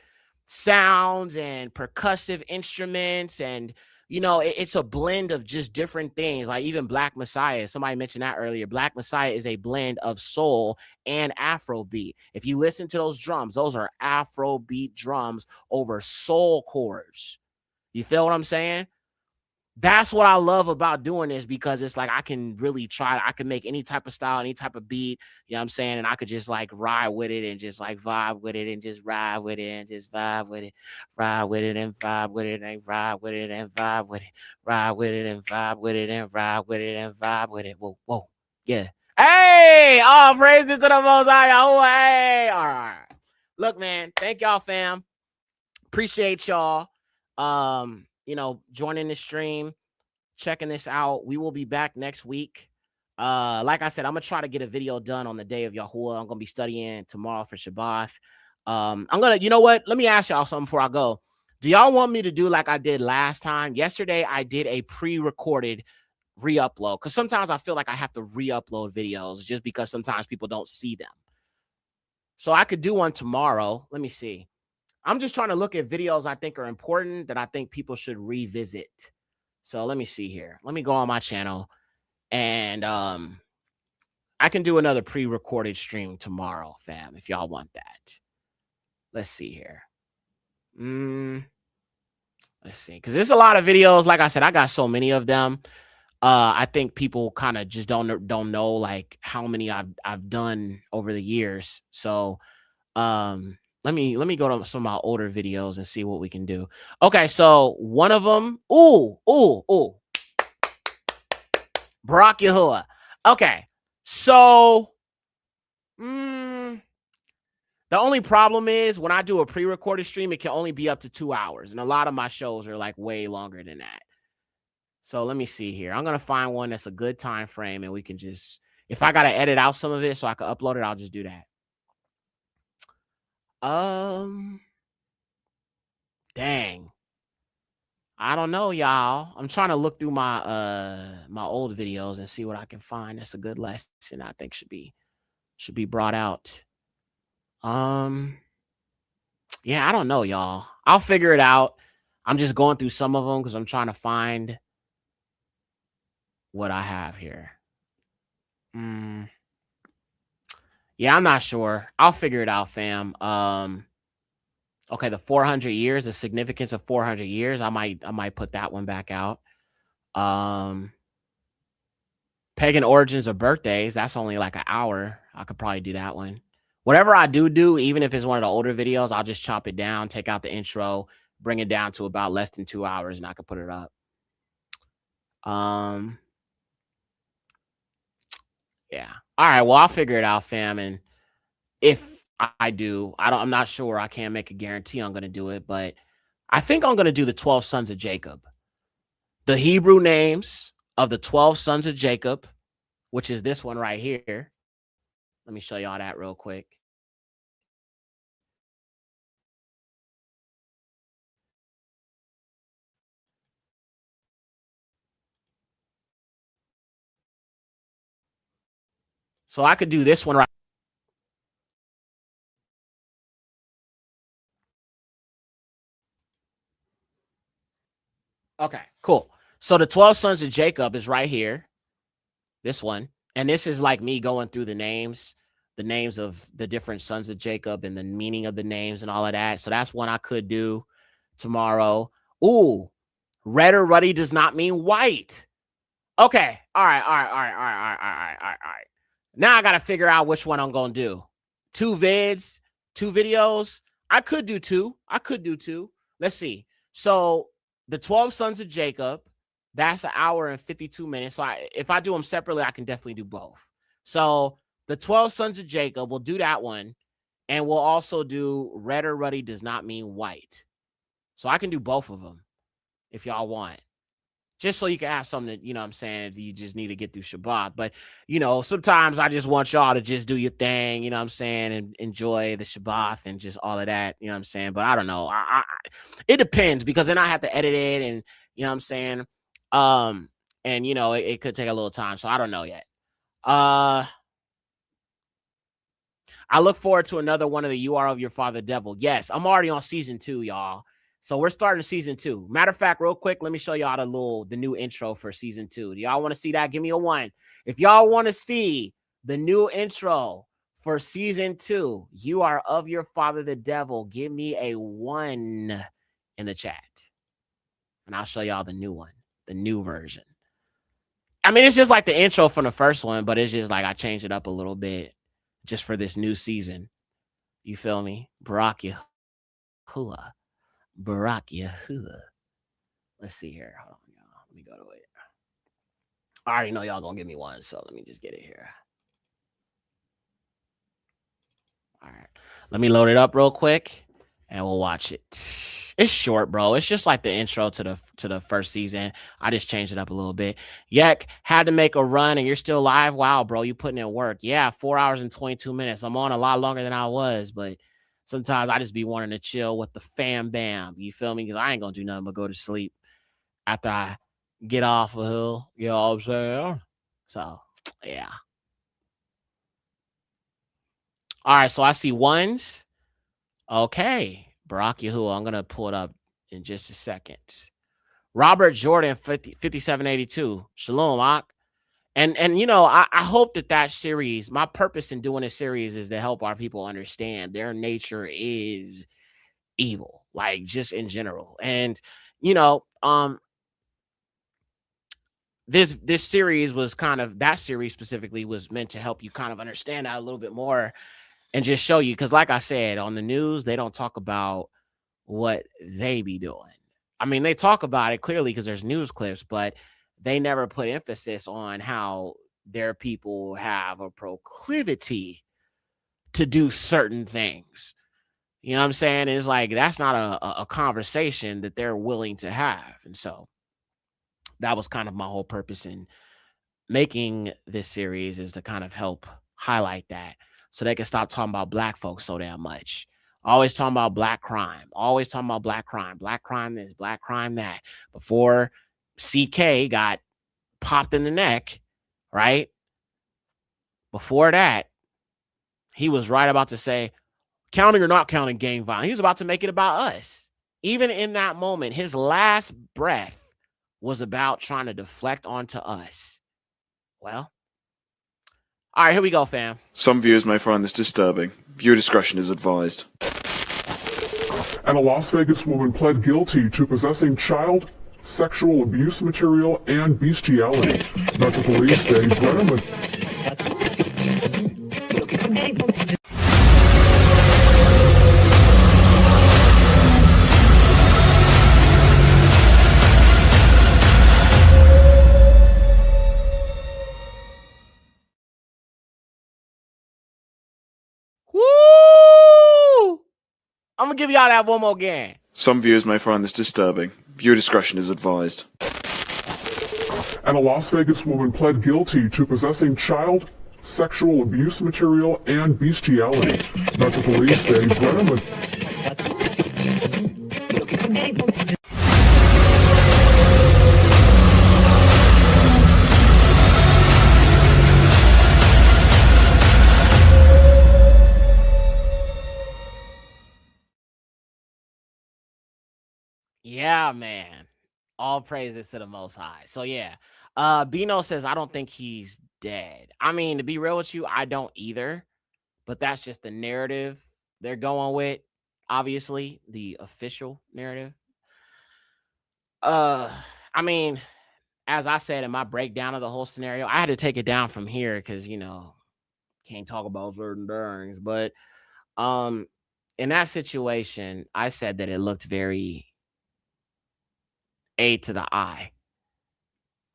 S15: sounds and percussive instruments, and you know, it's a blend of just different things. Like even Black Messiah, somebody mentioned that earlier. Black Messiah is a blend of soul and Afrobeat. If you listen to those drums, those are Afrobeat drums over soul chords. You feel what I'm saying? That's what I love about doing this, because it's like I can really try. I can make any type of style, any type of beat, you know what I'm saying? And I could just like ride with it and just like vibe with it and just ride with it and just vibe with it, ride with it and vibe with it and ride with it and vibe with it, ride with it and vibe with it and ride with it and vibe with it. Whoa. Yeah. Hey, all praises to the Most High. Hey, all right. Look, man, thank y'all, fam. Appreciate y'all. You know, joining the stream, checking this out. We will be back next week. Like I said, I'm gonna try to get a video done on the day of Yahuwah. I'm gonna be studying tomorrow for Shabbat. You know what? Let me ask y'all something before I go. Do y'all want me to do like I did last time? Yesterday, I did a pre-recorded re-upload because sometimes I feel like I have to re-upload videos just because sometimes people don't see them. So I could do one tomorrow. Let me see. I'm just trying to look at videos I think are important that I think people should revisit. So let me see here. Let me go on my channel, and I can do another pre-recorded stream tomorrow, fam, if y'all want that. Let's see here. Let's see, because there's a lot of videos. Like I said, I got so many of them. I think people kind of just don't know like how many I've done over the years. So let me go to some of my older videos and see what we can do. Okay, so one of them, Barak Yahuwah. Okay, so the only problem is when I do a pre-recorded stream, it can only be up to 2 hours, and a lot of my shows are like way longer than that. So let me see here. I'm gonna find one that's a good time frame, and we can just, if I gotta edit out some of it so I can upload it, I'll just do that. Dang. I don't know, y'all. I'm trying to look through my my old videos and see what I can find. That's a good lesson I think should be brought out. Yeah, I don't know, y'all. I'll figure it out. I'm just going through some of them because I'm trying to find what I have here. Yeah, I'm not sure. I'll figure it out, fam. Okay, the 400 years, the significance of 400 years. I might put that one back out. Pagan origins of birthdays. That's only like an hour. I could probably do that one. Whatever I do, even if it's one of the older videos, I'll just chop it down, take out the intro, bring it down to about less than 2 hours, and I could put it up. Yeah. All right. Well, I'll figure it out, fam. And if I do, I'm not sure. I can't make a guarantee I'm going to do it, but I think I'm going to do the 12 sons of Jacob. The Hebrew names of the 12 sons of Jacob, which is this one right here. Let me show y'all that real quick. So I could do this one right. Okay, cool. So the 12 sons of Jacob is right here. This one. And this is like me going through the names of the different sons of Jacob and the meaning of the names and all of that. So that's one I could do tomorrow. Ooh, red or ruddy does not mean white. Okay. All right. Now I got to figure out which one I'm going to do. 2 videos. I could do two. Let's see. So the 12 sons of Jacob, that's an hour and 52 minutes. So if I do them separately, I can definitely do both. So the 12 sons of Jacob, we'll do that one. And we'll also do red or ruddy does not mean white. So I can do both of them if y'all want. Just so you can have something that, you know what I'm saying, if you just need to get through Shabbat. But, you know, sometimes I just want y'all to just do your thing, you know what I'm saying, and enjoy the Shabbat and just all of that, you know what I'm saying. But I don't know. It depends, because then I have to edit it and, you know what I'm saying. And, you know, it could take a little time. So I don't know yet. I look forward to another one of the You Are of Your Father Devil. Yes, I'm already on season 2, y'all. So we're starting season 2. Matter of fact, real quick, let me show y'all the new intro for season 2. Do y'all want to see that? Give me a 1. If y'all want to see the new intro for season 2, You Are of Your Father the Devil, give me a 1 in the chat. And I'll show y'all the new one, the new version. I mean, it's just like the intro from the first one, but it's just like I changed it up a little bit just for this new season. You feel me? Barak Yahuwah. Barak Yahuwah. Let's see here. Hold on, y'all. Let me go to it. I already know y'all gonna give me 1, so let me just get it here. All right. Let me load it up real quick and we'll watch it. It's short, bro. It's just like the intro to the first season. I just changed it up a little bit. Yek had to make a run and you're still live. Wow, bro. You putting in work. Yeah, 4 hours and 22 minutes. I'm on a lot longer than I was, but sometimes I just be wanting to chill with the fam bam. You feel me? Because I ain't going to do nothing but go to sleep after I get off of hill. You know what I'm saying? So, yeah. All right. So I see 1s. Okay. Barak Yahuwah. I'm going to pull it up in just a second. Robert Jordan, 5782. Shalom, Ak. And you know, I hope that series, my purpose in doing this series is to help our people understand their nature is evil, like just in general. And, you know, this series was kind of, that series specifically was meant to help you kind of understand that a little bit more and just show you. Because like I said, on the news, they don't talk about what they be doing. I mean, they talk about it clearly because there's news clips, but they never put emphasis on how their people have a proclivity to do certain things. You know what I'm saying? It's like, that's not a conversation that they're willing to have. And so that was kind of my whole purpose in making this series, is to kind of help highlight that so they can stop talking about black folks so damn much. Always talking about black crime. Always talking about black crime. Black crime this, black crime that. Before CK got popped in the neck, right? Before that, he was right about to say, counting or not counting gang violence. He was about to make it about us. Even in that moment, his last breath was about trying to deflect onto us. Well, all right, here we go, fam.
S2: Some viewers may find this disturbing. Viewer discretion is advised.
S3: And a Las Vegas woman pled guilty to possessing child sexual abuse material and bestiality. Metro Police say Brennan.
S15: Woo! I'm gonna give y'all that one more again.
S2: Some viewers may find this disturbing. Viewer discretion is advised.
S3: And a Las Vegas woman pled guilty to possessing child sexual abuse material and bestiality. Metro Police say Brennan.
S15: Yeah, man. All praises to the Most High. So yeah, Bino says, I don't think he's dead. I mean, to be real with you, I don't either. But that's just the narrative they're going with. Obviously, the official narrative. I mean, as I said in my breakdown of the whole scenario, I had to take it down from here because, you know, can't talk about certain things. But in that situation, I said that it looked very A to the I.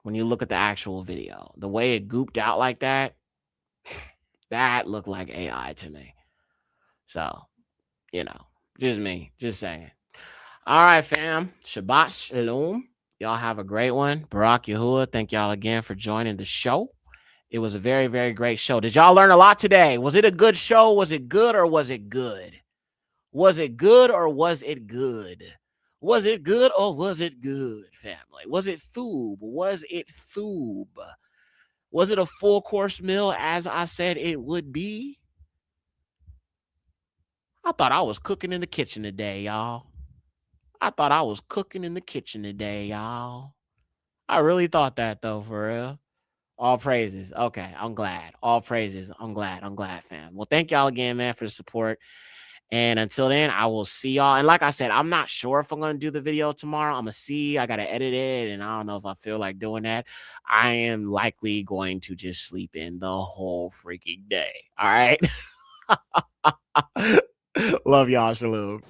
S15: When you look at the actual video, the way it gooped out like that, that looked like AI to me. So, you know, just me, just saying. All right, fam. Shabbat shalom. Y'all have a great one. Barak Yahuwah, thank y'all again for joining the show. It was a very, very great show. Did y'all learn a lot today? Was it a good show? Was it good or was it good? Was it good or was it good? Was it good or was it good, family? Was it thoob? Was it thoob? Was it a full course meal as I said it would be? I thought I was cooking in the kitchen today, y'all. I thought I was cooking in the kitchen today, y'all. I really thought that, though, for real. All praises. Okay, I'm glad. All praises. I'm glad, fam. Well, thank y'all again, man, for the support. And until then, I will see y'all. And like I said, I'm not sure if I'm going to do the video tomorrow. I'm going to see. I got to edit it, and I don't know if I feel like doing that. I am likely going to just sleep in the whole freaking day. All right? Love y'all. Shalom.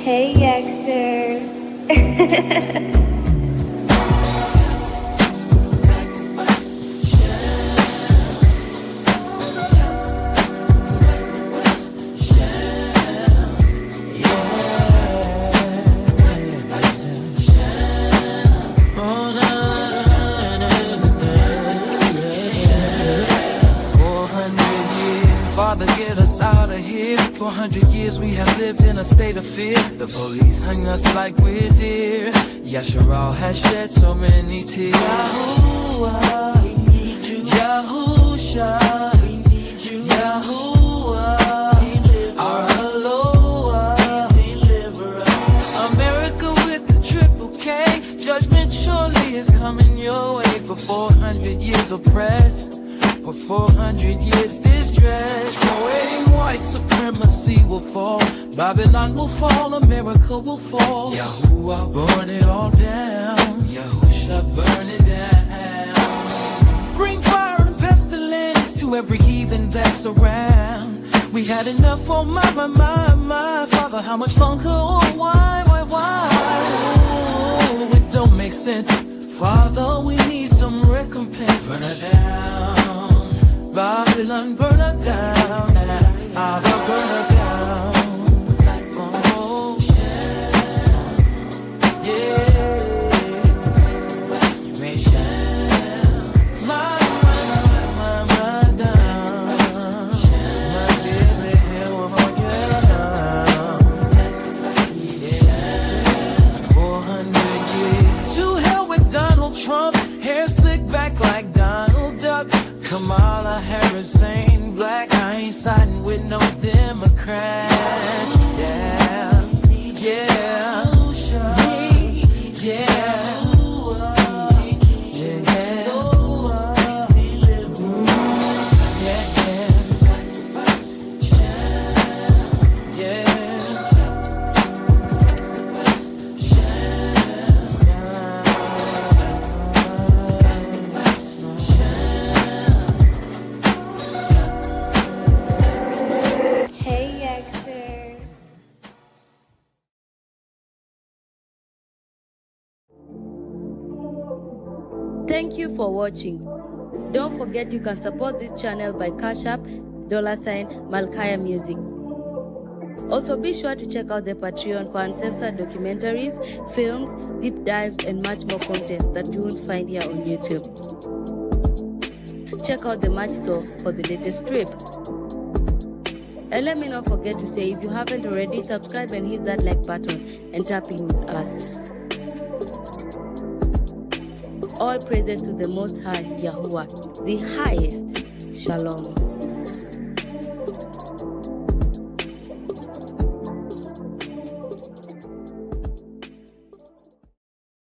S10: Hey, Yekcyr.
S17: Father, get us out of here. 400 years we have lived in a state of fear. The police hung us like we're deer. Yekcyr has shed so many tears. Yahuwah, Yahusha, we need you. Yahuwah, our Aloha, deliverer. America with the triple K, judgment surely is coming your way. For 400 years oppressed, for 400 years distressed. For white supremacy will fall, Babylon will fall, America will fall. Yahuwah, burn it all down. Yahusha, burn it down. Bring fire and pestilence to every heathen that's around. We had enough, oh my Father, how much longer, oh why? Oh, it don't make sense. Father, we need some recompense. Burn it down, Babylon, burn it down. Abba, burn it down. Oh, yeah. Trump, hair slicked back like Donald Duck. Kamala Harris ain't black. I ain't siding with no Democrats. Yeah, yeah, yeah.
S5: Hey, Yekcyr. Thank you for watching. Don't forget you can support this channel by Cash App, $Malkaya Music. Also be sure to check out the Patreon for uncensored documentaries, films, deep dives, and much more content that you won't find here on YouTube. Check out the merch store for the latest trip. And let me not forget to say, if you haven't already, subscribe and hit that like button and tap in with us. All praises to the Most High, Yahuwah, the highest. Shalom.